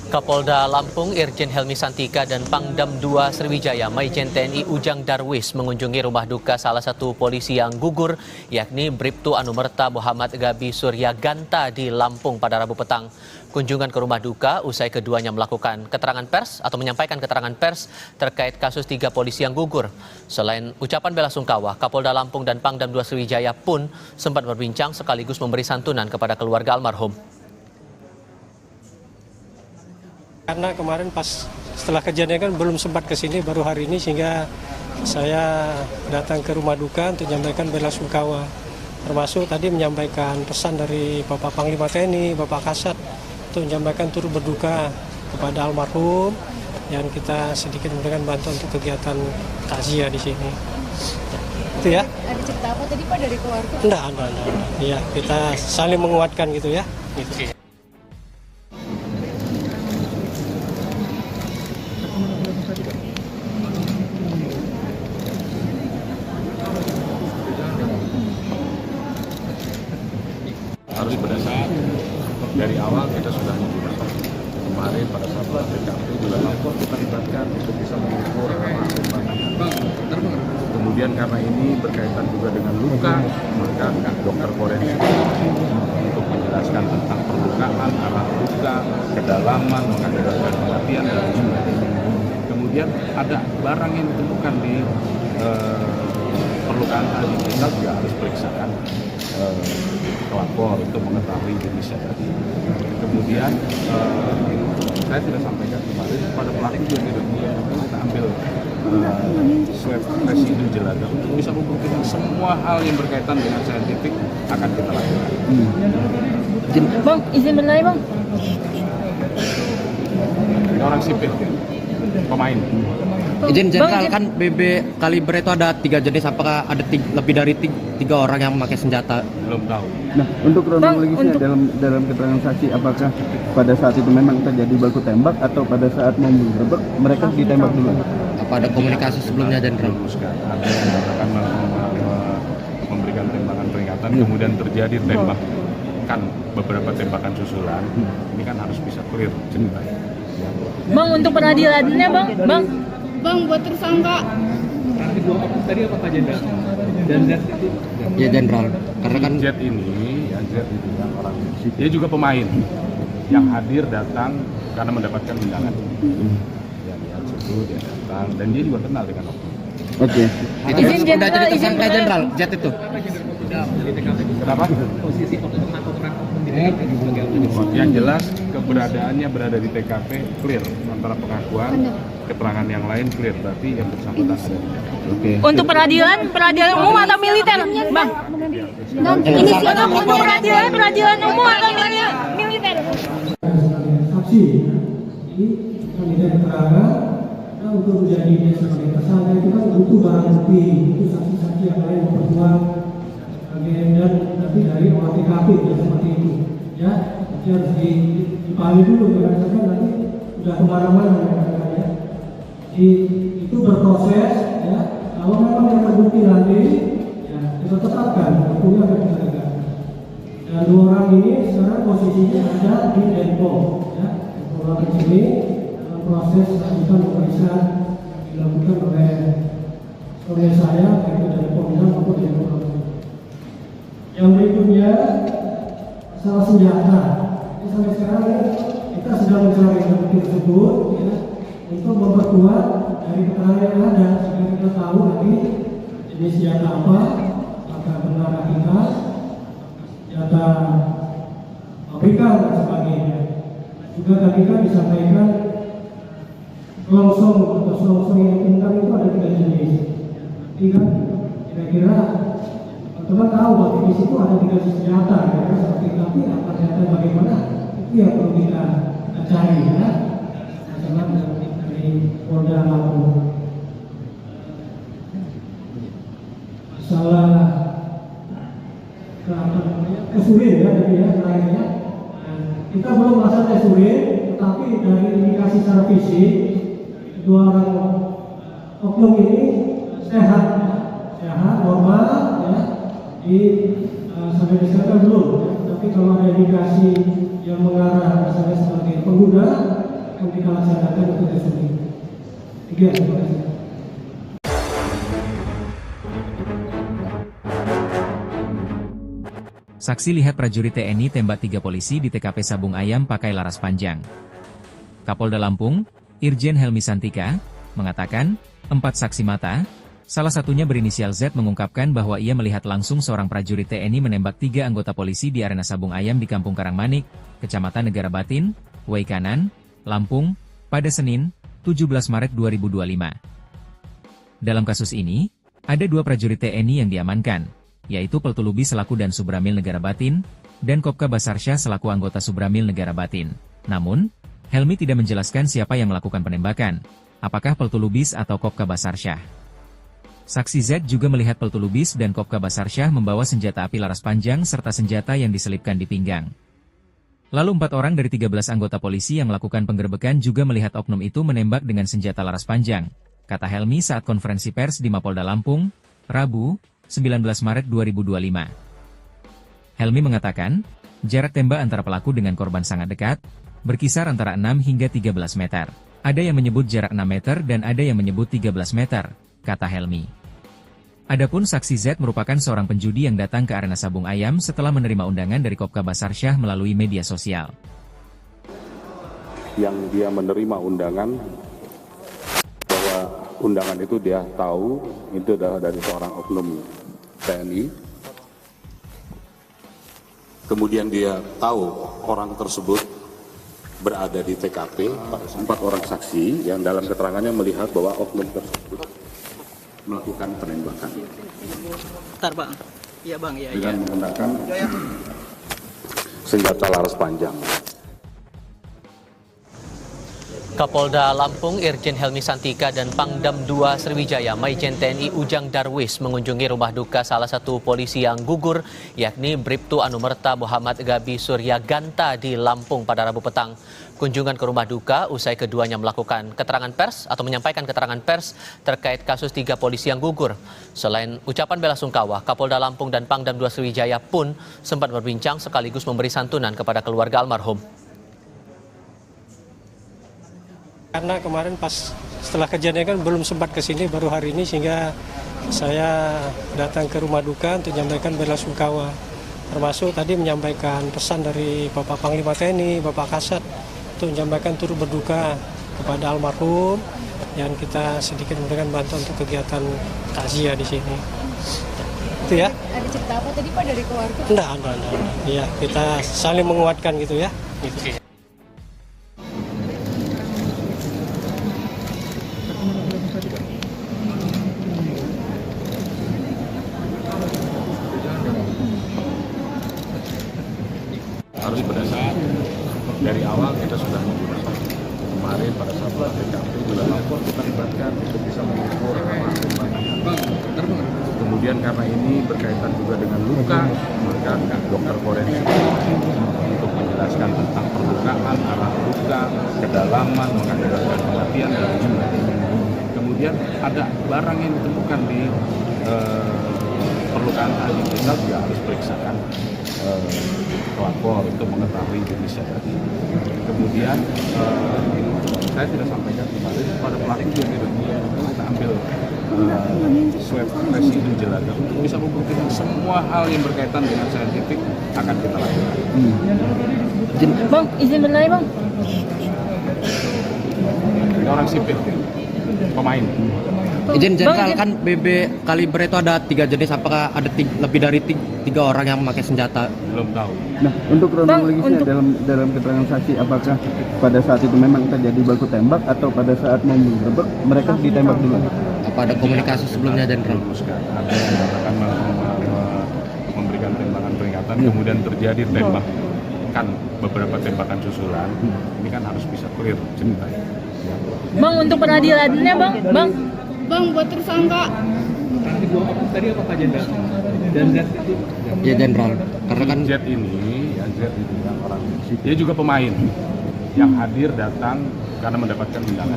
Speaker 4: Kapolda Lampung Irjen Helmi Santika dan Pangdam 2 Sriwijaya Maijen TNI Ujang Darwis mengunjungi rumah duka salah satu polisi yang gugur, yakni Bribtu Anumerta Muhammad Gabi Suryaganta di Lampung pada Rabu petang. Kunjungan ke rumah duka usai keduanya melakukan keterangan pers atau menyampaikan keterangan pers terkait kasus 3 polisi yang gugur. Selain ucapan bela sungkawa, Kapolda Lampung dan Pangdam 2 Sriwijaya pun sempat berbincang sekaligus memberi santunan kepada keluarga almarhum.
Speaker 5: Karena kemarin pas setelah kejadian kan belum sempat ke sini, baru hari ini, sehingga saya datang ke rumah duka untuk menyampaikan bela sungkawa. Termasuk tadi menyampaikan pesan dari Bapak Panglima TNI, Bapak Kasat, untuk menyampaikan turut berduka kepada almarhum, dan kita sedikit memberikan bantuan untuk kegiatan takziah di sini. Itu ya.
Speaker 10: Ada cerita apa tadi Pak dari keluarga?
Speaker 5: Enggak. Ya, kita saling menguatkan gitu ya. Gitu.
Speaker 2: Harus berdasarkan dari awal kita sudah menggunakan kemarin pada saat TKP juga Lampung kita libatkan untuk bisa mengukur kemudian karena ini berkaitan juga dengan luka, maka dokter forensik untuk menjelaskan tentang perlukaan, arah luka, kedalaman, mengakibatkan kematian dan sebagainya. Kemudian ada barang yang ditemukan di perlukaan tadi, kita juga harus periksakan pelapor untuk mengetahui jenisnya tadi. Kemudian saya sudah sampaikan kemarin pada pelaku juga tidak kita ambil swab residu jelaga untuk bisa membuktikan semua hal yang berkaitan dengan saintifik akan kita lakukan.
Speaker 6: Bang, izin bertanya bang.
Speaker 2: Ini orang sipil, pemain.
Speaker 7: Izin jenderal, kan BB kaliber itu ada 3 jenis, apakah ada lebih dari 3 orang yang memakai senjata?
Speaker 2: Belum tahu.
Speaker 8: Nah, untuk kronologisnya dalam keterangan saksi, apakah pada saat itu memang terjadi baku tembak atau pada saat mau menggerebek mereka ditembak dulu?
Speaker 7: Apa ada komunikasi sebelumnya jenderal?
Speaker 2: Ada yang akan memberikan tembakan peringatan, kemudian terjadi tembakan, beberapa tembakan susulan. Ini kan harus bisa clear ceritanya.
Speaker 6: Bang, untuk peradilannya bang.
Speaker 10: Bang, buat tersangka.
Speaker 9: Tadi apa Pak Jenderal? Dan Z itu
Speaker 7: Ya jenderal. Karena kan
Speaker 2: Z ini, ya Z itu kan orang, dia juga pemain yang hadir datang karena mendapatkan undangan. Ya lihat situ dia datang dan dia juga kenal dengan oknum.
Speaker 8: Oke.
Speaker 7: itu
Speaker 6: Izin
Speaker 7: udah
Speaker 6: jenderal,
Speaker 7: jadi
Speaker 6: izin
Speaker 7: tersangka jenderal Jet itu.
Speaker 2: Kenapa?
Speaker 9: posisi atau peran oknum di TKP sebagai apa?
Speaker 2: Yang jelas keberadaannya berada di TKP clear, antara pengakuan, keterangan yang lain clear, berarti yang bersangkutan ada di TKP.
Speaker 8: Oke.
Speaker 6: Untuk peradilan umum atau militer, Bang? Inisial untuk peradilan umum atau militer?
Speaker 11: Sebagai saksi, ini kita minta keterangan. Nah, untuk menjadi sebagai tersangka itu kan butuh barang bukti, itu saksi-saksi yang lain memperkuat dan nanti dari olah TKP ya, seperti itu. Ya, nanti harus dipahami dulu karena nanti sudah kemana-mana ya. Itu berproses ya. Kalau memang yang terbukti nanti ya kita tetapkan hukumnya akan kita tegakkan. Dan dua orang ini sekarang posisinya ada di Denpom ya. Orang di sini dalam proses lanjutan pemeriksaan dilakukan oleh saya yaitu dari Polda maupun dari Polda. Yang berikutnya masalah senjata. Sampai sekarang kita sedang mencari bukti tersebut ya, untuk memperkuat dari keterangan yang ada sehingga kita tahu nanti jenis senjata apa, apakah benar kita senjata pabrikan dan sebagainya. Juga tadi kan disampaikan selongsong atau selongsong yang pintar itu ada 3 jenis. Jadi kan kira-kira teman-teman tahu bahwa di situ ada 3 jenis senjata, ya, seperti tapi apa senjata bagaimana itu yang perlu kita cari ya. Teman-teman dari Polda Lampung. Masalah kesulitan ya tadi ya terakhirnya. Kita belum merasa tes urin, tetapi dari indikasi secara fisik kedua orang oknum ini sehat, normal ya. Sampai disebutkan belum, ya. Tapi kalau ada indikasi yang mengarah misalnya sebagai pengguna, akan kita laksanakan untuk tes urin. Terima kasih.
Speaker 1: Saksi lihat prajurit TNI tembak 3 polisi di TKP Sabung Ayam pakai laras panjang. Kapolda Lampung, Irjen Helmi Santika, mengatakan, 4 saksi mata, salah satunya berinisial Z mengungkapkan bahwa ia melihat langsung seorang prajurit TNI menembak 3 anggota polisi di arena Sabung Ayam di Kampung Karangmanik, Kecamatan Negara Batin, Waikanan, Lampung, pada Senin, 17 Maret 2025. Dalam kasus ini, ada 2 prajurit TNI yang diamankan, yaitu Peltulubi selaku dan Subramil Negara Batin, dan Kopka Basarsyah selaku anggota Subramil Negara Batin. Namun, Helmi tidak menjelaskan siapa yang melakukan penembakan, apakah Peltulubis atau Kopka Basarsyah. Saksi Z juga melihat Peltulubis dan Kopka Basarsyah membawa senjata api laras panjang serta senjata yang diselipkan di pinggang. Lalu 4 orang dari 13 anggota polisi yang melakukan penggerbekan juga melihat oknum itu menembak dengan senjata laras panjang, kata Helmi saat konferensi pers di Mapolda Lampung, Rabu, 19 Maret 2025. Helmi mengatakan, jarak tembak antara pelaku dengan korban sangat dekat, berkisar antara 6 hingga 13 meter. Ada yang menyebut jarak 6 meter dan ada yang menyebut 13 meter, kata Helmi. Adapun saksi Z merupakan seorang penjudi yang datang ke arena Sabung Ayam setelah menerima undangan dari Kopka Basarsyah melalui media sosial.
Speaker 2: Yang dia menerima undangan, bahwa undangan itu dia tahu itu adalah dari seorang oknum TNI. Kemudian dia tahu orang tersebut berada di TKP, 4 orang saksi yang dalam keterangannya melihat bahwa oknum tersebut melakukan penembakan.
Speaker 3: Bentar, Bang. Iya, Bang. Iya,
Speaker 2: dengan menggunakan senjata laras panjang.
Speaker 4: Kapolda Lampung Irjen Helmi Santika dan Pangdam 2 Sriwijaya Maijen TNI Ujang Darwis mengunjungi rumah duka salah satu polisi yang gugur, yakni Bribtu Anumerta Muhammad Gabi Surya Ganta di Lampung pada Rabu petang. Kunjungan ke rumah duka usai keduanya melakukan keterangan pers atau menyampaikan keterangan pers terkait kasus 3 polisi yang gugur. Selain ucapan bela sungkawa, Kapolda Lampung dan Pangdam 2 Sriwijaya pun sempat berbincang sekaligus memberi santunan kepada keluarga almarhum.
Speaker 5: Karena kemarin pas setelah kejadian kan belum sempat ke sini, baru hari ini, sehingga saya datang ke rumah duka untuk menyampaikan belasungkawa. Termasuk tadi menyampaikan pesan dari Bapak Panglima TNI, Bapak Kasat, untuk menyampaikan turut berduka kepada almarhum, dan kita sedikit memberikan bantuan untuk kegiatan takziah di sini. Itu ya.
Speaker 10: Ada cerita apa tadi Pak dari keluarga?
Speaker 5: Enggak. Iya, kita saling menguatkan gitu ya. Gitu.
Speaker 2: Harus berdasarkan dari awal kita sudah menggunakan. Kemarin pada saat TKP juga lapor kita libatkan untuk bisa mengukur kemudian karena ini berkaitan juga dengan luka, maka dokter forensik untuk menjelaskan tentang perlukaan, arah luka, kedalaman, mengakibatkan kematian dan jumlah. Kemudian ada barang yang ditemukan di perlukaan tadi, kita juga harus periksakan pelapor untuk mengetahui jenisnya tadi. Kemudian saya tidak sampaikan kemarin pada pelaku juga kita ambil swab residu jelaga untuk bisa membuktikan semua hal yang berkaitan dengan saintifik akan kita lakukan.
Speaker 6: Bang, izin berlari bang.
Speaker 2: Ini orang sipil, pemain.
Speaker 7: Izin jenderal, kan BB kaliber itu ada 3 jenis, apakah ada lebih dari 3 orang yang memakai senjata?
Speaker 2: Belum tahu.
Speaker 8: Nah, untuk kronologisnya dalam keterangan saksi, apakah pada saat itu memang terjadi baku tembak atau pada saat mau menggerebek mereka ditembak dulu?
Speaker 7: Apa ada komunikasi sebelumnya, jenderal?
Speaker 2: Ada yang mengatakan memberikan tembakan peringatan, kemudian terjadi tembakan beberapa tembakan susulan. Ini kan harus bisa clear ceritanya.
Speaker 6: Bang, untuk peradilannya
Speaker 10: Bang, buat tersangka.
Speaker 9: Tadi apa Pak Jenderal? Dan Z itu?
Speaker 7: Ya jenderal, karena kan
Speaker 2: Z ini kan orang, dia juga pemain yang hadir datang karena mendapatkan undangan.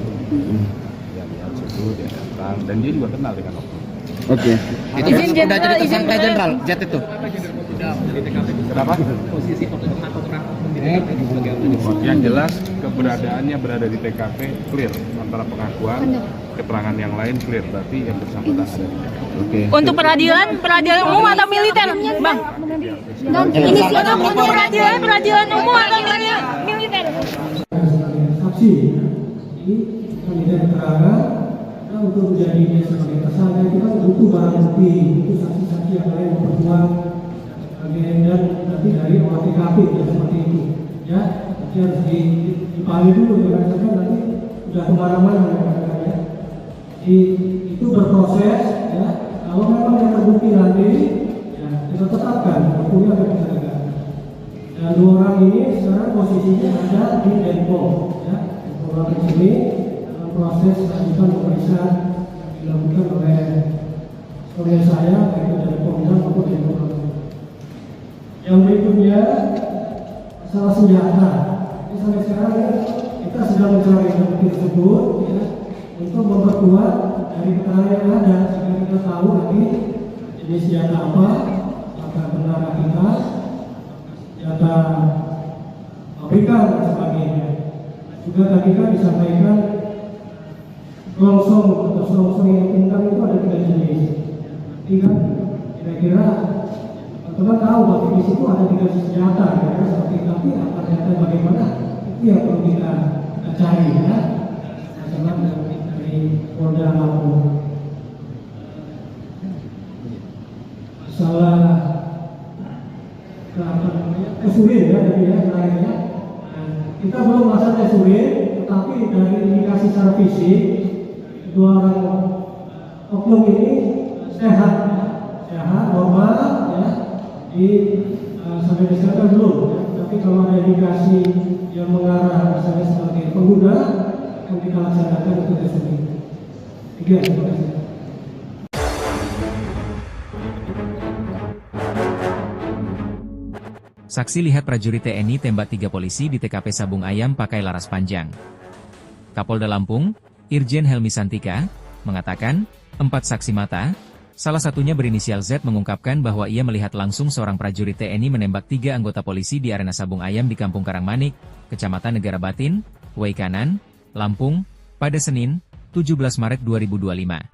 Speaker 2: Yang situ dia datang dan dia juga kenal dengan oknum.
Speaker 8: Oke.
Speaker 7: itu sudah jadi tersangka jenderal, Z itu.
Speaker 2: Kenapa?
Speaker 9: Posisi oknum atau peran oknum di TKP sebagai apa?
Speaker 2: Yang jelas keberadaannya berada di TKP clear, antara pengakuan, keterangan yang lain clear, berarti yang bersangkutan ada di TKP.
Speaker 8: Oke.
Speaker 6: untuk peradilan umum atau militer, bang? Untuk peradilan umum atau militer?
Speaker 11: Saksi, ini meminta keterangan untuk menjadinya sebagai tersangka itu kan butuh barang bukti, itu saksi-saksi yang lain memperkuat dan nanti dari olah TKP ya, seperti itu ya, nanti harus dipahami dulu berdasarkan nanti sudah kemana-mana ya. Itu berproses ya, kalau memang yang terbukti nanti ya kita tetapkan hukumnya akan kita tegakkan. Dan 2 orang ini sekarang posisinya ada di Denpom ya, 2 orang ini dalam proses lanjutan pemeriksaan dilakukan oleh saya baik dari Polda maupun Denpom. Yang berikutnya masalah senjata. Ini sampai sekarang ya, kita sedang mencari bukti tersebut ya, untuk memperkuat dari keterangan yang ada sehingga kita tahu nanti jenis senjata apa, apakah benar rakitan, senjata pabrikan dan sebagainya. Juga tadi kan disampaikan selongsong atau selongsong yang tentang itu ada 3 jenis. Nanti kan kira-kira teman-teman tahu bahwa di situ ada 3 senjata, ya, seperti tapi apa ternyata bagaimana itu yang perlu kita cari ya. Masalah dari Polda Lampung. Masalah urin ya tadi ya terakhirnya. Kita belum masalah urin, tetapi dari indikasi secara fisik 2 orang oknum ini sehat, normal ya. Sampai disebutkan belum ya. Tapi kalau ada indikasi yang mengarah misalnya sebagai pengguna akan kita laksanakan itu tersebut. 3, terima kasih.
Speaker 1: Saksi lihat prajurit TNI tembak 3 polisi di TKP Sabung Ayam pakai laras panjang. Kapolda Lampung, Irjen Helmi Santika, mengatakan, 4 saksi mata, salah satunya berinisial Z mengungkapkan bahwa ia melihat langsung seorang prajurit TNI menembak 3 anggota polisi di arena Sabung Ayam di Kampung Karangmanik, Kecamatan Negara Batin, Waikanan, Lampung, pada Senin, 17 Maret 2025.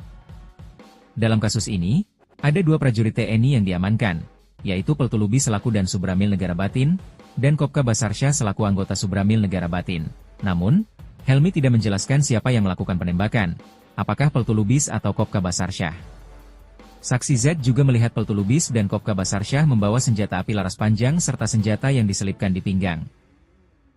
Speaker 1: Dalam kasus ini, ada 2 prajurit TNI yang diamankan, yaitu Peltu Lubis selaku Dan Subramil Negara Batin, dan Kopka Basarsyah selaku anggota Subramil Negara Batin. Namun, Helmi tidak menjelaskan siapa yang melakukan penembakan, apakah Peltu Lubis atau Kopka Basarsyah. Saksi Z juga melihat Peltu Lubis dan Kopka Basarsyah membawa senjata api laras panjang serta senjata yang diselipkan di pinggang.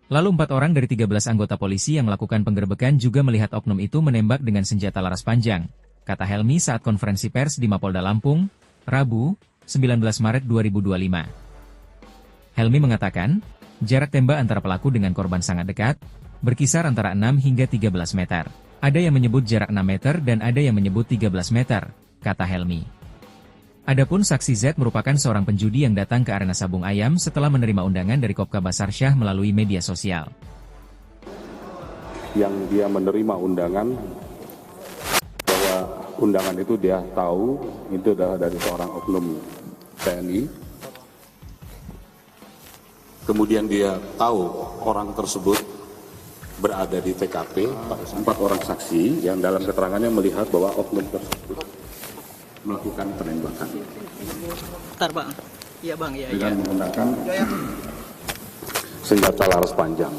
Speaker 1: Lalu 4 orang dari 13 anggota polisi yang melakukan penggerebekan juga melihat oknum itu menembak dengan senjata laras panjang, kata Helmi saat konferensi pers di Mapolda Lampung, Rabu, 19 Maret 2025. Helmi mengatakan, jarak tembak antara pelaku dengan korban sangat dekat, berkisar antara 6 hingga 13 meter. Ada yang menyebut jarak 6 meter dan ada yang menyebut 13 meter, kata Helmi. Adapun saksi Z merupakan seorang penjudi yang datang ke arena Sabung Ayam setelah menerima undangan dari Kopka Basarsyah melalui media sosial.
Speaker 2: Yang dia menerima undangan, bahwa undangan itu dia tahu itu adalah dari seorang oknum TNI. Kemudian dia tahu orang tersebut berada di TKP, 4 orang saksi yang dalam keterangannya melihat bahwa oknum tersebut melakukan penembakan.
Speaker 3: Bentar bang, iya bang, iya.
Speaker 2: Dengan menggunakan senjata laras panjang.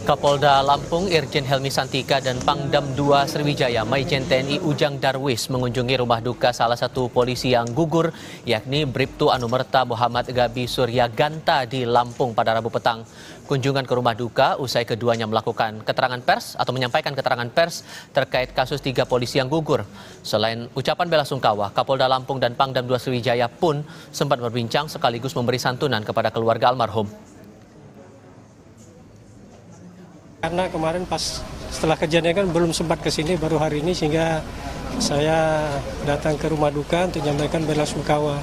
Speaker 4: Kapolda Lampung Irjen Helmi Santika dan Pangdam 2 Sriwijaya Maijen TNI Ujang Darwis mengunjungi rumah duka salah satu polisi yang gugur, yakni Bribtu Anumerta Muhammad Gabi Surya Ganta di Lampung pada Rabu petang. Kunjungan ke rumah duka usai keduanya melakukan keterangan pers atau menyampaikan keterangan pers terkait kasus 3 polisi yang gugur. Selain ucapan bela sungkawa, Kapolda Lampung dan Pangdam 2 Sriwijaya pun sempat berbincang sekaligus memberi santunan kepada keluarga almarhum.
Speaker 5: Karena kemarin pas setelah kejadian kan belum sempat ke sini, baru hari ini, sehingga saya datang ke rumah duka untuk menyampaikan bela sungkawa.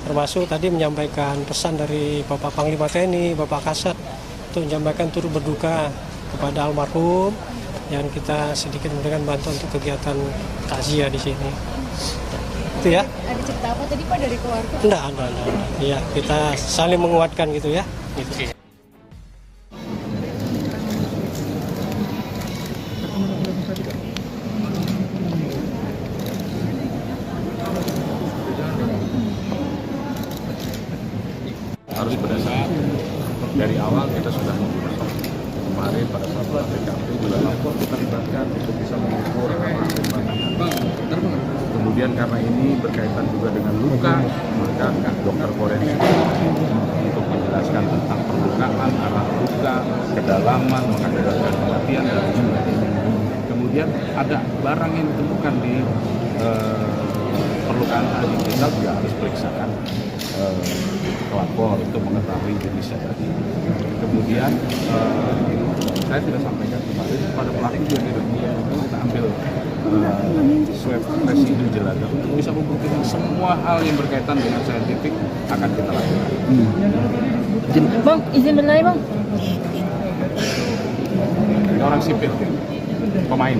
Speaker 5: Termasuk tadi menyampaikan pesan dari Bapak Panglima TNI, Bapak Kasat, untuk menyampaikan turut berduka kepada almarhum yang kita sedikit memberikan bantuan untuk kegiatan takziah di sini. Itu ya.
Speaker 10: Ada cerita apa tadi Pak dari keluarga?
Speaker 5: Enggak. Iya, kita saling menguatkan gitu ya. Gitu.
Speaker 2: Harus berdasar dari awal kita sudah menggunakan kemarin pada saat TKP juga lapor kita libatkan untuk bisa mengukur kemudian karena ini berkaitan juga dengan luka, maka dokter forensik untuk menjelaskan tentang perlukaan, arah luka, kedalaman, mengakibatkan kematian dan sebagainya. Kemudian ada barang yang ditemukan di perlukaan tadi, kita juga harus periksakan pelapor untuk mengetahui jenisnya tadi. Kemudian saya tidak sampaikan kemarin pada pelaku juga kita ambil swab residu jelaga untuk bisa membuktikan semua hal yang berkaitan dengan saintifik akan kita lakukan.
Speaker 6: Bang, izin berlari bang.
Speaker 2: Ini orang sipil, pemain.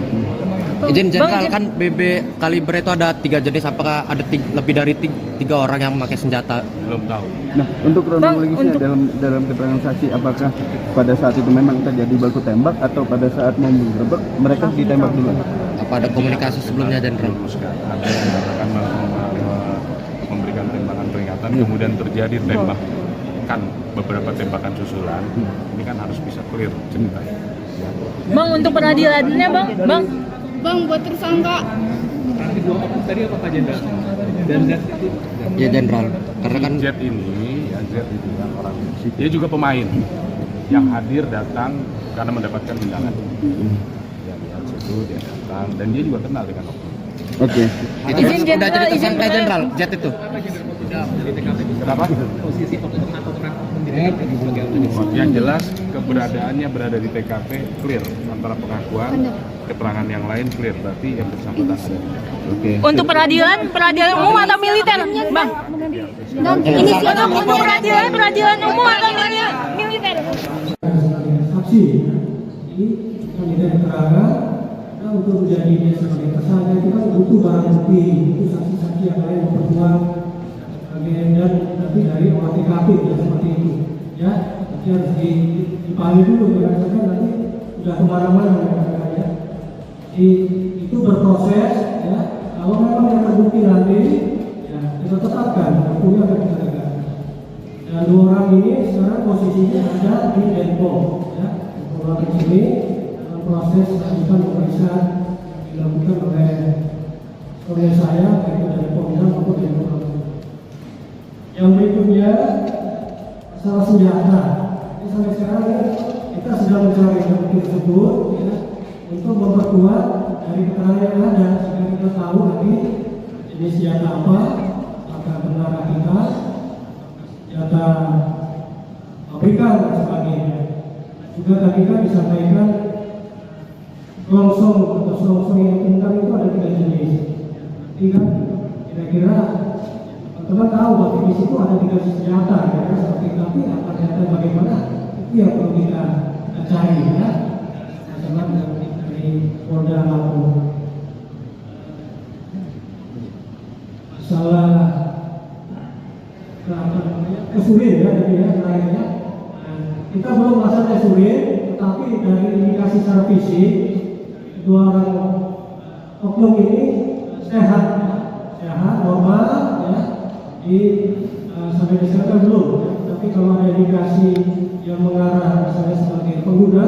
Speaker 7: Izin jenderal, kan BB kaliber itu ada 3 jenis, apakah ada lebih dari 3 orang yang memakai senjata?
Speaker 2: Belum tahu.
Speaker 8: Nah, untuk kronologisnya dalam keterangan saksi, apakah pada saat itu memang terjadi baku tembak atau pada saat mau menggerebek mereka ditembak dulu?
Speaker 7: Apa ada komunikasi sebelumnya, jenderal?
Speaker 2: Ada yang mengatakan memberikan tembakan peringatan, kemudian terjadi tembakan, beberapa tembakan susulan. Ini kan harus bisa clear ceritanya.
Speaker 6: Bang, untuk peradilannya bang.
Speaker 10: Bang, buat tersangka.
Speaker 9: Tadi apa Pak Jenderal? Dan Z itu?
Speaker 7: Ya jenderal, karena kan
Speaker 2: Z ini, ya Z itu kan orang, dia juga pemain yang hadir datang karena mendapatkan undangan. Ya lihat situ dia datang dan dia juga kenal dengan oknum.
Speaker 8: Oke.
Speaker 7: itu sudah jadi tersangka jenderal Z itu.
Speaker 2: Kenapa?
Speaker 9: Posisi oknum atau peran menjadi
Speaker 2: Yang jelas keberadaannya berada di TKP clear, antara pengakuan, keterangan yang lain clear, berarti yang bersangkutan ada di TKP.
Speaker 8: Oke.
Speaker 6: Untuk peradilan umum atau militer, bang? Ini siapa peradilan umum atau militer?
Speaker 11: Saksi, ini kandidat keterangan untuk menjadi dia sebagai tersangka itu kan butuh barang bukti, itu saksi-saksi yang lain memperkuat dan nanti dari olah TKP ya seperti itu ya, nanti harus dipahami dulu berdasarkan nanti sudah kemana-mana ya. Jadi itu berproses ya. Kalau memang yang terbukti nanti ya kita tetapkan hukumnya akan kita tegakkan. Dan 2 orang ini sekarang posisinya ada di Denpom ya. Orang di sini dalam proses lanjutan pemeriksaan dilakukan oleh saya baik dari Polda maupun dari Polda. Yang berikutnya masalah senjata. Ini sampai sekarang kita sedang mencari bukti tersebut ya, untuk memperkuat dari keterangan yang ada sehingga kita tahu nanti jenis senjata apa, apakah benar kita senjata pabrikan dan sebagainya. Juga tadi kan disampaikan selongsong atau selongsong yang pintar itu ada 3 jenis. Jadi kan kira-kira teman-teman tahu bahwa di situ ada 3 jenis senjata, ya, seperti tapi apa senjata bagaimana itu yang perlu kita cari ya. Teman dari Polda Lampung. Masalah kesulitan ya dari ya terakhirnya. Kita belum melaksanakan sulit, tetapi dari indikasi secara fisik 2 orang oknum ini sehat, normal, ya. Sampai diserahkan belum. Ya. Tapi kalau ada indikasi yang mengarah misalnya sebagai pengguna